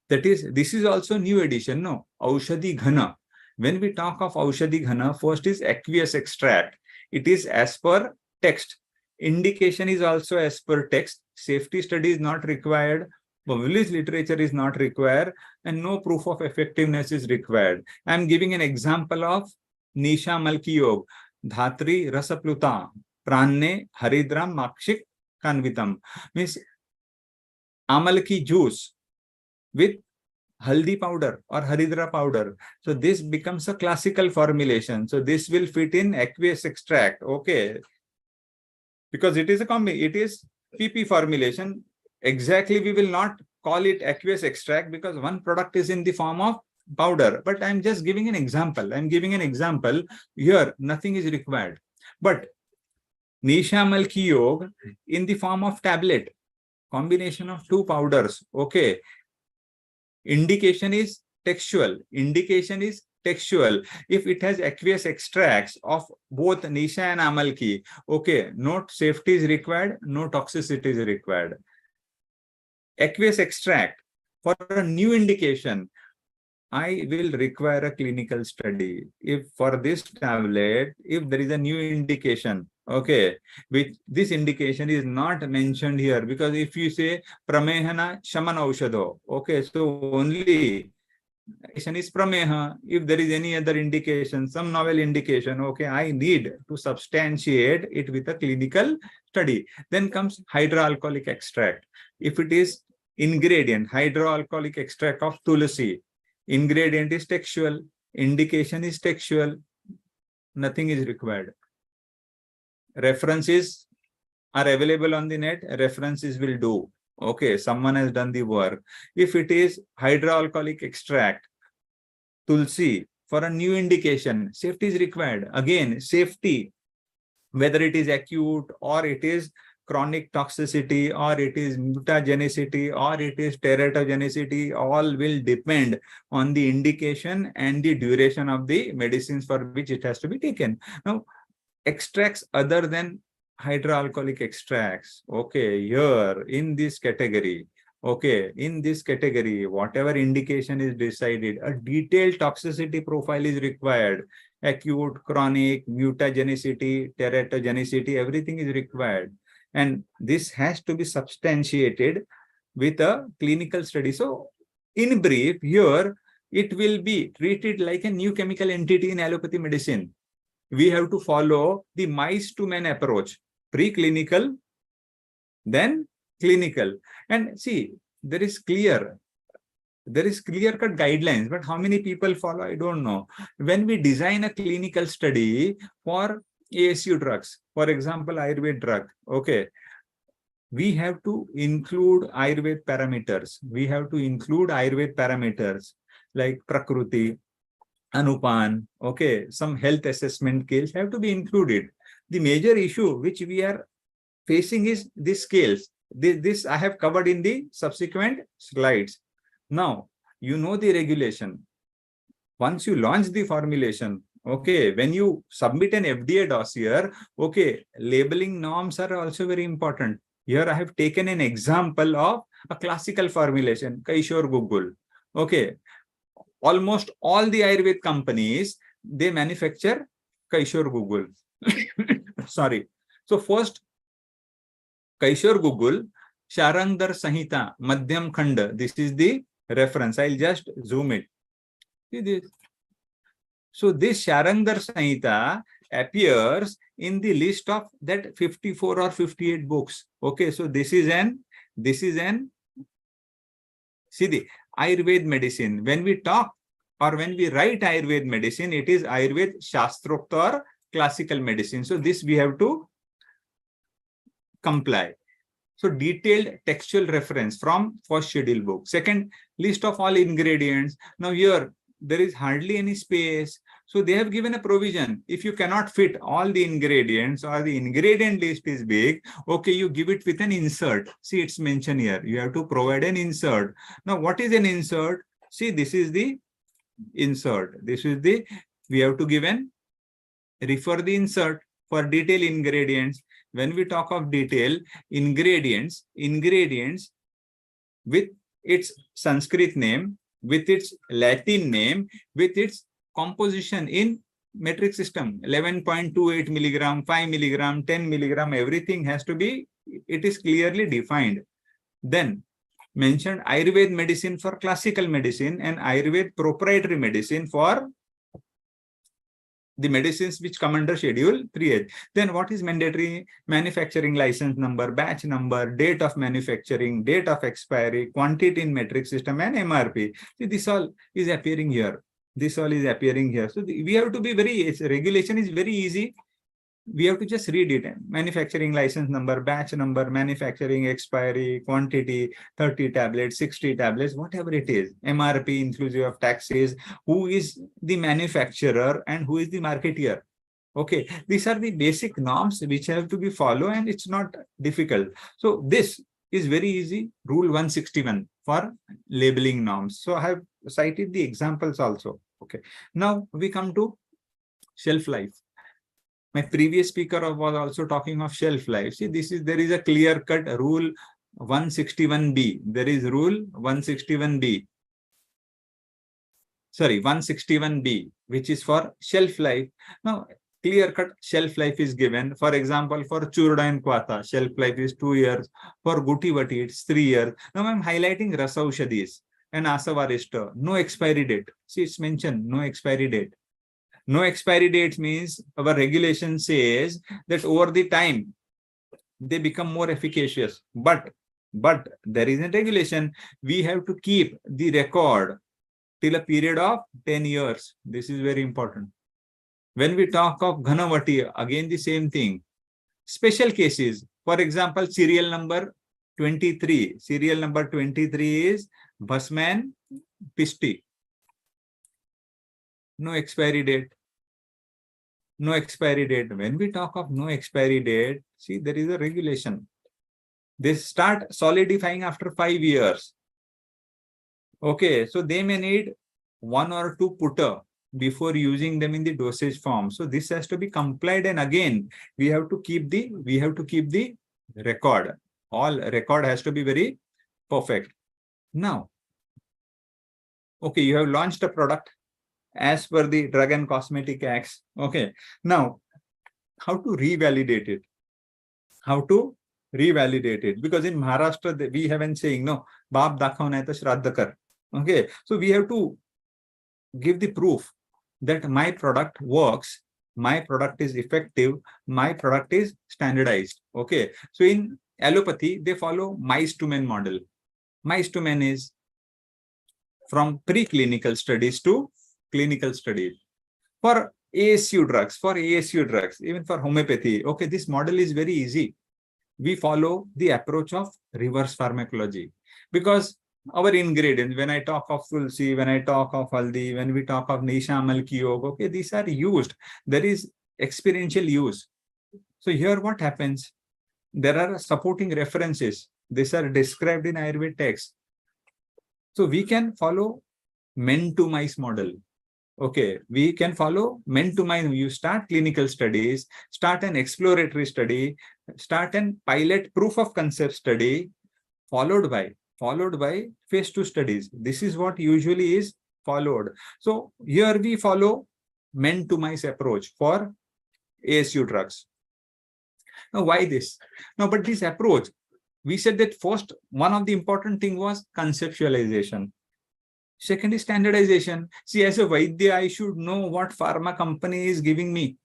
That is, this is also new edition, no? Aushadhi Ghana. When we talk of Aushadhi Ghana, first is aqueous extract. It is as per text. Indication is also as per text. Safety study is not required. Published literature is not required. And no proof of effectiveness is required. I am giving an example of Nisha Malki Yog. Dhatri Rasapluta. Pranne Haridram Makshik Kanvitam. Means Amalki juice with haldi powder or haridra powder. So this becomes a classical formulation. So this will fit in aqueous extract. Okay. Because it is a it is PP formulation. Exactly, we will not call it aqueous extract because one product is in the form of powder. But I'm just giving an example. I'm giving an example. Here, nothing is required. But Nisha Malki Yog in the form of tablet. Combination of two powders. Okay. Indication is textual. Indication is textual. If it has aqueous extracts of both Nisha and Amalki, okay, no safety is required, no toxicity is required. Aqueous extract for a new indication, I will require a clinical study. If for this tablet, if there is a new indication, okay, which this indication is not mentioned here, because if you say Pramehana Shaman Aushadho, okay, so only indication is Prameha. If there is any other indication, some novel indication, okay, I need to substantiate it with a clinical study. Then comes hydroalcoholic extract. If it is ingredient, hydroalcoholic extract of Tulsi, ingredient is textual, indication is textual, nothing is required. References are available on the net, references will do. Okay, someone has done the work. If it is hydroalcoholic extract, Tulsi, for a new indication, safety is required. Again, safety, whether it is acute or it is chronic toxicity or it is mutagenicity or it is teratogenicity, all will depend on the indication and the duration of the medicines for which it has to be taken. Now, extracts other than hydroalcoholic extracts, okay, here in this category, okay, in this category, whatever indication is decided, a detailed toxicity profile is required. Acute, chronic, mutagenicity, teratogenicity, everything is required. And this has to be substantiated with a clinical study. So, in brief, here it will be treated like a new chemical entity in allopathy medicine. We have to follow the mice to man approach, preclinical, then clinical. And see, there is clear-cut guidelines, but how many people follow, I don't know. When we design a clinical study for ASU drugs, for example, Ayurveda drug, okay, we have to include Ayurveda parameters. We have to include Ayurveda parameters like Prakruti, Anupan, okay, some health assessment scales have to be included. The major issue which we are facing is these scales. This I have covered in the subsequent slides. Now, you know the regulation. Once you launch the formulation, okay, when you submit an FDA dossier, okay, labeling norms are also very important. Here I have taken an example of a classical formulation, Kaishore Google. Okay, almost all the Ayurveda companies, they manufacture Kaishore Google. Sorry. So first, Kaishore Google, Sharangdar Sanhita, Madhyam Khanda. This is the reference. I'll just zoom it. See this. So this Sharangdar Sanhita appears in the list of that 54 or 58 books. Okay, so this is an, see the Ayurveda medicine. When we talk or when we write Ayurveda medicine, it is Ayurveda Shastrokta or classical medicine. So this we have to comply. So detailed textual reference from first schedule book. Second, list of all ingredients. Now here, there is hardly any space. So they have given a provision. If you cannot fit all the ingredients or the ingredient list is big, okay, you give it with an insert. See, it's mentioned here. You have to provide an insert. Now, what is an insert? See, this is the insert. This is the, we have to give an, refer the insert for detailed ingredients. When we talk of detail, ingredients with its Sanskrit name, with its Latin name, with its composition in metric system, 11.28 milligram, 5 milligram, 10 milligram, everything has to be, it is clearly defined. Then mentioned Ayurveda medicine for classical medicine and Ayurveda proprietary medicine for the medicines which come under schedule 3H. Then what is mandatory? Manufacturing license number, batch number, date of manufacturing, date of expiry, quantity in metric system and MRP. See, this all is appearing here. This all is appearing here. So we have to be very, regulation is very easy. We have to just read it. Manufacturing license number, batch number, manufacturing expiry, quantity, 30 tablets, 60 tablets, whatever it is. MRP inclusive of taxes, who is the manufacturer and who is the marketeer. Okay, these are the basic norms which have to be followed and it's not difficult. So this is very easy. Rule 161 for labeling norms. So I have cited the examples also. Okay, now we come to shelf life. My previous speaker was also talking of shelf life. See, there is a clear-cut rule 161B. There is rule 161B. Sorry, 161B, which is for shelf life. Now, clear-cut shelf life is given. For example, for Churda and Kwata, shelf life is 2 years. For Guti Vati, it's 3 years. Now, I'm highlighting Rasaushadis and Asavarishta. No expiry date. See, it's mentioned, no expiry date. No expiry date means our regulation says that over the time they become more efficacious. But there is a regulation. We have to keep the record till a period of 10 years. This is very important. When we talk of Ghanavati, again the same thing. Special cases, for example, serial number 23. Serial number 23 is Bhasman Pisti. no expiry date. No expiry date. When we talk of no expiry date, see, there is a regulation. They start solidifying after 5 years. Okay, so they may need 1 or 2 putter before using them in the dosage form. So this has to be complied, and again we have to keep the record. All record has to be very perfect. Now, okay, you have launched a product as per the Drug and Cosmetic Acts. Okay, now how to revalidate it? How to revalidate it? Because in Maharashtra we have been saying, no, baap dakhav nahi to shraddha kar. Okay, so we have to give the proof that my product works, my product is effective, my product is standardized. Okay, so in allopathy they follow mice to men model. Mice to men is from preclinical studies to clinical studies. For ASU drugs, even for homeopathy, okay, this model is very easy. We follow the approach of reverse pharmacology, because our ingredients, when I talk of tulsi, when I talk of haldi, when we talk of nishamal kiyog, okay, these are used. There is experiential use. So here what happens? There are supporting references. These are described in Ayurveda text. So we can follow men to mice model. Okay, we can follow men to mice. You start clinical studies, start an exploratory study, start an pilot proof of concept study, followed by phase 2 studies. This is what usually is followed. So here we follow men to mice approach for ASU drugs. Now, why this? Now, but this approach, we said that first, one of the important thing was conceptualization. Second is standardization. See, as a Vaidya, I should know what pharma company is giving me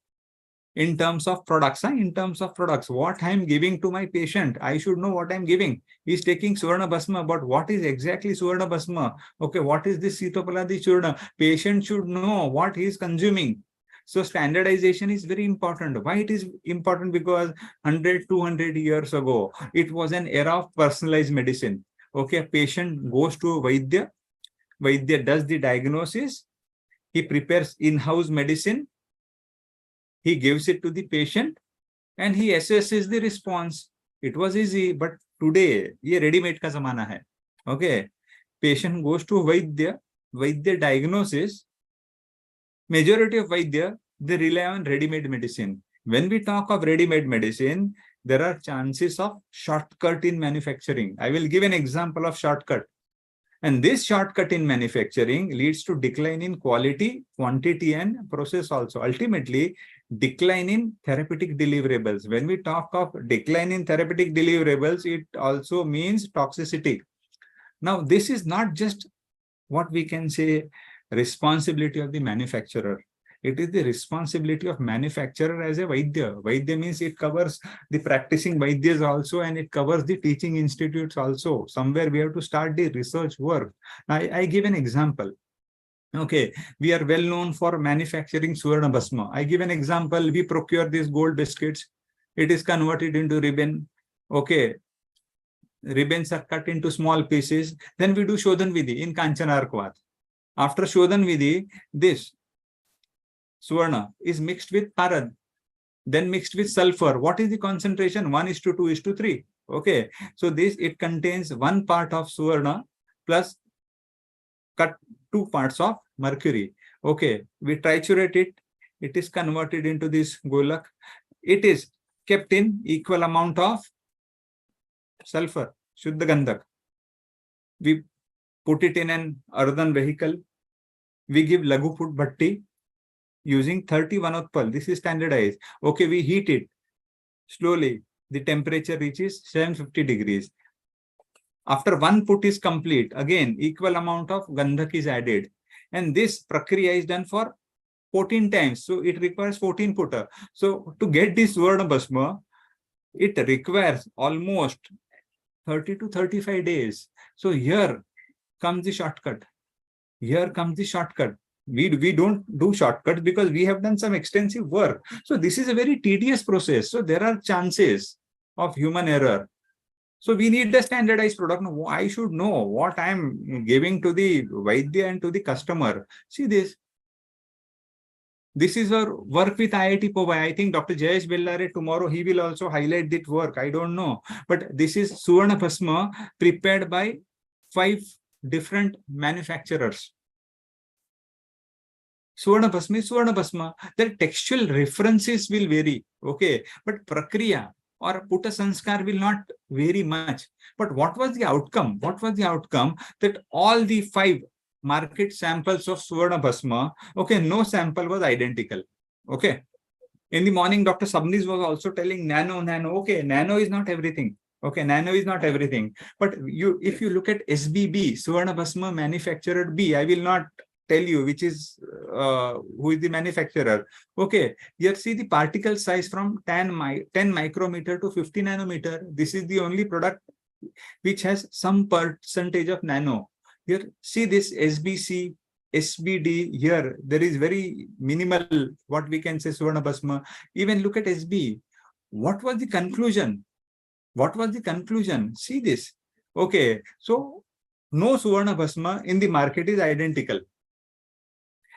in terms of products. What I am giving to my patient, I should know what I am giving. He is taking Suvarna Bhasma, but what is exactly Suvarna Bhasma? Okay, what is this Sitapaladi Churna? Patient should know what he is consuming. So standardization is very important. Why it is important? Because 100, 200 years ago, it was an era of personalized medicine. Okay, a patient goes to a Vaidya. Vaidya does the diagnosis. He prepares in-house medicine. He gives it to the patient and he assesses the response. It was easy, but today, ये ready-made का ज़माना है. Okay, patient goes to Vaidya. Vaidya diagnosis. Majority of Vaidya, they rely on ready-made medicine. When we talk of ready-made medicine, there are chances of shortcut in manufacturing. I will give an example of shortcut. And this shortcut in manufacturing leads to decline in quality, quantity, and process also. Ultimately, decline in therapeutic deliverables. When we talk of decline in therapeutic deliverables, it also means toxicity. Now, this is not just what we can say responsibility of the manufacturer. It is the responsibility of manufacturer as a Vaidya. Vaidya means it covers the practicing Vaidyas also, and it covers the teaching institutes also. Somewhere we have to start the research work. I give an example. Okay, we are well known for manufacturing Suvarna Bhasma. I give an example. We procure these gold biscuits. It is converted into ribbon. Okay, ribbons are cut into small pieces. Then we do Shodhan Vidhi in Kanchana Arkvat. After Shodhan Vidhi, this Suvarna is mixed with Parad, then mixed with sulfur. What is the concentration? 1:2:3. Okay, so it contains 1 part of Suvarna plus cut 2 parts of mercury. Okay, we triturate it. It is converted into this golak. It is kept in equal amount of sulfur, Shuddha Gandak. We put it in an earthen vehicle. We give Lagu Put Bhatti using 31 Utpal. This is standardized. Okay, we heat it slowly. The temperature reaches 750 degrees. After 1 put is complete, again, equal amount of Gandhak is added. And this Prakriya is done for 14 times. So it requires 14 putter. So to get this Suvarna Bhasma, it requires almost 30 to 35 days. So here comes the shortcut. Here comes the shortcut. We don't do shortcuts because we have done some extensive work. So this is a very tedious process. So there are chances of human error. So we need a standardized product. I should know what I am giving to the Vaidya and to the customer. See this. This is our work with IIT Powai. I think Dr. Jayesh Bellare tomorrow, he will also highlight that work. I don't know. But this is Suvarna Bhasma prepared by 5 different manufacturers. Suvarna Bhasma is Suvarna Bhasma. Their textual references will vary. Okay. But Prakriya or Putta Sanskar will not vary much. But what was the outcome? What was the outcome? That all the 5 market samples of Suvarna Bhasma, okay, no sample was identical. Okay. In the morning, Dr. Sabnis was also telling nano. Okay, nano is not everything. Okay, nano is not everything. But if you look at SBB, Suvarna Bhasma manufacturer B, I will not tell you which is who is the manufacturer. Okay, here see the particle size from 10 micrometer to 50 nanometer. This is the only product which has some percentage of nano. Here, see this SBC, SBD, here, there is very minimal, what we can say, Suvarna Bhasma. Even look at SB. What was the conclusion? What was the conclusion? See this. Okay, so no Suvarna Bhasma in the market is identical.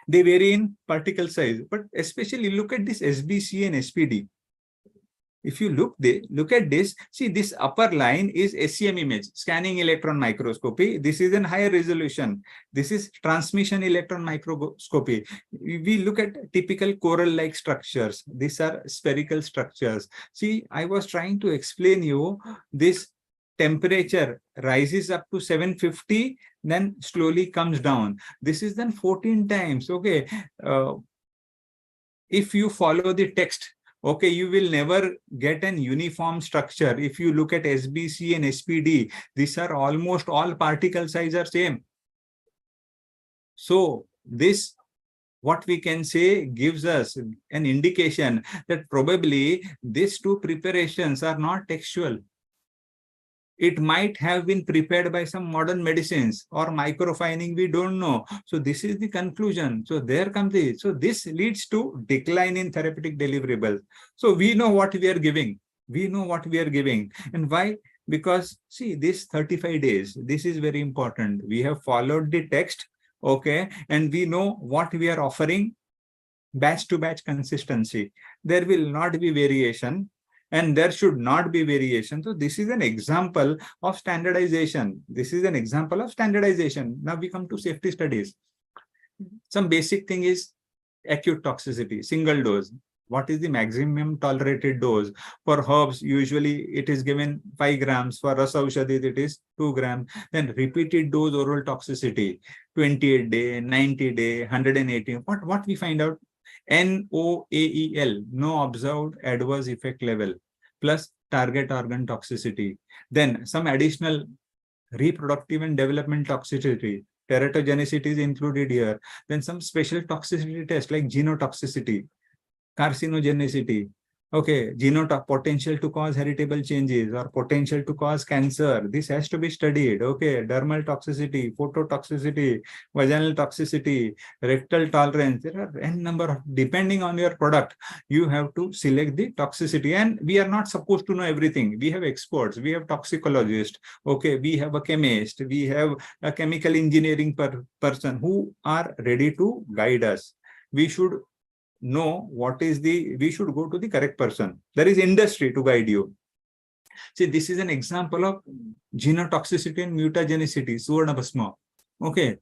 They vary in particle size, but especially look at this SBC and SPD. If you look at this, see this upper line is SEM image, scanning electron microscopy. This is in higher resolution. This is transmission electron microscopy. We look at typical coral-like structures. These are spherical structures. See, I was trying to explain you this temperature rises up to 750, then slowly comes down. This is then 14 times. Okay. If you follow the text, okay, you will never get an uniform structure. If you look at SBC and SPD, these are almost all particle size are same. So this, what we can say, gives us an indication that probably these 2 preparations are not textual. It might have been prepared by some modern medicines or microfining, we don't know. So this is the conclusion. So there comes the, so this leads to decline in therapeutic deliverables. So we know what we are giving. We know what we are giving. And why? Because see, this 35 days, this is very important. We have followed the text, okay, and we know what we are offering, batch to batch consistency. There will not be variation. And there should not be variation. So this is an example of standardization. This is an example of standardization. Now we come to safety studies. Some basic thing is acute toxicity, single dose. What is the maximum tolerated dose? For herbs, usually it is given 5 grams. For Ras Aushadhis, it is 2 grams. Then repeated dose oral toxicity, 28 day, 90 day, 180. What we find out? NOAEL, no observed adverse effect level, plus target organ toxicity. Then some additional reproductive and development toxicity, teratogenicity is included here. Then some special toxicity tests like genotoxicity, carcinogenicity. Okay, potential to cause heritable changes or potential to cause cancer. This has to be studied. Okay, dermal toxicity, phototoxicity, vaginal toxicity, rectal tolerance. There are n number of, depending on your product, you have to select the toxicity. And we are not supposed to know everything. We have experts, we have toxicologists. Okay, we have a chemist, we have a chemical engineering person who are ready to guide us. We should know what is the, we should go to the correct person. There is industry to guide you. See, this is an example of genotoxicity and mutagenicity, Suvarna Bhasma. Okay,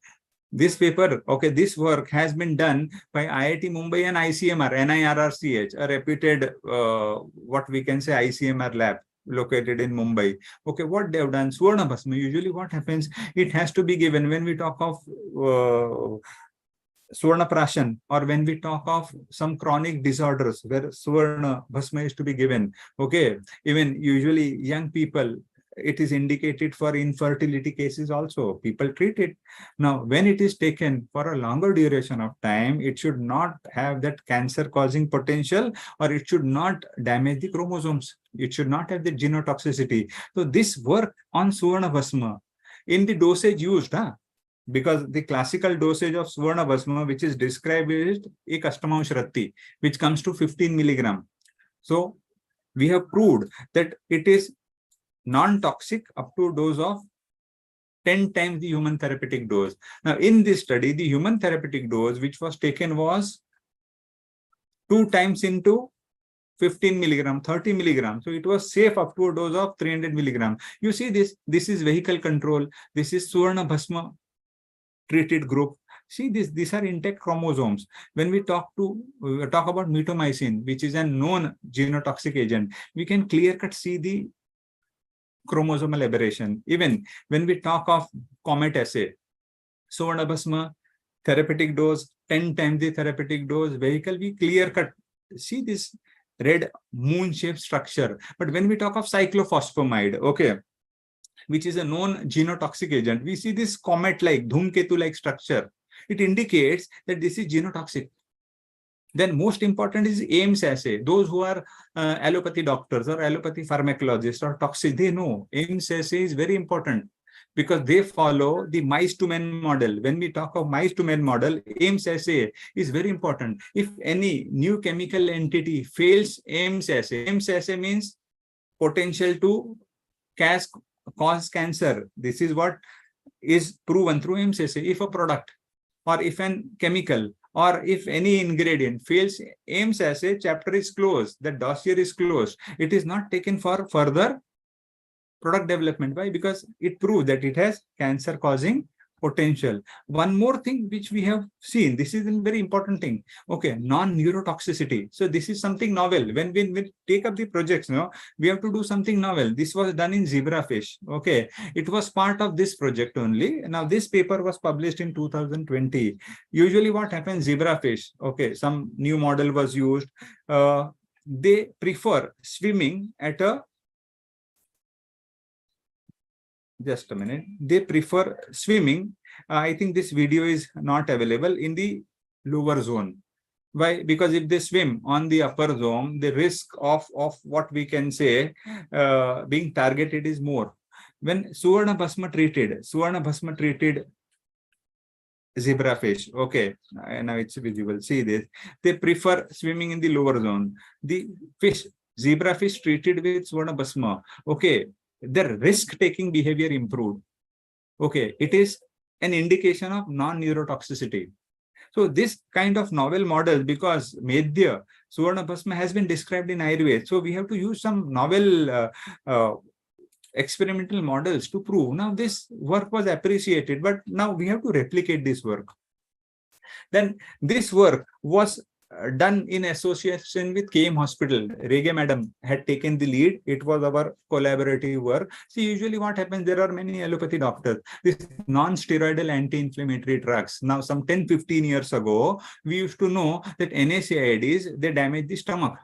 this paper, okay, this work has been done by IIT Mumbai and ICMR, NIRRCH, a reputed, what we can say, ICMR lab located in Mumbai. Okay, what they have done, Suvarna Bhasma, usually what happens, it has to be given when we talk of Suvarna Prashan, or when we talk of some chronic disorders where Suvarna Bhasma is to be given. Okay, even usually young people, it is indicated for infertility cases also. People treat it. Now, when it is taken for a longer duration of time, it should not have that cancer-causing potential, or it should not damage the chromosomes. It should not have the genotoxicity. So this work on Suvarna Bhasma, in the dosage used, because the classical dosage of Suvarna Bhasma, which is described, is a Kastamaunsh Ratti, which comes to 15 milligram. So we have proved that it is non-toxic up to a dose of 10 times the human therapeutic dose. Now, in this study, the human therapeutic dose which was taken was 2 times into 15 milligram, 30 milligram. So it was safe up to a dose of 300 milligram. You see this is vehicle control. This is Suvarna Bhasma treated group. See this, these are intact chromosomes. When we talk about mitomycin, which is a known genotoxic agent, we can clear-cut see the chromosomal aberration. Even when we talk of Comet assay, Suvarna Bhasma, therapeutic dose, 10 times the therapeutic dose, vehicle, we clear-cut see this red moon-shaped structure. But when we talk of cyclophosphamide, okay, which is a known genotoxic agent, we see this comet-like, Dhumketu-like structure. It indicates that this is genotoxic. Then most important is Ames assay. Those who are allopathy doctors or allopathy pharmacologists or toxic, they know Ames assay is very important because they follow the mice to men model. When we talk of mice to men model, Ames assay is very important. If any new chemical entity fails Ames assay means potential to cause cancer. This is what is proven through Ames assay. If a product or if an chemical or if any ingredient fails Ames assay, chapter is closed, the dossier is closed. It is not taken for further product development. Why? Because it proves that it has cancer causing potential. One more thing which we have seen, this is a very important thing. Okay, non-neurotoxicity. So this is something novel. When we take up the projects, we have to do something novel. This was done in zebrafish. Okay, it was part of this project only. Now this paper was published in 2020. Usually what happens, zebrafish, okay, some new model was used. They prefer swimming at a just a minute. They prefer swimming. I think this video is not available in the lower zone. Why? Because if they swim on the upper zone, the risk of what we can say being targeted is more. When Suvarna Bhasma treated zebrafish, okay, now it's visible. See this. They prefer swimming in the lower zone. The zebrafish treated with Suvarna Bhasma, okay, their risk-taking behavior improved. Okay, it is an indication of non-neurotoxicity. So this kind of novel model, because Medhya, Suvarna Bhasma has been described in Ayurveda. So we have to use some novel experimental models to prove. Now this work was appreciated, but now we have to replicate this work. Then this work was done in association with KM Hospital. Rege Madam had taken the lead. It was our collaborative work. See, usually what happens, there are many allopathy doctors. This non-steroidal anti-inflammatory drugs. Now, some 10-15 years ago, we used to know that NSAIDs, they damage the stomach.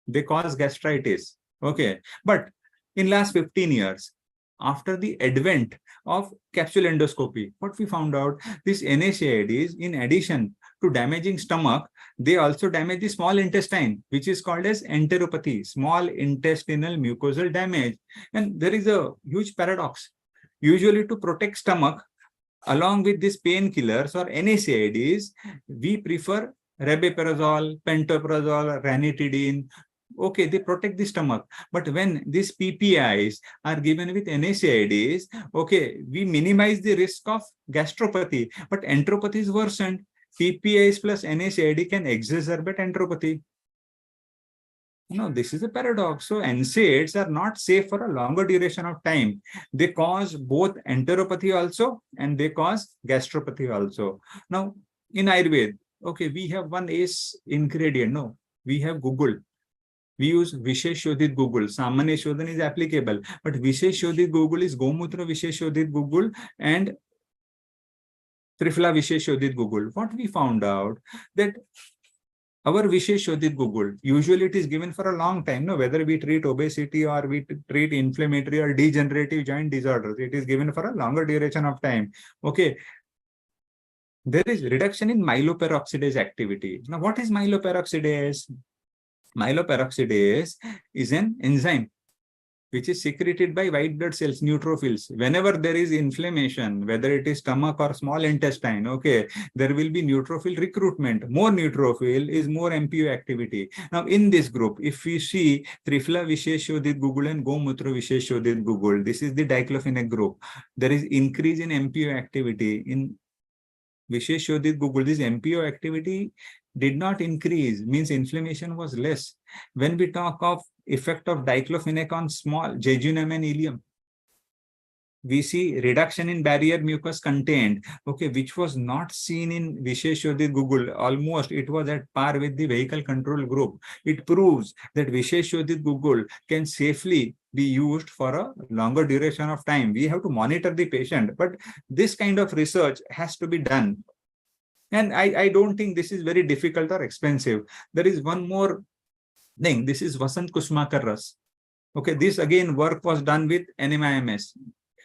They cause gastritis. Okay. But in last 15 years, after the advent of capsule endoscopy, what we found out, these NSAIDs, in addition to damaging stomach, they also damage the small intestine, which is called as enteropathy, small intestinal mucosal damage. And there is a huge paradox. Usually to protect stomach, along with these painkillers or NSAIDs, we prefer rabeprazole, pantoprazole, ranitidine. Okay, they protect the stomach. But when these PPIs are given with NSAIDs, okay, we minimize the risk of gastropathy, but enteropathy is worsened. PPIs plus NSAID can exacerbate enteropathy. No, this is a paradox. So NSAIDs are not safe for a longer duration of time. They cause both enteropathy also and they cause gastropathy also. Now, in Ayurveda, okay, we have one ace ingredient. No, we have Google. We use Vishesh Shodhit Google. Samanya Shodhan is applicable, but Vishesh Shodhit Google is Gomutra Vishesh Shodhit Google and Trifla Vishesh Shodhit Google. What we found out that our Vishesh Shodhit Google, usually it is given for a long time, no, whether we treat obesity or we treat inflammatory or degenerative joint disorders, it is given for a longer duration of time. Okay. There is reduction in myeloperoxidase activity. Now, what is myeloperoxidase? Myeloperoxidase is an enzyme which is secreted by white blood cells, neutrophils. Whenever there is inflammation, whether it is stomach or small intestine, okay, there will be neutrophil recruitment. More neutrophil is more MPO activity. Now, in this group, if we see Trifla Vishesh Shodhit Google and Gomutra Vishesh Shodhit Google, this is the diclofenac group. There is increase in MPO activity in Vishesh Shodhit Google, this MPO activity did not increase, means inflammation was less. When we talk of effect of diclofenac on small jejunum and ileum, we see reduction in barrier mucus content, okay, which was not seen in Vishesh Shodhit Google. Almost it was at par with the vehicle control group. It proves that Vishesh Shodhit Google can safely be used for a longer duration of time. We have to monitor the patient, but this kind of research has to be done. And I don't think this is very difficult or expensive. There is one more thing. This is Vasant Kusmakar Ras. Okay, this again work was done with NMIMS.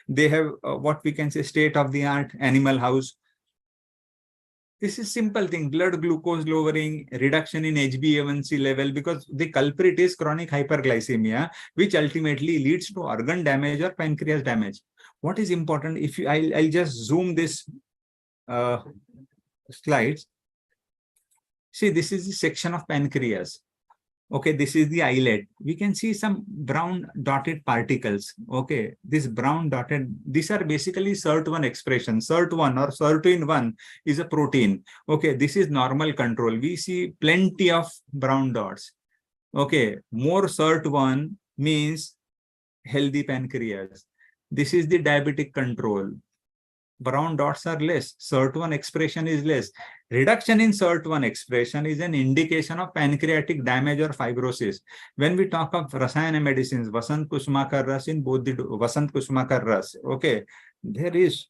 They have what we can say state-of-the-art animal house. This is simple thing, blood glucose lowering, reduction in HbA1c level, because the culprit is chronic hyperglycemia, which ultimately leads to organ damage or pancreas damage. What is important, if you, I'll just zoom this slides. See, this is the section of pancreas. Okay, this is the islet. We can see some brown dotted particles. Okay, this brown dotted, these are basically SIRT1 expression. SIRT1 or SIRTIN1 is a protein. Okay, this is normal control. We see plenty of brown dots. Okay, more SIRT1 means healthy pancreas. This is the diabetic control. Brown dots are less, SIRT1 expression is less. Reduction in SIRT1 expression is an indication of pancreatic damage or fibrosis. When we talk of Rasayana medicines, Vasant Kusmakar Ras, in both the Vasant Kusmakar Ras, okay, there is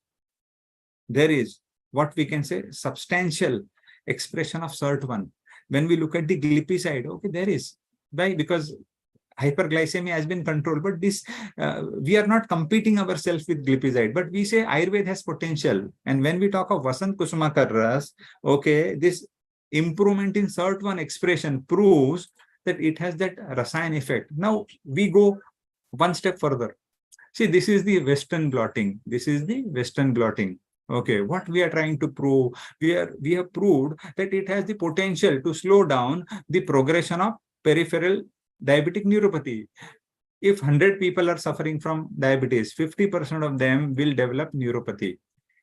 what we can say substantial expression of SIRT1. When we look at the glipizide, okay, there is. Why? Because hyperglycemia has been controlled, but this we are not competing ourselves with glipizide, but we say Ayurveda has potential. And when we talk of Vasant Kusmakar Ras, okay, this improvement in SIRT1 expression proves that it has that Rasayan effect. Now we go one step further. See, this is the Western blotting. This is the Western blotting. Okay, what we are trying to prove, we have proved that it has the potential to slow down the progression of peripheral diabetic neuropathy. If 100 people are suffering from diabetes, 50% of them will develop neuropathy.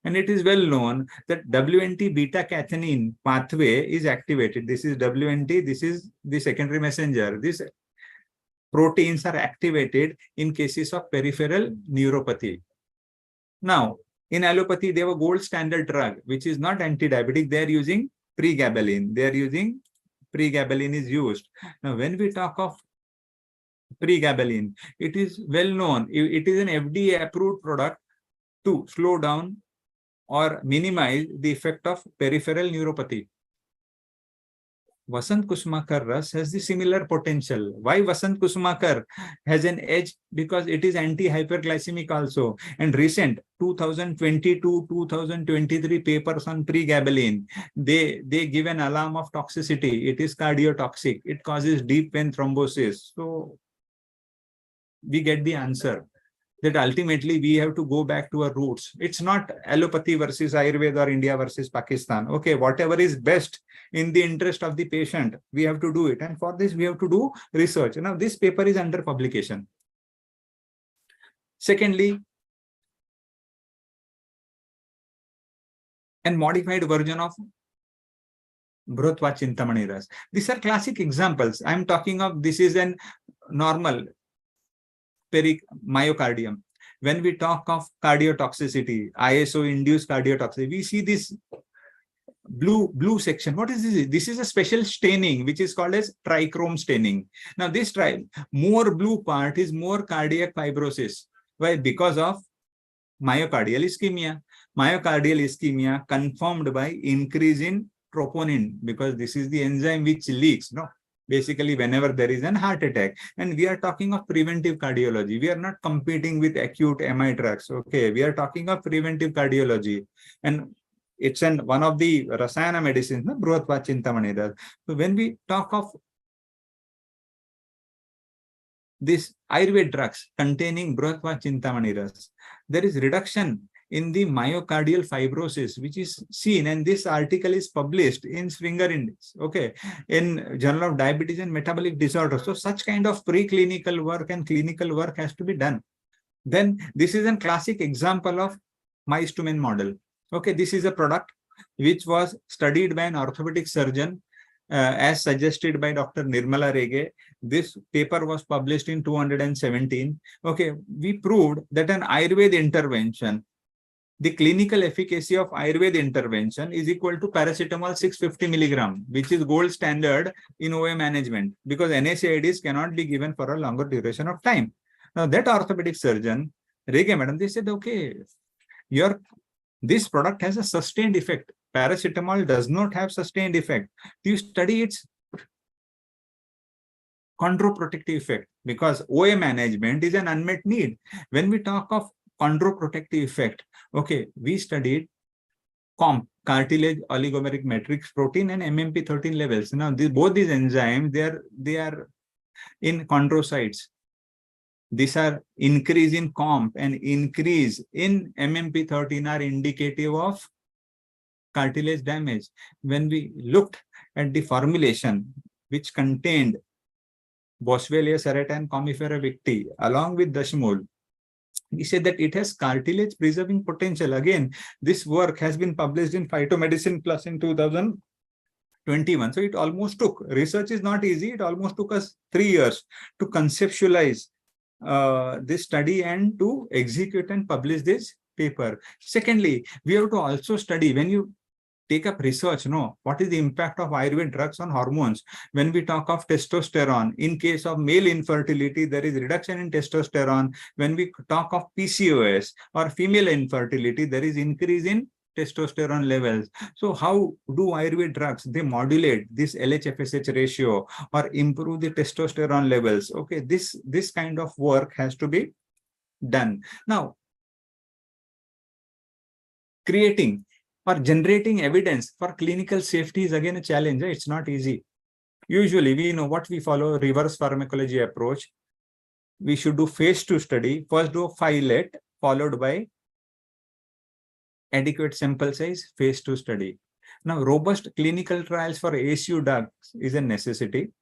And it is well known that WNT beta-catenin pathway is activated. This is WNT, this is the secondary messenger. These proteins are activated in cases of peripheral neuropathy. Now, in allopathy, they have a gold standard drug, which is not anti-diabetic. They are using pregabalin. Pregabalin is used. Now, when we talk of pregabalin, it is well known. It is an FDA approved product to slow down or minimize the effect of peripheral neuropathy. Vasant Kusmakar Ras has the similar potential. Why Vasant Kusmakar has an edge? Because it is anti-hyperglycemic also. And recent 2022-2023 papers on pregabalin, they give an alarm of toxicity. It is cardiotoxic. It causes deep vein thrombosis. So we get the answer that ultimately we have to go back to our roots. It's not allopathy versus Ayurveda or India versus Pakistan. Okay, whatever is best in the interest of the patient, we have to do it. And for this, we have to do research. Now, this paper is under publication. Secondly, a modified version of Bhrotva Chintamani Ras. These are classic examples. I'm talking of, this is an normal myocardium. When we talk of cardiotoxicity, ISO-induced cardiotoxicity, we see this blue section. What is this? This is a special staining, which is called as trichrome staining. Now, this more blue part is more cardiac fibrosis. Why? Because of myocardial ischemia. Myocardial ischemia confirmed by increase in troponin, because this is the enzyme which leaks, no? Basically, whenever there is an heart attack, and we are talking of preventive cardiology. We are not competing with acute MI drugs. Okay, we are talking of preventive cardiology, and it's one of the Rasayana medicines, no? Bhrotva Chintamani Ras. So when we talk of this Ayurveda drugs containing Bhrotva Chintamani Ras, there is reduction in the myocardial fibrosis, which is seen, and this article is published in Springer Index, okay, in Journal of Diabetes and Metabolic Disorders. So such kind of preclinical work and clinical work has to be done. Then this is a classic example of mice to men model. Okay, this is a product. which was studied by an orthopedic surgeon as suggested by Dr. Nirmala Rege. This paper was published in 217. Okay, we proved that an Ayurveda intervention, the clinical efficacy of Ayurveda intervention is equal to paracetamol 650 milligram, which is gold standard in OA management, because NSAIDs cannot be given for a longer duration of time. Now that orthopedic surgeon, Rege madam, they said, okay, this product has a sustained effect. Paracetamol does not have sustained effect. You study its chondroprotective effect, because OA management is an unmet need. When we talk of chondroprotective effect, okay, we studied COMP, cartilage oligomeric matrix protein, and MMP13 levels. Now, both these enzymes, they are in chondrocytes. These are increase in COMP and increase in MMP13 are indicative of cartilage damage. When we looked at the formulation which contained Boswellia serrata and Commiphora victi along with Dashmol, we said that it has cartilage preserving potential. Again, this work has been published in Phytomedicine Plus in 2021. So it almost took, research is not easy, it almost took us 3 years to conceptualize this study and to execute and publish this paper. Secondly, we have to also study, when you take up research, what is the impact of Ayurvedic drugs on hormones? When we talk of testosterone, in case of male infertility, there is reduction in testosterone. When we talk of PCOS or female infertility, there is increase in testosterone levels. So how do Ayurvedic drugs? They modulate this LH-FSH ratio or improve the testosterone levels. Okay, this kind of work has to be done. Now, creating or generating evidence for clinical safety is again a challenge. It's not easy. Usually, we know what we follow, reverse pharmacology approach. We should do phase 2 study. First do a pilot, followed by adequate sample size, phase 2 study. Now, robust clinical trials for ASU drugs is a necessity.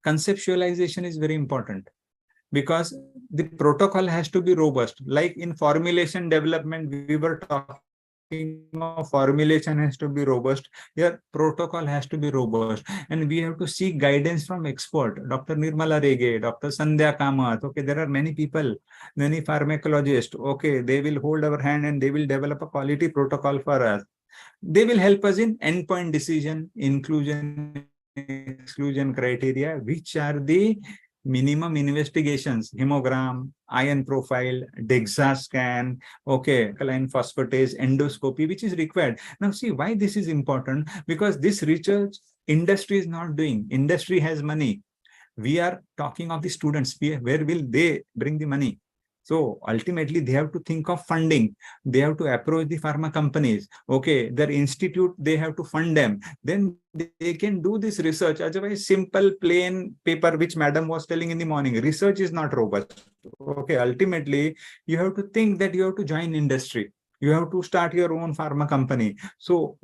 Conceptualization is very important, because the protocol has to be robust. Like in formulation development, we were talking of formulation has to be robust. Your protocol has to be robust, and we have to seek guidance from expert. Dr. Nirmala Rege, Dr. Sandhya Kamath. Okay, there are many people, many pharmacologists. Okay, they will hold our hand and they will develop a quality protocol for us. They will help us in endpoint decision, inclusion, exclusion criteria, which are the minimum investigations: hemogram, iron profile, DEXA scan, okay, alkaline phosphatase, endoscopy, which is required. Now, see why this is important, because this research industry is not doing. Industry has money. We are talking of the students. Where will they bring the money? So ultimately, they have to think of funding. They have to approach the pharma companies. Okay, their institute, they have to fund them. Then they can do this research. Otherwise, simple, plain paper, which madam was telling in the morning, research is not robust. Okay, ultimately, you have to think that you have to join industry. You have to start your own pharma company. So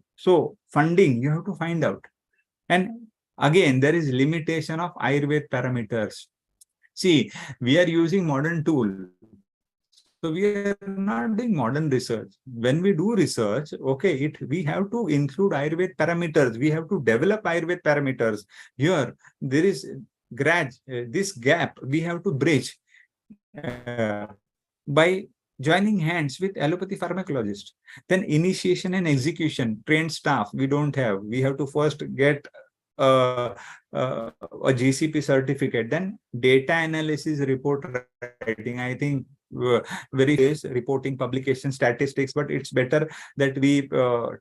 funding, you have to find out. And again, there is limitation of Ayurveda parameters. See, we are using modern tool. So we are not doing modern research. When we do research, okay, we have to include Ayurveda parameters. We have to develop Ayurveda parameters. Here, there is this gap we have to bridge by joining hands with allopathy pharmacologists. Then initiation and execution, trained staff, we don't have. We have to first get a GCP certificate, then data analysis, report writing. I think very is reporting, publication, statistics, but it's better that we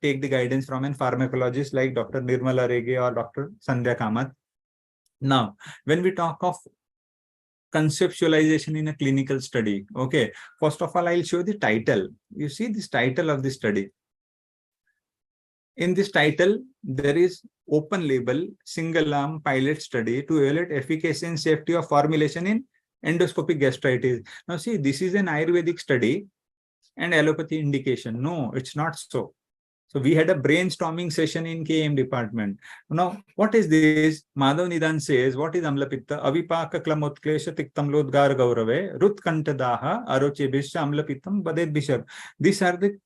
take the guidance from a pharmacologist like Dr. Nirmala Rege or Dr. Sandhya Kamath. Now, when we talk of conceptualization in a clinical study, okay, first of all, I'll show the title. You see this title of the study. In this title, there is open label, single arm pilot study to evaluate efficacy and safety of formulation in endoscopic gastritis. Now see, this is an Ayurvedic study and allopathy indication. No, it's not so. So we had a brainstorming session in KM department. Now, what is this? Madhav Nidan says, what is Amlapitta? Avipaka klamotklesha tiktam lodgar gaurave, rutkantadaha, arochebisha amlapittam baded bishak. These are the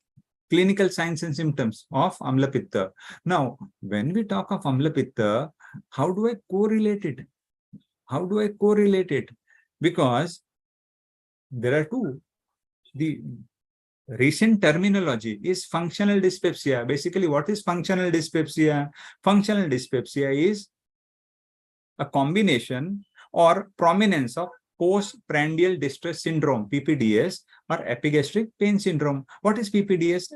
clinical signs and symptoms of Amla Pitta. Now, when we talk of Amla Pitta, how do I correlate it? How do I correlate it? Because there are two. The recent terminology is functional dyspepsia. Basically, what is functional dyspepsia? Functional dyspepsia is a combination or prominence of postprandial distress syndrome, PPDS, or epigastric pain syndrome. What is PPDS?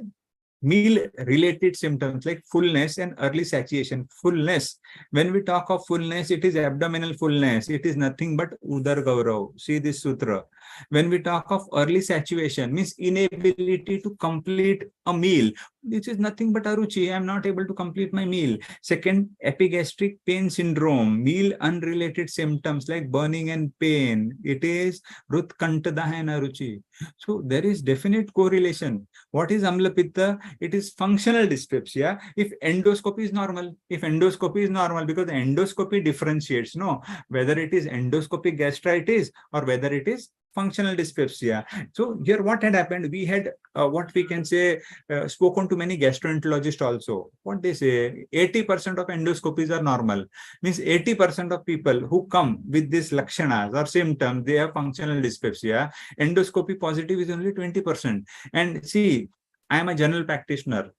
Meal-related symptoms like fullness and early satiation. Fullness. When we talk of fullness, it is abdominal fullness. It is nothing but Udar Gaurav. See this sutra. When we talk of early satiation, means inability to complete a meal. This is nothing but aruchi. I am not able to complete my meal. Second, epigastric pain syndrome. Meal unrelated symptoms like burning and pain. It is Rutkantadaha and aruchi. So there is definite correlation. What is Amla Pitta? It is functional dyspepsia if endoscopy is normal. If endoscopy is normal, because endoscopy differentiates, no, whether it is endoscopic gastritis or whether it is functional dyspepsia. So here what had happened, we had what we can say spoken to many gastroenterologists also. What they say, 80% of endoscopies are normal. Means 80% of people who come with these lakshanas or symptoms, they have functional dyspepsia. Endoscopy positive is only 20%. And see, I am a general practitioner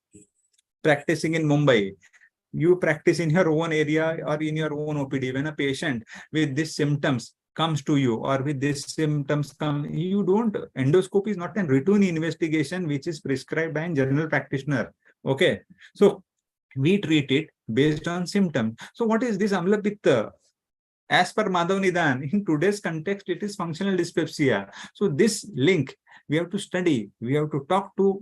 practicing in Mumbai. You practice in your own area or in your own OPD. When a patient with these symptoms comes to you or with these symptoms come, you don't, endoscopy is not a routine investigation which is prescribed by a general practitioner. Okay. So we treat it based on symptoms. So what is this Amla Pitta? As per Madhav Nidan, in today's context, it is functional dyspepsia. So this link, we have to study, we have to talk to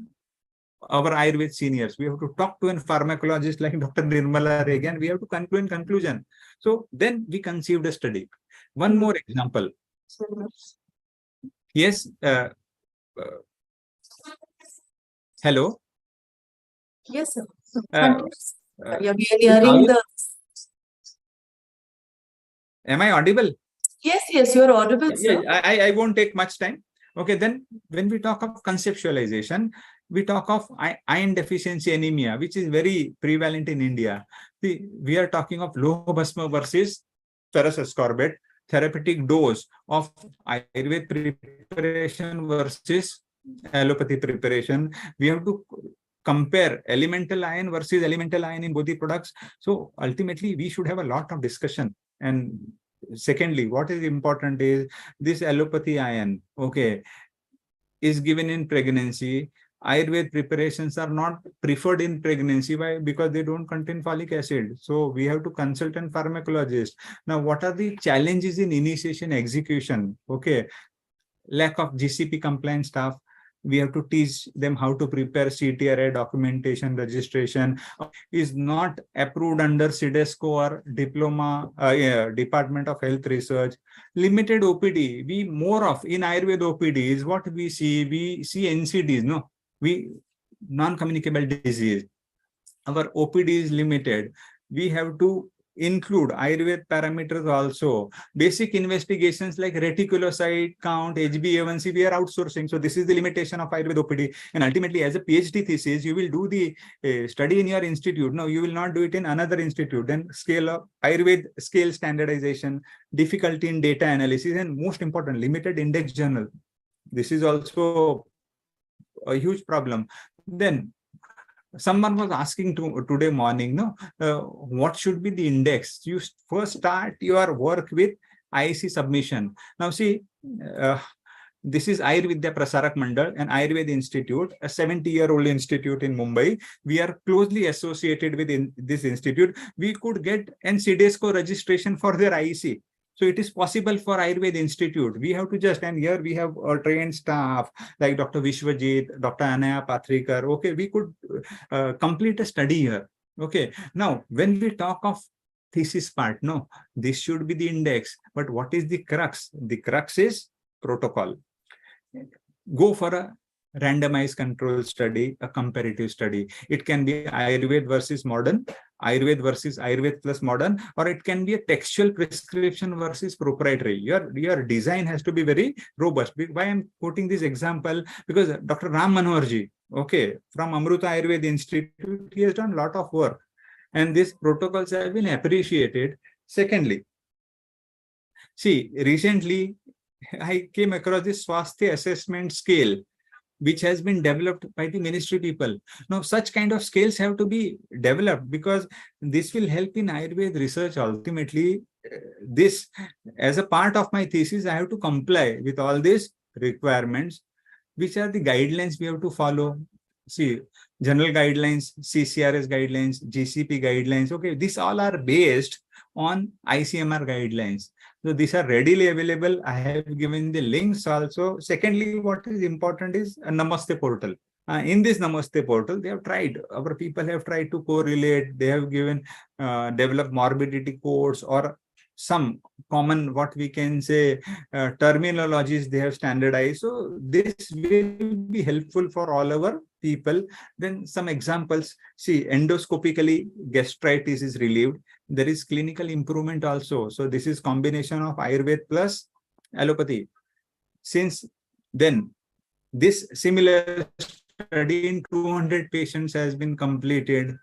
our Ayurveda seniors, we have to talk to a pharmacologist like Dr. Nirmala Rege, and we have to conclude in conclusion. So then we conceived a study. One more example. Yes. Hello. Yes, sir. Uh, Yeah, we are hearing the. Am I audible? Yes, you are audible, sir. Yeah, I won't take much time. Okay, then when we talk of conceptualization, we talk of iron deficiency anemia, which is very prevalent in India. We are talking of low bhasma versus ferrous ascorbate, therapeutic dose of Ayurveda preparation versus allopathy preparation. We have to compare elemental iron versus elemental iron in both the products. So ultimately, we should have a lot of discussion. And secondly, what is important is this allopathy iron, okay, is given in pregnancy. Ayurveda preparations are not preferred in pregnancy. Why? Because they don't contain folic acid. So we have to consult a pharmacologist. Now, what are the challenges in initiation execution? Okay, lack of GCP compliant staff. We have to teach them how to prepare CTRA documentation, registration. Is not approved under CDESCO or diploma, Department of Health Research. Limited OPD. We more of in Ayurveda OPD is what we see. We see NCDs, no, we non-communicable disease. Our OPD is limited. We have to include Ayurveda parameters also. Basic investigations like reticulocyte count, HbA1c, we are outsourcing. So this is the limitation of Ayurveda OPD. And ultimately, as a PhD thesis, you will do the study in your institute. No, you will not do it in another institute. Then scale up Ayurveda scale standardization, difficulty in data analysis, and most important, limited index journal. This is also a huge problem. Then someone was asking today morning, no, what should be the index? You first start your work with IC submission. Now see, this is Ayurveda Prasarak Mandal, an Ayurveda institute, a 70-year-old institute in Mumbai. We are closely associated with this institute. We could get an CDESCO registration for their IEC. So it is possible for Ayurveda Institute. We have to just, and here we have a trained staff like Dr. Vishwajit, Dr. Anaya Patrikar. Okay, we could complete a study here. Okay, now when we talk of thesis part, no, this should be the index. But what is the crux? The crux is protocol. Go for a randomized control study, a comparative study. It can be Ayurveda versus modern, Ayurveda versus Ayurveda plus modern, or it can be a textual prescription versus proprietary. Your design has to be very robust. Why I'm quoting this example? Because Dr. Ram Manohar ji, okay, from Amruta Ayurveda Institute, he has done a lot of work, and these protocols have been appreciated. Secondly, see, recently I came across this Swasthya assessment scale, which has been developed by the ministry people. Now, such kind of scales have to be developed because this will help in Ayurveda research. Ultimately, this, as a part of my thesis, I have to comply with all these requirements, which are the guidelines we have to follow. See, general guidelines, CCRS guidelines, GCP guidelines. Okay, these all are based on ICMR guidelines. So these are readily available. I have given the links also. Secondly, what is important is a Namaste portal. In this Namaste portal, they have tried, our people have tried to correlate. They have given, developed morbidity codes or some common, what we can say, terminologies they have standardized. So this will be helpful for all our people. Then some examples, see, endoscopically gastritis is relieved. There is clinical improvement also. So this is combination of Ayurveda plus allopathy. Since then, this similar study in 200 patients has been completed.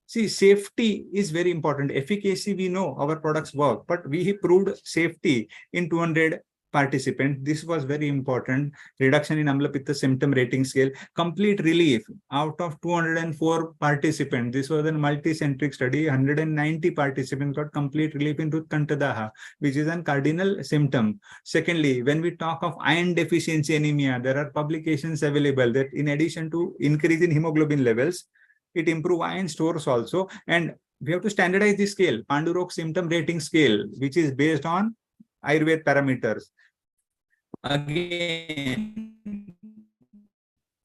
See, safety is very important. Efficacy, we know our products work, but we proved safety in 200 participants. This was very important. Reduction in Amla Pitta symptom rating scale, complete relief out of 204 participants. This was a multi-centric study. 190 participants got complete relief in Rutkantadaha, which is a cardinal symptom. Secondly, when we talk of iron deficiency anemia, there are publications available that in addition to increase in hemoglobin levels, it improves iron stores also. And we have to standardize the scale, Pandurok symptom rating scale, which is based on Ayurveda parameters. Again,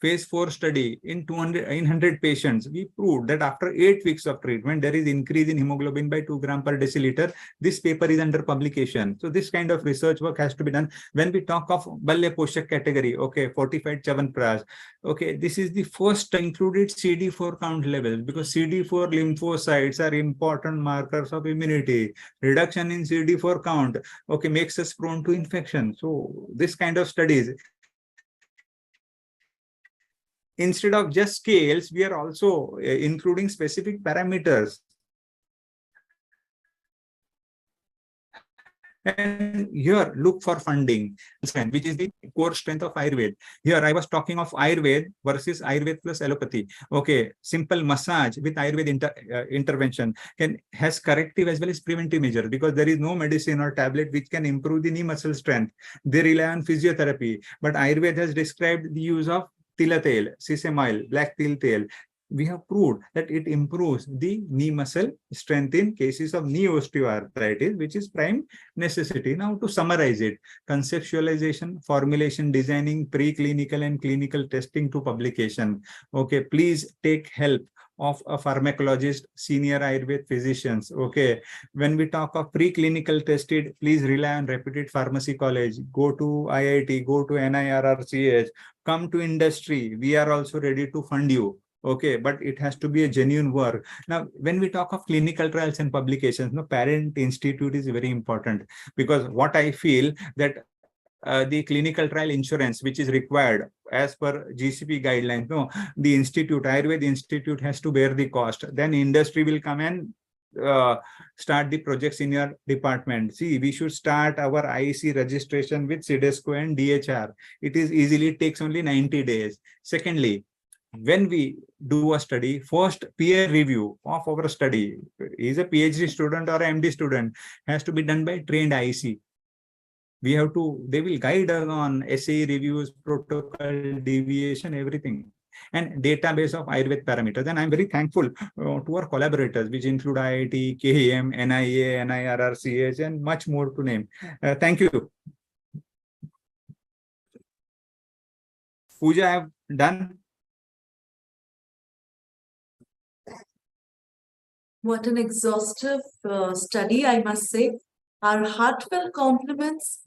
phase 4 study in 100 patients, we proved that after 8 weeks of treatment, there is increase in hemoglobin by 2 gram per deciliter. This paper is under publication. So this kind of research work has to be done. When we talk of Balya Poshak category, okay, fortified Chavanprash, okay, this is the first included CD4 count levels, because CD4 lymphocytes are important markers of immunity. Reduction in CD4 count, okay, makes us prone to infection. So this kind of studies, instead of just scales, we are also including specific parameters. And here, look for funding, which is the core strength of Ayurveda. Here, I was talking of Ayurveda versus Ayurveda plus allopathy. Okay, simple massage with Ayurveda intervention has corrective as well as preventive measure, because there is no medicine or tablet which can improve the knee muscle strength. They rely on physiotherapy. But Ayurveda has described the use of tila tel, sesame oil, black til tel. We have proved that it improves the knee muscle strength in cases of knee osteoarthritis, which is prime necessity. Now, to summarize it, conceptualization, formulation, designing, preclinical and clinical testing to publication. Okay, please take help of a pharmacologist, senior Ayurveda physicians. Okay, when we talk of preclinical tested, please rely on reputed pharmacy college, go to IIT, go to NIRRCH, come to industry. We are also ready to fund you. Okay, but it has to be a genuine work. Now, when we talk of clinical trials and publications, parent institute is very important, because what I feel that the clinical trial insurance, which is required as per GCP guidelines, the institute, Ayurveda Institute, has to bear the cost. Then industry will come and start the projects in your department. See, we should start our IEC registration with CDESCO and DHR. It is easily takes only 90 days. Secondly, when we do a study, first peer review of our study, is a PhD student or a MD student, has to be done by trained IEC. We have to, they will guide us on SAE reviews, protocol, deviation, everything, and database of Ayurveda parameters. And I'm very thankful to our collaborators, which include IIT, KEM, NIA, NIRRCH, and much more to name. Thank you. Pooja, I have done. What an exhaustive study, I must say. Our heartfelt compliments.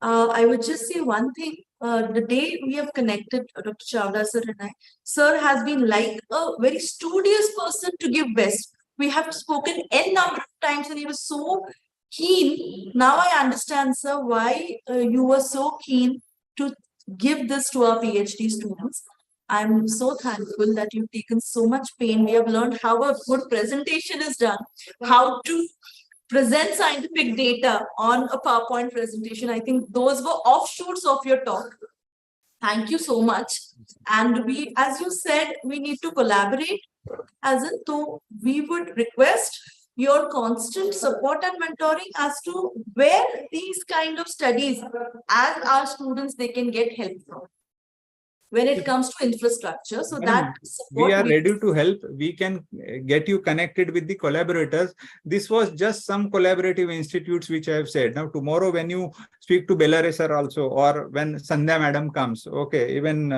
I would just say one thing. The day we have connected, Dr. Chawla sir and I, sir has been like a very studious person to give best. We have spoken n number of times and he was so keen. Now I understand, sir, why you were so keen to give this to our PhD students. I'm so thankful that you've taken so much pain. We have learned how a good presentation is done, how to present scientific data on a PowerPoint presentation. I think those were offshoots of your talk. Thank you so much. And we, as you said, we need to collaborate. As in, so we would request your constant support and mentoring as to where these kind of studies, as our students, they can get help from when it comes to infrastructure. So that support we are ready to help. We can get you connected with the collaborators. This was just some collaborative institutes which I have said. Now tomorrow when you speak to Bellare sir also, or when Sandhya madam comes, okay, even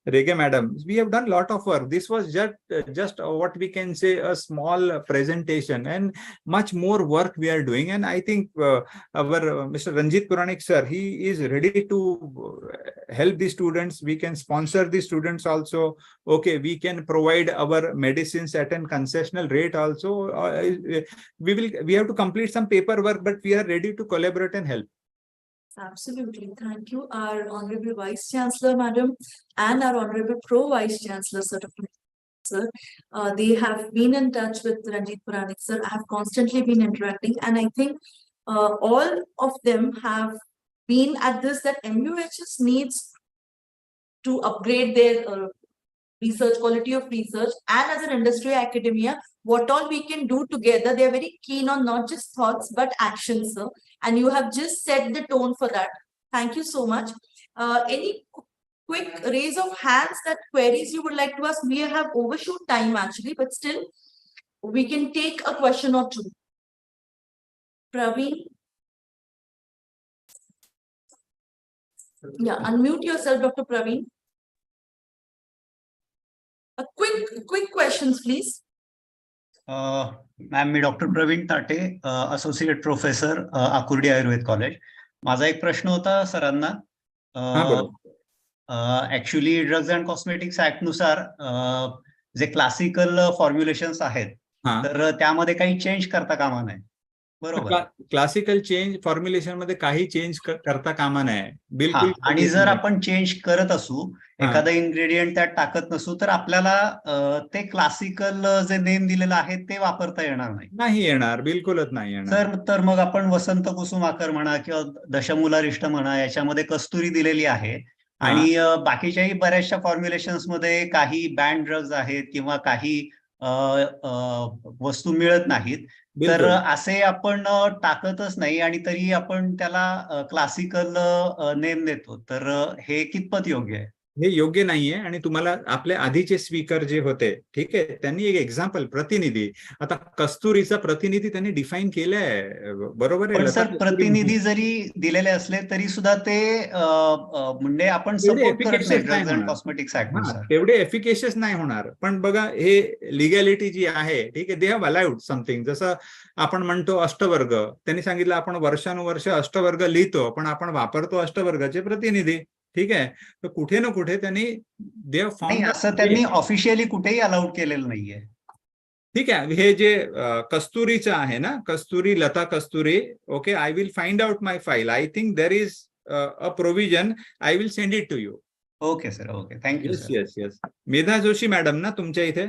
Rege madam, we have done a lot of work. This was just what we can say a small presentation, and much more work we are doing. And I think our Mr. Ranjit Puranik sir, he is ready to help the students. We can sponsor the students also. Okay, we can provide our medicines at an concessional rate also. We have to complete some paperwork, but we are ready to collaborate and help. Absolutely. Thank you, our Honorable Vice Chancellor, Madam, and our Honorable Pro-Vice Chancellor, Sir. They have been in touch with Ranjit Puranik, sir. I have constantly been interacting, and I think all of them have been at this, that MUHS needs to upgrade their research, quality of research, and as an industry academia, what all we can do together. They are very keen on not just thoughts, but actions, sir. And you have just set the tone for that. Thank you so much. Any quick raise of hands, that queries you would like to ask? We have overshoot time actually, but still we can take a question or two. Praveen? Yeah, unmute yourself, Dr. Praveen. A quick questions, please. Ma'am, मी doctor Praveen Tate, associate professor, Akurdi Ayurveda college. माझा एक प्रश्न होता सरांना. Actually drugs and cosmetics act नुसार जे classical फॉर्म्युलेशन्स आहेत, तर त्यामध्ये काही चेंज करता कामा नये, बरोबर? क्लासिकल चेंज फॉर्म्युलेशन मध्ये काही चेंज करता कामा नये, बिलकुल. आणि जर आपण चेंज करत असू, एखादा इन्ग्रेडियंट त्यात टाकत नसू, तर आपल्याला ते क्लासिकल जे नेम दिलेलं आहे ते वापरता येणार नाही येणार, बिलकुलच नाही येणार. तर मग आपण वसंत कुसुमाकर म्हणा किंवा दशमूलारिष्ट म्हणा, याच्यामध्ये कस्तुरी दिलेली आहे, आणि बाकीच्याही बऱ्याचशा फॉर्म्युलेशन्स मध्ये काही बॅन्ड ड्रग्ज आहेत किंवा काही वस्तू मिळत नाहीत, तर असे आपण टाकतच नाही आणि तरी आपण त्याला क्लासिकल नेम देतो. तर हे कितपत योग्य आहे? हे योग्य नाहीये. आणि तुम्हाला आपले आधीचे स्पीकर जे होते, ठीक आहे, त्यांनी एक एक्झाम्पल, प्रतिनिधी, आता कस्तुरीचा प्रतिनिधी त्यांनी डिफाईन केलाय, बरोबर आहे. सर, प्रतिनिधी जरी दिलेले असले तरी सुद्धा ते म्हणजे आपण सपोर्ट करत नाही ड्रग्ज अँड कॉस्मेटिक्स ऍक्ट नुसार, तेवढे एफिकेशियस नाही होणार. पण बघा, हे लिगॅलिटी जी आहे, ठीक आहे, दे हॅव अलाउड समथिंग. जसं आपण म्हणतो अष्टवर्ग, त्यांनी सांगितलं आपण वर्षानुवर्ष अष्टवर्ग लिहितो, पण आपण वापरतो अष्टवर्गाचे प्रतिनिधी, ठीक आहे. तर कुठे ना कुठे त्यांनी असं त्यांनी ऑफिशियली कुठेही अलाउड केलेलं नाहीये. ठीक आहे. हे जे कस्तुरीचं आहे ना, Kasturi, Lata Kasturi, okay, I will find out my file. I think there is a provision. I will send it to you. Okay sir, okay, thank you. Yes yes. Medha Joshi madam ना तुमच्या इथे?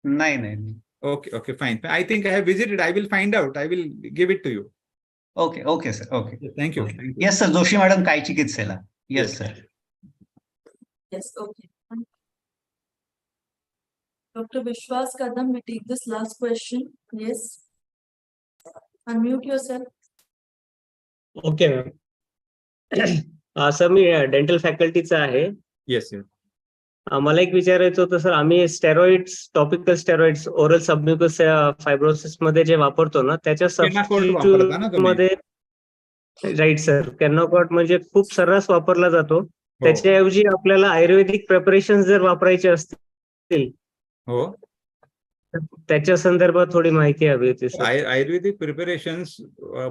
नाही. Okay okay, fine. I think I have visited. I will find out. I will give it to you. Okay sir, okay, thank you. Yes sir. Joshi madam, काय चिकित्सेला? Yes sir. Yes, okay. Dr. Vishwas Kadam, we take this last question. Yes. Unmute yourself. Okay, ma'am. Sir, मी dental फॅकल्टीचा आहे. Yes. मला एक विचारायचं होतं sir, आम्ही steroids, topical steroids oral submucous fibrosis मध्ये जे वापरतो ना, त्याच्या सबस्टिट्यूट मध्ये, राईट सर, कॅनोकॉट म्हणजे खूप सर्रास वापरला जातो. त्याच्याऐवजी आपल्याला आयुर्वेदिक प्रिपरेशन जर वापरायचे असतील, हो, त्याच्या संदर्भात थोडी माहिती हवी होती. आयुर्वेदिक प्रिपरेशन्स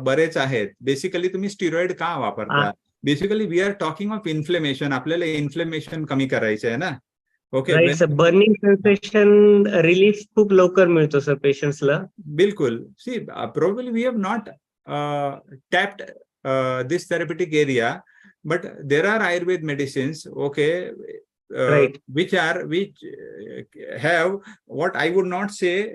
बरेच आहेत. बेसिकली तुम्ही स्टिरॉइड का वापरता? Basically we are talking of inflammation. आपल्याला इन्फ्लेमेशन कमी करायचं आहे ना. Okay right sir, burning sensation relief खूप लवकर मिळतो सर पेशंट्सला. बिलकुल. सी probably we have not tapped this therapeutic area, but there are Ayurved medicines, okay, Right. which have what I would not say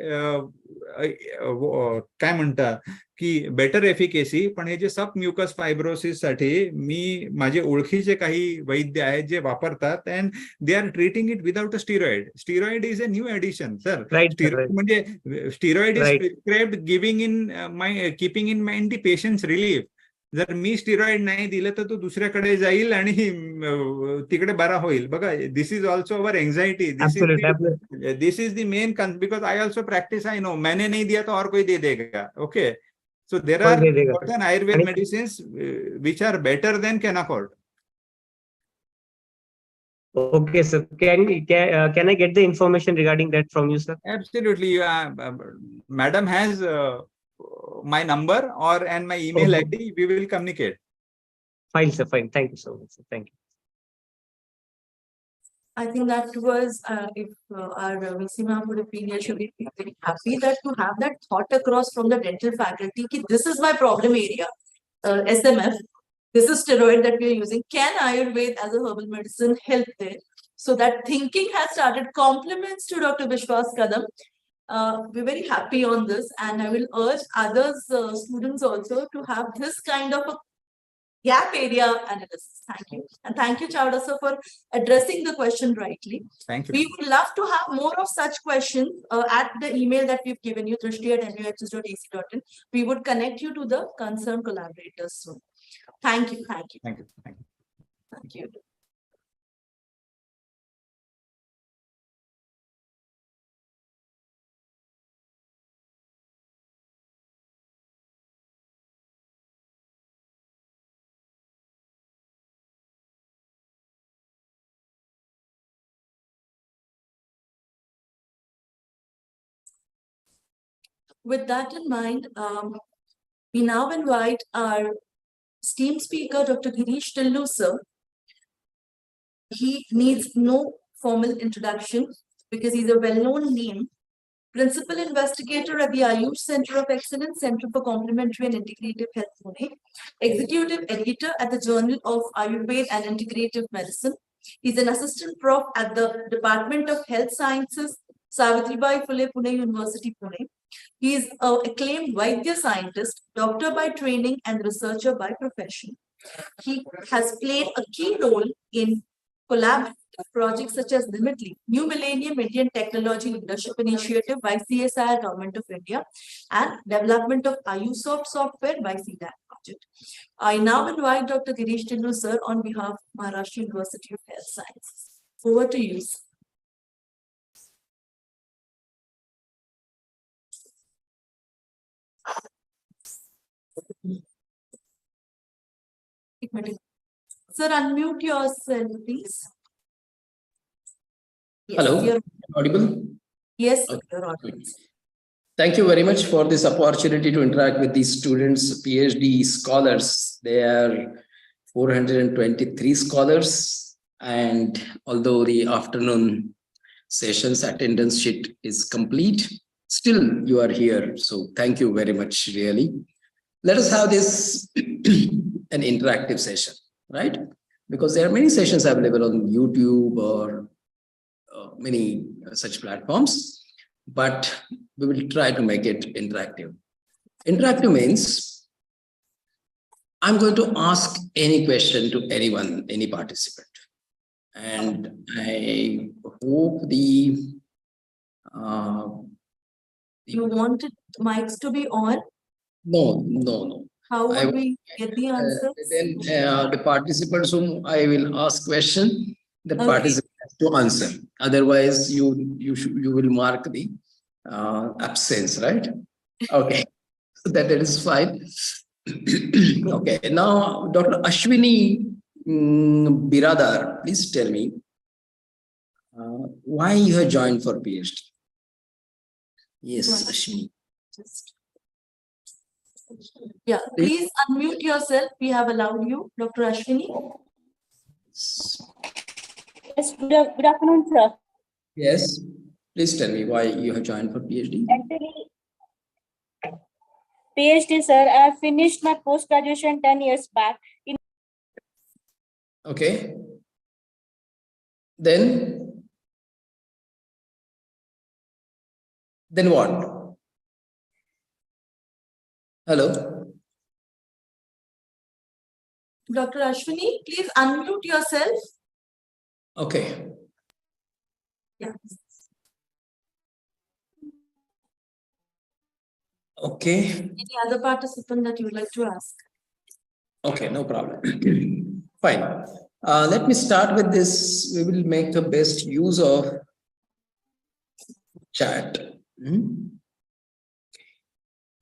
काय म्हणता की बेटर एफिकेसी, पण हे जे सब mucus fibrosis साठी मी माझे ओळखीचे काही वैद्य आहेत जे वापरतात, and they are treating it without a steroid. Steroid is a new addition sir. म्हणजे steroid is prescribed giving in keeping in mind the patients relief. जर मी स्टिरॉइड नाही दिलं तर तो दुसऱ्याकडे जाईल आणि तिकडे बरा होईल. बघा, this is also our anxiety. This is the main, because I also practice. I know मैंने नहीं दिया तो और कोई दे देगा. Okay, so there are certain Ayurved medicines which are better than Kenacort. Okay, sir. Can I get the information regarding that from you, sir? Absolutely. Madam has my number and my email ID. We will communicate. Fine, sir. Fine. Thank you so much, sir. Thank you. I think that was, if our VC ma'am would have been here, she would be very happy that to have that thought across from the dental faculty, ki this is my problem area, SMF, this is steroid that we are using. Can Ayurveda as a herbal medicine help there? So that thinking has started. Compliments to Dr. Vishwas Kadam. We're very happy on this, and I will urge others, students also, to have this kind of a gap area analysis. Thank you. And thank you, Chawda sir, for addressing the question rightly. Thank you. We would love to have more of such questions at the email that we've given you, drishti@nuhs.ac.in. We would connect you to the concerned collaborators soon. Thank you. Thank you. Thank you. Thank you. Thank you. With that in mind, we now invite our esteemed speaker, Dr. Girish Tillu, sir. He needs no formal introduction because he's a well-known name. Principal Investigator at the Ayush Center of Excellence, Center for Complementary and Integrative Health, Pune. Executive Editor at the Journal of Ayurveda and Integrative Medicine. He's an Assistant Prof at the Department of Health Sciences, Savitribai Phule Pune University, Pune. He is an acclaimed Vaidya scientist, doctor by training and researcher by profession. He has played a key role in collaborative projects such as NIMITLY, New Millennium Indian Technology Leadership Initiative by CSIR Government of India, and development of IUSoft software by CDAC project. I now invite Dr. Girish Tillu, sir, on behalf of Maharashtra University of Health Sciences. Over to you, sir. Sir, unmute yourself, please. Yes, hello, audible? Yes, okay. You're audible. Thank you very much for this opportunity to interact with these students, PhD scholars. They are 423 scholars, and although the afternoon sessions attendance sheet is complete, still you are here. So thank you very much, really. Let us have this an interactive session, right? Because there are many sessions available on YouTube or many such platforms, but we will try to make it interactive. Interactive means I'm going to ask any question to anyone, any participant. And I hope the... you wanted mics to be on? No. How would we get the answers? Then the participants whom I will ask question, the participant has to answer. Otherwise, you will mark the absence, right? Okay, so that is fine. Okay, now Dr. Ashwini Biradar, please tell me why you have joined for PhD. Yes, Ashwini. Yeah, please unmute yourself. We have allowed you, Dr. Ashwini. Yes, good afternoon, sir. Yes. Please tell me why you have joined for PhD. Actually, PhD, sir, I have finished my post-graduation 10 years back. Okay. Then what? Hello. Dr. Ashwini, please unmute yourself. Okay. Yeah. Okay. Any other participant that you would like to ask? Okay, no problem. Fine. Let me start with this. We will make the best use of chat.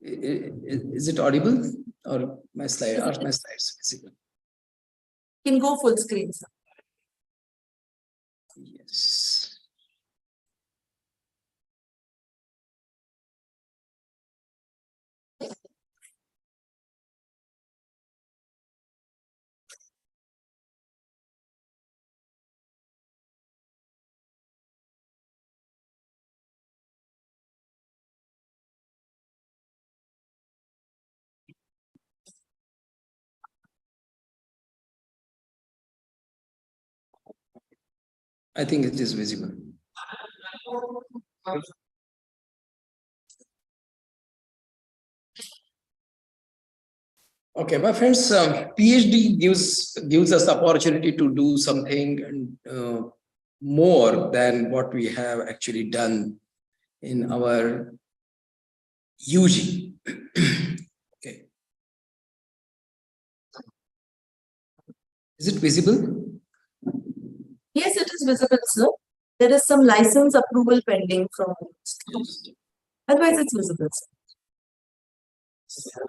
Is it audible or my slide? Are my slides visible? You can go full screen, sir. Yes. I think it is visible. Okay, my friends, PhD gives us the opportunity to do something more than what we have actually done in our UG. Okay. Is it visible? Yes, it is visible, sir. There is some license approval pending from. Otherwise, it's visible, sir.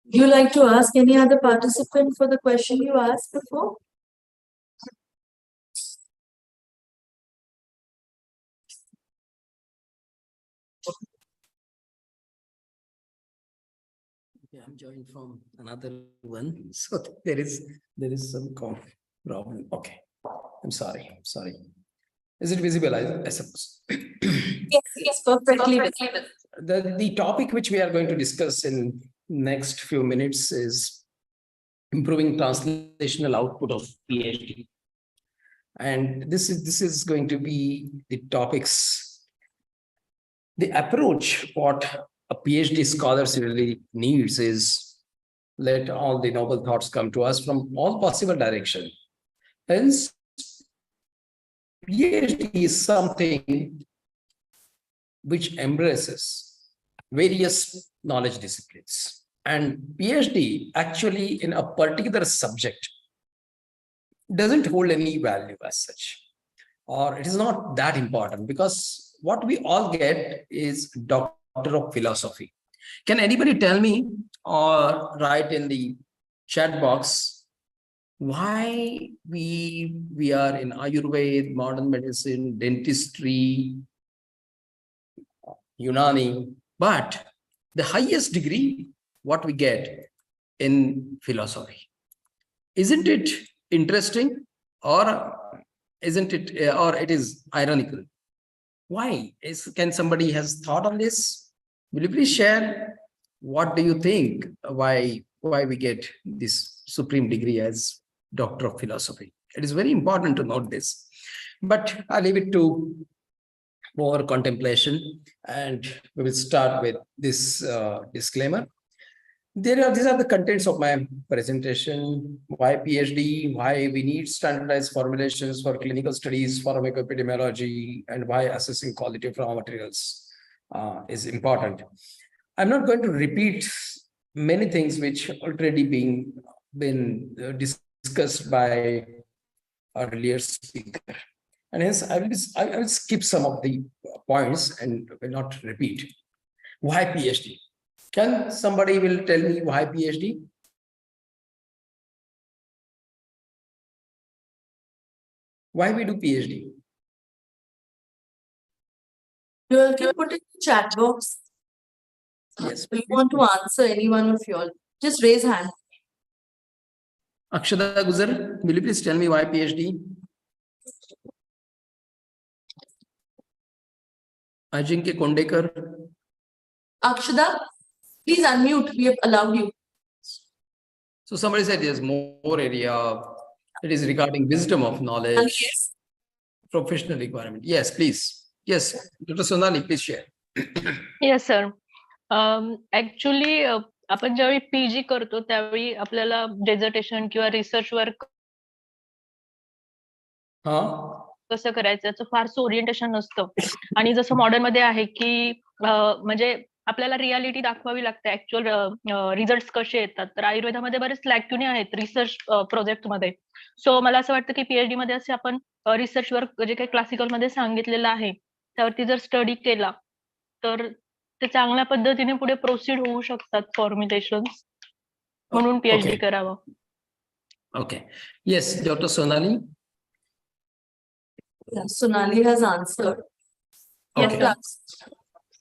Would you like to ask any other participant for the question you asked before? Yeah, I'm joined from another one, so there is some problem. Okay, I'm sorry. Is it visible? I suppose. Yes, perfectly visible. The topic which we are going to discuss in next few minutes is improving translational output of PhD, and this is going to be the topics. The approach what a PhD scholar really needs is let all the noble thoughts come to us from all possible directions. Hence, PhD is something which embraces various knowledge disciplines. And PhD actually in a particular subject doesn't hold any value as such, or it is not that important, because what we all get is Doctor of Philosophy. Can anybody tell me or write in the chat box why we are in Ayurveda, modern medicine, dentistry, Unani, but the highest degree what we get in philosophy? Isn't it interesting, or isn't it, or it is ironical? Why? Can somebody has thought on this? Will you please share what do you think why we get this supreme degree as Doctor of Philosophy? It is very important to note this, but I leave it to more contemplation, and we will start with this disclaimer. These are the contents of my presentation. Why PhD, why we need standardized formulations for clinical studies, pharmacoepidemiology, and why assessing quality of raw materials is important. I'm not going to repeat many things which already been discussed by earlier speaker. And hence I will skip some of the points and will not repeat. Why PhD? Can somebody will tell me why PhD? Why we do PhD? You all can put it in the chat box. Yes. If you want to answer any one of you all, just raise hand. Akshada Gujar, will you please tell me why PhD? Ajinkya Kondekar. Akshada, please unmute. We have allowed you. So somebody said there's more area that is regarding wisdom of knowledge, Yes. professional requirement. Yes, please. Yes, Dr. Sonali, please share. Yes, sir. Actually, आपण ज्यावेळी PG करतो त्यावेळी आपल्याला dissertation किंवा research work कसं करायचं याचं फारसं ओरिएंटेशन नसतं. आणि जसं मॉडर्न मध्ये आहे की म्हणजे आपल्याला रियालिटी दाखवावी लागते, ऍक्च्युअल रिझल्ट कसे येतात. तर आयुर्वेदामध्ये बरेच लॅक्युने आहेत रिसर्च प्रोजेक्टमध्ये. सो मला असं वाटतं की PhD मध्ये असे आपण रिसर्च वर्क जे काही क्लासिकल मध्ये सांगितलेलं आहे त्यावरती जर स्टडी केला तर ते चांगल्या पद्धतीने पुढे प्रोसीड होऊ शकतात फॉर्म्युलेशन्स. म्हणून PhD करावं. Okay. Yes, Dr. Sonali. Yeah, Sonali has answered. Okay. Yes,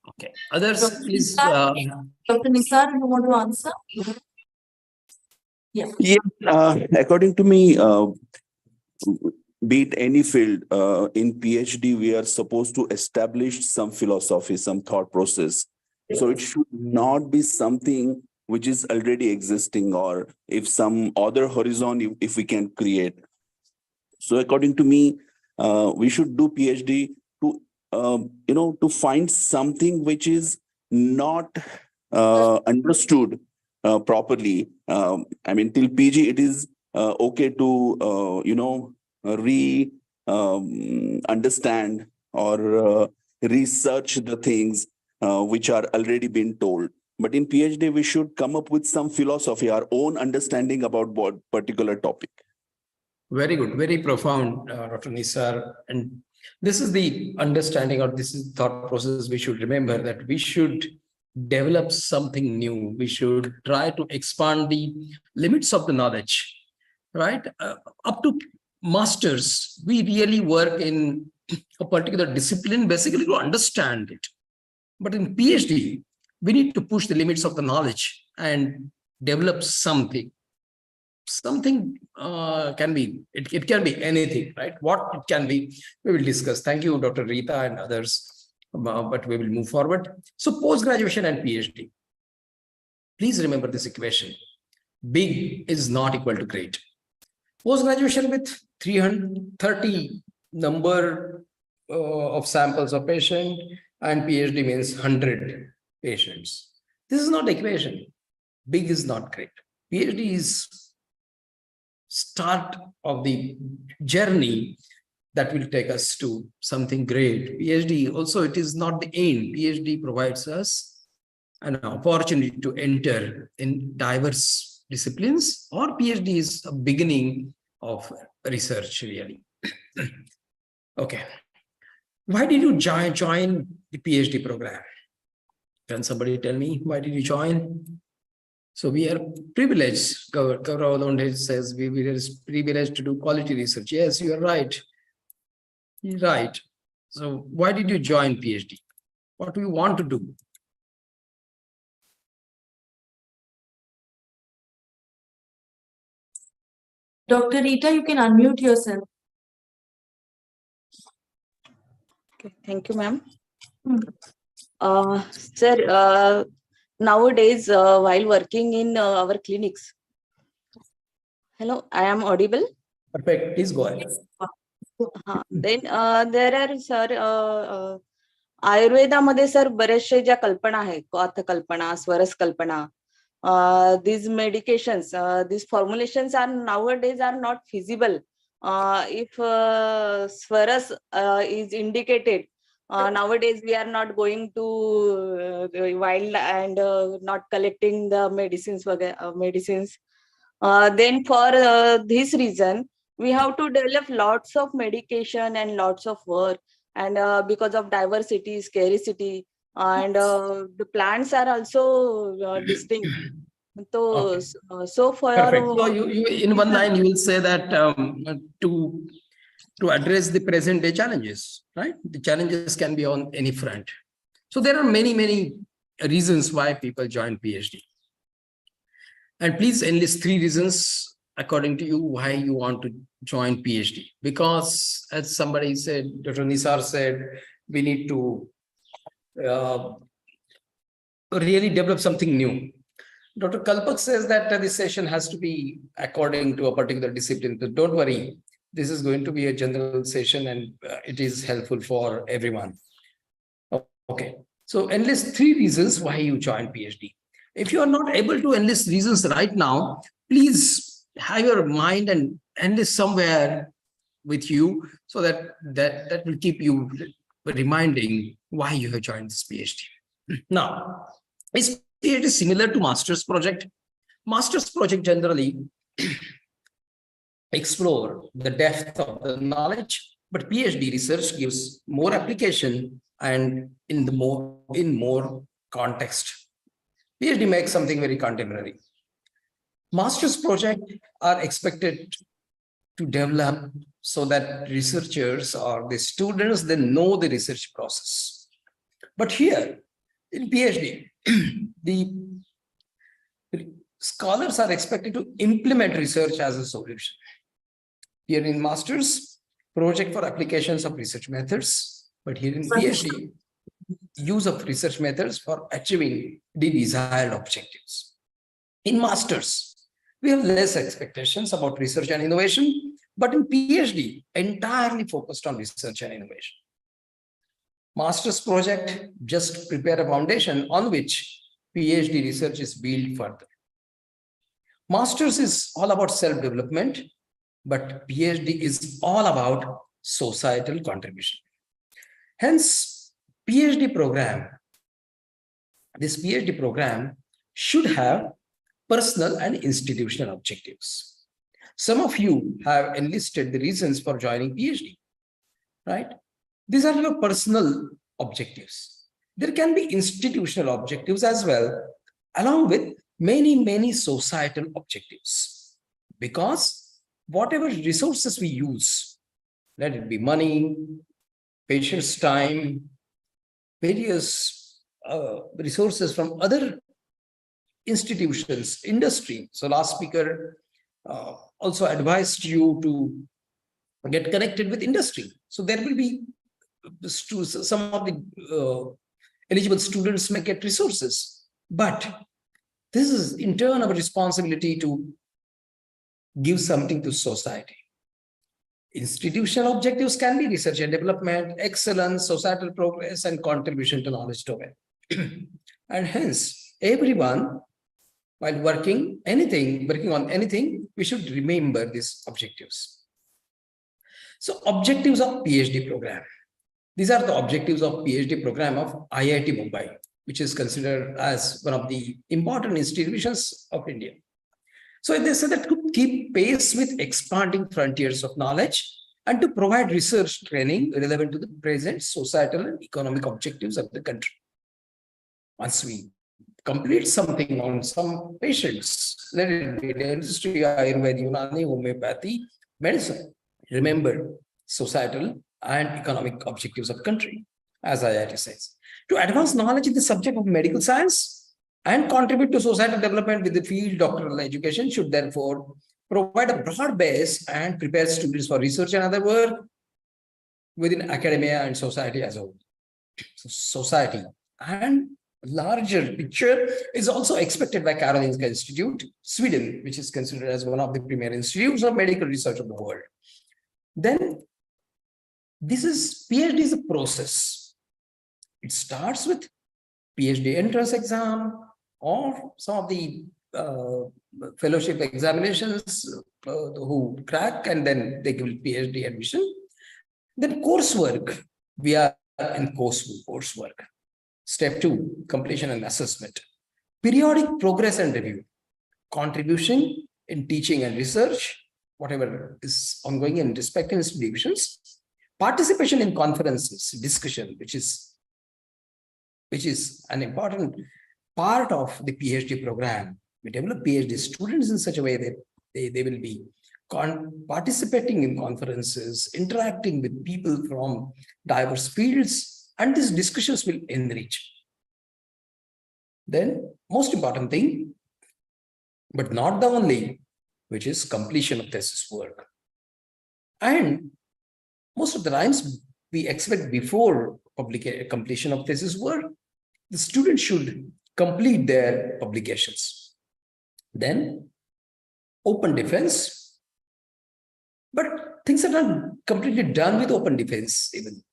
Okay. Others, please. Dr. Nisar, you want to answer? Yeah. Yeah. According to me, be it any field, in PhD, we are supposed to establish some philosophy, some thought process. So it should not be something which is already existing, or if some other horizon, if we can create. So according to me, we should do PhD to, to find something which is not understood properly. I mean, till PG, it is okay to, understand or research the things which are already been told. But in PhD, we should come up with some philosophy, our own understanding about what particular topic. Very good, very profound, Dr. Nisar. And this is the understanding, or this is the thought process we should remember, that we should develop something new. We should try to expand the limits of the knowledge, right? Up to masters, we really work in a particular discipline, basically to understand it. But in PhD, we need to push the limits of the knowledge and develop something. Something can be, it can be anything, right? What it can be, we will discuss. Thank you, Dr. Rita and others, but we will move forward. So post-graduation and PhD. Please remember this equation. Big is not equal to great. Post-graduation with 330 number of samples of patient, and PhD means 100 patients. This is not equation. Big is not great. PhD is start of the journey that will take us to something great. PhD also, it is not the end. PhD provides us an opportunity to enter in diverse disciplines, or PhD is a beginning of research, really. Okay. Why did you join the PhD program? Can somebody tell me, why did you join? So we are privileged. Gaurav says we are privileged to do quality research. Yes, you are right. You're right. So why did you join PhD? What do you want to do? Dr. Rita, you can unmute yourself. Okay, thank you, ma'am. Sir, nowadays, while working in our clinics, hello, I am audible? Perfect, please go ahead. Then there are, sir, Ayurveda मध्ये sir बरेचशे ज्या कल्पना आहे, क्वाथ कल्पना, स्वरस कल्पना, these medications, these formulations are nowadays are not feasible. If swaras is indicated, nowadays we are not going to wild and not collecting the medicines. Then for this reason, we have to develop lots of medication and lots of work. And because of diversity, scarcity, and the plants are also distinct. So, Okay. so for Perfect. So you in one line you will say that to address the present day challenges, right? The challenges can be on any front. So there are many reasons why people join PhD. And please enlist 3 reasons according to you, why you want to join PhD? Because as somebody said, Dr. Nisar said, we need to really develop something new. Dr. Kalpak says that this session has to be according to a particular discipline. So don't worry, this is going to be a general session and it is helpful for everyone. Okay, so enlist 3 reasons why you join PhD. If you are not able to enlist reasons right now, please have your mind and enlist somewhere with you so that will keep you reminding why you have joined this PhD. Now, is PhD similar to master's project? Master's project generally explore the depth of the knowledge, but PhD research gives more application and in more context. PhD makes something very contemporary. Master's project are expected to develop so that researchers or the students then know the research process. But here in PhD, the scholars are expected to implement research as a solution. Here in master's, project for applications of research methods, but here in PhD, use of research methods for achieving the desired objectives. In master's, we have less expectations about research and innovation, but in PhD, entirely focused on research and innovation. Master's project just prepare a foundation on which PhD research is built further. Master's is all about self-development, but PhD is all about societal contribution. Hence, this PhD program should have personal and institutional objectives. Some of you have enlisted the reasons for joining PhD, right? These are your personal objectives. There can be institutional objectives as well, along with many societal objectives. Because whatever resources we use, let it be money, patients' time, various resources from other institutions, industry. So last speaker also advised you to get connected with industry. So there will be some of the eligible students may get resources, but this is in turn our responsibility to give something to society. Institutional objectives can be research and development, excellence, societal progress, and contribution to knowledge domain. And hence, everyone, while working on anything, we should remember these objectives. So, objectives of PhD program. These are the objectives of PhD program of IIT Mumbai, which is considered as one of the important institutions of India. So they say that to keep pace with expanding frontiers of knowledge and to provide research training relevant to the present societal and economic objectives of the country. Once we complete something on some patients, let it be dentistry, Ayurveda, Unani, homeopathy, medicine, remember societal and economic objectives of country, as IIT says. To advance knowledge in the subject of medical science and contribute to societal development with the field doctoral education should therefore provide a broad base and prepare students for research and other work within academia and society as a whole. So society and larger picture is also expected by Karolinska Institute, Sweden, which is considered as one of the premier institutes of medical research of the world. Then PhD is a process. It starts with PhD entrance exam or some of the fellowship examinations who crack and then they give PhD admission. Then coursework, we are in coursework. Step 2, completion and assessment. Periodic progress and review. Contribution in teaching and research, whatever is ongoing in respective institutions. Participation in conferences, discussion, which is an important part of the PhD program. We develop PhD students in such a way that they will be participating in conferences, interacting with people from diverse fields, and these discussions will enrich. Then, most important thing, but not the only, which is completion of thesis work. And most of the times we expect before completion of thesis work, the student should complete their publications. Then open defense, but things are not completely done with open defense even.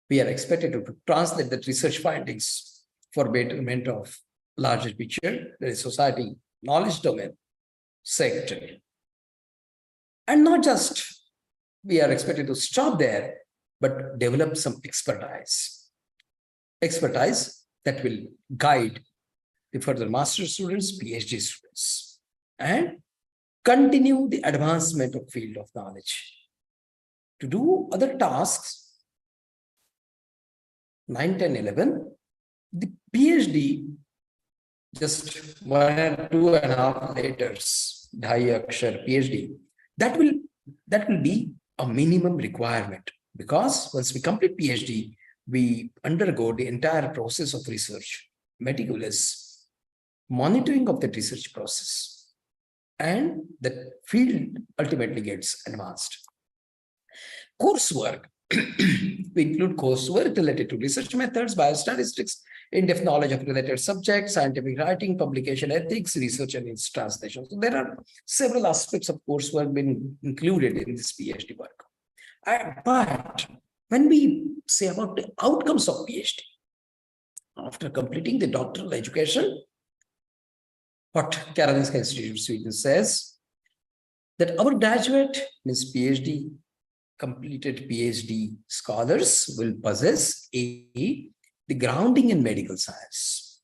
We are expected to translate the research findings for betterment of larger picture, there is society, knowledge domain, sector. And not just we are expected to stop there, but develop some expertise. Expertise that will guide the further master students, PhD students, and continue the advancement of field of knowledge. To do other tasks, 9, 10, 11, the PhD, just 1 and 2.5 letters, Dhai Akshar PhD, that will be a minimum requirement, because once we complete PhD, we undergo the entire process of research, meticulous monitoring of the research process, and the field ultimately gets advanced. Coursework. We include coursework related to research methods, biostatistics, in-depth knowledge of related subjects, scientific writing, publication ethics, research and its translation. So there are several aspects of coursework being included in this PhD work. But when we say about the outcomes of PhD, after completing the doctoral education, what Karolinska Institute Sweden says that our graduate means PhD, completed PhD scholars will possess the grounding in medical science,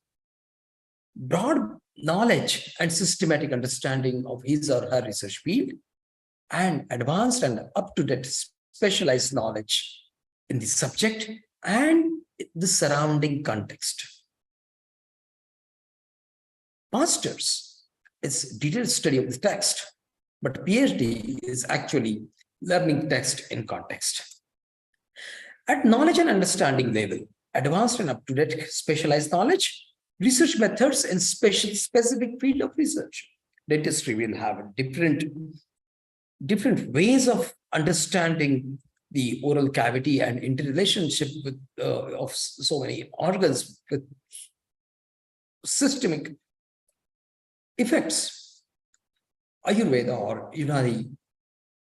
broad knowledge and systematic understanding of his or her research field, and advanced and up-to-date specialized knowledge in the subject and the surrounding context. Master's is detailed study of the text, but PhD is actually learning text in context. At knowledge and understanding level, advanced and up-to-date specialized knowledge, research methods in specific field of research. Dentistry will have different ways of understanding the oral cavity and interrelationship with of so many organs with systemic effects. Ayurveda or Unani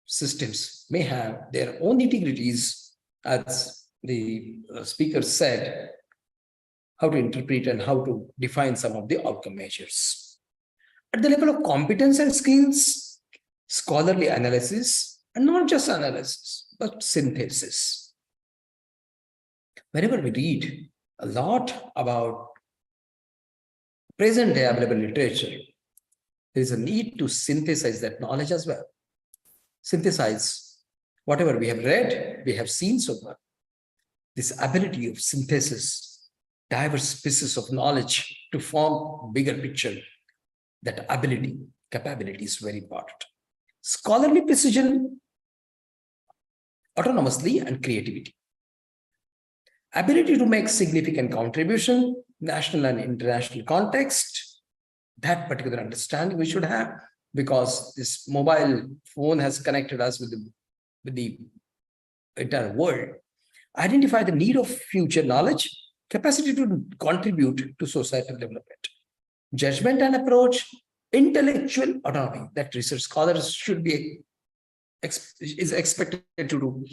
systems may have their own integrities, as the speaker said, how to interpret and how to define some of the outcome measures. At the level of competence and skills, scholarly analysis, and not just analysis, but synthesis. Whenever we read a lot about present-day available literature, there is a need to synthesize that knowledge as well. Synthesize whatever we have read, we have seen so far. This ability of synthesis, diverse pieces of knowledge to form a bigger picture, that ability, capability is very important. Scholarly precision, autonomously, and creativity. Ability to make significant contribution, national and international context, that particular understanding we should have, because this mobile phone has connected us with the entire world. Identify the need of future knowledge, capacity to contribute to societal development. Judgment and approach, intellectual autonomy that research scholars should be is expected to do,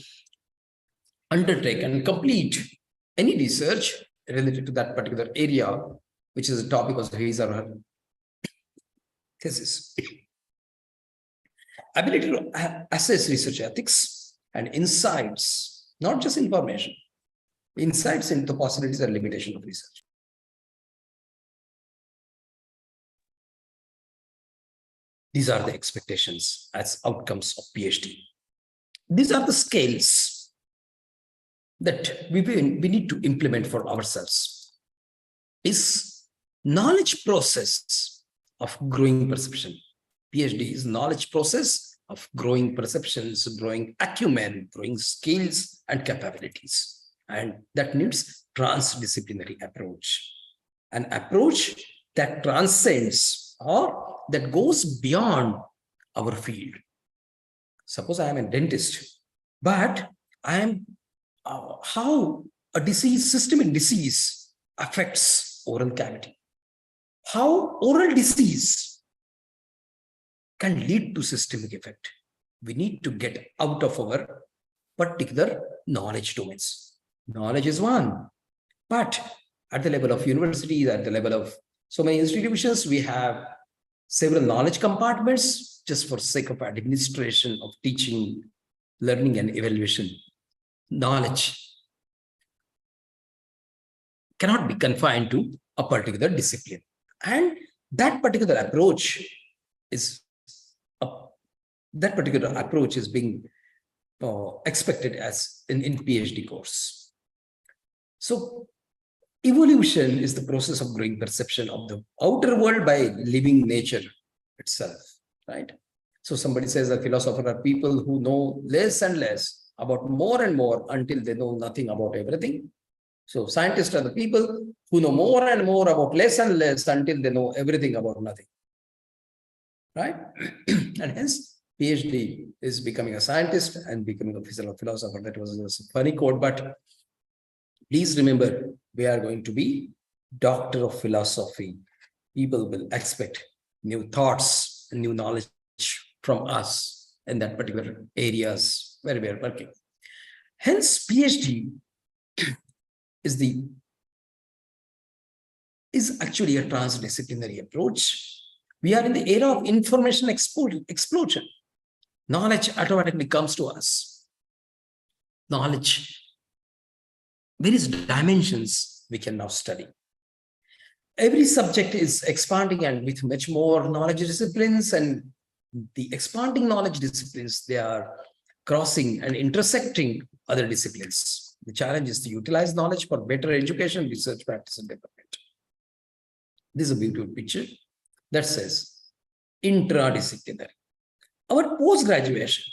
undertake and complete any research related to that particular area, which is a topic of his or her thesis. Ability to assess research ethics and insights, not just information, insights into the possibilities and limitations of research. These are the expectations as outcomes of PhD. These are the scales that we need to implement for ourselves. Is knowledge process of growing perception. PhD is knowledge process of growing perceptions, growing acumen, growing skills and capabilities. And that needs transdisciplinary approach. An approach that transcends or that goes beyond our field. Suppose I am a dentist, but I am how a disease, systemic disease affects oral cavity. How oral disease can lead to systemic effect. We need to get out of our particular knowledge domains. Knowledge is one, but at the level of universities, at the level of so many institutions, we have several knowledge compartments just for sake of administration of teaching, learning, and evaluation. Knowledge cannot be confined to a particular discipline. And that particular approach is being expected as in PhD course. So evolution is the process of growing perception of the outer world by living nature itself, right? So somebody says a philosopher are people who know less and less about more and more until they know nothing about everything. So scientists are the people who know more and more about less and less until they know everything about nothing, right? And hence PhD is becoming a scientist and becoming a philosopher. That was a funny quote, but please remember, we are going to be doctor of philosophy. People will expect new thoughts and new knowledge from us in that particular areas where we are working. Hence, PhD is actually a transdisciplinary approach. We are in the era of information explosion. Knowledge automatically comes to us. Knowledge, various dimensions we can now study. Every subject is expanding and with much more knowledge disciplines, and the expanding knowledge disciplines, they are crossing and intersecting other disciplines. The challenge is to utilize knowledge for better education, research, practice, and development. This is a beautiful picture that says intradisciplinary. Our post-graduation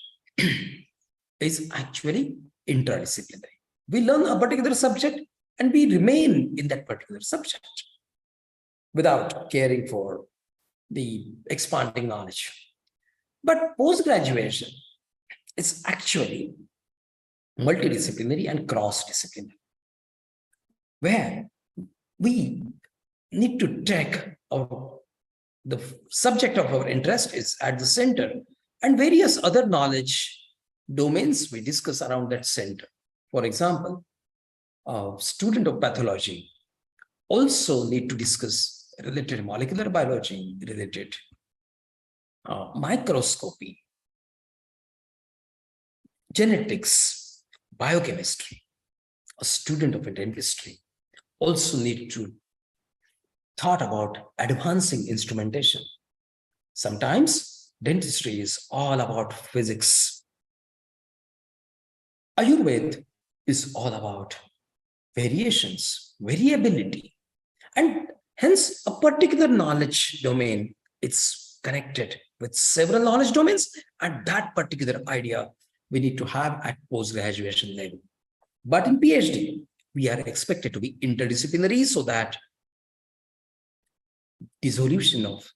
is actually interdisciplinary. We learn a particular subject and we remain in that particular subject without caring for the expanding knowledge. But post-graduation is actually multidisciplinary and cross-disciplinary, where we need to take the subject of our interest is at the center, and various other knowledge domains we discuss around that center. For example, a student of pathology also need to discuss related molecular biology, related microscopy, genetics, biochemistry. A student of dentistry also need to thought about advancing instrumentation. Sometimes dentistry is all about physics. Ayurveda is all about variations, variability, and hence a particular knowledge domain, it's connected with several knowledge domains, and that particular idea we need to have at post-graduation level. But in PhD, we are expected to be interdisciplinary so that dissolution of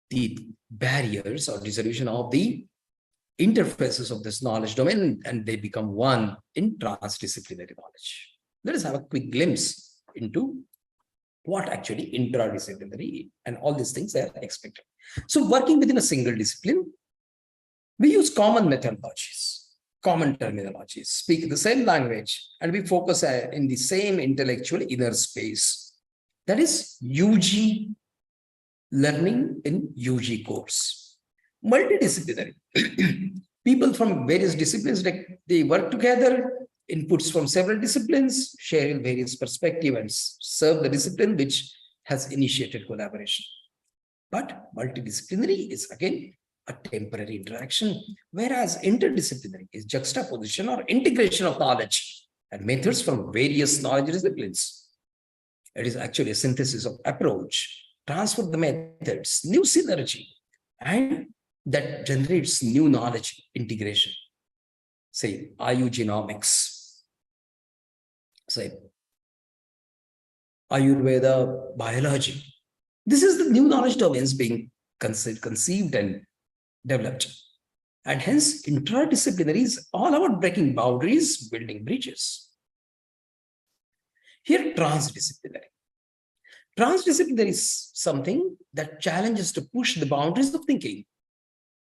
the barriers or dissolution of the interfaces of this knowledge domain, and they become one in transdisciplinary knowledge. Let us have a quick glimpse into what actually interdisciplinary and all these things are expected. So working within a single discipline, we use common methodologies, common terminologies, speak the same language, and we focus in the same intellectual inner space. That is UG learning in UG course. Multidisciplinary. People from various disciplines, they work together, inputs from several disciplines, sharing various perspectives and serve the discipline which has initiated collaboration. But multidisciplinary is again a temporary interaction, whereas interdisciplinary is juxtaposition or integration of knowledge and methods from various knowledge disciplines. It is actually a synthesis of approach, transfer the methods, new synergy, and that generates new knowledge integration. Say eugenomics, say Ayurveda biology. This is the new knowledge domains being conceived and developed. And hence, interdisciplinary is all about breaking boundaries, building bridges. Here, transdisciplinary. Transdisciplinary is something that challenges to push the boundaries of thinking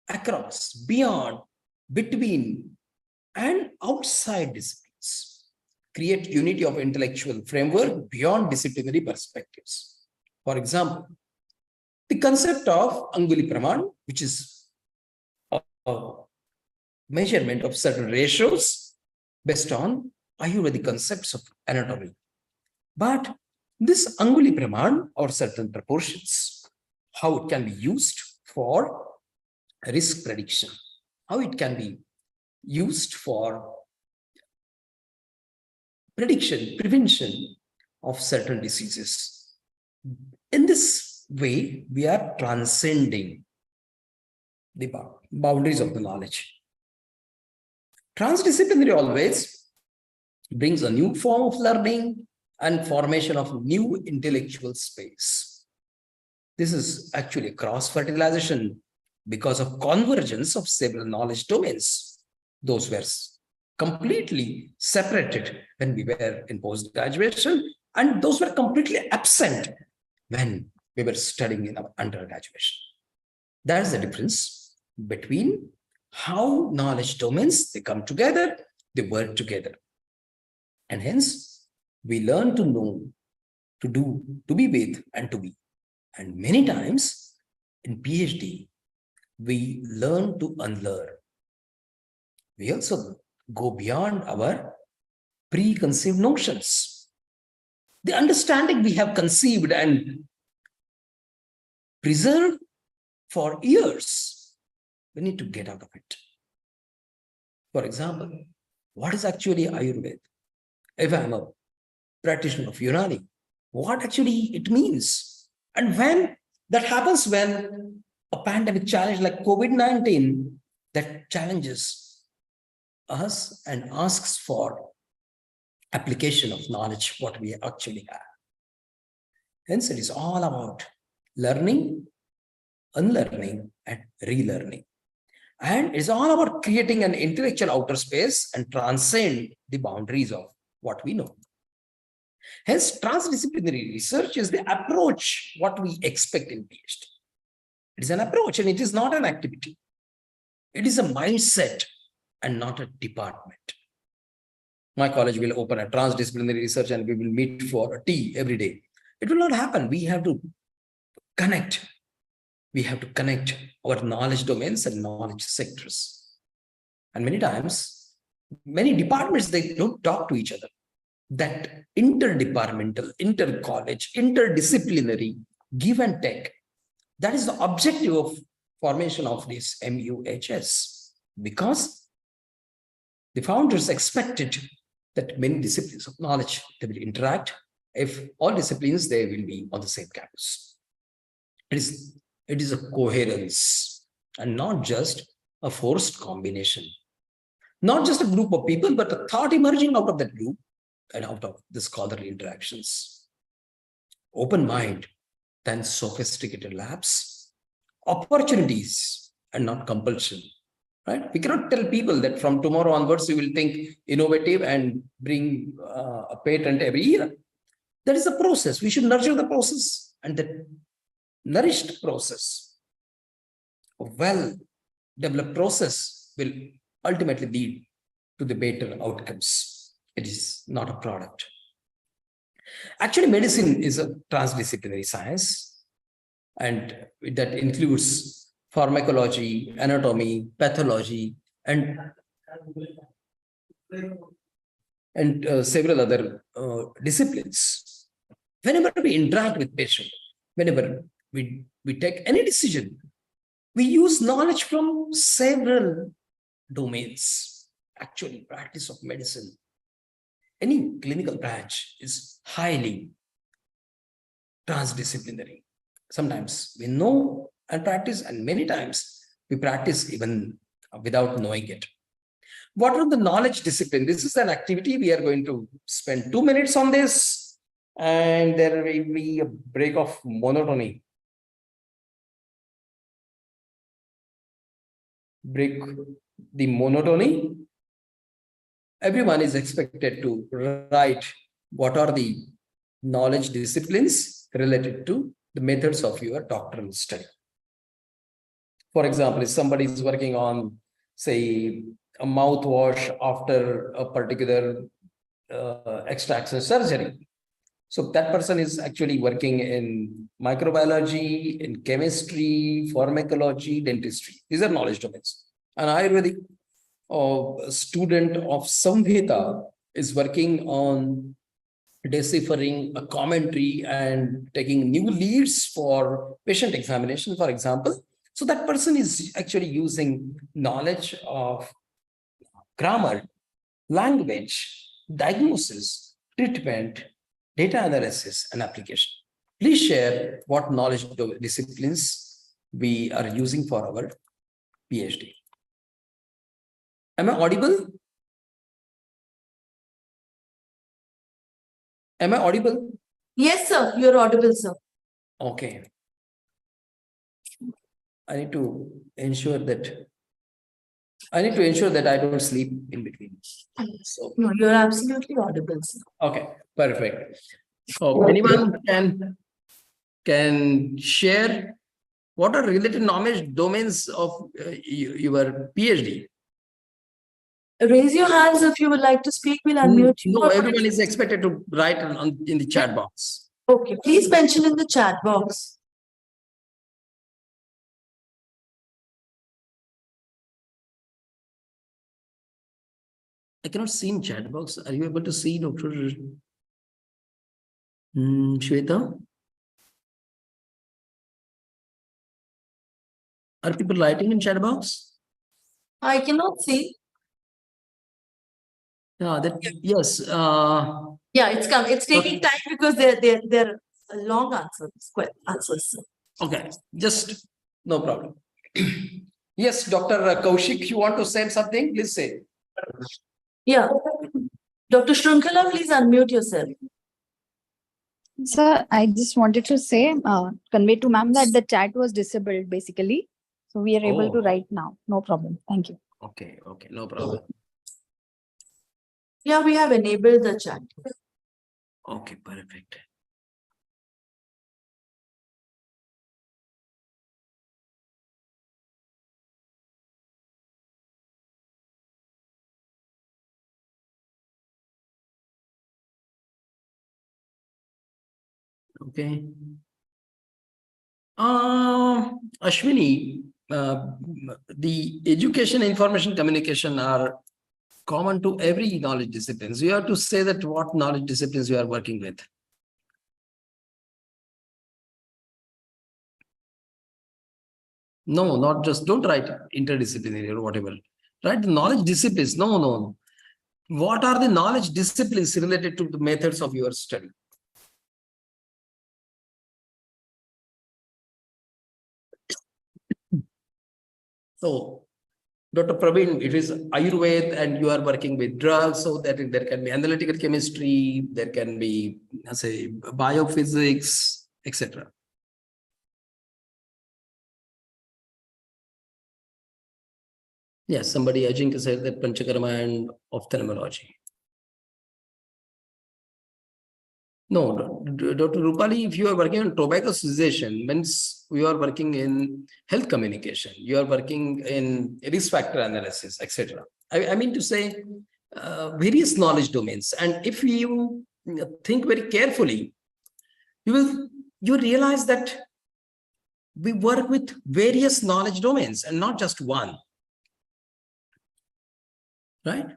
across, beyond, between, and outside disciplines. Create unity of intellectual framework beyond disciplinary perspectives. For example, the concept of Anguli Praman, which is a measurement of certain ratios based on Ayurvedic concepts of anatomy. But this Anguli Praman, or certain proportions, how it can be used for risk prediction, how it can be used for prediction, prevention of certain diseases. In this way, we are transcending the boundaries of the knowledge. Transdisciplinary always brings a new form of learning and formation of new intellectual space. This is actually cross-fertilization because of convergence of several knowledge domains. Those were completely separated when we were in post-graduation, and those were completely absent when we were studying in our undergraduation. That is the difference between how knowledge domains, they come together, they work together. And hence, we learn to know, to do, to be with, and to be. And many times in PhD, we learn to unlearn. We also go beyond our preconceived notions. The understanding we have conceived and preserved for years, we need to get out of it. For example, what is actually Ayurveda? If I'm a practitioner of Unani, what actually it means? And when that happens, when a pandemic challenge like COVID-19 that challenges us and asks for application of knowledge, what we actually have. Hence, it is all about learning, unlearning, and relearning. And it's all about creating an intellectual outer space and transcend the boundaries of what we know. Hence, transdisciplinary research is the approach what we expect in PhD. It is an approach and it is not an activity. It is a mindset and not a department. My college will open a transdisciplinary research and we will meet for a tea every day. It will not happen. We have to connect. We have to connect our knowledge domains and knowledge sectors. And many times, many departments, they don't talk to each other. That interdepartmental, intercollege, interdisciplinary give and take, that is the objective of formation of this MUHS, because the founders expected that many disciplines of knowledge, they will interact. If all disciplines, they will be on the same campus. It is a coherence and not just a forced combination. Not just a group of people, but a thought emerging out of that group and out of the scholarly interactions. Open mind, then sophisticated labs, opportunities and not compulsion, right? We cannot tell people that from tomorrow onwards, you will think innovative and bring a patent every year. That is a process. We should nurture the process, and that nourished process, a well-developed process will ultimately lead to the better outcomes. It is not a product. Actually, medicine is a transdisciplinary science, and that includes pharmacology, anatomy, pathology, and several other disciplines. Whenever we interact with patients, whenever we take any decision, we use knowledge from several domains. Actually, practice of medicine, any clinical branch is highly transdisciplinary. Sometimes we know and practice, and many times we practice even without knowing it. What are the knowledge discipline? This is an activity. We are going to spend 2 minutes on this, and there will be a break of monotony. break the monotony. Everyone is expected to write what are the knowledge disciplines related to the methods of your doctoral study. For example, if somebody is working on, say, a mouthwash after a particular extraction surgery, so that person is actually working in microbiology, in chemistry, pharmacology, dentistry. These are knowledge domains. An Ayurvedic student of Samhita is working on deciphering a commentary and taking new leads for patient examination, for example. So that person is actually using knowledge of grammar, language, diagnosis, treatment, data analysis, and application. Please share what knowledge disciplines we are using for our PhD. Am I audible? Am I audible? Yes, sir. You're audible, sir. Okay. I need to ensure that I don't sleep in between. So no, you're absolutely audible, sir. Okay, perfect. So anyone can share what are related knowledge domains of your PhD? Raise your hands if you would like to speak. We'll unmute you. No, everyone is expected to write in the chat box. Okay, please mention in the chat box. I cannot see in chat box. Are you able to see, Dr. Shweta? Are people writing in chat box? I cannot see. Yeah, yes. Yeah, it's come. It's taking time because they're long answers. Sir. Okay, just no problem. Yes, Dr. Kaushik, you want to say something? Please say. Yeah. Dr. Shrunkala, please unmute yourself. Sir, I just wanted to say, convey to ma'am that the chat was disabled basically. So we are able to write now. No problem. Thank you. Okay, no problem. Yeah, we have enabled the chat. Okay, perfect. Okay. Ashwini, the education, information, communication are common to every knowledge disciplines. You have to say that what knowledge disciplines you are working with. No, not just, don't write interdisciplinary or whatever. Write the knowledge disciplines. No. What are the knowledge disciplines related to the methods of your study? So, Dr. Praveen, it is Ayurveda and you are working with drugs, so that there can be analytical chemistry, there can be, say, biophysics, etc. Yes, somebody Ajinka said that Panchakarma and ophthalmology. No, Dr. Rupali, if you are working on tobacco cessation, means you are working in health communication, you are working in risk factor analysis, etc. I mean to say various knowledge domains. And if you think very carefully, you realize that we work with various knowledge domains and not just one. Right?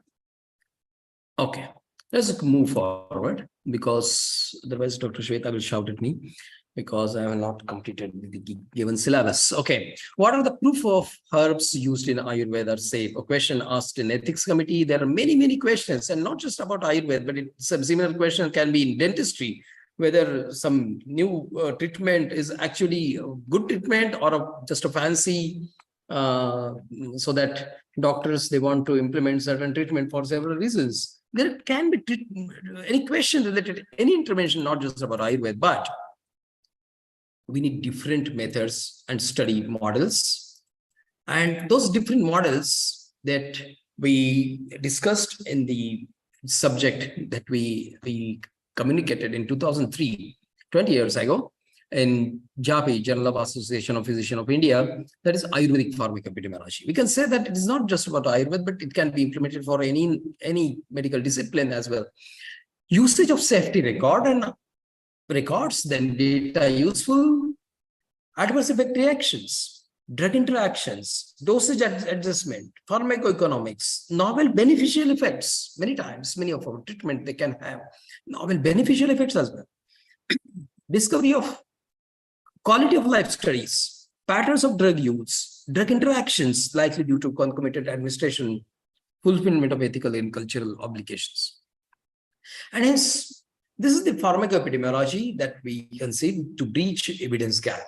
Okay, let's move forward because otherwise Dr. Shweta will shout at me because I have not completed the given syllabus. Okay, what are the proof of herbs used in Ayurveda are safe? A question asked in ethics committee. There are many questions, and not just about Ayurveda, but some similar question can be in dentistry, whether some new treatment is actually a good treatment or just a fancy so that doctors, they want to implement certain treatment for several reasons. There can be any question related to any intervention, not just about Ayurveda, but we need different methods and study models. And those different models that we discussed in the subject that we communicated in 2003, 20 years ago, in JAPI, Journal of Association of Physicians of India, that is Ayurvedic pharmacoepidemiology. We can say that it is not just about Ayurveda, but it can be implemented for any medical discipline as well. Usage of safety record and records, then data useful, adverse effect reactions, drug interactions, dosage adjustment, pharmacoeconomics, novel beneficial effects. Many times, many of our treatment, they can have novel beneficial effects as well. Discovery of quality of life studies, patterns of drug use, drug interactions likely due to concomitant administration, fulfillment of ethical and cultural obligations. And hence, this is the pharmacoepidemiology that we conceive to breach evidence gap.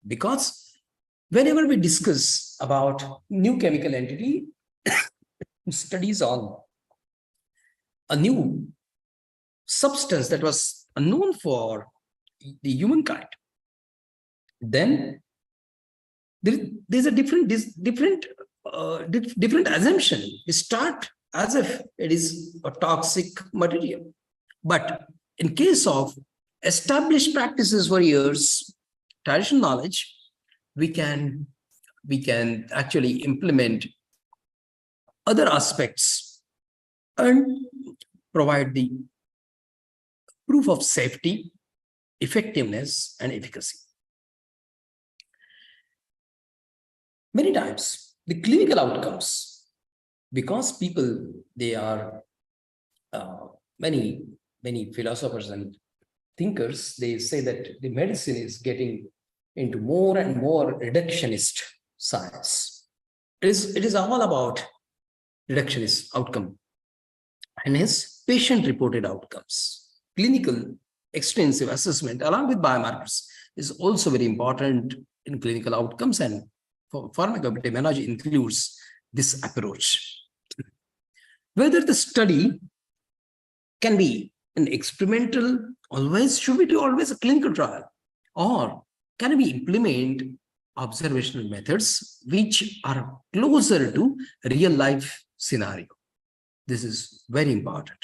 Because whenever we discuss about new chemical entity, studies on a new substance that was unknown for the humankind, then there's a different assumption. We start as if it is a toxic material. But in case of established practices for years, traditional knowledge, we can actually implement other aspects and provide the proof of safety, effectiveness, and efficacy. Many times, the clinical outcomes, because people, they are many philosophers and thinkers, they say that the medicine is getting into more and more reductionist science. It is all about reductionist outcome. And hence, patient-reported outcomes. Clinical extensive assessment along with biomarkers is also very important in clinical outcomes, and pharmacoepidemiology includes this approach. Whether the study can be an experimental, should we do always a clinical trial, or can we implement observational methods which are closer to real life scenario? This is very important.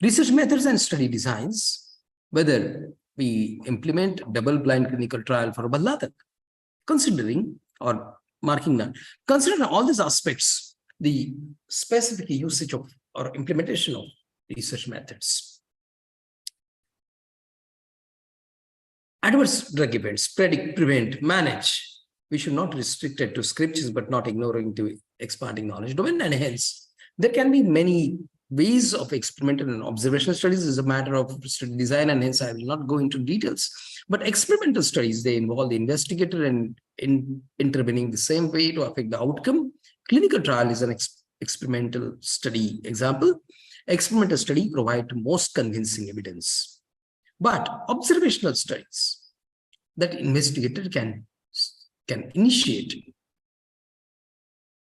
Research methods and study designs, whether we implement double-blind clinical trial for Ballatak, considering or marking none, considering all these aspects, the specific usage of or implementation of research methods. Adverse drug events, predict, prevent, manage. We should not restrict it to scriptures, but not ignoring to expanding knowledge domain. And hence, there can be many ways of experimental and observational studies. Is a matter of study design, and hence I will not go into details. But experimental studies, they involve the investigator and intervening the same way to affect the outcome. Clinical trial is an experimental study example. Experimental study provide most convincing evidence. But observational studies that investigator can initiate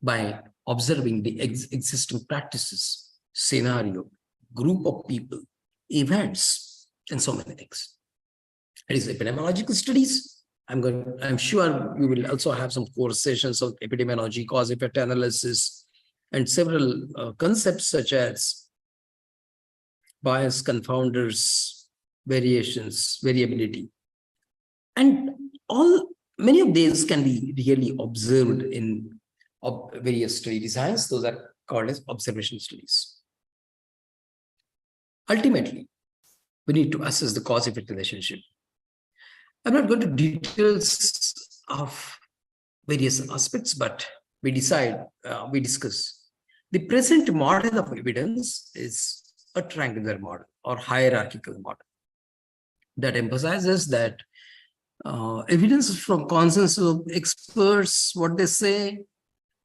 by observing the existing practices, scenario, group of people, events, and so many things. It is epidemiological studies. I'm sure we will also have some core sessions of epidemiology, cause-effect analysis, and several concepts such as bias, confounders, variations, variability. And many of these can be really observed in various study designs. Those are called as observation studies. Ultimately, we need to assess the cause-effect relationship. I'm not going to details of various aspects, but we discuss. The present model of evidence is a triangular model or hierarchical model that emphasizes that evidence from consensus of experts, what they say.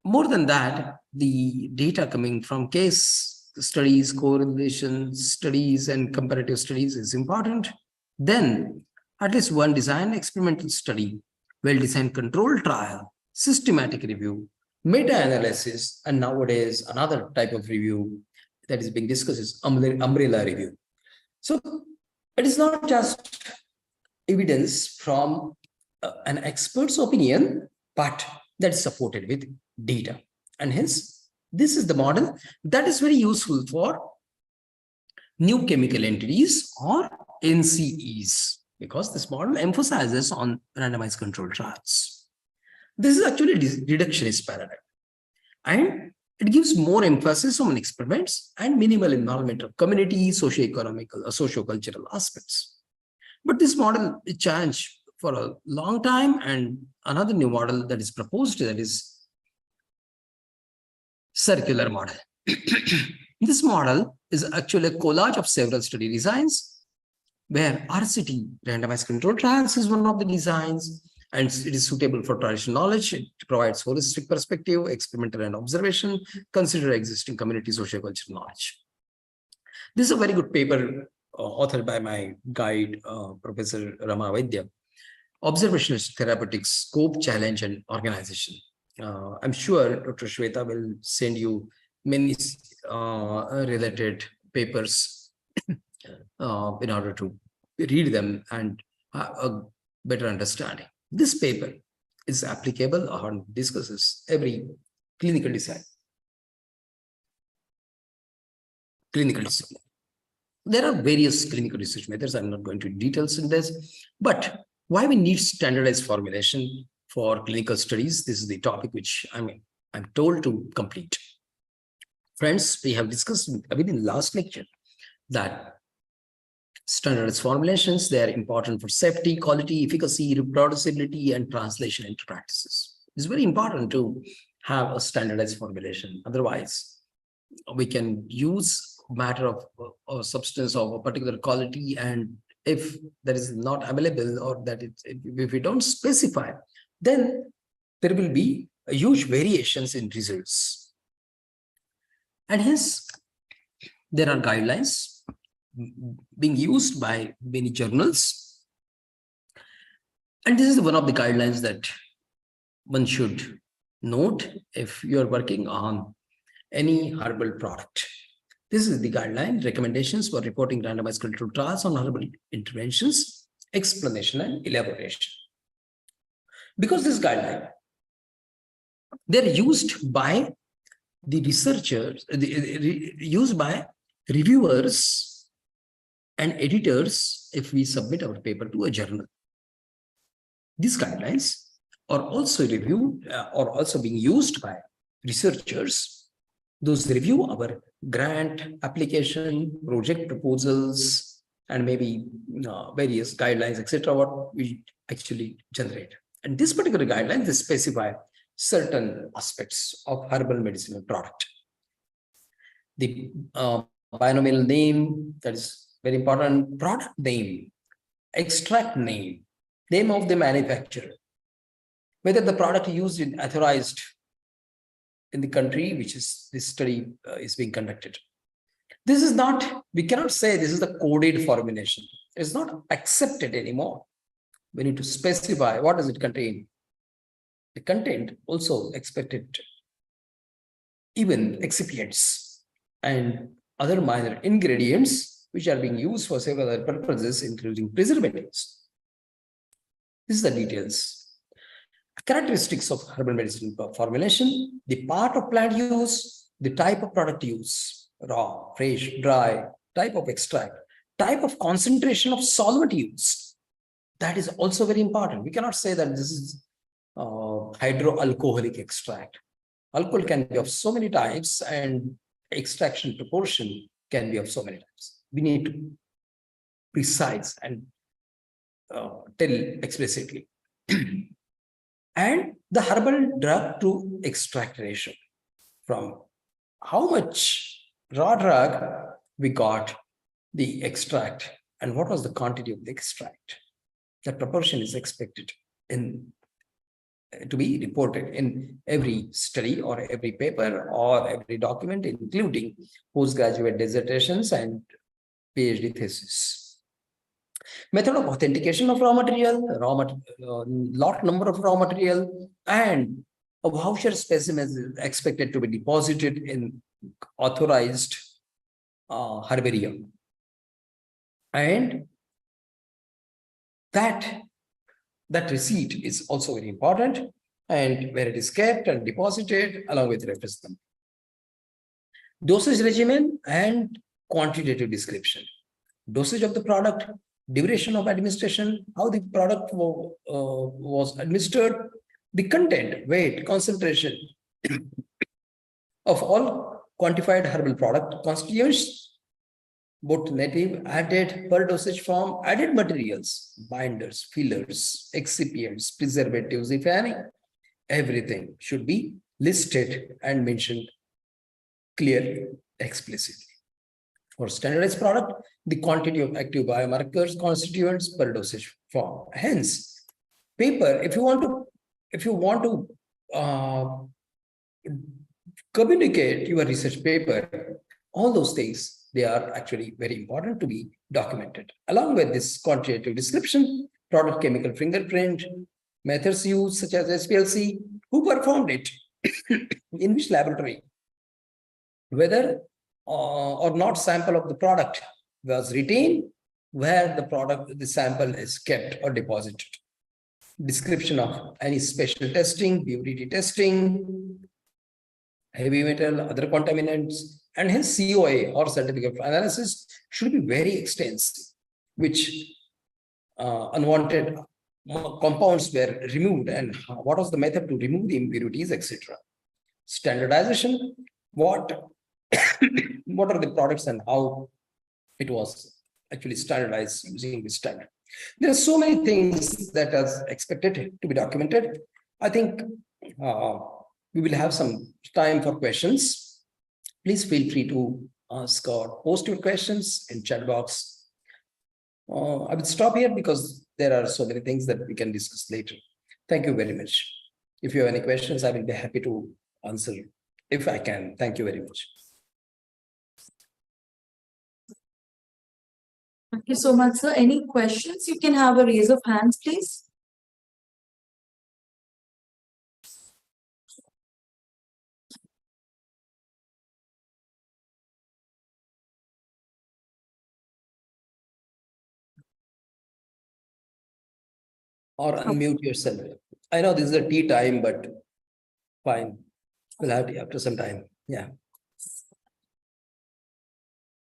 More than that, the data coming from case studies, correlation studies, and comparative studies is important. Then, at least one design experimental study, well-designed controlled trial, systematic review, meta-analysis, and nowadays another type of review that is being discussed is umbrella review. So it is not just evidence from an expert's opinion, but that is supported with data. And hence, this is the model that is very useful for new chemical entities or NCEs, because this model emphasizes on randomized controlled trials. This is actually a reductionist paradigm, and it gives more emphasis on experiments and minimal involvement of community, socio-economical, or socio-cultural aspects. But this model is changed for a long time, and another new model that is proposed, that is circular model. This model is actually a collage of several study designs, where RCT, randomized controlled trials, is one of the designs, and it is suitable for traditional knowledge. It provides holistic perspective, experimental and observation, consider existing community sociocultural knowledge. This is a very good paper authored by my guide, Professor Rama Vaidya, Observationist Therapeutics, Scope, Challenge, and Organization. I'm sure Dr. Shweta will send you many related papers in order to read them and have a better understanding. This paper is applicable or discusses every clinical design. There are various clinical research methods. I'm not going to details in this, but why we need standardized formulation for clinical studies? This is the topic which I'm told to complete. Friends, we have discussed within last lecture that standardized formulations, they are important for safety, quality, efficacy, reproducibility, and translation into practices. It's very important to have a standardized formulation. Otherwise, we can use matter of a substance of a particular quality, and if that is not available, or that if we don't specify, then there will be huge variations in results. And hence, there are guidelines being used by many journals. And this is one of the guidelines that one should note if you are working on any herbal product. This is the guideline, recommendations for reporting randomized controlled trials on herbal interventions, explanation and elaboration. Because this guideline, they're used by the researchers, used by reviewers and editors if we submit our paper to a journal. These guidelines are also reviewed or also being used by researchers. Those review our grant application, project proposals, and maybe various guidelines, etc., what we actually generate. And this particular guidelines, they specify certain aspects of herbal medicinal product. The binomial name, that is very important, product name, extract name, name of the manufacturer, whether the product used in authorized in the country which is this study is being conducted. This is not, we cannot say this is the coded formulation. It's not accepted anymore. We need to specify what does it contain. The content also expected, even excipients and other minor ingredients which are being used for several other purposes, including preservatives. This is the details. Characteristics of herbal medicine formulation: the part of plant use, the type of product use, raw, fresh, dry, type of extract, type of concentration of solvent used. That is also very important. We cannot say that this is hydroalcoholic extract. Alcohol can be of so many types, and extraction proportion can be of so many types. We need to precise and tell explicitly. And the herbal drug to extract ratio, from how much raw drug we got the extract and what was the quantity of the extract. That proportion is expected to be reported in every study or every paper or every document, including postgraduate dissertations and PhD thesis. Method of authentication of raw material, lot number of raw material, and a voucher specimen is expected to be deposited in authorized herbarium. And that receipt is also very important. and where it is kept and deposited along with reference number. Dosage regimen and quantitative description. Dosage of the product, duration of administration, how the product was administered, the content, weight, concentration of all quantified herbal product constituents, both native, added, per dosage form, added materials, binders, fillers, excipients, preservatives, if any, everything should be listed and mentioned clearly, explicitly. For standardized product, the quantity of active biomarkers, constituents per dosage form. Hence, paper, if you want to communicate your research paper, all those things, they are actually very important to be documented. Along with this quantitative description, product chemical fingerprint, methods used such as SPLC, who performed it, in which laboratory, whether or not sample of the product was retained, where the sample is kept or deposited. Description of any special testing, purity testing, heavy metal, other contaminants, and hence COA or certificate of analysis should be very extensive, which unwanted compounds were removed and what was the method to remove the impurities, etc. Standardization, what are the products and how it was actually standardized using this standard. There are so many things that are expected to be documented. I think we will have some time for questions. Please feel free to ask or post your questions in chat box. I will stop here because there are so many things that we can discuss later. Thank you very much. If you have any questions, I will be happy to answer if I can. Thank you very much. Thank you so much, sir. Any questions? You can have a raise of hands, please. Or unmute yourself. I know this is a tea time, but fine. We'll have tea after some time. Yeah.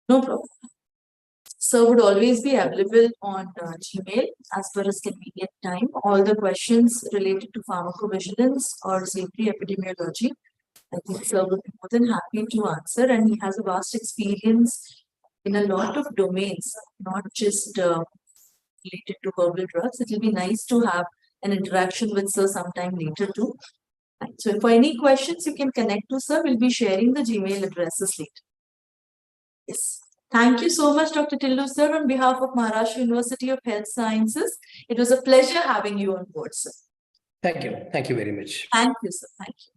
No problem. Sir would always be available on Gmail as per his convenient time. All the questions related to pharmacovigilance or safety epidemiology, I think sir would be more than happy to answer, and he has a vast experience in a lot of domains, not just related to herbal drugs. It will be nice to have an interaction with sir sometime later too. Right. So for any questions you can connect to sir. We'll be sharing the Gmail addresses later. Yes. Thank you so much, Dr. Tillu sir, on behalf of Maharashtra University of Health Sciences. It was a pleasure having you on board, sir. Thank you. Thank you very much. Thank you, sir. Thank you.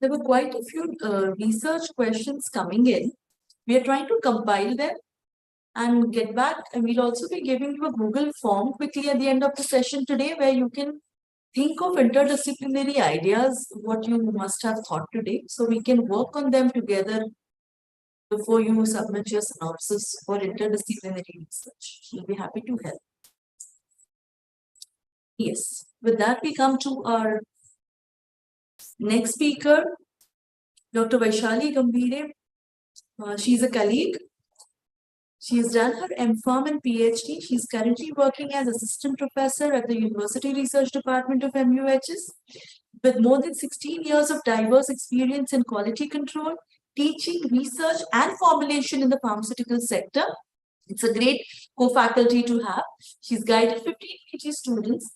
There were quite a few research questions coming in. We are trying to compile them and get back, and we'll also be giving you a Google form quickly at the end of the session today where you can think of interdisciplinary ideas, what you must have thought today, so we can work on them together before you submit your synopsis for interdisciplinary research. We'll be happy to help. Yes, with that we come to our next speaker, Dr. Vaishali Gambhire. She's a colleague. She has done her MPharm and PhD. She's currently working as assistant professor at the University Research Department of MUHS with more than 16 years of diverse experience in quality control, teaching, research, and formulation in the pharmaceutical sector. It's a great co-faculty to have. She's guided 15 PhD students.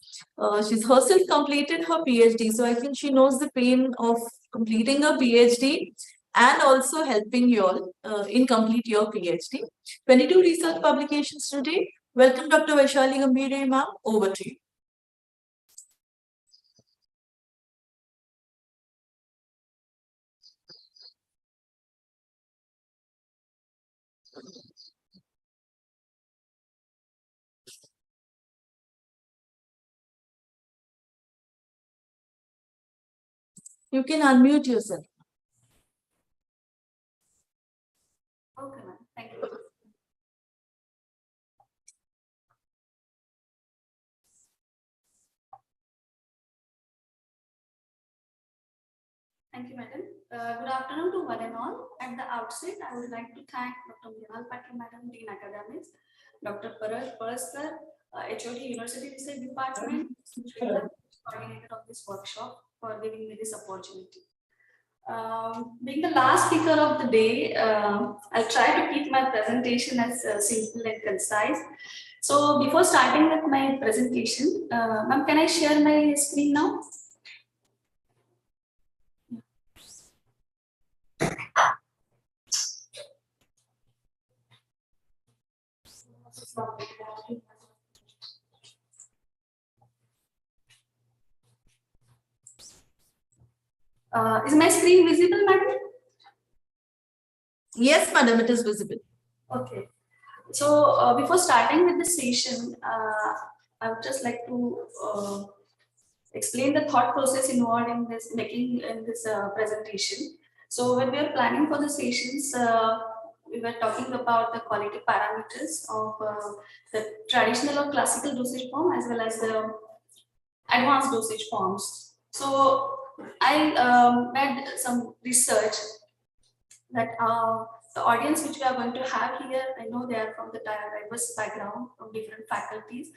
She's herself completed her PhD. So I think she knows the pain of completing a PhD and also helping you all in complete your PhD. 22 research publications today. Welcome, Dr. Vaishali Gambhire, ma'am. Over to you. You can unmute yourself. Okay, ma'am. Thank you. Thank you, madam. Good afternoon to one and all. At the outset, I would like to thank Dr. Mrinal Patil, madam, Dean Academics, Dr. Parag Puraskar, HOD University Research Department, coordinator of this workshop, for giving me this opportunity. Being the last speaker of the day, I'll try to keep my presentation as simple and concise. So before starting with my presentation, ma'am, can I share my screen now? Is my screen visible, madam? Yes, madam, it is visible. Okay. So before starting with the session, I would just like to explain the thought process involved in this presentation. So when we are planning for the sessions, we were talking about the quality parameters of the traditional or classical dosage form as well as the advanced dosage forms. So I made some research that the audience which we are going to have here, I know they are from the diverse background, from different faculties.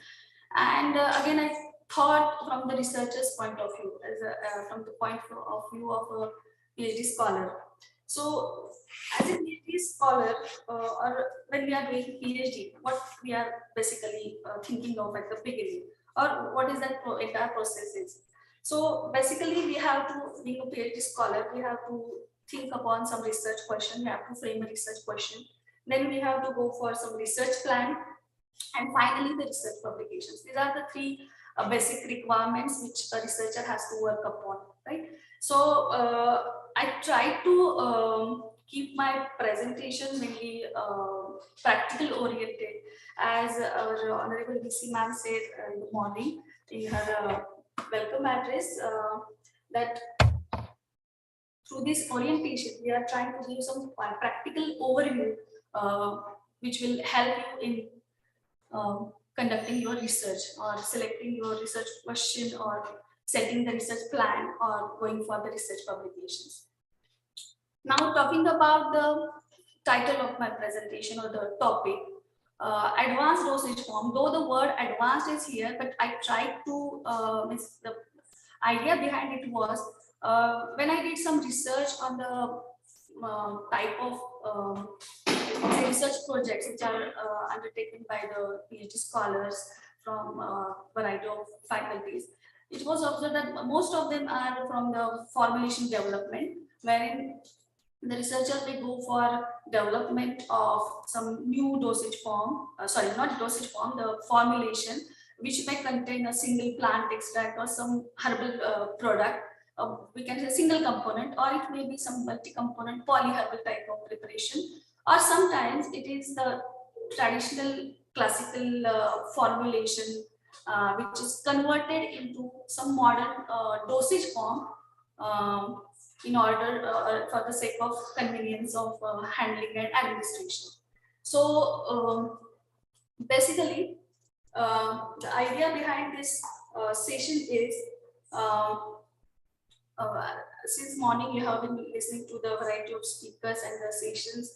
And again, I thought from the researcher's point of view, as from the point of view of a PhD scholar. So as a PhD scholar, or when we are doing PhD, what we are basically thinking of at the beginning, or what is that entire process is. So basically we have to, being a PhD scholar, we have to think upon some research question, we have to frame a research question, then we have to go for some research plan, and finally the research publications. These are the three basic requirements which a researcher has to work upon, right? So I try to keep my presentation mainly practical oriented, as our Honorable VC ma'am said in the morning in her welcome address, that through this orientation, we are trying to give some practical overview, which will help you in conducting your research or selecting your research question or setting the research plan or going for the research publications. Now talking about the title of my presentation or the topic, advanced dosage form, though the word advanced is here, but I tried to, the idea behind it was, when I did some research on the type of research projects which are undertaken by the PhD scholars from a variety of faculties, it was observed that most of them are from the formulation development, wherein the researcher may go for development of some new dosage form, sorry, not dosage form, the formulation, which may contain a single plant extract or some herbal product. We can say single component, or it may be some multi-component polyherbal type of preparation, or sometimes it is the traditional classical formulation which is converted into some modern dosage form in order for the sake of convenience of handling and administration. So basically the idea behind this session is since morning you have been listening to the variety of speakers and the sessions,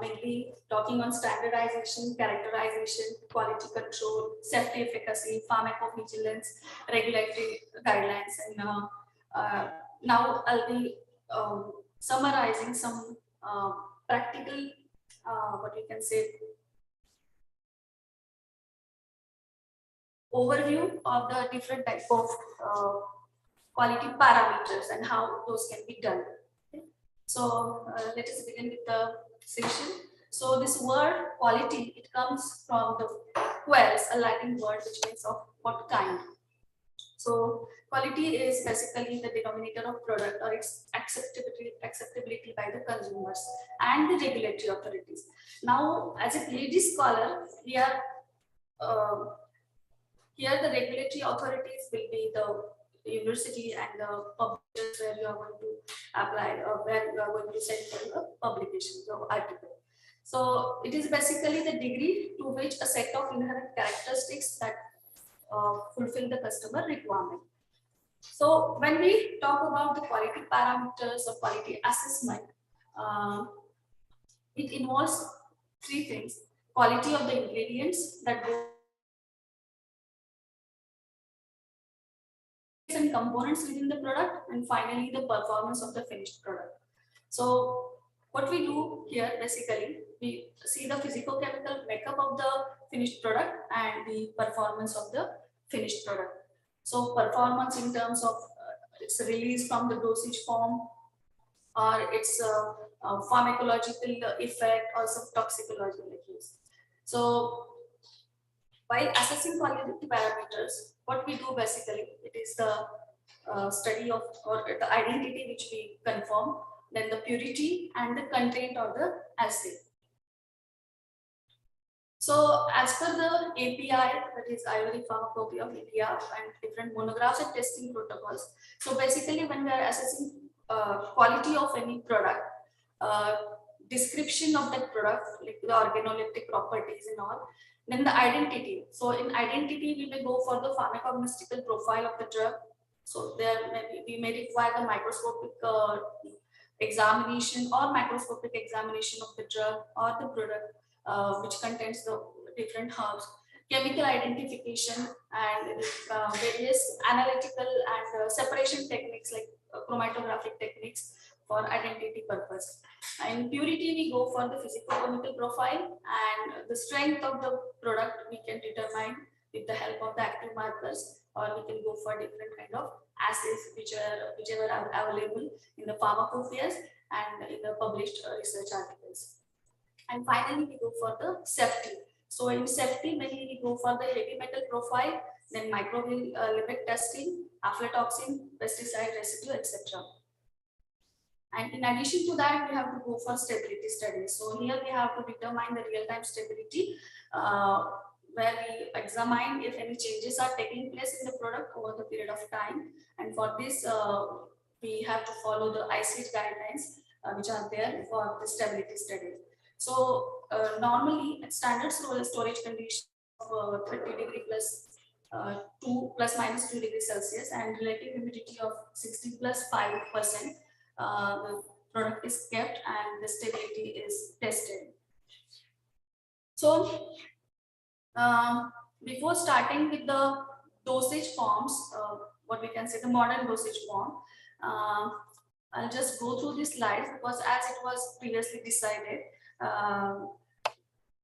mainly talking on standardization, characterization, quality control, safety efficacy, pharmacovigilance, regulatory guidelines, and now I'll be summarizing some practical, what you can say, overview of the different type of quality parameters and how those can be done. Okay. So let us begin with the session. So this word quality, it comes from the quels, a Latin word which means of what kind. So quality is basically the denominator of product or its acceptability by the consumers and the regulatory authorities. Now, as a PhD scholar, we are here the regulatory authorities will be the university and the publishers where you are going to apply, where you are going to send for the publication of article. So it is basically the degree to which a set of inherent characteristics that fulfill the customer requirement. So when we talk about the quality parameters or quality assessment, it involves three things: quality of the ingredients that go and components within the product, and finally the performance of the finished product. So what we do here, basically, we see the physicochemical makeup of the finished product and the performance of the finished product. So performance in terms of its release from the dosage form, or its pharmacological effect, or some toxicological effects. So while assessing quality parameters, what we do basically, it is the study of or the identity which we confirm, then the purity and the content of the assay. So as per the API, that is Ayurvedic Pharmacopoeia of India, and different monographs and testing protocols. So basically when we are assessing quality of any product, description of that product, like the organoleptic properties and all, then the identity. So in identity, we may go for the pharmacognostical profile of the drug. So there we may require the microscopic examination or macroscopic examination of the drug or the product, which contains the different herbs, chemical identification, and various analytical and separation techniques like chromatographic techniques for identity purpose. In purity, we go for the physicochemical profile, and the strength of the product we can determine with the help of the active markers, or we can go for different kind of assays whichever are available in the pharmacopoeias and in the published research articles. And finally, we go for the safety. So in safety, mainly we go for the heavy metal profile, then microbial lipid testing, aflatoxin, pesticide residue, etc. And in addition to that, we have to go for stability studies. So here we have to determine the real-time stability, where we examine if any changes are taking place in the product over the period of time. And for this, we have to follow the ICH guidelines, which are there for the stability study. So normally at standard storage condition of 30 plus 2 plus minus 2 degrees Celsius and relative humidity of 60 plus 5%, the product is kept and the stability is tested. So before starting with the dosage forms, what we can say the modern dosage form, I'll just go through these slides because as it was previously decided,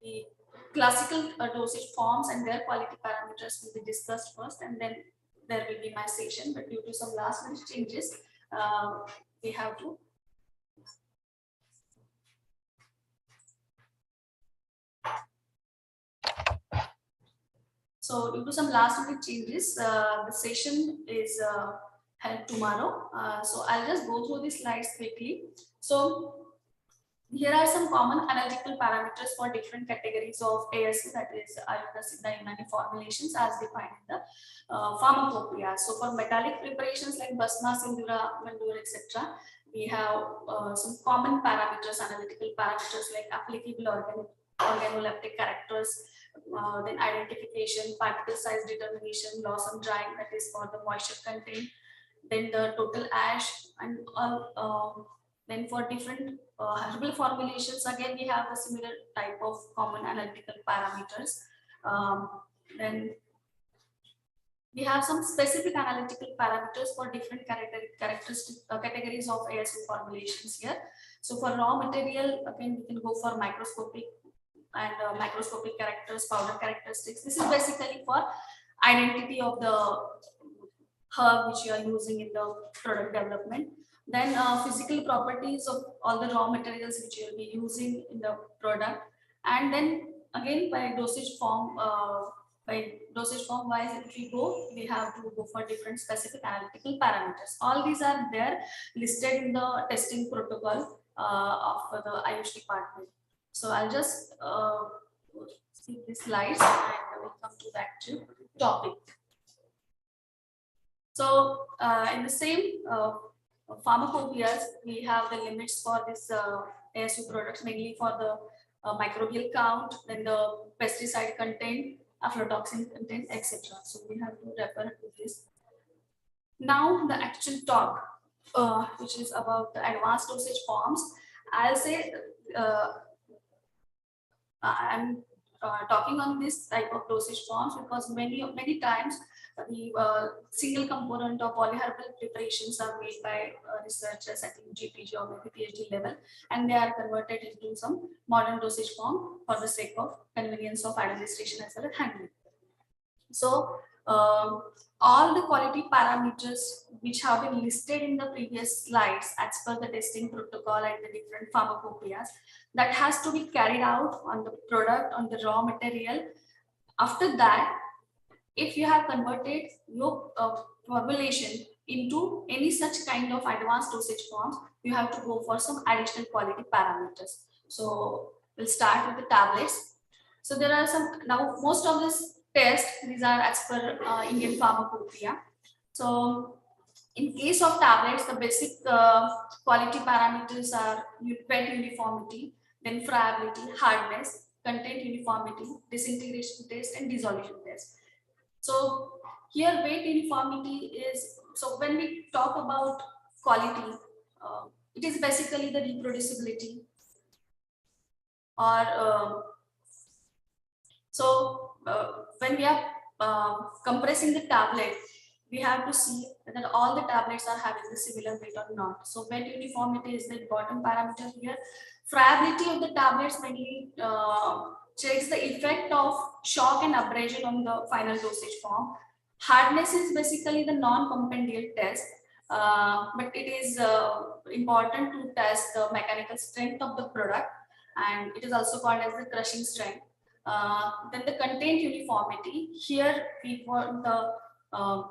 the classical dosage forms and their quality parameters will be discussed first, and then there will be my section. But due to some last minute changes, we have to. So due to some last minute changes, the session is held tomorrow. So I'll just go through the slides quickly. So here are some common analytical parameters for different categories of ASU, that is Ayurveda Siddha Unani formulations as defined in the pharmacopoeia. So for metallic preparations like Basma, Sindura, Mandur, etc., we have some common parameters, analytical parameters like applicable organoleptic characters, then identification, particle size determination, loss of drying, that is for the moisture content, then the total ash, and then for different herbal formulations, again we have a similar type of common analytical parameters. Then we have some specific analytical parameters for different categories of ASU formulations here. So for raw material, again we can go for microscopic and macroscopic characters, powder characteristics. This is basically for identity of the herb which you are using in the product development. Then physical properties of all the raw materials which you will be using in the product. And then again by dosage form wise, if we have to go for different specific analytical parameters. All these are there listed in the testing protocol of the Ayush department. So I'll just see the slides and we'll come to back to topic. So in the same pharmacopoeias, we have the limits for this ASU products, mainly for the microbial count, then the pesticide content, aflatoxin content, etc. So we have to refer to this. Now the actual talk, which is about the advanced dosage forms. I'll say I'm talking on this type of dosage forms because many times the single component of polyherbal preparations are made by researchers at GPG or maybe PhD level, and they are converted into some modern dosage form for the sake of convenience of administration as well as handling. So all the quality parameters which have been listed in the previous slides as per the testing protocol and the different pharmacopoeias, that has to be carried out on the product, on the raw material. After that, if you have converted your formulation into any such kind of advanced dosage forms, you have to go for some additional quality parameters. So we'll start with the tablets. So there are some, now most of this test, these are as per Indian Pharmacopoeia. So in case of tablets, the basic quality parameters are PET uniformity, then friability, hardness, content uniformity, disintegration test, and dissolution test. So here weight uniformity is, so when we talk about quality, it is basically the reproducibility or when we are compressing the tablet, we have to see that all the tablets are having the similar weight or not. So weight uniformity is the important parameter here. Friability of the tablets mainly checks the effect of shock and abrasion on the final dosage form. Hardness is basically the non-compendial test, but it is important to test the mechanical strength of the product, and it is also called as the crushing strength. Then the content uniformity, here we want the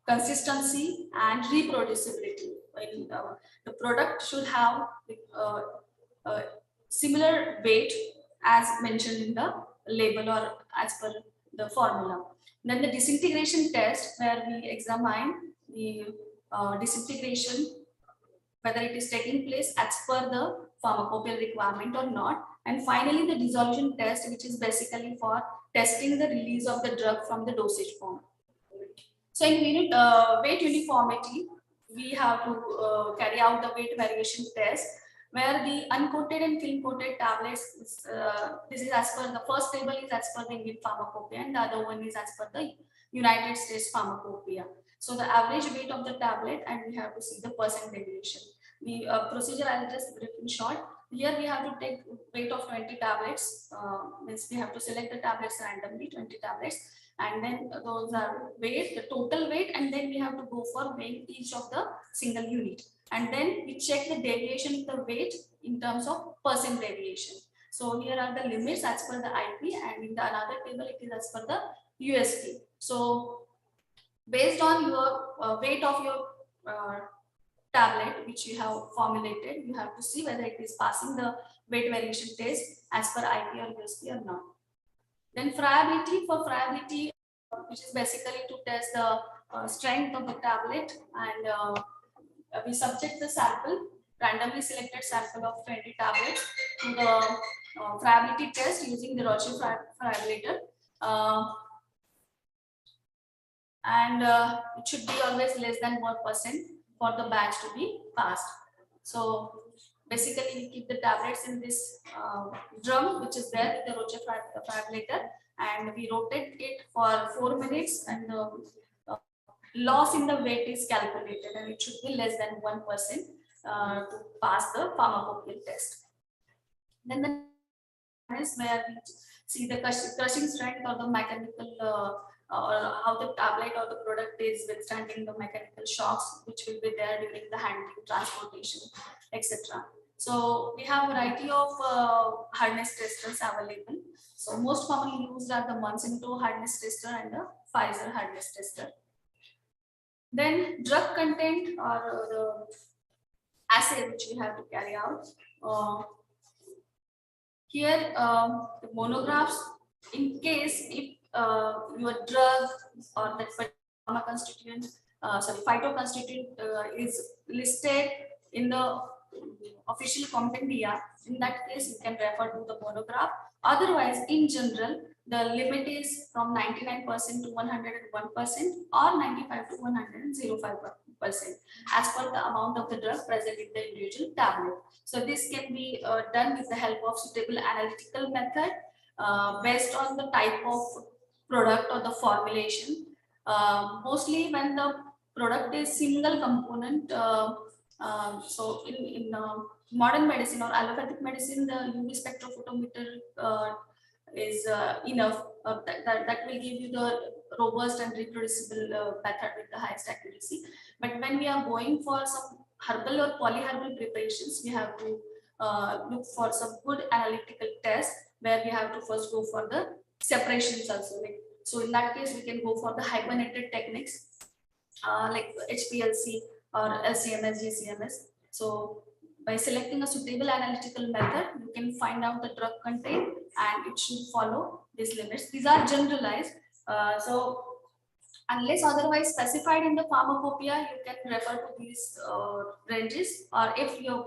consistency and reproducibility. The product should have similar weight as mentioned in the label or as per the formula. Then the disintegration test, where we examine the disintegration, whether it is taking place as per the pharmacopoeial requirement or not. And finally, the dissolution test, which is basically for testing the release of the drug from the dosage form. So in weight uniformity, we have to carry out the weight variation test, where the uncoated and film coated tablets, this is as per the first table is as per the Indian Pharmacopoeia, and the other one is as per the United States Pharmacopoeia. So the average weight of the tablet, and we have to see the percent deviation. The procedure I'll just brief in short. Here we have to take weight of 20 tablets. Means we have to select the tablets randomly, 20 tablets, and then those are weight, the total weight, and then we have to go for weighing each of the single unit. And then we check the deviation in the weight in terms of percent deviation. So here are the limits as per the IP, and in the another table it is as per the USP. So based on your weight of your tablet which you have formulated, you have to see whether it is passing the weight variation test as per IP or USP or not. Then friability, for friability, which is basically to test the strength of the tablet, and we subject the sample, randomly selected sample of 20 tablets to the friability test using the Roche friabilator. And it should be always less than 1% for the batch to be passed. So basically we keep the tablets in this drum which is there with the Roche friabilator, and we rotate it for 4 minutes, and the loss in the weight is calculated, and it should be less than 1% to pass the pharmacopoeial test. Then the is where we see the crushing strength or the mechanical or how the tablet or the product is withstanding the mechanical shocks which will be there during the handling, transportation, etc. So we have a variety of hardness testers available. So most commonly used are the Monsanto hardness tester and the Pfizer hardness tester. Then drug content or the assay which we have to carry out. Here the monographs, in case if your drug or that pharma constituent phytoconstituent is listed in the official compendia, in that case you can refer to the monograph. Otherwise, in general, the limit is from 99% to 101% or 95 to 105% as per the amount of the drug present in the individual tablet. So this can be done with the help of suitable analytical method based on the type of product or the formulation. Mostly when the product is single component, so in modern medicine or allopathic medicine, the UV spectrophotometer is enough. That will give you the robust and reproducible method with the highest accuracy. But when we are going for some herbal or polyherbal preparations, we have to look for some good analytical tests where we have to first go for the separations also. So in that case, we can go for the hypernated techniques like HPLC or LCMS, GCMS. So by selecting a suitable analytical method, you can find out the drug content and it should follow these limits. These are generalized. So unless otherwise specified in the pharmacopoeia, you can refer to these ranges, or if your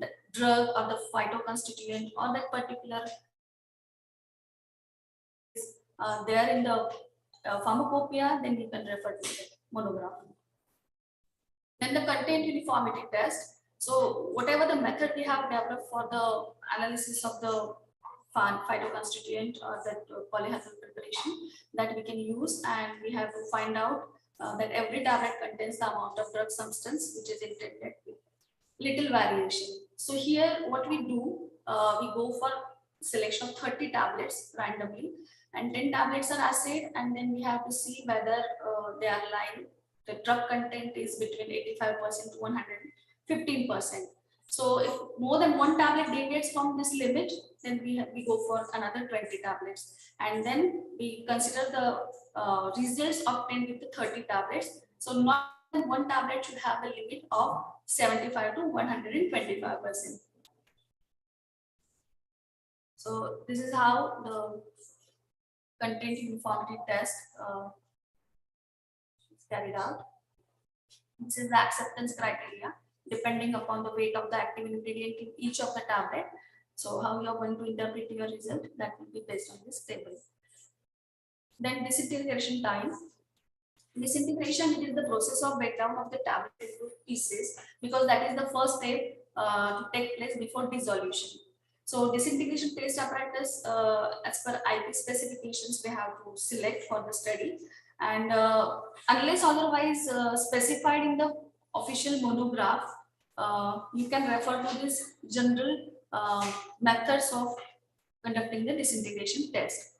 the drug or the phytoconstituent or that particular there in the pharmacopoeia, then you can refer to the monograph. Then the content uniformity test. So whatever the method we have developed for the analysis of the phytoconstituent or that polyherbal preparation that we can use, and we have to find out that every tablet contains the amount of drug substance which is intended with little variation. So here what we do, we go for selection of 30 tablets randomly, and 10 tablets are assayed, and then we have to see whether they are aligned. The drug content is between 85% to 115%. So if more than one tablet deviates from this limit, then we go for another 20 tablets, and then we consider the results obtained with the 30 tablets. So not one tablet should have the limit of 75 to 125%. So this is how the content uniformity test is carried out. This is the acceptance criteria depending upon the weight of the active ingredient in each of the tablet. So how you are going to interpret your result, that will be based on this table. Then disintegration time. Disintegration is the process of breakdown of the tablet into pieces, because that is the first step to take place before dissolution. So disintegration test apparatus, as per IP specifications, we have to select for the study, and unless otherwise specified in the official monograph, you can refer to this general methods of conducting the disintegration test.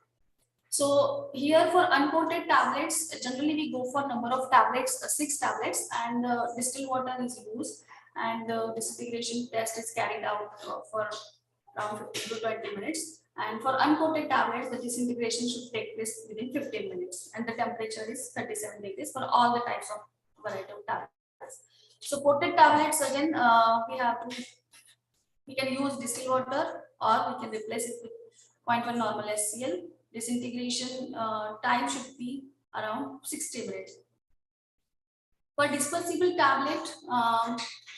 So here for uncoated tablets, generally we go for number of tablets, 6 tablets, and distilled water is used, and the disintegration test is carried out for around 15 to 20 minutes. And for uncoated tablets, the disintegration should take place within 15 minutes, and the temperature is 37 degrees for all the types of variety of tablets. So coated tablets, again, we can use distilled water, or we can replace it with 0.1 normal SCl. Disintegration time should be around 60 minutes. For dispersible tablet,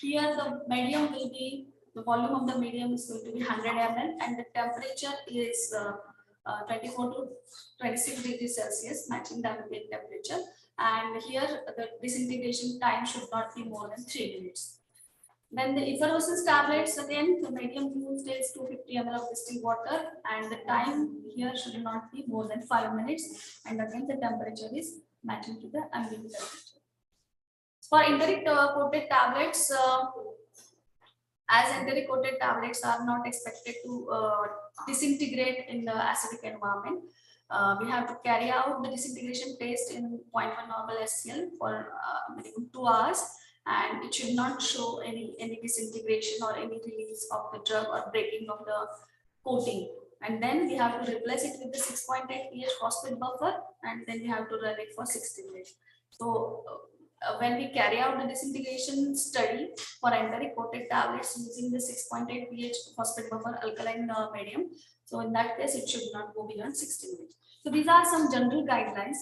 here the medium will be, the volume of the medium is going to be 100 ml, and the temperature is 24 to 26 degrees Celsius, matching the ambient temperature. And here the disintegration time should not be more than 3 minutes. Then the effervescence tablets, again, the medium used is 250 ml of distilled water, and the time here should not be more than 5 minutes. And again, the temperature is matching to the ambient temperature. For enteric coated tablets, as enteric coated tablets are not expected to disintegrate in the acidic environment, we have to carry out the disintegration test in 0.1 normal SCl for minimum 2 hours. And it should not show any disintegration or any release of the drug or breaking of the coating. And then we have to replace it with the 6.8 pH phosphate buffer, and then we have to run it for 60 minutes. So when we carry out the disintegration study for enteric coated tablets using the 6.8 pH phosphate buffer alkaline medium, so in that case it should not go beyond 60 minutes. So these are some general guidelines.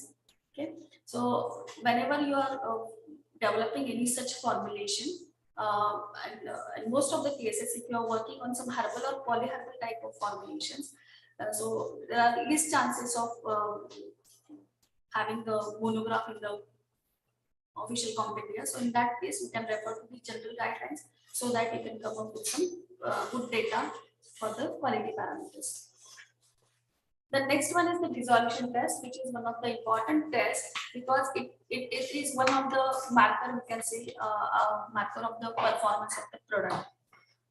Okay, so whenever you are developing any such formulation, in most of the cases, if you are working on some herbal or polyherbal type of formulations, so there are least chances of having the monograph in the official compendia. So in that case, you can refer to the general guidelines so that you can come up with some good data for the quality parameters. The next one is the dissolution test, which is one of the important tests because it is one of the marker, we can say, marker of the performance of the product.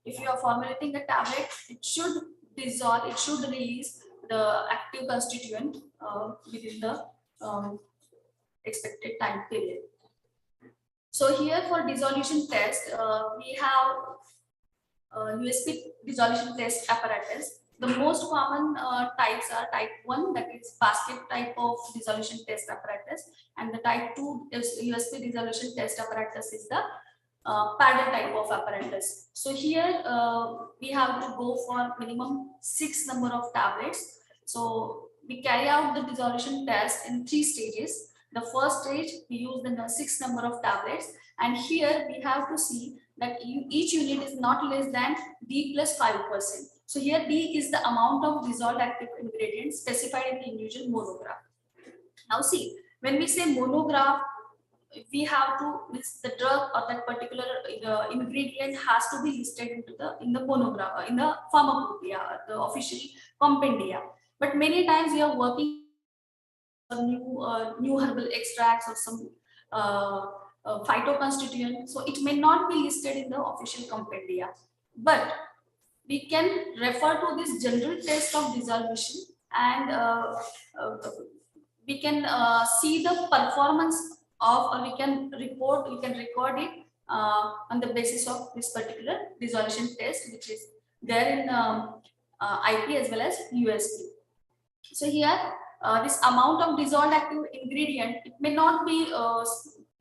If you are formulating a tablet, it should dissolve, it should release the active constituent within the expected time period. So here for dissolution test, we have USP dissolution test apparatus. The most common types are type 1, that is basket type of dissolution test apparatus, and the type 2 is USP dissolution test apparatus is the padded type of apparatus. So here we have to go for minimum 6 number of tablets. So we carry out the dissolution test in 3 stages. The first stage we use the 6 number of tablets, and here we have to see that each unit is not less than D plus 5%. So here D is the amount of dissolved active ingredients specified in the individual monograph. Now see, when we say monograph, we have to list the drug or that particular ingredient has to be listed in the monograph, in the pharmacopoeia, the official compendia. But many times we are working on new herbal extracts or some phytoconstituent, so it may not be listed in the official compendia. But we can refer to this general test of dissolution, and we can see the performance of, or we can record it on the basis of this particular dissolution test, which is there in IP as well as USP. So here this amount of dissolved active ingredient, it may not be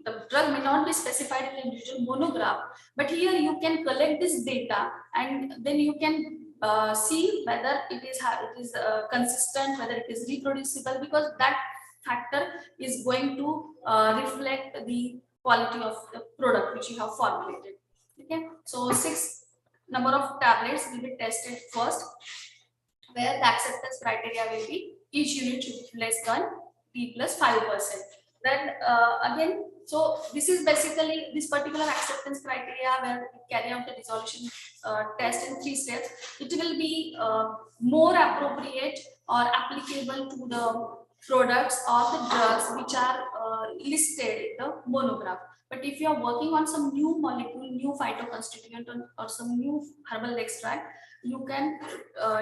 the drug may not be specified in the individual monograph, but here you can collect this data and then you can see whether it is consistent, whether it is reproducible, because that factor is going to reflect the quality of the product which you have formulated. Okay, so 6 number of tablets will be tested first, where the acceptance criteria will be each unit should be less than D plus 5%. Then again, so this is basically this particular acceptance criteria where we carry out the dissolution test in 3 steps. It will be more appropriate or applicable to the products or the drugs which are listed in the monograph. But if you are working on some new molecule, new phytoconstituent or some new herbal extract, you can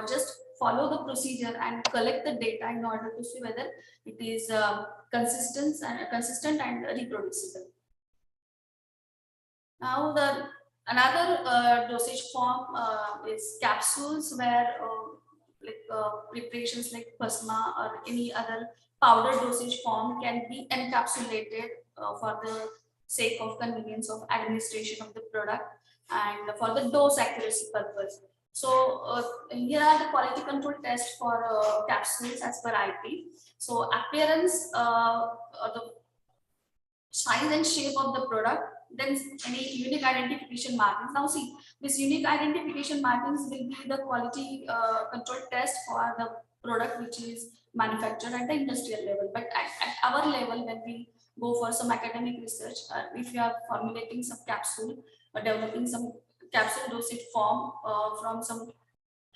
just follow the procedure and collect the data in order to see whether it is consistent and reproducible. Now another dosage form is capsules, where preparations like plasma or any other powder dosage form can be encapsulated for the sake of convenience of administration of the product and for the dose accuracy purpose. So here are the quality control tests for capsules as per IP. So appearance, the size and shape of the product, then any unique identification markings. Now see, this unique identification markings will be the quality control test for the product which is manufactured at the industrial level. But at our level, when we go for some academic research, if you are formulating some capsule or developing some capsule dosage form from some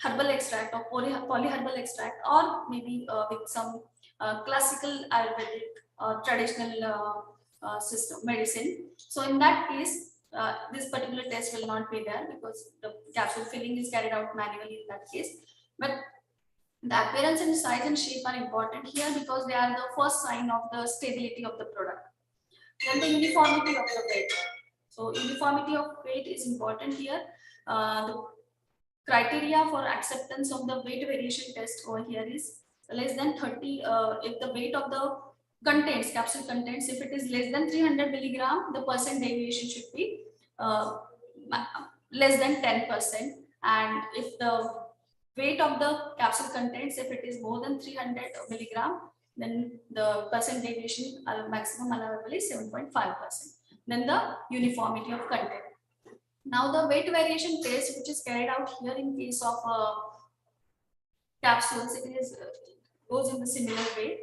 herbal extract or polyherbal extract, or maybe with some classical Ayurvedic traditional system medicine. So in that case, this particular test will not be there because the capsule filling is carried out manually in that case. But the appearance and size and shape are important here because they are the first sign of the stability of the product. Then the uniformity of the weight. So uniformity of weight is important here. The criteria for acceptance of the weight variation test over here is less than 30. If the weight of the contents, capsule contents, if it is less than 300 milligram, the percent deviation should be less than 10%. And if the weight of the capsule contents, if it is more than 300 milligram, Then the percent deviation maximum allowable is 7.5%. Then the uniformity of content. Now the weight variation test, which is carried out here in case of capsules, it is goes in the similar way.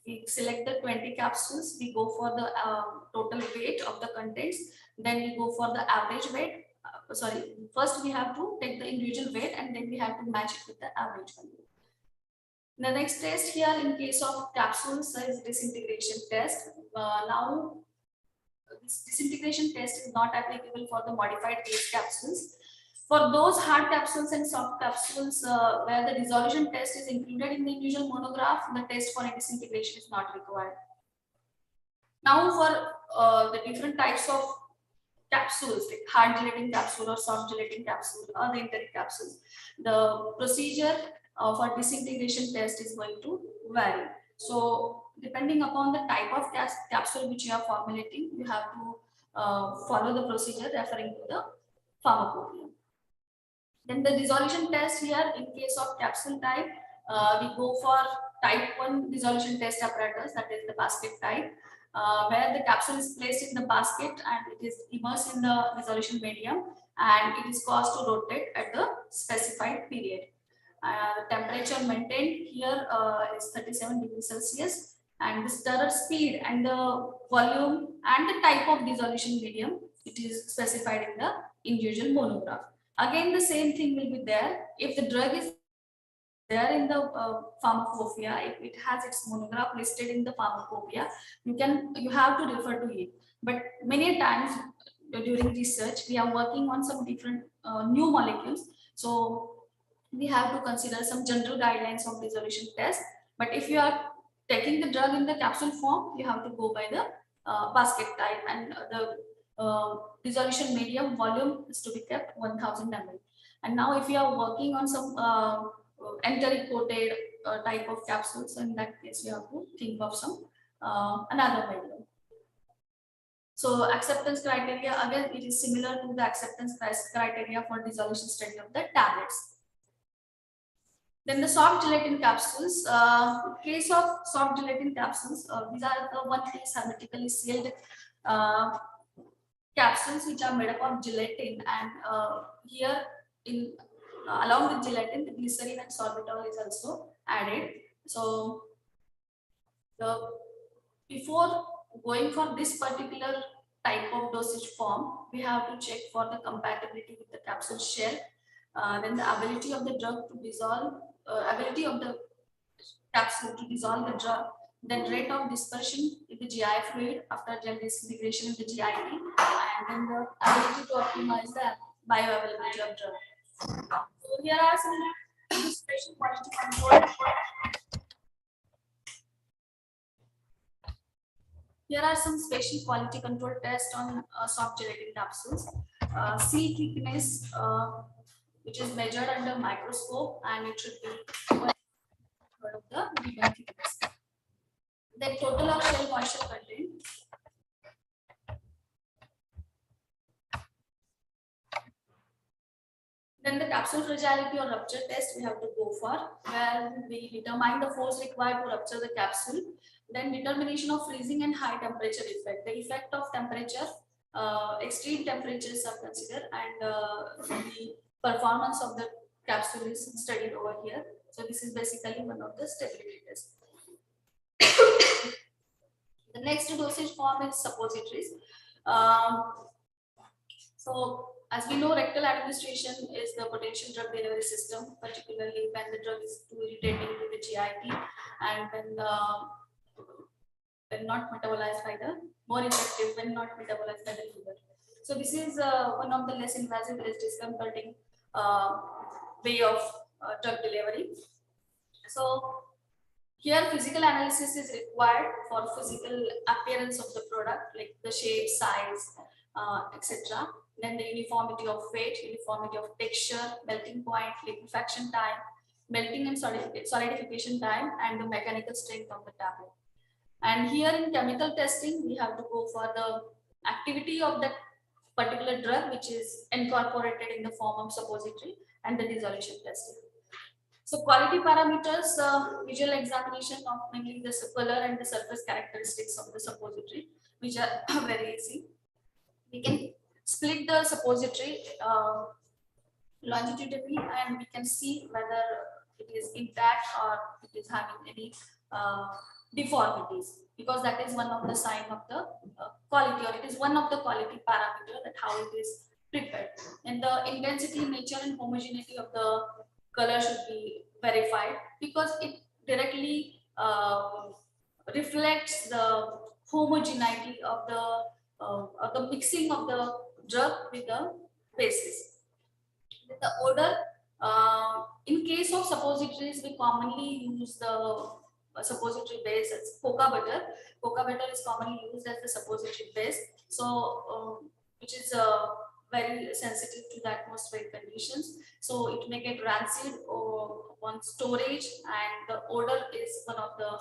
We select the 20 capsules, we go for the total weight of the contents, then we go for the average weight. First we have to take the individual weight and then we have to match it with the average value. The next test here in case of capsules is disintegration test. Now this disintegration test is not applicable for the modified base capsules. For those hard capsules and soft capsules where the dissolution test is included in the individual monograph, the test for disintegration is not required. Now for the different types of capsules, like hard gelatin capsule or soft gelatin capsule or the enteric capsules, the procedure for disintegration test is going to vary. So depending upon the type of capsule which you are formulating, you have to follow the procedure referring to the pharmacopoeia. Then the dissolution test here in case of capsule type, we go for type 1 dissolution test apparatus, that is the basket type, where the capsule is placed in the basket and it is immersed in the dissolution medium and it is caused to rotate at the specified period. The temperature maintained here is 37 degrees Celsius, and the stirrer speed and the volume and the type of dissolution medium, it is specified in the individual monograph. Again, the same thing will be there. If the drug is there in the pharmacopoeia, if it has its monograph listed in the pharmacopoeia, you have to refer to it. But many times during research, we are working on some different new molecules. So we have to consider some general guidelines of dissolution test. But if you are taking the drug in the capsule form, you have to go by the basket type, and the dissolution medium volume is to be kept 1000 ml. And now if you are working on some enteric coated type of capsules, in that case you have to think of some another medium. So acceptance criteria, again it is similar to the acceptance criteria for dissolution study of the tablets. Then the soft gelatin capsules. In case of soft gelatin capsules, these are the one-piece hermetically sealed capsules which are made up of gelatin, and here in along with gelatin, the glycerin and sorbitol is also added. So before going for this particular type of dosage form, we have to check for the compatibility with the capsule shell, then the ability of the drug to dissolve, ability of the capsule to dissolve the drug, then rate of dispersion in the GI fluid after gel disintegration in the GIT, and then the ability to optimize the bioavailability of drug. So here are some special quality control. Here are some special quality control tests on soft gelatin capsules. C thickness, which is measured under microscope, and it should be 1/3 of the given thickness. Then total of shell moisture content. Then the capsule fragility or rupture test we have to go for, where we determine the force required to rupture the capsule. Then determination of freezing and high temperature effect. The effect of temperature, extreme temperatures are considered, and the performance of the capsule is studied over here. So this is basically one of the stability tests. The next dosage form is suppositories. So as we know, rectal administration is the potential drug delivery system, particularly when the drug is too irritating to the GIT and when not metabolized by the, more effective when not metabolized by the liver. So this is one of the less invasive, less discomforting way of drug delivery. So here physical analysis is required for physical appearance of the product, like the shape, size, etc. Then the uniformity of weight, uniformity of texture, melting point, liquefaction time, melting and solidification time, and the mechanical strength of the tablet. And here in chemical testing, we have to go for the activity of that particular drug, which is incorporated in the form of suppository, and the dissolution testing. So quality parameters, visual examination of mainly the color and the surface characteristics of the suppository, which are very easy. We can split the suppository longitudinally and we can see whether it is intact or it is having any deformities, because that is one of the sign of the quality, or it is one of the quality parameter that how it is prepared. And the intensity, nature and homogeneity of the color should be verified, because it directly reflects the homogeneity of the mixing of the drug with the bases. With the odor, in case of suppositories, we commonly use the suppository base as coca butter. Coca butter is commonly used as the suppository base, so which is very sensitive to the atmospheric conditions. So it may get rancid on storage, and the odor is one of the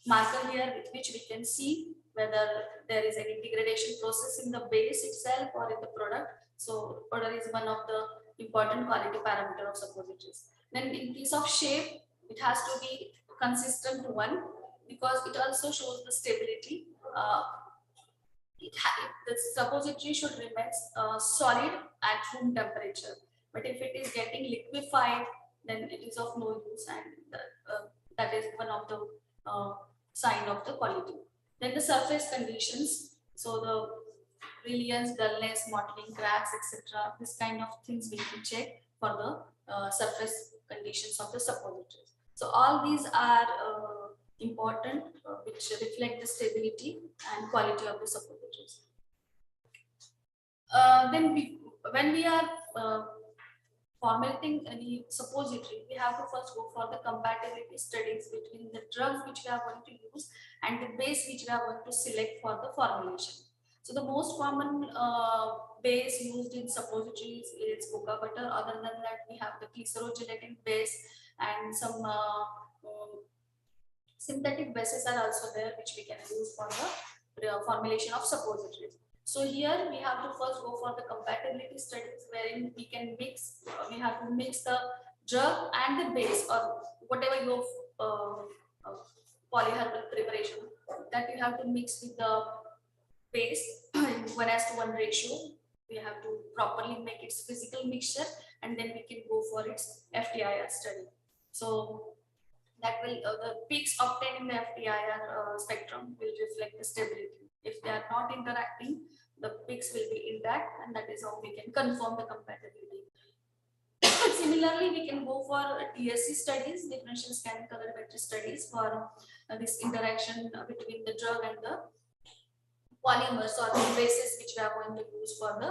marker here with which we can see whether there is any degradation process in the base itself or in the product. So odor is one of the important quality parameter of suppositories. Then in case of shape, it has to be consistent one, because it also shows the stability. The suppository should remain solid at room temperature. But if it is getting liquefied, then it is of no use, and that is one of the sign of the quality. Then the surface conditions, so the brilliance, dullness, mottling, cracks, etc. This kind of things we can check for the surface conditions of the suppositories. So all these are important, which reflect the stability and quality of the suppositories. When we are formulating any suppository, we have to first go for the compatibility studies between the drugs which we are going to use and the base which we are going to select for the formulation. So the most common base used in suppositories is coca butter. Other than that, we have the glycerol-gelatin base, and some synthetic bases are also there which we can use for the formulation of suppositories. So here we have to first go for the compatibility studies, wherein we can mix, we have to mix the drug and the base, or whatever your polyherbal preparation, that you have to mix with the base in 1:1 ratio. We have to properly make its physical mixture, and then we can go for its FTIR study. So that will the peaks obtained in the FTIR spectrum will reflect the stability. If they are not interacting, the peaks will be intact, and that is how we can confirm the compatibility. Similarly, we can go for DSC studies, differential scan colorimetry studies, for this interaction between the drug and the polymers or the bases which we are going to use for the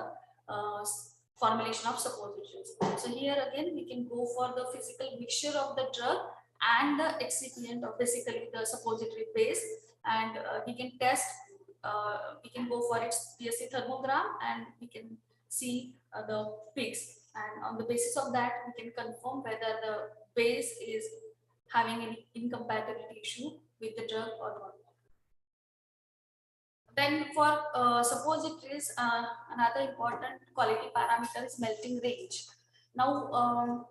formulation of suppositories. So here again we can go for the physical mixture of the drug and the excipient of basically the suppository base, and we can test, we can go for its DSC thermogram, and we can see the peaks, and on the basis of that we can confirm whether the base is having any incompatibility issue with the drug or not. Then for suppositories, another important quality parameter is melting range. Now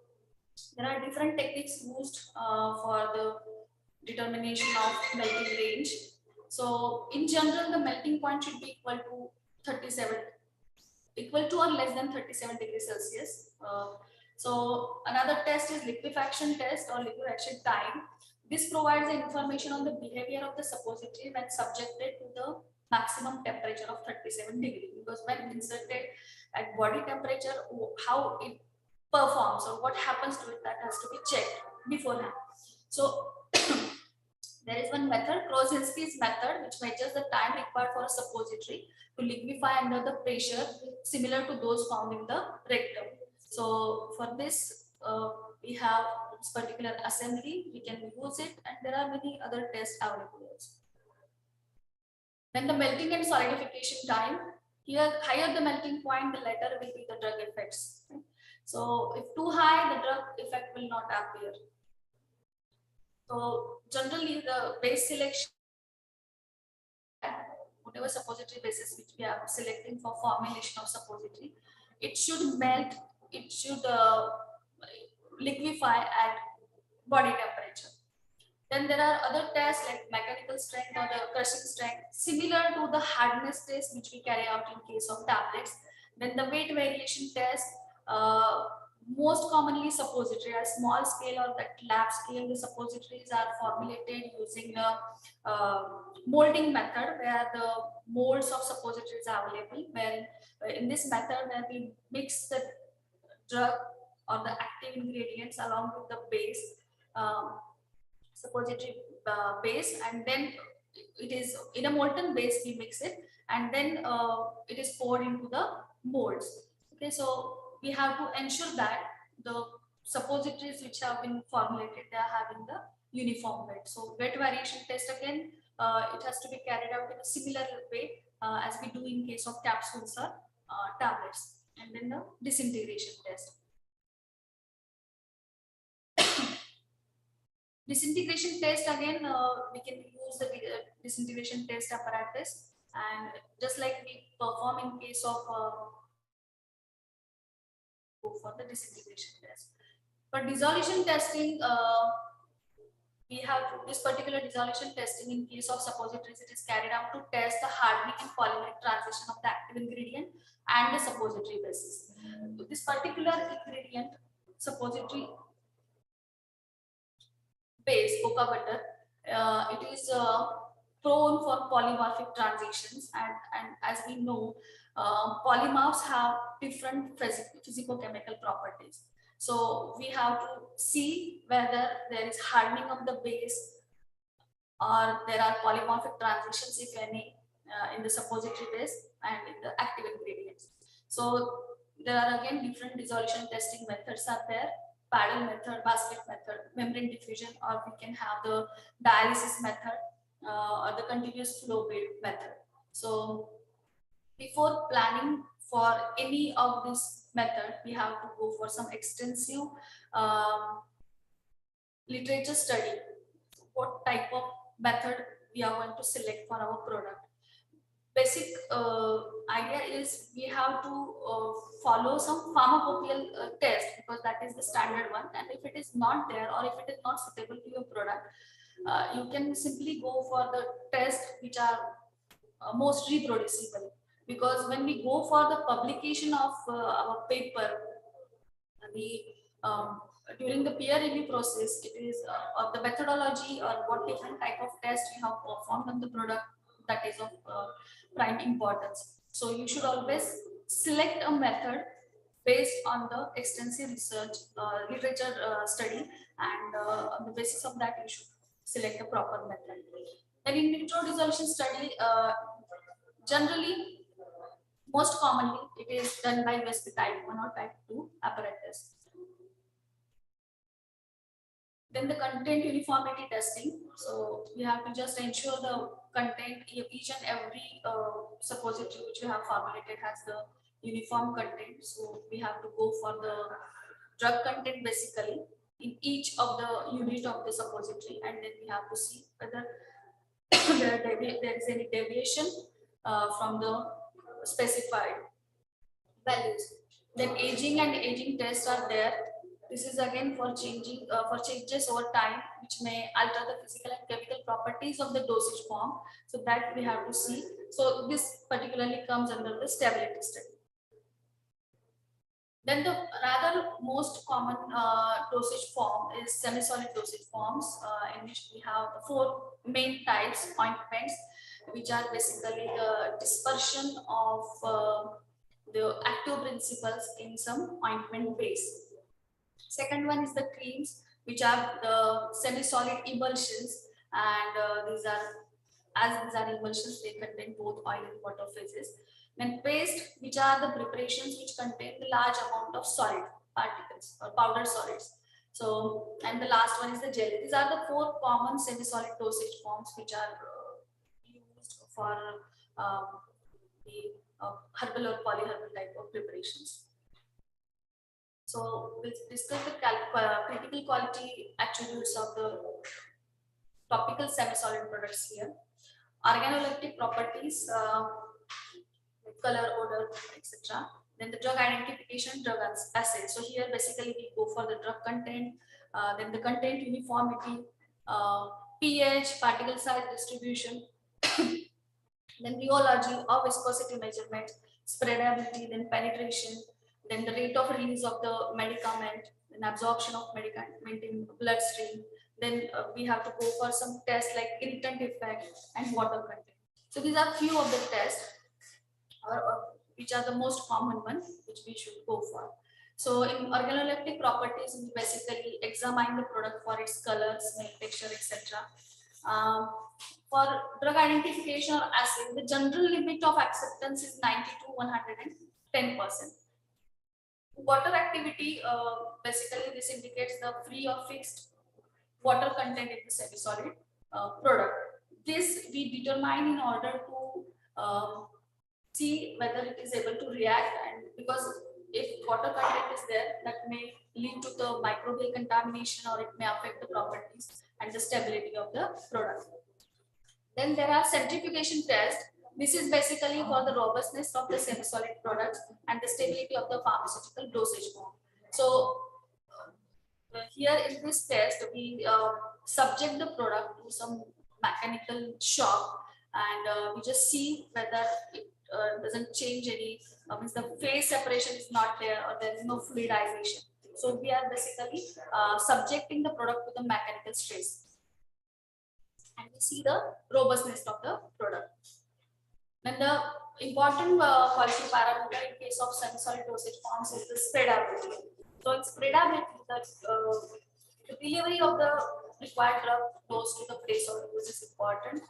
there are different techniques used for the determination of melting range. So in general, the melting point should be equal to or less than 37 degrees Celsius. So another test is liquefaction test or liquefaction time. This provides the information on the behavior of the suppository when subjected to the maximum temperature of 37 degrees, because when inserted at body temperature, how it performs or what happens to it, that has to be checked beforehand. So there is one method, Krosinski's method, which measures the time required for a suppository to liquefy under the pressure similar to those found in the rectum. So for this, we have this particular assembly, we can use it, and there are many other tests available also. Then the melting and solidification time. Here, higher the melting point, the later will be the drug effects. Right? So if too high, the drug effect will not appear. So generally, the base selection, whatever suppository basis which we are selecting for formulation of suppository, it should melt, it should liquefy at body temperature. Then there are other tests like mechanical strength or the crushing strength, similar to the hardness test which we carry out in case of tablets. Then the weight variation test, most commonly suppository, a small scale or that lab scale, the suppositories are formulated using the molding method where the molds of suppositories are available, where in this method where we mix the drug or the active ingredients along with the base, suppository base, and then it is in a molten base we mix it, and then it is poured into the molds. Okay, so we have to ensure that the suppositories which have been formulated, they are having the uniform weight. So weight variation test again, it has to be carried out in a similar way as we do in case of capsules or tablets. And then the disintegration test. Disintegration test again, we can use the disintegration test apparatus, and just like we perform in case of go for the disintegration test. For dissolution testing, we have this particular dissolution testing in case of suppositories. It is carried out to test the hardening and polymeric transition of the active ingredient and the suppository basis. This particular ingredient, suppository base, cocoa butter, it is prone for polymorphic transitions, and as we know, polymorphs have different physicochemical properties. So we have to see whether there is hardening of the base or there are polymorphic transitions, if any, in the suppository base and in the active ingredients. So there are again different dissolution testing methods are there. Paddle method, basket method, membrane diffusion, or we can have the dialysis method or the continuous flow method. So before planning for any of this method, we have to go for some extensive literature study. What type of method we are going to select for our product. Basic idea is we have to follow some pharmacopoeial test, because that is the standard one, and if it is not there or if it is not suitable to your product, you can simply go for the tests which are most reproducible. Because when we go for the publication of our paper, during the peer review process, it is of the methodology or what different type of test you have performed on the product, that is of prime importance. So you should always select a method based on the extensive research, literature study, and on the basis of that you should select a proper method. And in vitro dissolution study, generally, most commonly, it is done by USB type 1 or type 2 apparatus. Then the content uniformity testing. So we have to just ensure the content, each and every suppository which you have formulated has the uniform content. So we have to go for the drug content basically in each of the unit of the suppository, and then we have to see whether there is any deviation from the specified values. Then aging and aging tests are there. This is again for changing for changes over time, which may alter the physical and chemical properties of the dosage form. So that we have to see. So this particularly comes under the stability study. Then the rather most common dosage form is semi-solid dosage forms, in which we have 4 main types ointments, which are basically the dispersion of the active principles in some ointment base. Second one is the creams, which are the semi-solid emulsions, and these are emulsions, they contain both oil and water phases. Then paste, which are the preparations which contain the large amount of solid particles or powdered solids. So, and the last one is the jelly. These are the 4 common semi-solid dosage forms which are used for the herbal or polyherbal type of preparations. So we'll discuss the critical quality attributes of the topical semi-solid products here. Organoleptic properties, color, odor, etc. Then the drug identification, drug assay. So here basically we go for the drug content, then the content uniformity, pH, particle size distribution, then rheology or viscosity measurement, spreadability, then penetration, then the rate of release of the medicament, then absorption of medicament in bloodstream. Then we have to go for some tests like irritant effect and water content. So these are few of the tests which are the most common ones which we should go for. So in organoleptic properties, we basically examine the product for its color, smell, texture, etc. For drug identification or assay, the general limit of acceptance is 90 to 110%. Water activity, basically this indicates the free or fixed water content in the semi-solid product. This we determine in order to see whether it is able to react, and because if water content is there, that may lead to the microbial contamination or it may affect the properties and the stability of the product. Then there are centrifugation tests. This is basically for the robustness of the semi-solid products and the stability of the pharmaceutical dosage form. So here in this test, we subject the product to some mechanical shock, and we just see whether it doesn't change any, means the phase separation is not there or there is no fluidization. So we are basically subjecting the product to the mechanical stress, and we see the robustness of the product. Then the important quality parameter in case of semi-solid dosage forms is the spreadability. So in spreadability, the delivery of the required drug close to the place of use is important.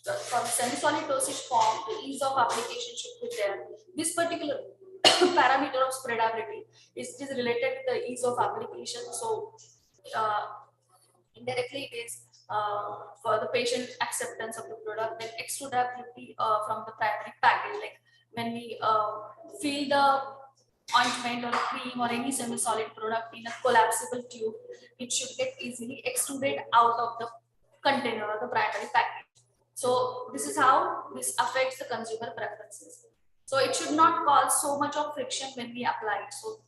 For the semi-solid dosage form, the ease of application should be there. This particular parameter of spreadability is related to the ease of application. So indirectly it is for the patient acceptance of the product. Then extrudability from the primary package, like when we fill the ointment or cream or any semi-solid product in a collapsible tube, it should get easily extruded out of the container or the primary package. So this is how this affects the consumer preferences. So it should not cause so much of friction when we apply it. So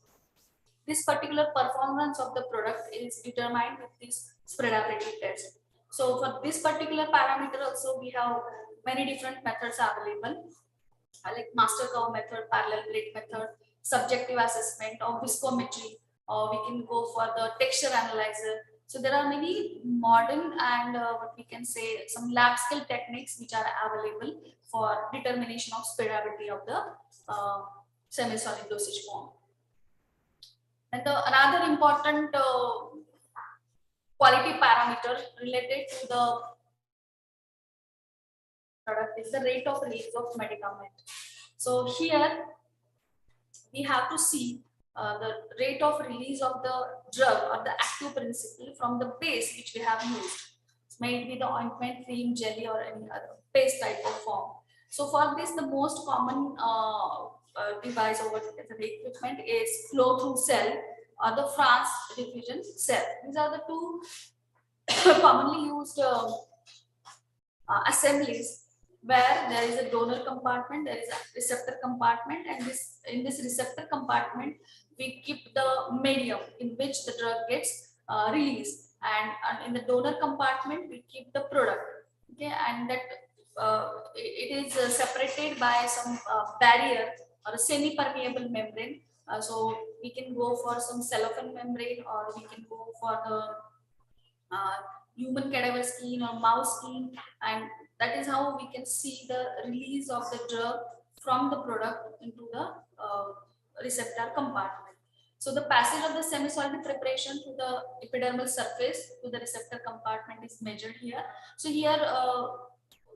this particular performance of the product is determined with this spreadability test. So for this particular parameter also, we have many different methods available, like master curve method, parallel plate method, subjective assessment, or viscometry, or we can go for the texture analyzer. So there are many modern and what we can say some lab scale techniques which are available for determination of spreadability of the semi-solid dosage form. And another important quality parameter related to the product is the rate of release of medicament. So here we have to see the rate of release of the drug or the active principle from the base which we have used. It may be the ointment, cream, jelly, or any other paste type of form. So for this, the most common device over the equipment is flow through cell or the France diffusion cell. These are the two commonly used assemblies, where there is a donor compartment, there is a receptor compartment, and in this receptor compartment we keep the medium in which the drug gets released, and in the donor compartment we keep the product. Okay, and that it is separated by some barrier or a semi-permeable membrane. So we can go for some cellophane membrane, or we can go for the human cadaver skin or mouse skin, and that is how we can see the release of the drug from the product into the receptor compartment. So the passage of the semi-solid preparation to the epidermal surface to the receptor compartment is measured here. So here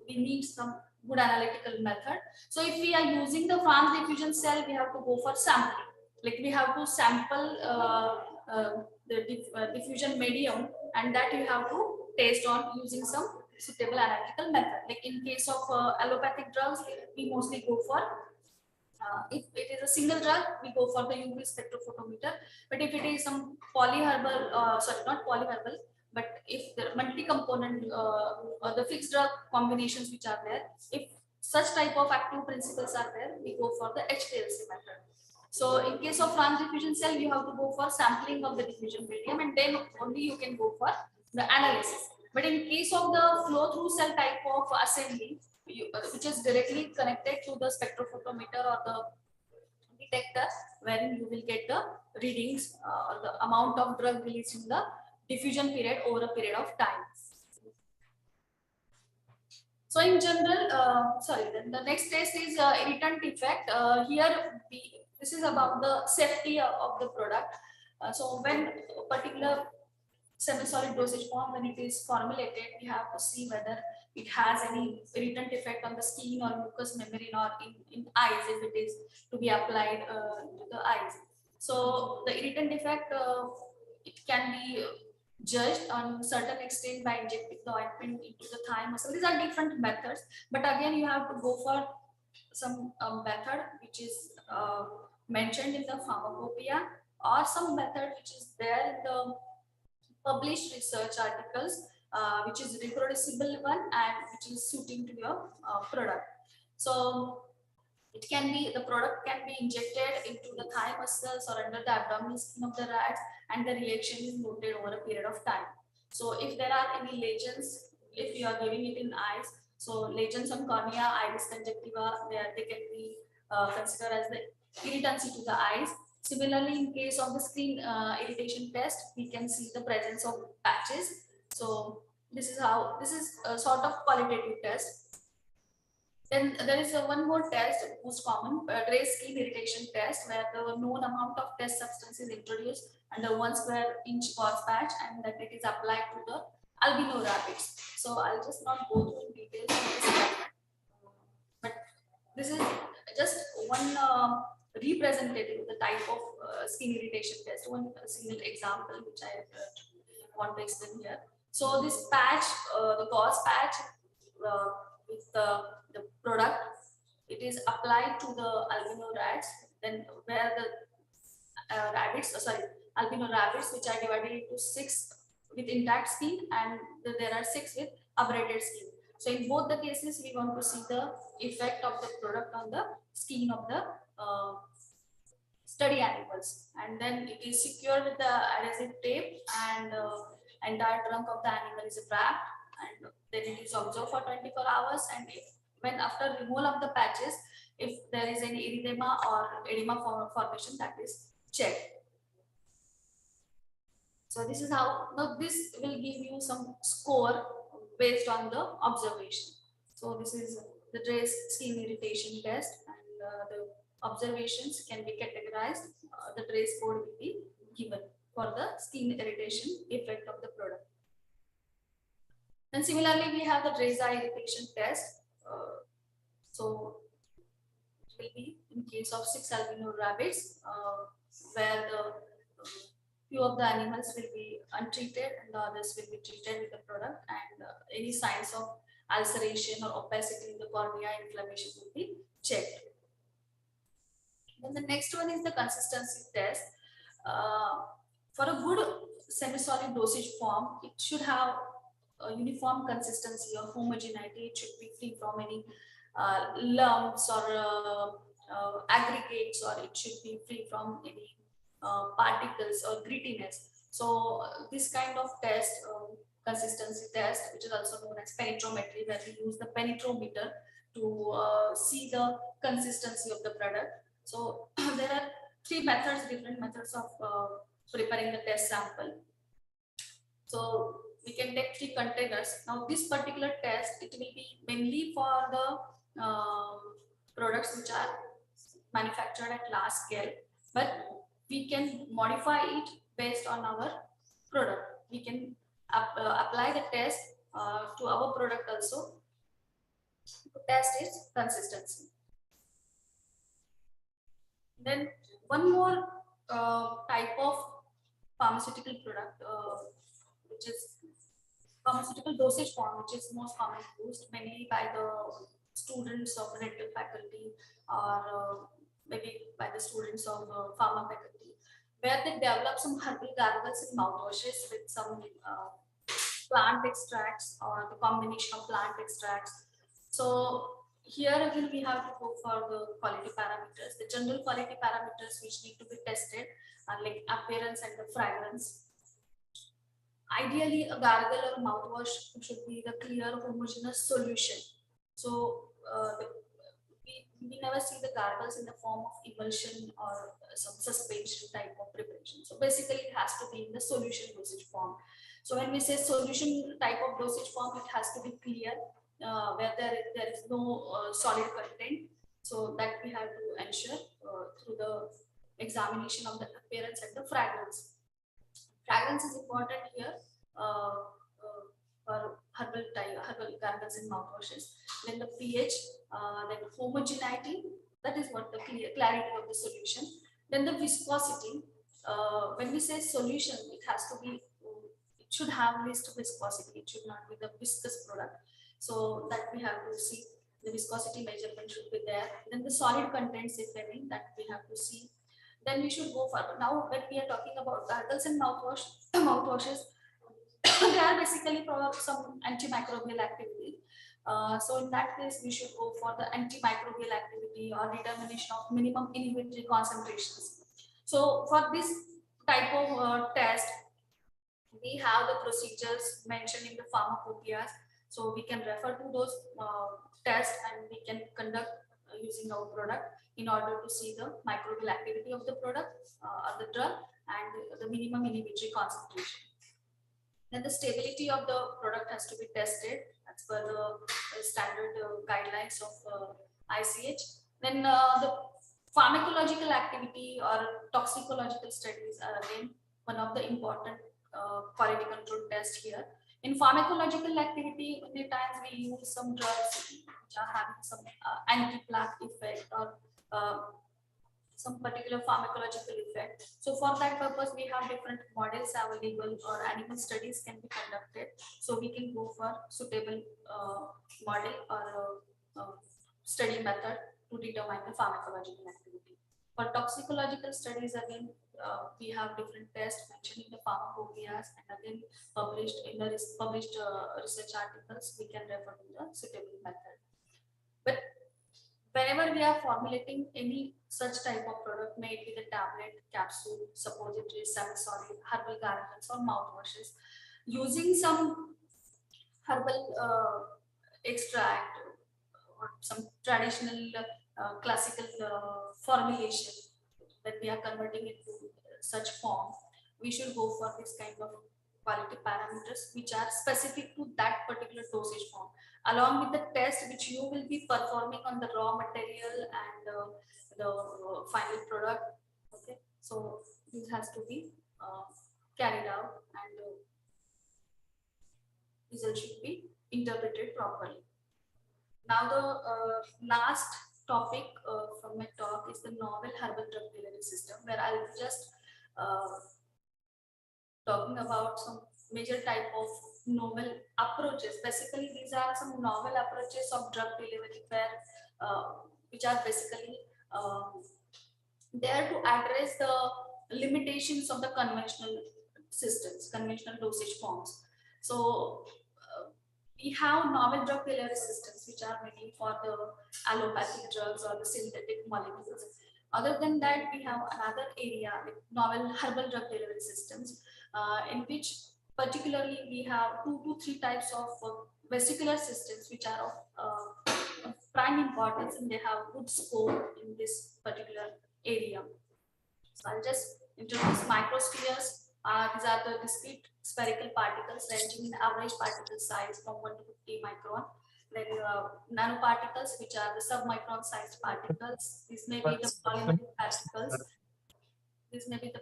we need some good analytical method. So if we are using the France diffusion cell, we have to go for sampling. Like we have to sample the diffusion medium, and that you have to taste on using some suitable analytical method. Like in case of allopathic drugs, we mostly go for if it is a single drug, we go for the UV spectrophotometer. But if it is some polyherbal, sorry, not polyherbal, but if the multi-component or the fixed drug combinations which are there, if such type of active principles are there, we go for the HPLC method. So in case of transdiffusion cell, you have to go for sampling of the diffusion medium, and then only you can go for the analysis. But in case of the flow through cell type of assembly, which is directly connected to the spectrophotometer or the detector, wherein you will get the readings or the amount of drug released in the diffusion period over a period of time. So in general, then the next test is irritant effect. Here, this is about the safety of the product. So when a particular semi-solid dosage form, when it is formulated, we have to see whether it has any irritant effect on the skin or mucous membrane or in eyes, if it is to be applied to the eyes. So the irritant effect, it can be judged on certain extent by injecting the ointment into the thigh muscle. These are different methods, but again you have to go for some method which is mentioned in the pharmacopoeia, or some method which is there in the published research articles, which is reproducible one and which is suiting to your product. So it can be, the product can be injected into the thigh muscles or under the abdominal skin of the rats, and the reaction is noted over a period of time. So if there are any lesions, if you are giving it in eyes, so lesions on cornea, iris conjunctiva, they can be considered as the irritancy to the eyes. Similarly, in case of the skin irritation test, we can see the presence of patches. So this is a sort of qualitative test. Then there is one more test, most common, gray skin irritation test, where the known amount of test substance is introduced under 1 square inch gauze patch, and that it is applied to the albino rabbits. So I'll just not go through in details on this, but this is just one representative of the type of skin irritation test, one single example which I want to explain here. So this patch, the gauze patch with the product, it is applied to the albino rats, then where the albino rabbits, which are divided into 6 with intact skin, and there are 6 with abraded skin. So in both the cases, we want to see the effect of the product on the skin of the study animals, and then it is secured with the adhesive tape, and entire trunk of the animal is wrapped, and then it is observed for 24 hours. And when after removal of the patches, if there is any erythema or edema formation, that is checked. So this is how, now this will give you some score based on the observation. So this is the trace skin irritation test, and the observations can be categorized. The trace code will be given for the skin irritation effect of the product. And similarly, we have the trace eye irritation test. So it will be in case of 6 albino rabbits, where the few of the animals will be untreated and the others will be treated with the product, and any signs of ulceration or opacity in the cornea, inflammation will be checked. Then the next one is the consistency test. For a good semi-solid dosage form, it should have a uniform consistency or homogeneity. It should be free from any lumps or aggregates, or it should be free from any particles or grittiness. So this kind of test, consistency test, which is also known as penetrometry, where we use the penetrometer to see the consistency of the product. So there are 3 methods, different methods of preparing the test sample. So we can take 3 containers. Now this particular test, it will be mainly for the products which are manufactured at large scale, but we can modify it based on our product. We can apply the test to our product also to test its consistency. Then one more type of pharmaceutical product, which is pharmaceutical dosage form, which is most commonly used mainly by the students of dental faculty, or maybe by the students of pharma faculty, where they develop some herbal gargles and mouthwashes with some plant extracts or the combination of plant extracts. So here again we have to go for the quality parameters. The general quality parameters which need to be tested are like appearance and the fragrance. Ideally, a gargle or mouthwash should be the clear homogeneous solution. So we never see the gargles in the form of emulsion or some suspension type of preparation. So basically it has to be in the solution dosage form. So when we say solution type of dosage form, it has to be clear where there is no solid content. So that we have to ensure through the examination of the appearance and the fragrance. Fragrance is important here for herbal gargles and mouthwashes. Then the pH, then homogeneity, that is what the clarity of the solution. Then the viscosity. When we say solution, it has to be, it should have least viscosity. It should not be the viscous product. So that we have to see. The viscosity measurement should be there. Then the solid contents, if any, that we have to see. Then we should go for, now when we are talking about gargles and mouthwashes, they are basically for some antimicrobial activity. So in that case, we should go for the antimicrobial activity or determination of minimum inhibitory concentrations. So for this type of test, we have the procedures mentioned in the pharmacopoeias. So we can refer to those tests and we can conduct using our product in order to see the microbial activity of the product or the drug and the minimum inhibitory concentration. Then the stability of the product has to be tested as per the standard guidelines of ICH. Then the pharmacological activity or toxicological studies are again one of the important quality control tests here. In pharmacological activity, many times we use some drugs which are having some anti-plaque effect or some particular pharmacological effect. So for that purpose, we have different models available or animal studies can be conducted. So we can go for suitable model or study method to determine the pharmacological activity. For toxicological studies, again, we have different tests mentioned in the pharmacopoeias and again published in the research articles. We can refer to the suitable method. But whenever we are formulating any such type of product, may it be the tablet, capsule, suppository, semi-solid, herbal gargles or mouthwashes, using some herbal extract or some traditional classical formulation that we are converting it to such form, we should go for this kind of quality parameters which are specific to that particular dosage form, along with the test which you will be performing on the raw material and the final product. Okay, so this has to be carried out and result should be interpreted properly. Now the last topic from my talk is the novel herbal drug delivery system, where I'll just talking about some major type of novel approaches. Basically, these are some novel approaches of drug delivery where which are basically there to address the limitations of the conventional systems, conventional dosage forms. So we have novel drug delivery systems which are mainly for the allopathic drugs or the synthetic molecules. Other than that, we have another area like novel herbal drug delivery systems in which particularly we have 2 to 3 types of vesicular systems which are of prime importance and they have good scope in this particular area. So I'll just introduce microspheres. These are the discrete spherical particles ranging in average particle size from 1 to 50 micron. Then nanoparticles, which are the submicron sized particles. These may be the polymeric particles. These may be the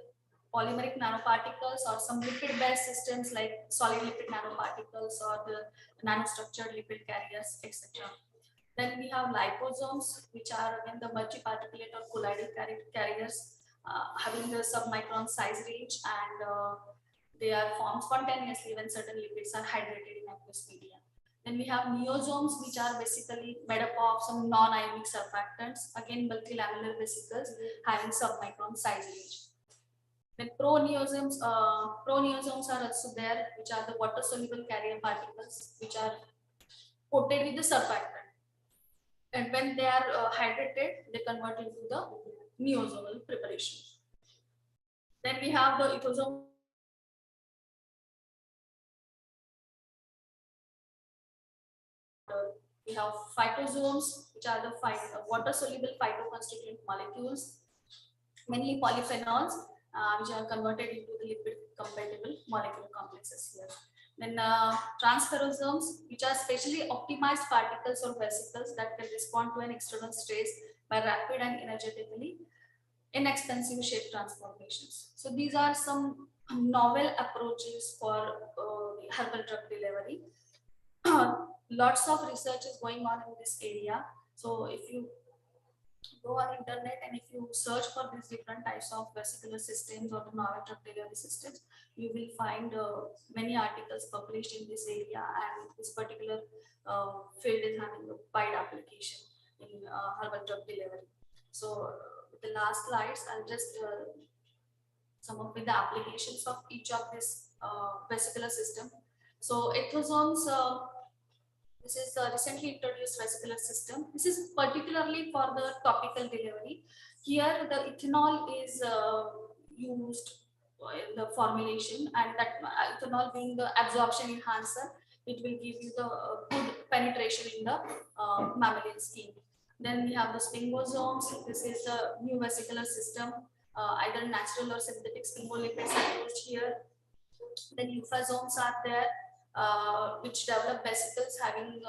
polymeric nanoparticles or some lipid-based systems like solid lipid nanoparticles or the nanostructured lipid carriers, etc. Then we have liposomes, which are again the multiparticulate or colloidal carriers having the submicron size range and they are formed spontaneously when certain lipids are hydrated in aqueous media. Then we have neosomes, which are basically made up of some non-ionic surfactants, again multilamellar vesicles having submicron size range. Then proneosomes are also there, which are the water-soluble carrier particles, which are coated with the surfactant. and when they are hydrated, they convert into the neosomal preparation. Then we have the ethosome. We have phytosomes, which are the water-soluble phytoconstituent molecules, mainly polyphenols, which are converted into the lipid-compatible molecular complexes here. Then transferosomes, which are specially optimized particles or vesicles that can respond to an external stress by rapid and energetically inexpensive shape transformations. So these are some novel approaches for herbal drug delivery. Lots of research is going on in this area. So if you go on internet and if you search for these different types of vesicular systems or the novel drug delivery systems, you will find many articles published in this area, and this particular field is having a wide application in herbal drug delivery. So with the last slides, I'll just sum up with the applications of each of this vesicular system. So ethosomes, this is the recently introduced vesicular system. This is particularly for the topical delivery. Here the ethanol is used in the formulation, and that ethanol being the absorption enhancer, it will give you the good penetration in the mammalian skin. Then we have the sphingosome. This is a new vesicular system. Either natural or synthetic sphingolipids are used here. Then euphosomes are there, which develop vesicles having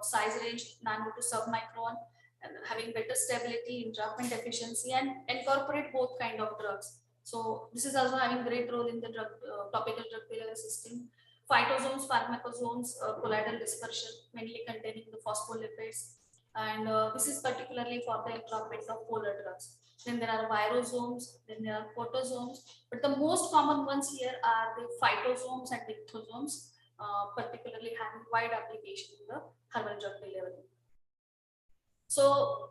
size range nano to submicron, and having better stability, entrapment efficiency, and incorporate both kind of drugs. So this is also having great role in the drug topical drug delivery system. Phytosomes, pharmacosomes, colloidal dispersion, mainly containing the phospholipids, and this is particularly for the entrapment of polar drugs. Then there are virosomes, then there are photosomes, but the most common ones here are the phytosomes and ectosomes, particularly having wide application in the herbal drug delivery. So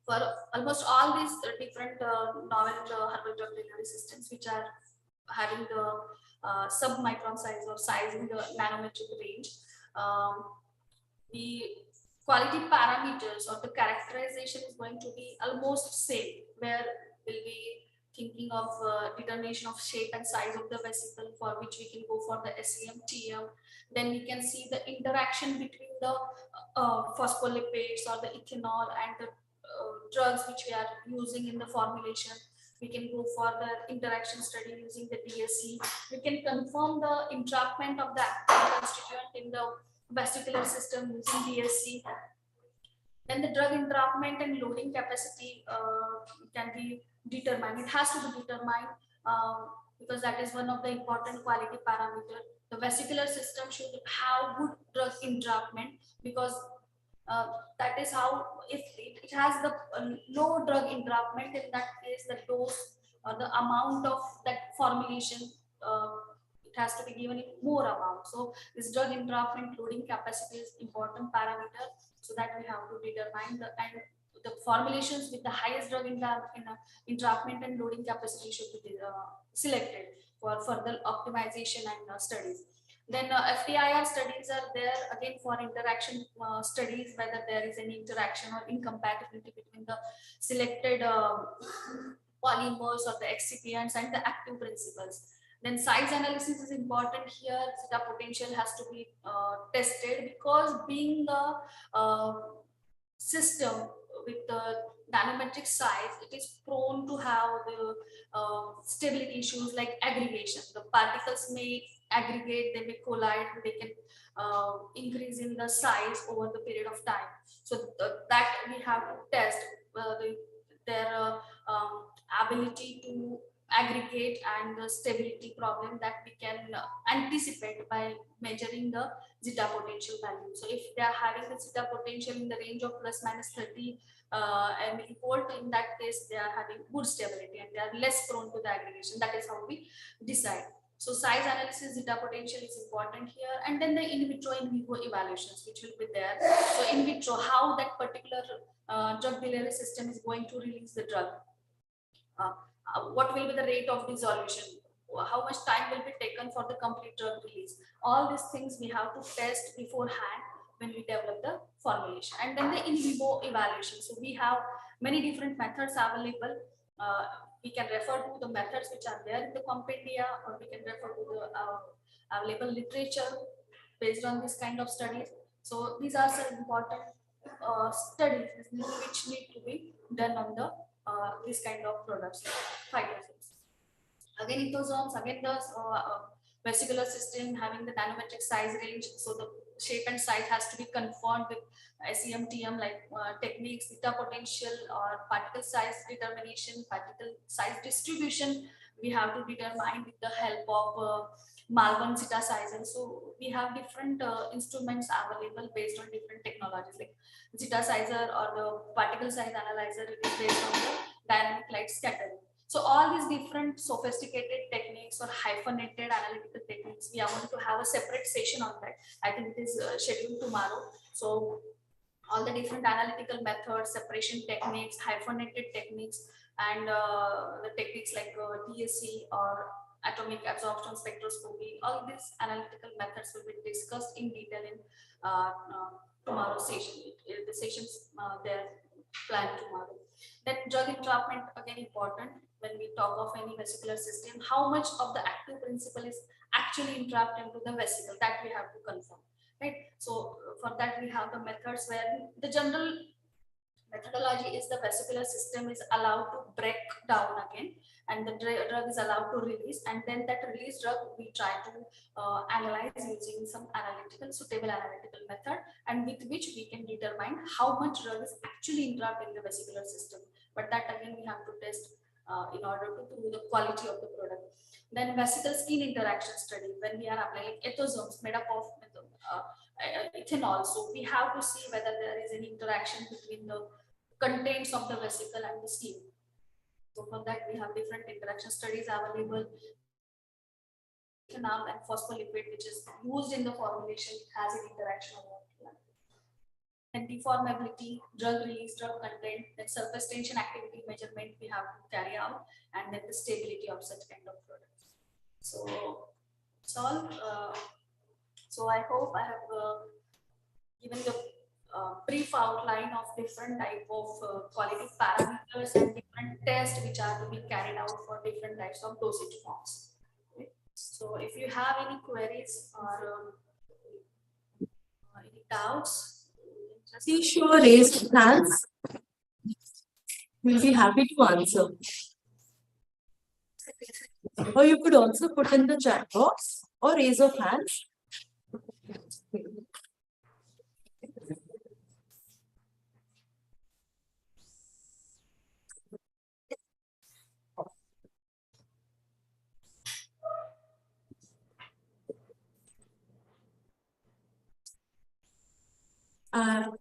for almost all these different novel herbal drug delivery systems, which are having the submicron size or size in the nanometric range, the quality parameters or the characterization is going to be almost same, where we'll be thinking of determination of shape and size of the vesicle, for which we can go for the SEM, TM. Then we can see the interaction between the phospholipids or the ethanol and the drugs which we are using in the formulation. We can go for the interaction study using the DSC. We can confirm the entrapment of the active constituent in the vesicular system using DSC. Then the drug entrapment and loading capacity can be determined. It has to be determined because that is one of the important quality parameter. The vesicular system should have good drug entrapment, because that is how, if it has the low drug entrapment, in that case the dose or the amount of that formulation, it has to be given in more amount. So this drug entrapment loading capacity is important parameter, so that we have to determine the formulations with the highest drug entrapment and loading capacity should be selected for further optimization and studies. Then FTIR studies are there again for interaction studies, whether there is any interaction or incompatibility between the selected polymers or the excipients and the active principles. Then size analysis is important here. Zeta potential has to be tested, because being the system with the nanometric size, it is prone to have the stability issues like aggregation. The particles may aggregate, they may collide, they can increase in the size over the period of time. So that we have to test their ability to aggregate and the stability problem that we can anticipate by measuring the zeta potential value. So if they are having the zeta potential in the range of plus minus 30 millivolt, in that case they are having good stability and they are less prone to the aggregation. That is how we decide. So size analysis, zeta potential is important here, and then the in vitro, in vivo evaluations which will be there. So in vitro, how that particular drug delivery system is going to release the drug. What will be the rate of dissolution, how much time will be taken for the complete drug release. All these things we have to test beforehand when we develop the formulation. And then the in vivo evaluation. So we have many different methods available. We can refer to the methods which are there in the compendia, or we can refer to the available literature based on this kind of studies. So these are some important studies which need to be done on the this kind of products, phytogens. Again, ethosomes, again the vesicular system having the nanometric size range. So the shape and size has to be conformed with SEM-TM like techniques, theta potential or particle size determination, particle size distribution. We have to determine with the help of Malvern zeta sizing. So we have different instruments available based on different technologies, like zeta sizer or the particle size analyzer. It is based on the dynamic light scattering. So all these different sophisticated techniques or hyphenated analytical techniques, we are going to have a separate session on that. I think it is scheduled tomorrow. So all the different analytical methods, separation techniques, hyphenated techniques, and the techniques like DSC or atomic absorption spectroscopy, all these analytical methods will be discussed in detail in tomorrow's session. The sessions they're planned tomorrow. Then drug entrapment, again important when we talk of any vesicular system, how much of the active principle is actually entrapped into the vesicle, that we have to confirm, right? So for that we have the methods where the general methodology is the vesicular system is allowed to break down again, and the drug is allowed to release, and then that released drug we try to analyze using some suitable analytical method, and with which we can determine how much drug is actually entrapped in the vesicular system. But that again we have to test in order to prove the quality of the product. Then vesicle skin interaction study, when we are applying ethosomes made up of ethanol, so we have to see whether there is any interaction between the contents of the vesicle and the skin. So for that we have different interaction studies available. Ethanol and phospholipid, which is used in the formulation, has an interaction of and deformability, drug release, drug content, then surface tension activity measurement we have to carry out, and then the stability of such kind of products. So it's all. So I hope I have given the brief outline of different type of quality parameters and different tests which are to be carried out for different types of dosage forms. Okay. So if you have any queries or any doubts, Please show raised hands. We'll be happy to answer. Or you could also put in the chat box or raise of hands.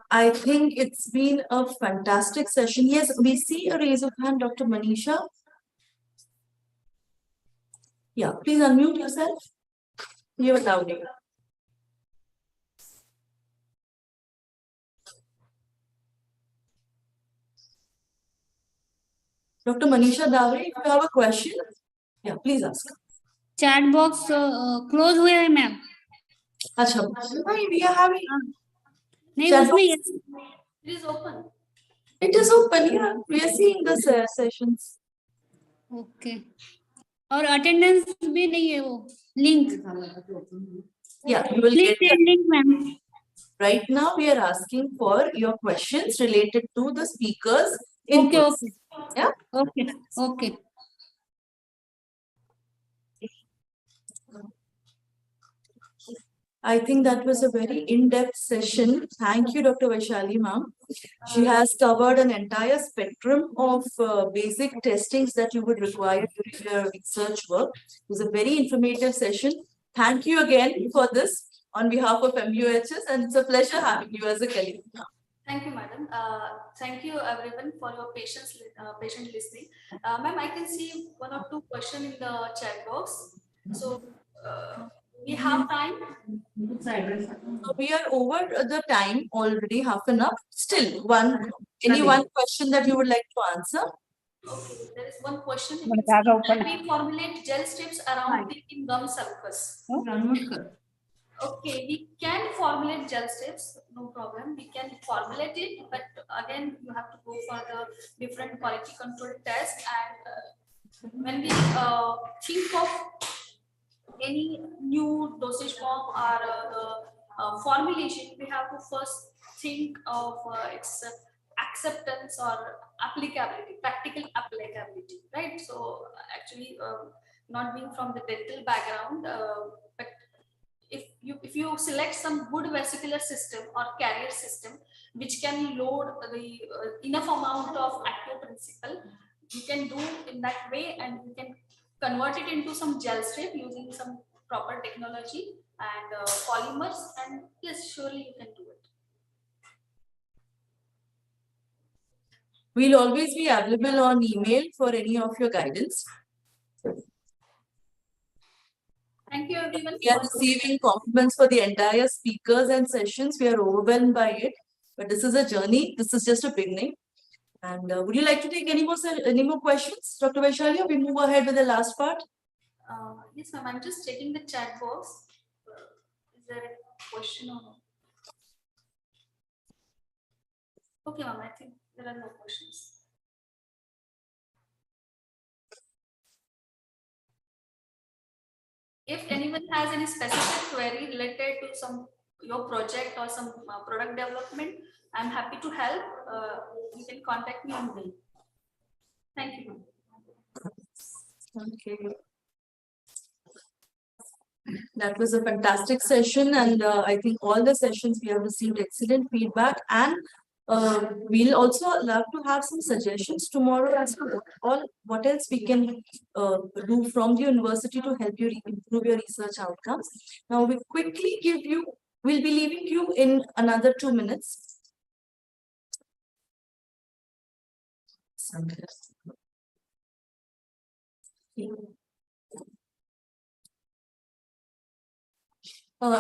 I think it's been a fantastic session. Yes, we see a raise of hand, Dr. Manisha. Yeah, please unmute yourself. You're allowed. Dr. Manisha Davre, if you have a question, yeah, please ask. Chat box close हुआ है ma'am. अच्छा, we are having. नहीं उसमें it is open. It is open, yeah. We are seeing the sessions. Okay. और attendance भी नहीं है वो link. Yeah, you will Please get send link, ma'am. Right now, we are asking for your questions related to the speakers. Okay, inputs. okay. Yeah. Okay, okay. I think that was a very in-depth session. Thank you, Dr. Vaishali ma'am. She has covered an entire spectrum of basic testings that you would require during your research work. It was a very informative session. Thank you again for this on behalf of MUHS, and it's a pleasure having you as a colleague. Thank you, madam. Thank you, everyone, for your patient listening. Ma'am, I can see one or two questions in the chat box. So we have time. So we are over the time already, half an hour. Still, one question that you would like to answer? Okay, there is one question. We formulate gel strips around teeth in gum sulcus. Okay, we can formulate gel strips, no problem. We can formulate it, but again, you have to go for the different quality control test. And when we think of any new dosage form or formulation, we have to first think of its acceptance or applicability, practical applicability, right? So actually, not being from the dental background, but if you select some good vesicular system or carrier system which can load the enough amount of active principle, you can do in that way, and you can convert it into some gel strip using some proper technology and polymers, and yes, surely you can do it. We'll always be available on email for any of your guidance. Thank you everyone. We are receiving compliments for the entire speakers and sessions. We are overwhelmed by it, but this is a journey. This is just a beginning. And would you like to take any more questions, Dr. Vaishali, or we move ahead with the last part? Yes, ma'am. I'm just checking the chat box. Is there a question or no? Okay, ma'am. I think there are no questions. If anyone has any specific query related to some your project or some product development, I'm happy to help. You can contact me on mail. Thank you. Okay. That was a fantastic session, and I think all the sessions we have received excellent feedback, and we'll also love to have some suggestions tomorrow as to what else we can do from the university to help you improve your research outcomes. Now we'll quickly we'll be leaving you in another 2 minutes.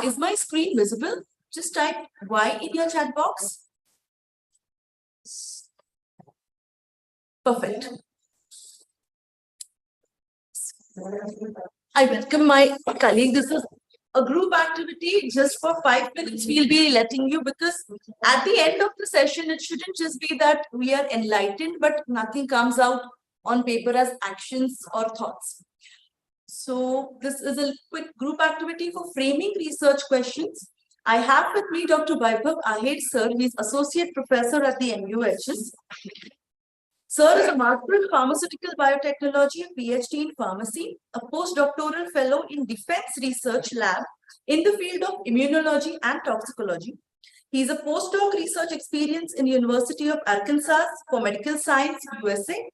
Is my screen visible? Just type Y in your chat box. Perfect. I welcome my colleague. This is a group activity just for 5 minutes. We'll be letting you, because at the end of the session, it shouldn't just be that we are enlightened, but nothing comes out on paper as actions or thoughts. So this is a quick group activity for framing research questions. I have with me Dr. Vaibhav Ahir, sir. He is Associate Professor at the MUHS. Sir is a Master in Pharmaceutical Biotechnology and Ph.D. in Pharmacy, a postdoctoral fellow in Defense Research Lab in the field of immunology and toxicology. He is a postdoc research experience in University of Arkansas for Medical Science, USA.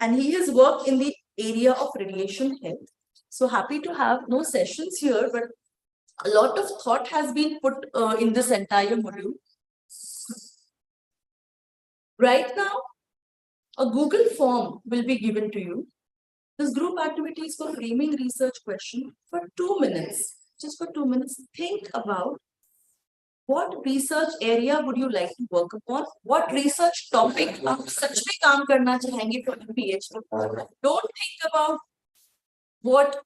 And he has worked in the area of radiation health. So happy to have no sessions here, but a lot of thought has been put in this entire module. Right now, a Google form will be given to you. This group activity is for framing research question for 2 minutes. Just for 2 minutes, think about what research area would you like to work upon? What research topic आप सच में काम करना चाहेंगे for PhD? Don't think about what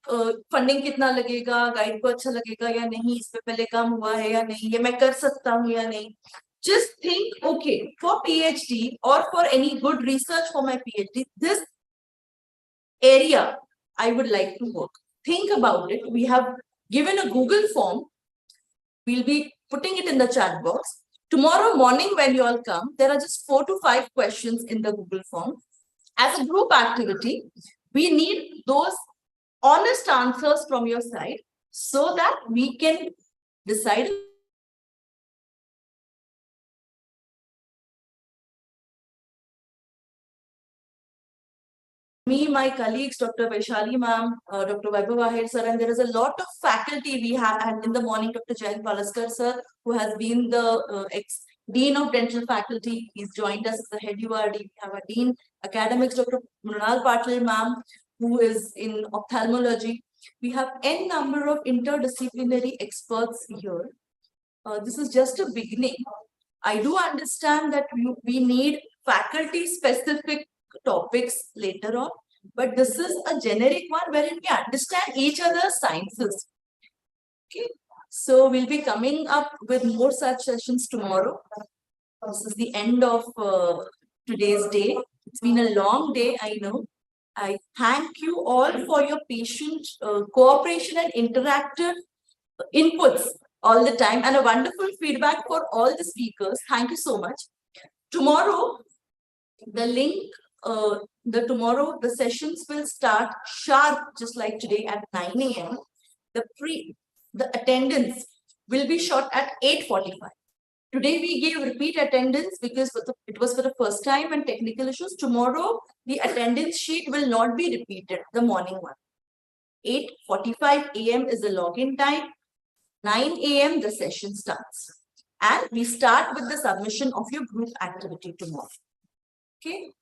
funding कितना लगेगा, guide को अच्छा लगेगा या नहीं, इस पे पहले काम हुआ है या नहीं, ये मैं कर सकता हूँ या नहीं. Just think, okay, for PhD or for any good research for my PhD, this area I would like to work. Think about it. We have given a Google form. We'll be putting it in the chat box. Tomorrow morning when you all come, there are just 4 to 5 questions in the Google form. As a group activity, we need those honest answers from your side so that we can decide. Me, my colleagues, Dr. Vaishali ma'am, Dr. Vaibhav Ahir sir, and there is a lot of faculty we have. And in the morning, Dr. Jayant Palaskar sir, who has been the ex-dean of dental faculty, he's joined us as the head URD. We have a dean academics, Dr. Mrunal Patil ma'am, who is in ophthalmology. We have n number of interdisciplinary experts here. This is just a beginning. I do understand that we need faculty-specific topics later on, but this is a generic one wherein we understand each other's sciences. Okay, so we'll be coming up with more such sessions tomorrow. This is the end of today's day. It's been a long day, I know. I thank you all for your patient cooperation and interactive inputs all the time, and a wonderful feedback for all the speakers. Thank you so much. Tomorrow, the link, the sessions will start sharp, just like today at 9 a.m. The attendance will be shot at 8:45. Today we gave repeat attendance because it was for the first time and technical issues. Tomorrow, the attendance sheet will not be repeated, the morning one. 8:45 a.m. is the login time. 9 a.m. the session starts. And we start with the submission of your group activity tomorrow. Okay.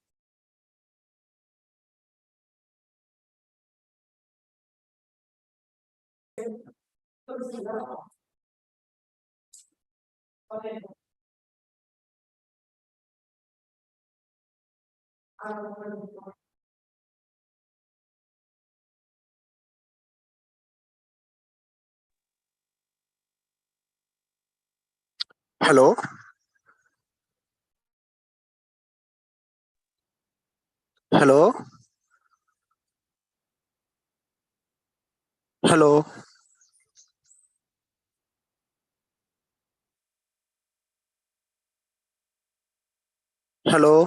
Okay. Hello. Hello. Hello. Hello.